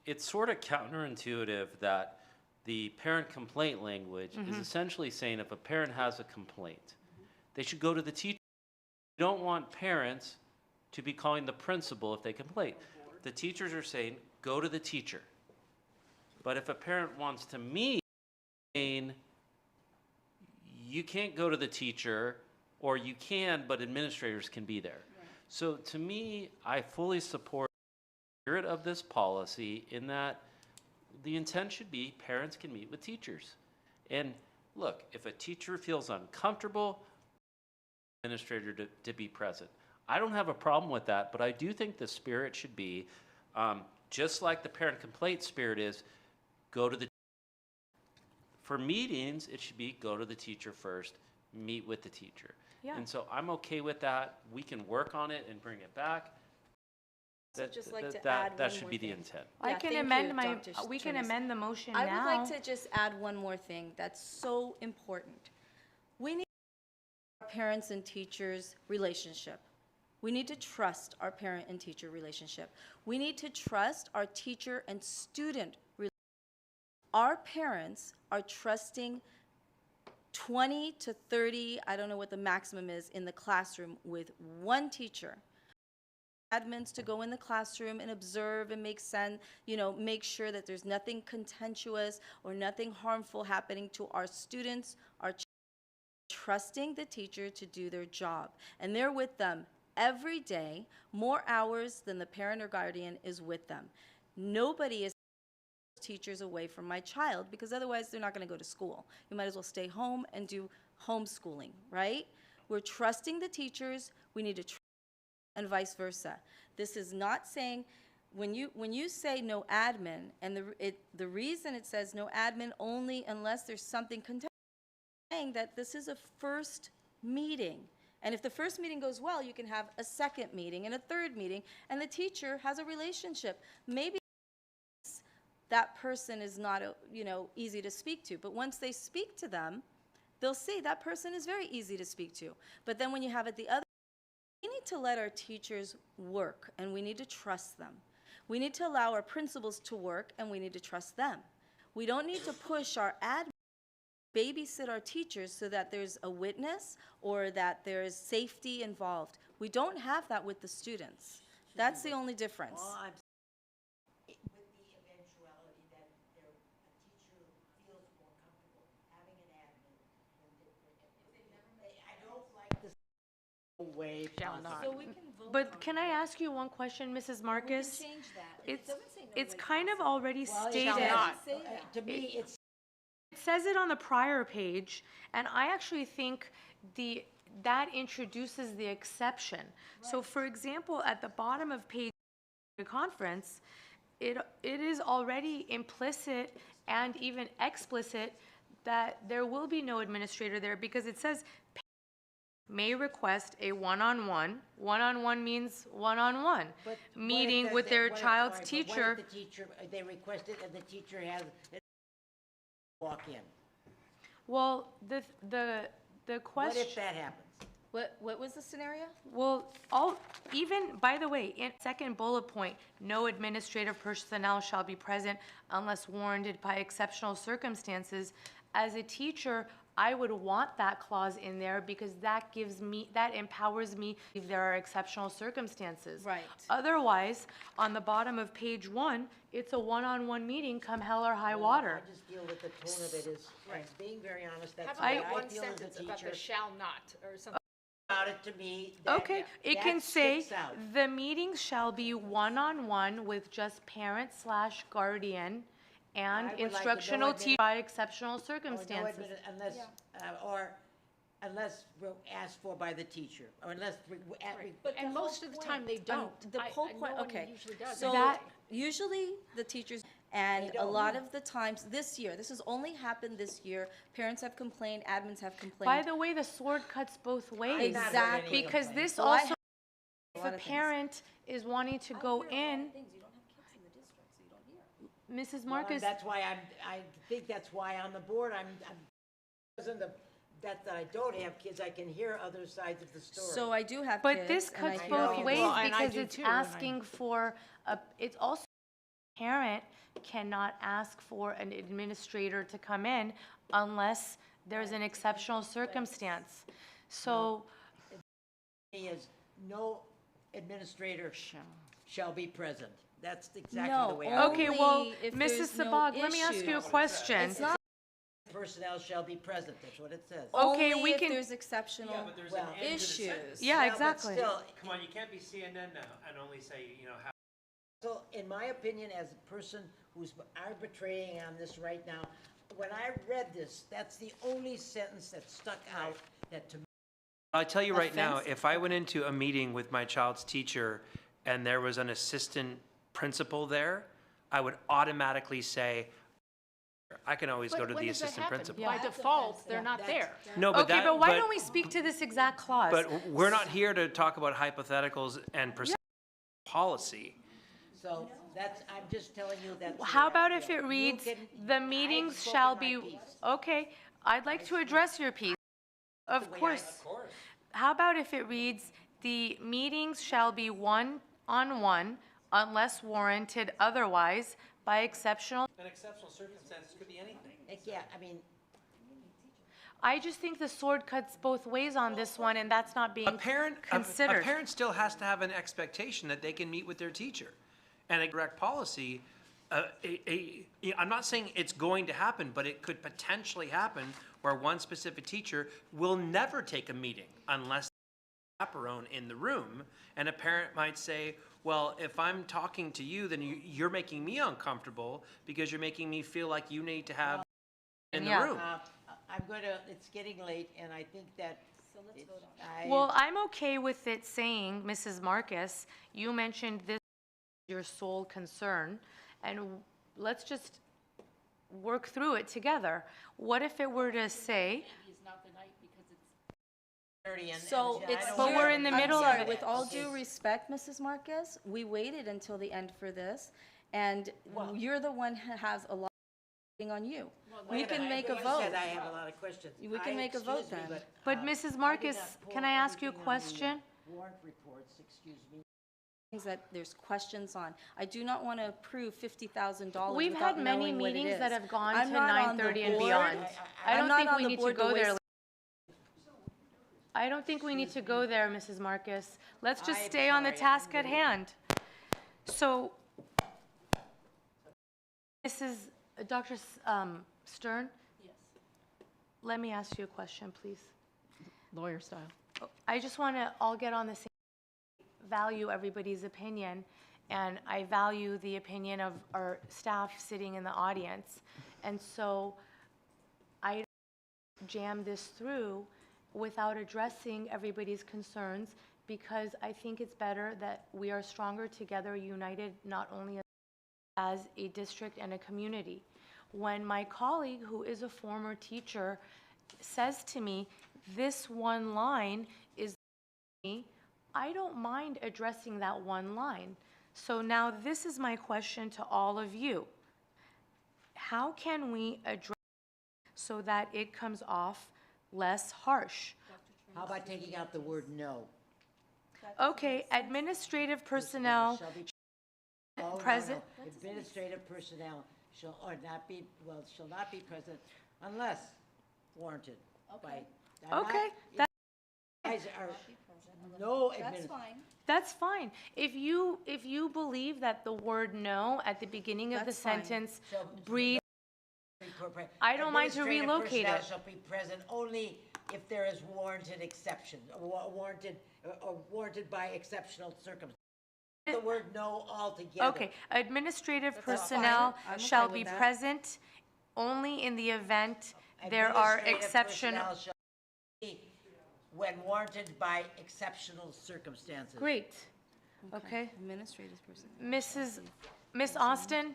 S6: It's sort of counterintuitive that the parent complaint language is essentially saying if a parent has a complaint, they should go to the teacher. You don't want parents to be calling the principal if they complain. The teachers are saying, go to the teacher. But if a parent wants to meet, you can't go to the teacher, or you can, but administrators can be there. So to me, I fully support the spirit of this policy in that the intent should be parents can meet with teachers. And look, if a teacher feels uncomfortable, administrator to be present. I don't have a problem with that, but I do think the spirit should be, just like the parent complaint spirit is, go to the for meetings, it should be go to the teacher first, meet with the teacher.
S13: Yeah.
S6: And so I'm okay with that. We can work on it and bring it back.
S7: So just like to add
S6: That
S7: one
S6: should
S7: more
S6: be the
S7: thing.
S6: intent.
S13: I
S7: Yeah,
S13: can
S7: thank
S13: amend
S7: you,
S13: my,
S7: Dr.
S13: we can
S7: Chernus.
S13: amend the motion
S7: I
S13: now.
S7: would like to just add one more thing that's so important. We need our parents and teachers relationship. We need to trust our parent and teacher relationship. We need to trust our teacher and student relationship. Our parents are trusting 20 to 30, I don't know what the maximum is, in the classroom with one teacher. Admins to go in the classroom and observe and make sense, make sure that there's nothing contentious or nothing harmful happening to our students, trusting the teacher to do their job. And they're with them every day, more hours than the parent or guardian is with them. Nobody is teachers away from my child because otherwise they're not going to go to school. You might as well stay home and do homeschooling, right? We're trusting the teachers. We need to trust and vice versa. This is not saying when you say no admin, and the reason it says no admin only unless there's something contentious, saying that this is a first meeting. And if the first meeting goes well, you can have a second meeting and a third meeting, and the teacher has a relationship. Maybe that person is not, easy to speak to, but once they speak to them, they'll see that person is very easy to speak to. But then when you have it the other, we need to let our teachers work, and we need to trust them. We need to allow our principals to work, and we need to trust them. We don't need to push our admin, babysit our teachers so that there's a witness or that there's safety involved. We don't have that with the students. That's the only difference.
S1: Well, with the eventuality that a teacher feels more comfortable having an admin. I don't like this way.
S7: So we can vote
S13: But can I ask you one question, Mrs. Marcus?
S7: We can change that. It
S13: It's,
S7: doesn't say no
S13: it's
S7: way
S13: kind of already
S1: Well, it
S13: stated.
S1: shall not.
S7: Say that.
S1: To me, it's.
S13: It says it on the prior page, and I actually think that introduces the exception. So for example, at the bottom of page conference, it is already implicit and even explicit that there will be no administrator there because it says may request a one-on-one. One-on-one means one-on-one,
S1: But what
S13: meeting
S1: if
S13: with
S1: the-
S13: their
S1: what if-
S13: child's
S1: all right, but
S13: teacher.
S1: What if the teacher, they request it and the teacher has, walk in?
S13: Well, the
S1: What
S13: question.
S1: if that happens?
S7: What was the scenario?
S13: Well, even, by the way, in second bullet point, no administrative personnel shall be present unless warranted by exceptional circumstances. As a teacher, I would want that clause in there because that empowers me if there are exceptional circumstances.
S7: Right.
S13: Otherwise, on the bottom of page 1, it's a one-on-one meeting, come hell or high water.
S1: I just feel that the tone of it is, as being very honest, that's
S13: about
S1: what
S13: that
S1: I
S13: one
S1: feel as a teacher.
S3: shall not, or something?
S1: About it to me, that,
S13: Okay, it
S1: that
S13: can say,
S1: sticks out.
S13: the meetings shall be one-on-one with just parent/guardian and
S1: I would like to know
S13: instructional teacher by exceptional
S1: Or no
S13: circumstances.
S1: Unless, unless asked for by the teacher, or unless.
S3: And most of the time, they don't.
S7: The whole
S3: no
S7: point,
S3: one
S7: okay.
S3: usually does.
S7: So
S13: That-
S7: usually the teachers, and
S1: They
S7: a
S1: don't.
S7: lot of the times this year, this has only happened this year, parents have complained, admins have complained.
S13: By the way, the sword cuts both ways.
S1: not heard any
S7: Exactly.
S13: Because
S1: complaints.
S13: this
S7: So I
S13: also,
S7: have a
S13: if
S7: lot
S13: a
S7: of things.
S13: parent is wanting to go in, Mrs. Marcus,
S1: That's why I think that's why on the board, I'm, because of the, that I don't have kids, I can hear other sides of the story.
S7: So I do have kids.
S13: but this
S7: and I
S13: cuts
S7: do
S13: both
S7: have
S13: ways
S7: kids.
S3: and I
S13: because
S3: do
S13: it's
S3: too, and I-
S13: asking for, it's also, parent cannot ask for an administrator to come in unless there's an exceptional circumstance. So,
S1: Is no administrator shall be present. That's exactly the
S7: No,
S1: way I.
S13: okay, well,
S7: Only if
S13: Mrs.
S7: there's no
S13: Sabag, let me ask you a
S7: issues.
S13: question.
S7: It's not
S1: Personnel shall be present, that's what it says.
S13: Okay,
S7: only
S13: we
S7: if
S13: can-
S7: there's exceptional
S1: Well,
S7: issues.
S13: Yeah,
S1: Well, but
S13: exactly.
S1: still,
S5: Come on, you can't be CNN now and only say, how.
S1: So, in my opinion, as a person who's arbitrating on this right now, when I read this, that's the only sentence that stuck out that to me.
S5: I tell you right now,
S7: Offensive.
S5: if I went into a meeting with my child's teacher and there was an assistant principal there, I would automatically say, I can always go to the assistant principal.
S3: By default, they're not there.
S5: No, but
S13: Okay,
S5: that,
S13: but why don't we speak to this exact clause?
S5: But we're not here to talk about hypotheticals and policy.
S1: So, that's, I'm just telling you that.
S13: How about if it reads, the meetings shall be, okay, I'd like to address your piece. Of course. How about if it reads, the meetings shall be one-on-one unless warranted otherwise by exceptional.
S5: An exceptional circumstance could be anything.
S1: Yeah, I mean,
S13: I just think the sword cuts both ways on this one, and that's not being considered.
S5: A parent still has to have an expectation that they can meet with their teacher. And a direct policy, I'm not saying it's going to happen, but it could potentially happen where one specific teacher will never take a meeting unless there's a chaperone in the room. And a parent might say, well, if I'm talking to you, then you're making me uncomfortable because you're making me feel like you need to have in the room.
S1: I'm gonna, it's getting late, and I think that. So let's vote on it.
S13: Well, I'm okay with it saying, Mrs. Marcus, you mentioned this is your sole concern, and let's just work through it together. What if it were to say,
S7: So it's.
S13: But we're in the middle of it.
S7: With all due respect, Mrs. Marquez, we waited until the end for this, and you're the one who has a lot on you. We can make a
S1: You
S7: vote.
S1: said I have a lot of questions.
S7: We can make a vote then.
S13: but Mrs. Marcus, can I ask you a question?
S1: Warrant reports, excuse me.
S7: Things that there's questions on. I do not want to approve $50,000
S13: We've
S7: without
S13: had many
S7: knowing what it
S13: meetings
S7: is.
S13: that have gone
S7: I'm
S13: to
S7: not on the
S13: 9:30 and
S7: board.
S13: beyond. I
S7: I'm
S13: don't
S7: not
S13: think
S7: on
S13: we
S7: the
S13: need to
S7: board
S13: go there.
S7: waste-
S13: I don't think we need to go there, Mrs. Marcus. Let's just
S1: I'm
S13: stay on the
S1: sorry,
S13: task at hand. So, Mrs. Dr. Stern? Yes. Let me ask you a question, please.
S3: Lawyer style.
S13: I just want to all get on the same, value everybody's opinion, and I value the opinion of our staff sitting in the audience. And so I don't jam this through without addressing everybody's concerns, because I think it's better that we are stronger together, united, not only as a district and a community. when my colleague, who is a former teacher, says to me, this one line is me, I don't mind addressing that one line. So now this is my question to all of you. How can we address so that it comes off less harsh?
S1: How about taking out the word no?
S13: Okay, administrative personnel
S1: Shall be- Oh, no,
S13: present.
S1: no. Administrative personnel shall not be present unless warranted by.
S13: Okay,
S1: Guys are, no
S7: That's
S1: admin.
S7: fine.
S13: That's fine. If you believe that the word no at the beginning of the
S7: That's fine.
S13: sentence
S1: Shall-
S13: breathes, I don't mind to
S1: Administrative
S13: relocate
S1: personnel
S13: it.
S1: shall be present only if there is warranted exception, or warranted by exceptional circumstances. The word no altogether.
S13: Okay, administrative
S7: That's
S13: personnel
S7: fine. I'm okay
S13: shall
S7: with
S13: be
S7: that.
S13: present only in the event there are
S1: Administrative
S13: exceptional.
S1: personnel shall be when warranted by exceptional circumstances.
S13: Great. Okay.
S7: Administrative personnel.
S13: Miss Austin?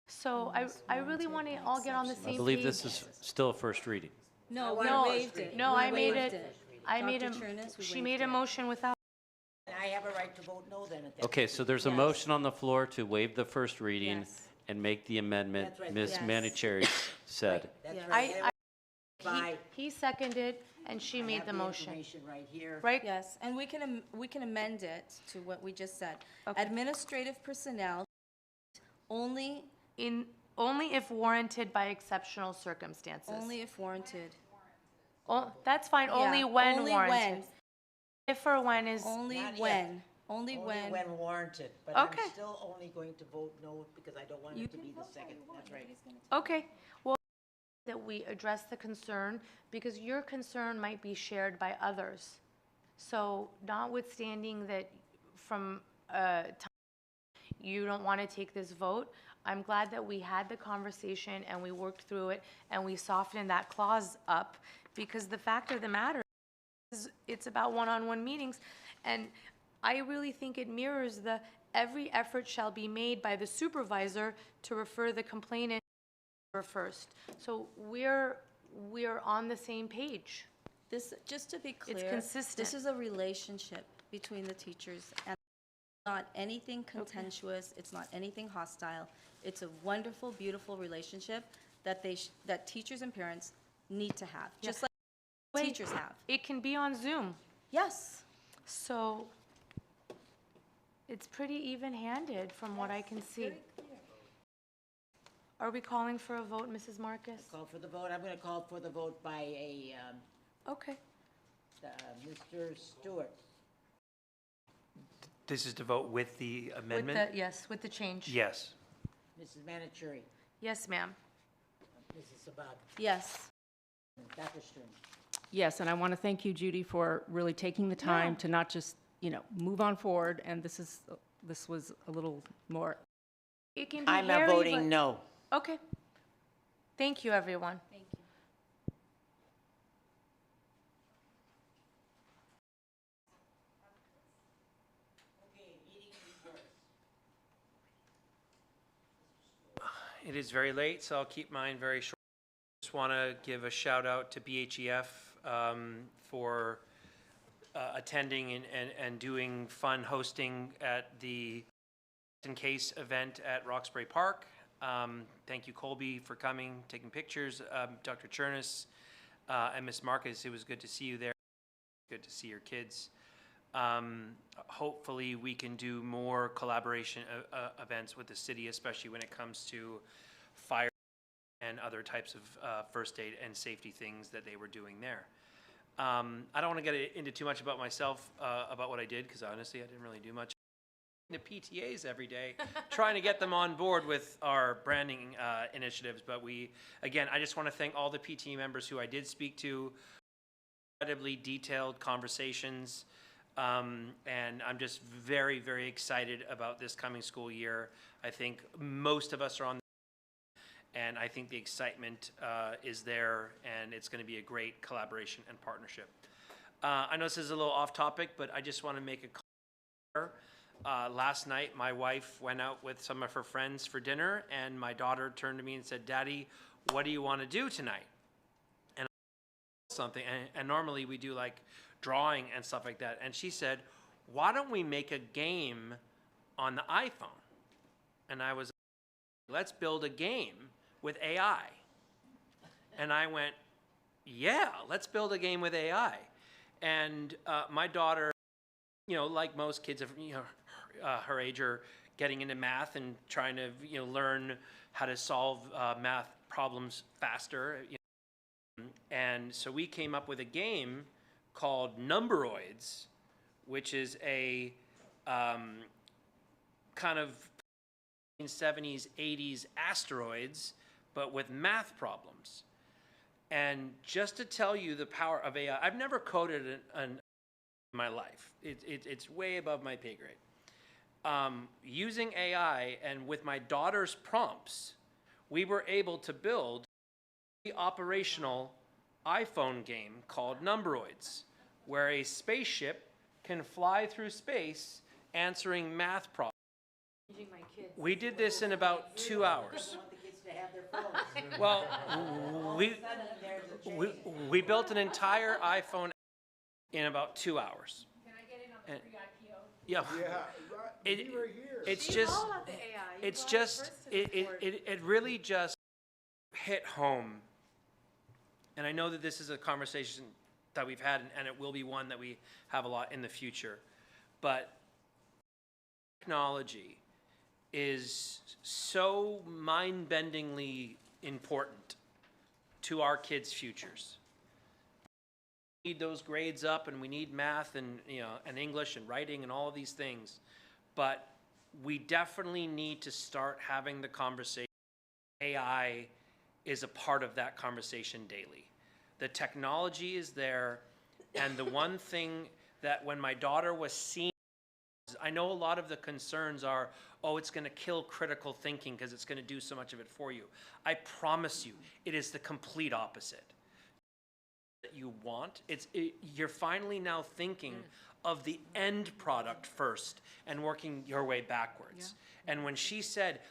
S13: So I really want to all get on the same
S6: I
S13: page.
S6: believe this is still a first reading.
S7: No, we
S13: No,
S7: waived it.
S13: no,
S7: We
S13: I made
S7: waived
S13: it, I made
S7: Dr.
S13: a,
S7: Chernus, we
S13: she
S7: waived
S13: made a
S7: it.
S13: motion without.
S1: And I have a right to vote no then at that.
S6: Okay, so there's a motion on the floor to waive the first reading
S7: Yes.
S6: and make the amendment
S1: That's right.
S6: Ms.
S7: Yes.
S6: Manicherry said.
S1: That's
S7: Yes.
S1: right.
S13: I, he seconded and she
S1: I
S13: made
S1: have
S13: the motion,
S1: information right here.
S13: right?
S7: Yes, and we can amend it to what we just said.
S13: Okay.
S7: Administrative personnel only
S13: Only if warranted by exceptional circumstances.
S7: Only if warranted.
S13: Oh, that's fine, only
S7: Yeah,
S13: when
S7: only
S13: warranted.
S7: when.
S13: If or when is,
S7: Only
S1: Not if.
S7: when. Only
S1: Only
S7: when.
S1: when warranted, but I'm
S13: Okay.
S1: still only going to vote no because I don't want
S7: You
S1: it to
S7: can
S1: be the
S7: vote how
S1: second.
S7: you want.
S1: That's right.
S7: Nobody's gonna
S13: okay, well, that we address the concern, because your concern might be shared by others. So notwithstanding that from, you don't want to take this vote, I'm glad that we had the conversation and we worked through it and we softened that clause up, because the fact of the matter is it's about one-on-one meetings. And I really think it mirrors the every effort shall be made by the supervisor to refer the complainant first. So we're on the same page.
S7: This, just to be clear.
S13: consistent.
S7: This is a relationship between the teachers, and it's not anything contentious, it's not anything hostile. It's a wonderful, beautiful relationship that that teachers and parents need to have, just like
S13: Wait,
S7: teachers have.
S13: It can be on Zoom.
S7: Yes.
S13: So it's pretty even-handed from what I can see. Are we calling for a vote, Mrs. Marcus?
S1: Call for the vote. I'm going to call for the vote by a,
S13: Okay.
S1: Mr. Stewart.
S5: This is to vote with the
S13: With
S5: amendment?
S13: the, yes, with the change.
S5: Yes.
S1: Mrs. Manicherry.
S13: Yes, ma'am.
S1: Mrs. Sabag.
S7: Yes.
S1: Dr. Stern.
S9: Yes, and I want to thank you, Judy, for really taking the time
S13: Yeah.
S9: to not just, move on forward, and this was a little more.
S13: It can be
S1: I'm
S13: hairy,
S1: voting
S13: but-
S1: no.
S13: Okay. Thank you, everyone.
S7: Thank you.
S5: It is very late, so I'll keep mine very short. Just want to give a shout out to BHEF for attending and doing fun hosting at the Case event at Roxbury Park. Thank you, Colby, for coming, taking pictures. Dr. Chernus and Ms. Marcus, it was good to see you there. Good to see your kids. Hopefully, we can do more collaboration events with the city, especially when it comes to fire and other types of first aid and safety things that they were doing there. I don't want to get into too much about myself, about what I did, because honestly, I didn't really do much. The PTAs every day, trying to get them on board with our branding initiatives. But again, I just want to thank all the PTA members who I did speak to. Incredibly detailed conversations. And I'm just very, very excited about this coming school year. I think most of us are on, and I think the excitement is there, and it's going to be a great collaboration and partnership. I know this is a little off topic, but I just want to make a comment. last night, my wife went out with some of her friends for dinner, and my daughter turned to me and said, "Daddy, what do you want to do tonight?" And something, and normally we do like drawing and stuff like that. And she said, "Why don't we make a game on the iPhone?" And I was, "Let's build a game with AI." And I went, "Yeah, let's build a game with AI." And my daughter, you know, like most kids of, you know, her age, are getting into math and trying to, you know, learn how to solve math problems faster. You know. And so we came up with a game called Numberoids, which is a kind of 70s, 80s asteroids, but with math problems. And just to tell you the power of AI, I've never coded in my life. It's way above my pay grade. Using AI and with my daughter's prompts, we were able to build the operational iPhone game called Numberoids, where a spaceship can fly through space answering math problems. We did this in about 2 hours. Well, we built an entire iPhone in about 2 hours.
S13: Can I get in on the pre-IPO?
S5: Yeah. It really just hit home. And I know that this is a conversation that we've had, and it will be one that we have a lot in the future. But technology is so mind-bendingly important to our kids' futures. We need those grades up, and we need math and, you know, and English and writing and all of these things, but we definitely need to start having the conversation. AI is a part of that conversation daily. The technology is there, and the one thing that when my daughter was seeing, I know a lot of the concerns are, oh, it's going to kill critical thinking because it's going to do so much of it for you. I promise you, it is the complete opposite. That you want, you're finally now thinking of the end product first and working your way backwards. Yeah. And when she said,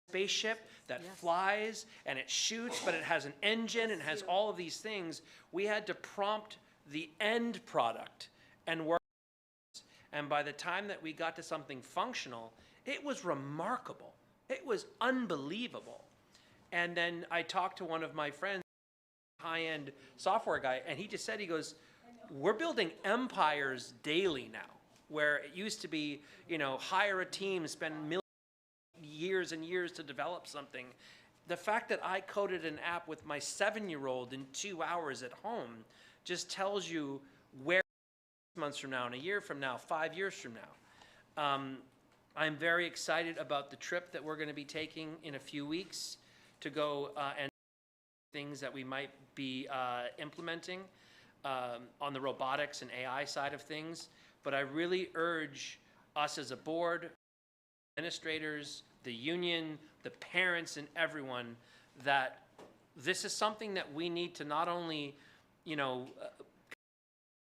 S5: spaceship that flies and it shoots, but it has an engine and has all of these things, we had to prompt the end product and work. And by the time that we got to something functional, it was remarkable. It was unbelievable. And then I talked to one of my friends, high-end software guy, and he just said, he goes, we're building empires daily now, where it used to be, you know, hire a team, spend years and years to develop something. The fact that I coded an app with my 7-year-old in 2 hours at home just tells you where 6 months from now, and a year from now, 5 years from now. I'm very excited about the trip that we're going to be taking in a few weeks to go and things that we might be implementing on the robotics and AI side of things. But I really urge us as a board, administrators, the union, the parents, and everyone, that this is something that we need to not only, you know,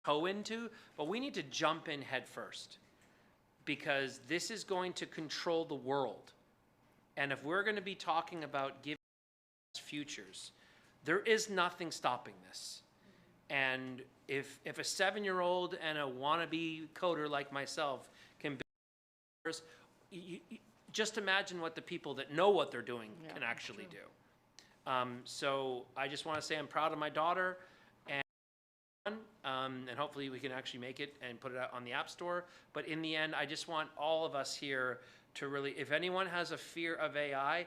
S5: go into, but we need to jump in head first, because this is going to control the world. And if we're going to be talking about giving futures, there is nothing stopping this. And if a 7-year-old and a wannabe coder like myself can build, just imagine what the people that know what they're doing can actually do. So I just want to say I'm proud of my daughter, and hopefully we can actually make it and put it out on the App Store. But in the end, I just want all of us here to really, if anyone has a fear of AI,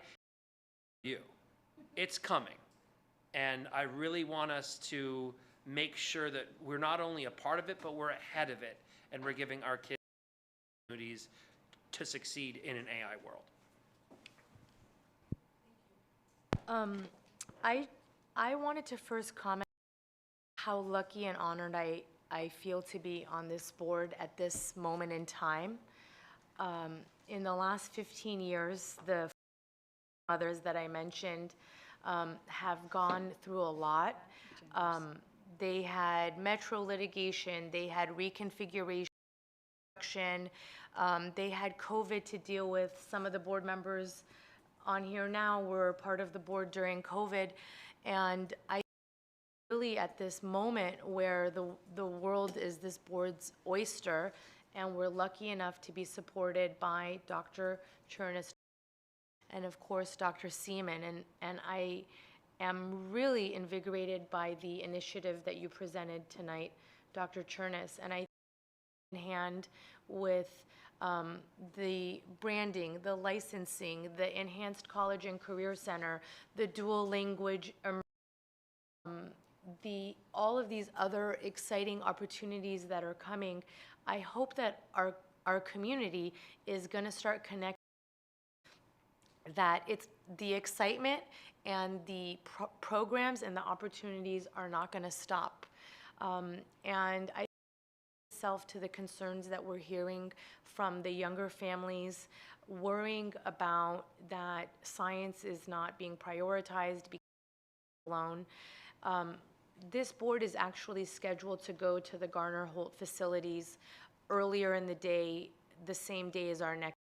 S5: it's coming. And I really want us to make sure that we're not only a part of it, but we're ahead of it, and we're giving our kids opportunities to succeed in an AI world.
S13: I wanted to first comment how lucky and honored I feel to be on this board at this moment in time. In the last 15 years, the mothers that I mentioned have gone through a lot. They had metro litigation, they had reconfiguration, They had COVID to deal with. Some of the board members on here now were part of the board during COVID. And I really at this moment where the world is this board's oyster, and we're lucky enough to be supported by Dr. Chernus and of course Dr. Seaman, and I am really invigorated by the initiative that you presented tonight, Dr. Chernus, and I in hand with the branding, the licensing, the enhanced college and career center, the dual language, all of these other exciting opportunities that are coming. I hope that our community is going to start connecting, that it's the excitement and the programs and the opportunities are not going to stop. And I myself to the concerns that we're hearing from the younger families, worrying about that science is not being prioritized because alone. This board is actually scheduled to go to the Garner Holt facilities earlier in the day, the same day as our next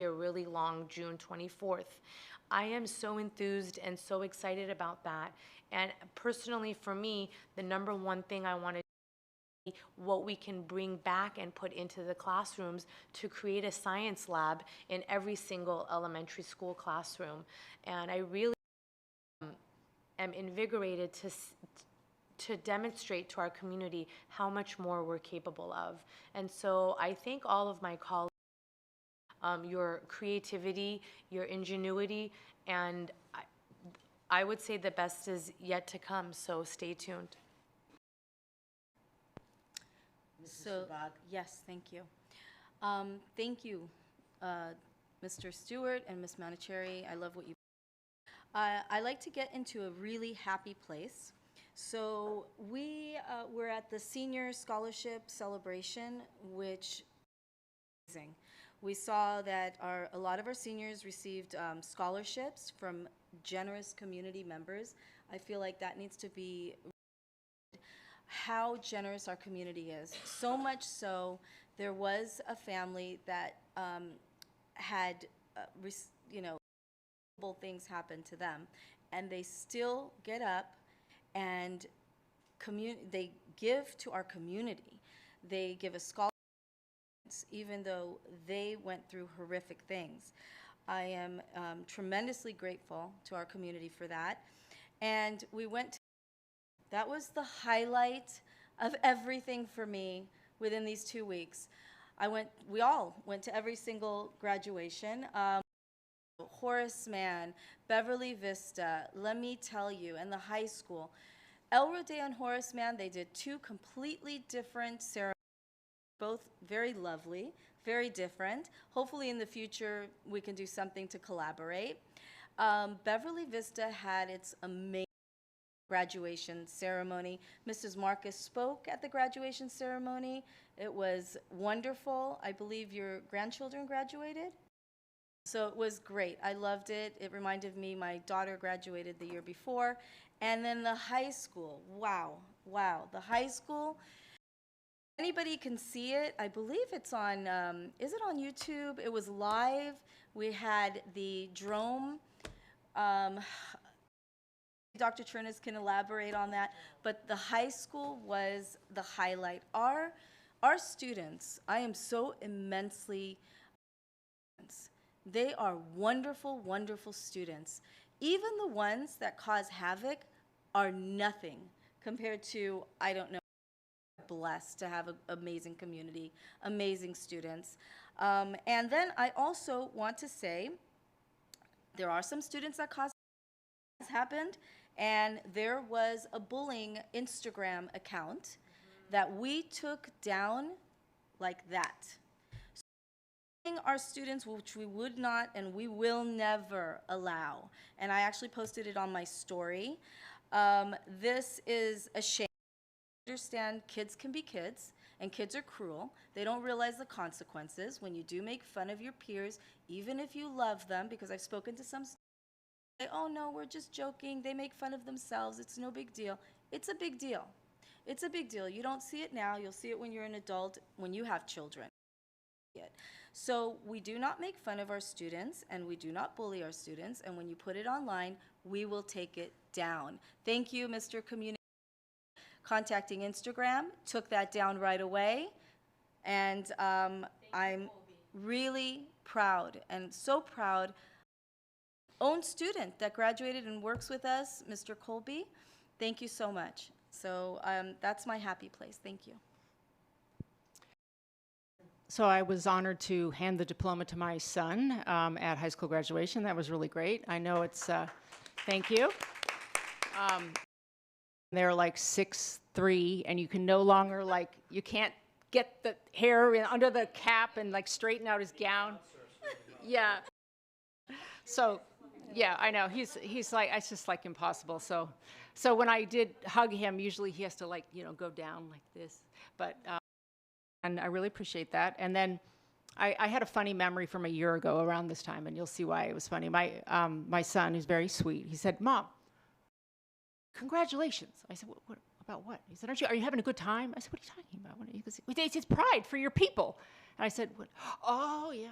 S13: a really long June 24th. I am so enthused and so excited about that. And personally for me, the number one thing I want to do is what we can bring back and put into the classrooms to create a science lab in every single elementary school classroom. And I really am invigorated to demonstrate to our community how much more we're capable of. And so I thank all of my colleagues, your creativity, your ingenuity, and I would say the best is yet to come, so stay tuned.
S7: So, yes, thank you. Thank you, Mr. Stewart and Ms. Manicherry. I love what you. I like to get into a really happy place. So we're at the Senior Scholarship Celebration, which is amazing. We saw that a lot of our seniors received scholarships from generous community members. I feel like that needs to be how generous our community is. So much so, there was a family that had, things happen to them, and they still get up and they give to our community. They give a scholarship even though they went through horrific things. I am tremendously grateful to our community for that. And we went to, that was the highlight of everything for me within these 2 weeks. We all went to every single graduation. Horace Mann, Beverly Vista, let me tell you, and the high school. El Rodeo and Horace Mann, they did two completely different ceremonies, both very lovely, very different. Hopefully in the future we can do something to collaborate. Beverly Vista had its amazing graduation ceremony. Mrs. Marcus spoke at the graduation ceremony. It was wonderful. I believe your grandchildren graduated? So it was great. I loved it. It reminded me my daughter graduated the year before. And then the high school, wow, the high school. Anybody can see it. I believe it's on, is it on YouTube? It was live. We had the drone. Dr. Chernus can elaborate on that, but the high school was the highlight. Our students, I am so immensely, they are wonderful, wonderful students. Even the ones that cause havoc are nothing compared to, I don't know, blessed to have an amazing community, amazing students. And then I also want to say, there are some students that cause happened, and there was a bullying Instagram account that we took down like that. So, our students, which we would not and we will never allow, and I actually posted it on my story. This is a shame. I understand kids can be kids, and kids are cruel. They don't realize the consequences when you do make fun of your peers, even if you love them, because I've spoken to some students. Oh no, we're just joking. They make fun of themselves. It's no big deal. It's a big deal. It's a big deal. You don't see it now. You'll see it when you're an adult, when you have children. So we do not make fun of our students and we do not bully our students. And when you put it online, we will take it down. Thank you, Mr. Community. Contacting Instagram, took that down right away. And I'm really proud and so proud. Own student that graduated and works with us, Mr. Colby. Thank you so much. So that's my happy place. Thank you.
S9: So I was honored to hand the diploma to my son at high school graduation. That was really great. I know it's, thank you. They're like 6'3", and you can no longer you can't get the hair under the cap and straighten out his gown. Yeah. So, yeah, I know. He's like, it's just impossible. So when I did hug him, usually he has to go down like this. But, and I really appreciate that. And then I had a funny memory from a year ago around this time, and you'll see why it was funny. My son, who's very sweet, he said, "Mom, congratulations." I said, what about what? He said, are you having a good time? I said, what are you talking about? He goes, it's pride for your people. And I said, what? Oh, yeah.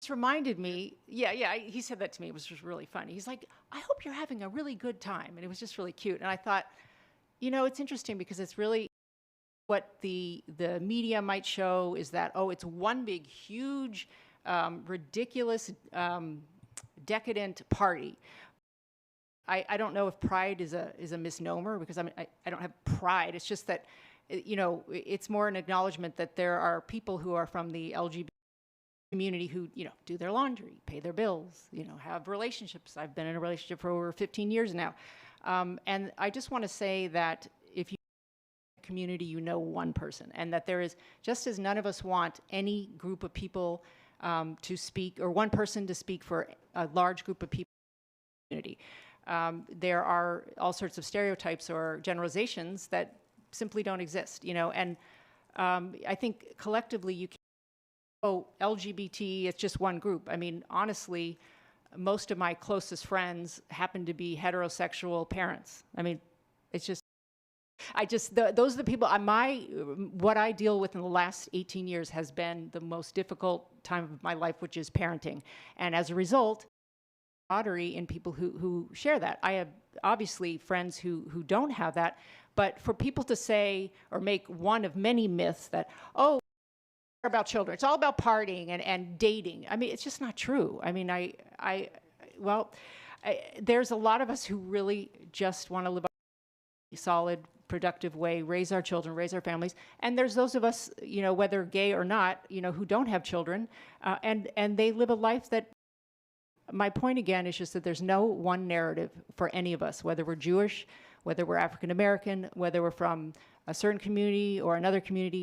S9: This reminded me, he said that to me. It was just really funny. He's like, I hope you're having a really good time. And it was just really cute. And I thought, it's interesting because it's really what the media might show is that, oh, it's one big, huge, ridiculous, decadent party. I don't know if pride is a misnomer because I don't have pride. It's just that, it's more an acknowledgement that there are people who are from the LGBT community who, do their laundry, pay their bills, have relationships. I've been in a relationship for over 15 years now. And I just want to say that if you community, one person, and that there is, just as none of us want any group of people to speak, or one person to speak for a large group of people in the community. There are all sorts of stereotypes or generalizations that simply don't exist, and I think collectively you can't, oh, LGBT, it's just one group. I mean, honestly, most of my closest friends happen to be heterosexual parents. I mean, it's just, those are the people, what I deal with in the last 18 years has been the most difficult time of my life, which is parenting. And as a result, camaraderie in people who share that. I have obviously friends who don't have that, but for people to say or make one of many myths that, oh, it's about children, it's all about partying and dating. I mean, it's just not true. I mean, there's a lot of us who really just want to live a solid, productive way, raise our children, raise our families. And there's those of us, whether gay or not, who don't have children, and they live a life that, my point again is just that there's no one narrative for any of us, whether we're Jewish, whether we're African American, whether we're from a certain community or another community.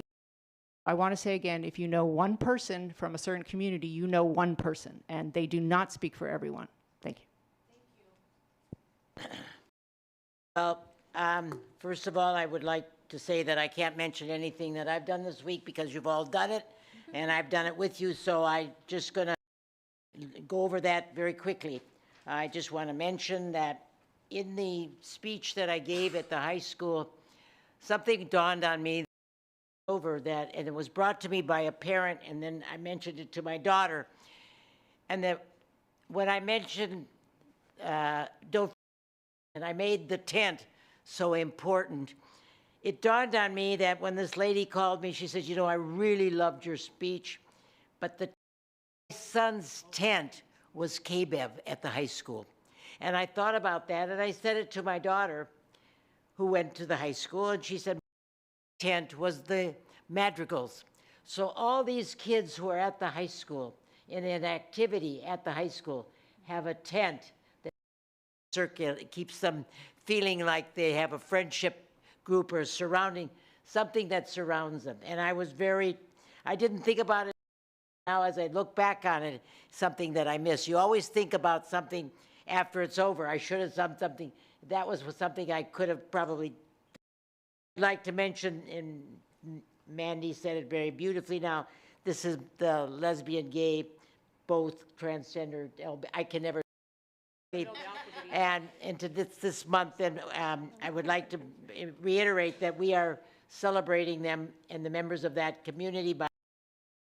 S9: I want to say again, if you know one person from a certain community, you know one person, and they do not speak for everyone. Thank you.
S1: Well, first of all, I would like to say that I can't mention anything that I've done this week because you've all done it, and I've done it with you, so I'm just going to go over that very quickly. I just want to mention that in the speech that I gave at the high school, something dawned on me and it was brought to me by a parent, and then I mentioned it to my daughter. And that when I mentioned and I made the tent so important, it dawned on me that when this lady called me, she said, I really loved your speech, but my son's tent was KBEV at the high school. And I thought about that, and I said it to my daughter, who went to the high school, and she said, tent was the madrigals. So all these kids who are at the high school, in an activity at the high school, have a tent that keeps them feeling like they have a friendship group or something that surrounds them. And I didn't think about it. Now, as I look back on it, something that I miss. You always think about something after it's over. I should have done something. That was something I could have probably like to mention, and Mandy said it very beautifully now. This is the lesbian, gay, both transgender, I can never. And into this month, and I would like to reiterate that we are celebrating them and the members of that community by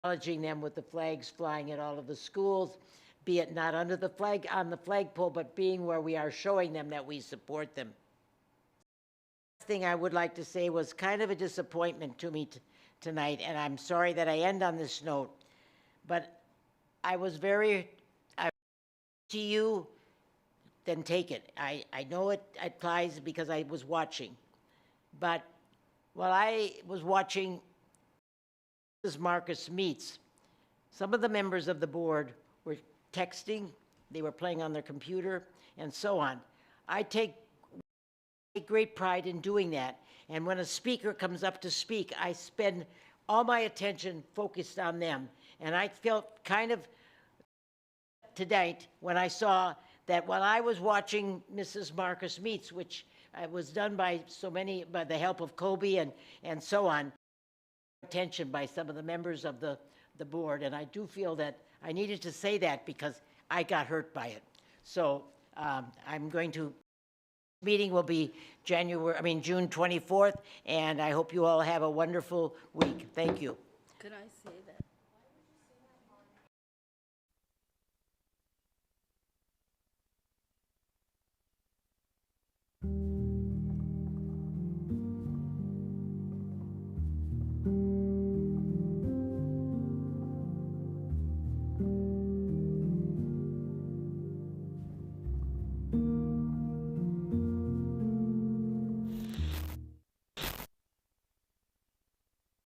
S1: acknowledging them with the flags flying at all of the schools, be it not under the flag, on the flagpole, but being where we are showing them that we support them. Thing I would like to say was kind of a disappointment to me tonight, and I'm sorry that I end on this note, but I was to you, then take it. I know it applies because I was watching, but while I was watching Mrs. Marcus Meets, some of the members of the board were texting, they were playing on their computer, and so on. I take great pride in doing that, and when a speaker comes up to speak, I spend all my attention focused on them, and I felt kind of tonight when I saw that while I was watching Mrs. Marcus Meets, which was done by so many, by the help of Kobe and so on, attention by some of the members of the board, and I do feel that I needed to say that because I got hurt by it. So I'm going to, meeting will be June 24th, and I hope you all have a wonderful week. Thank you.
S7: Could I say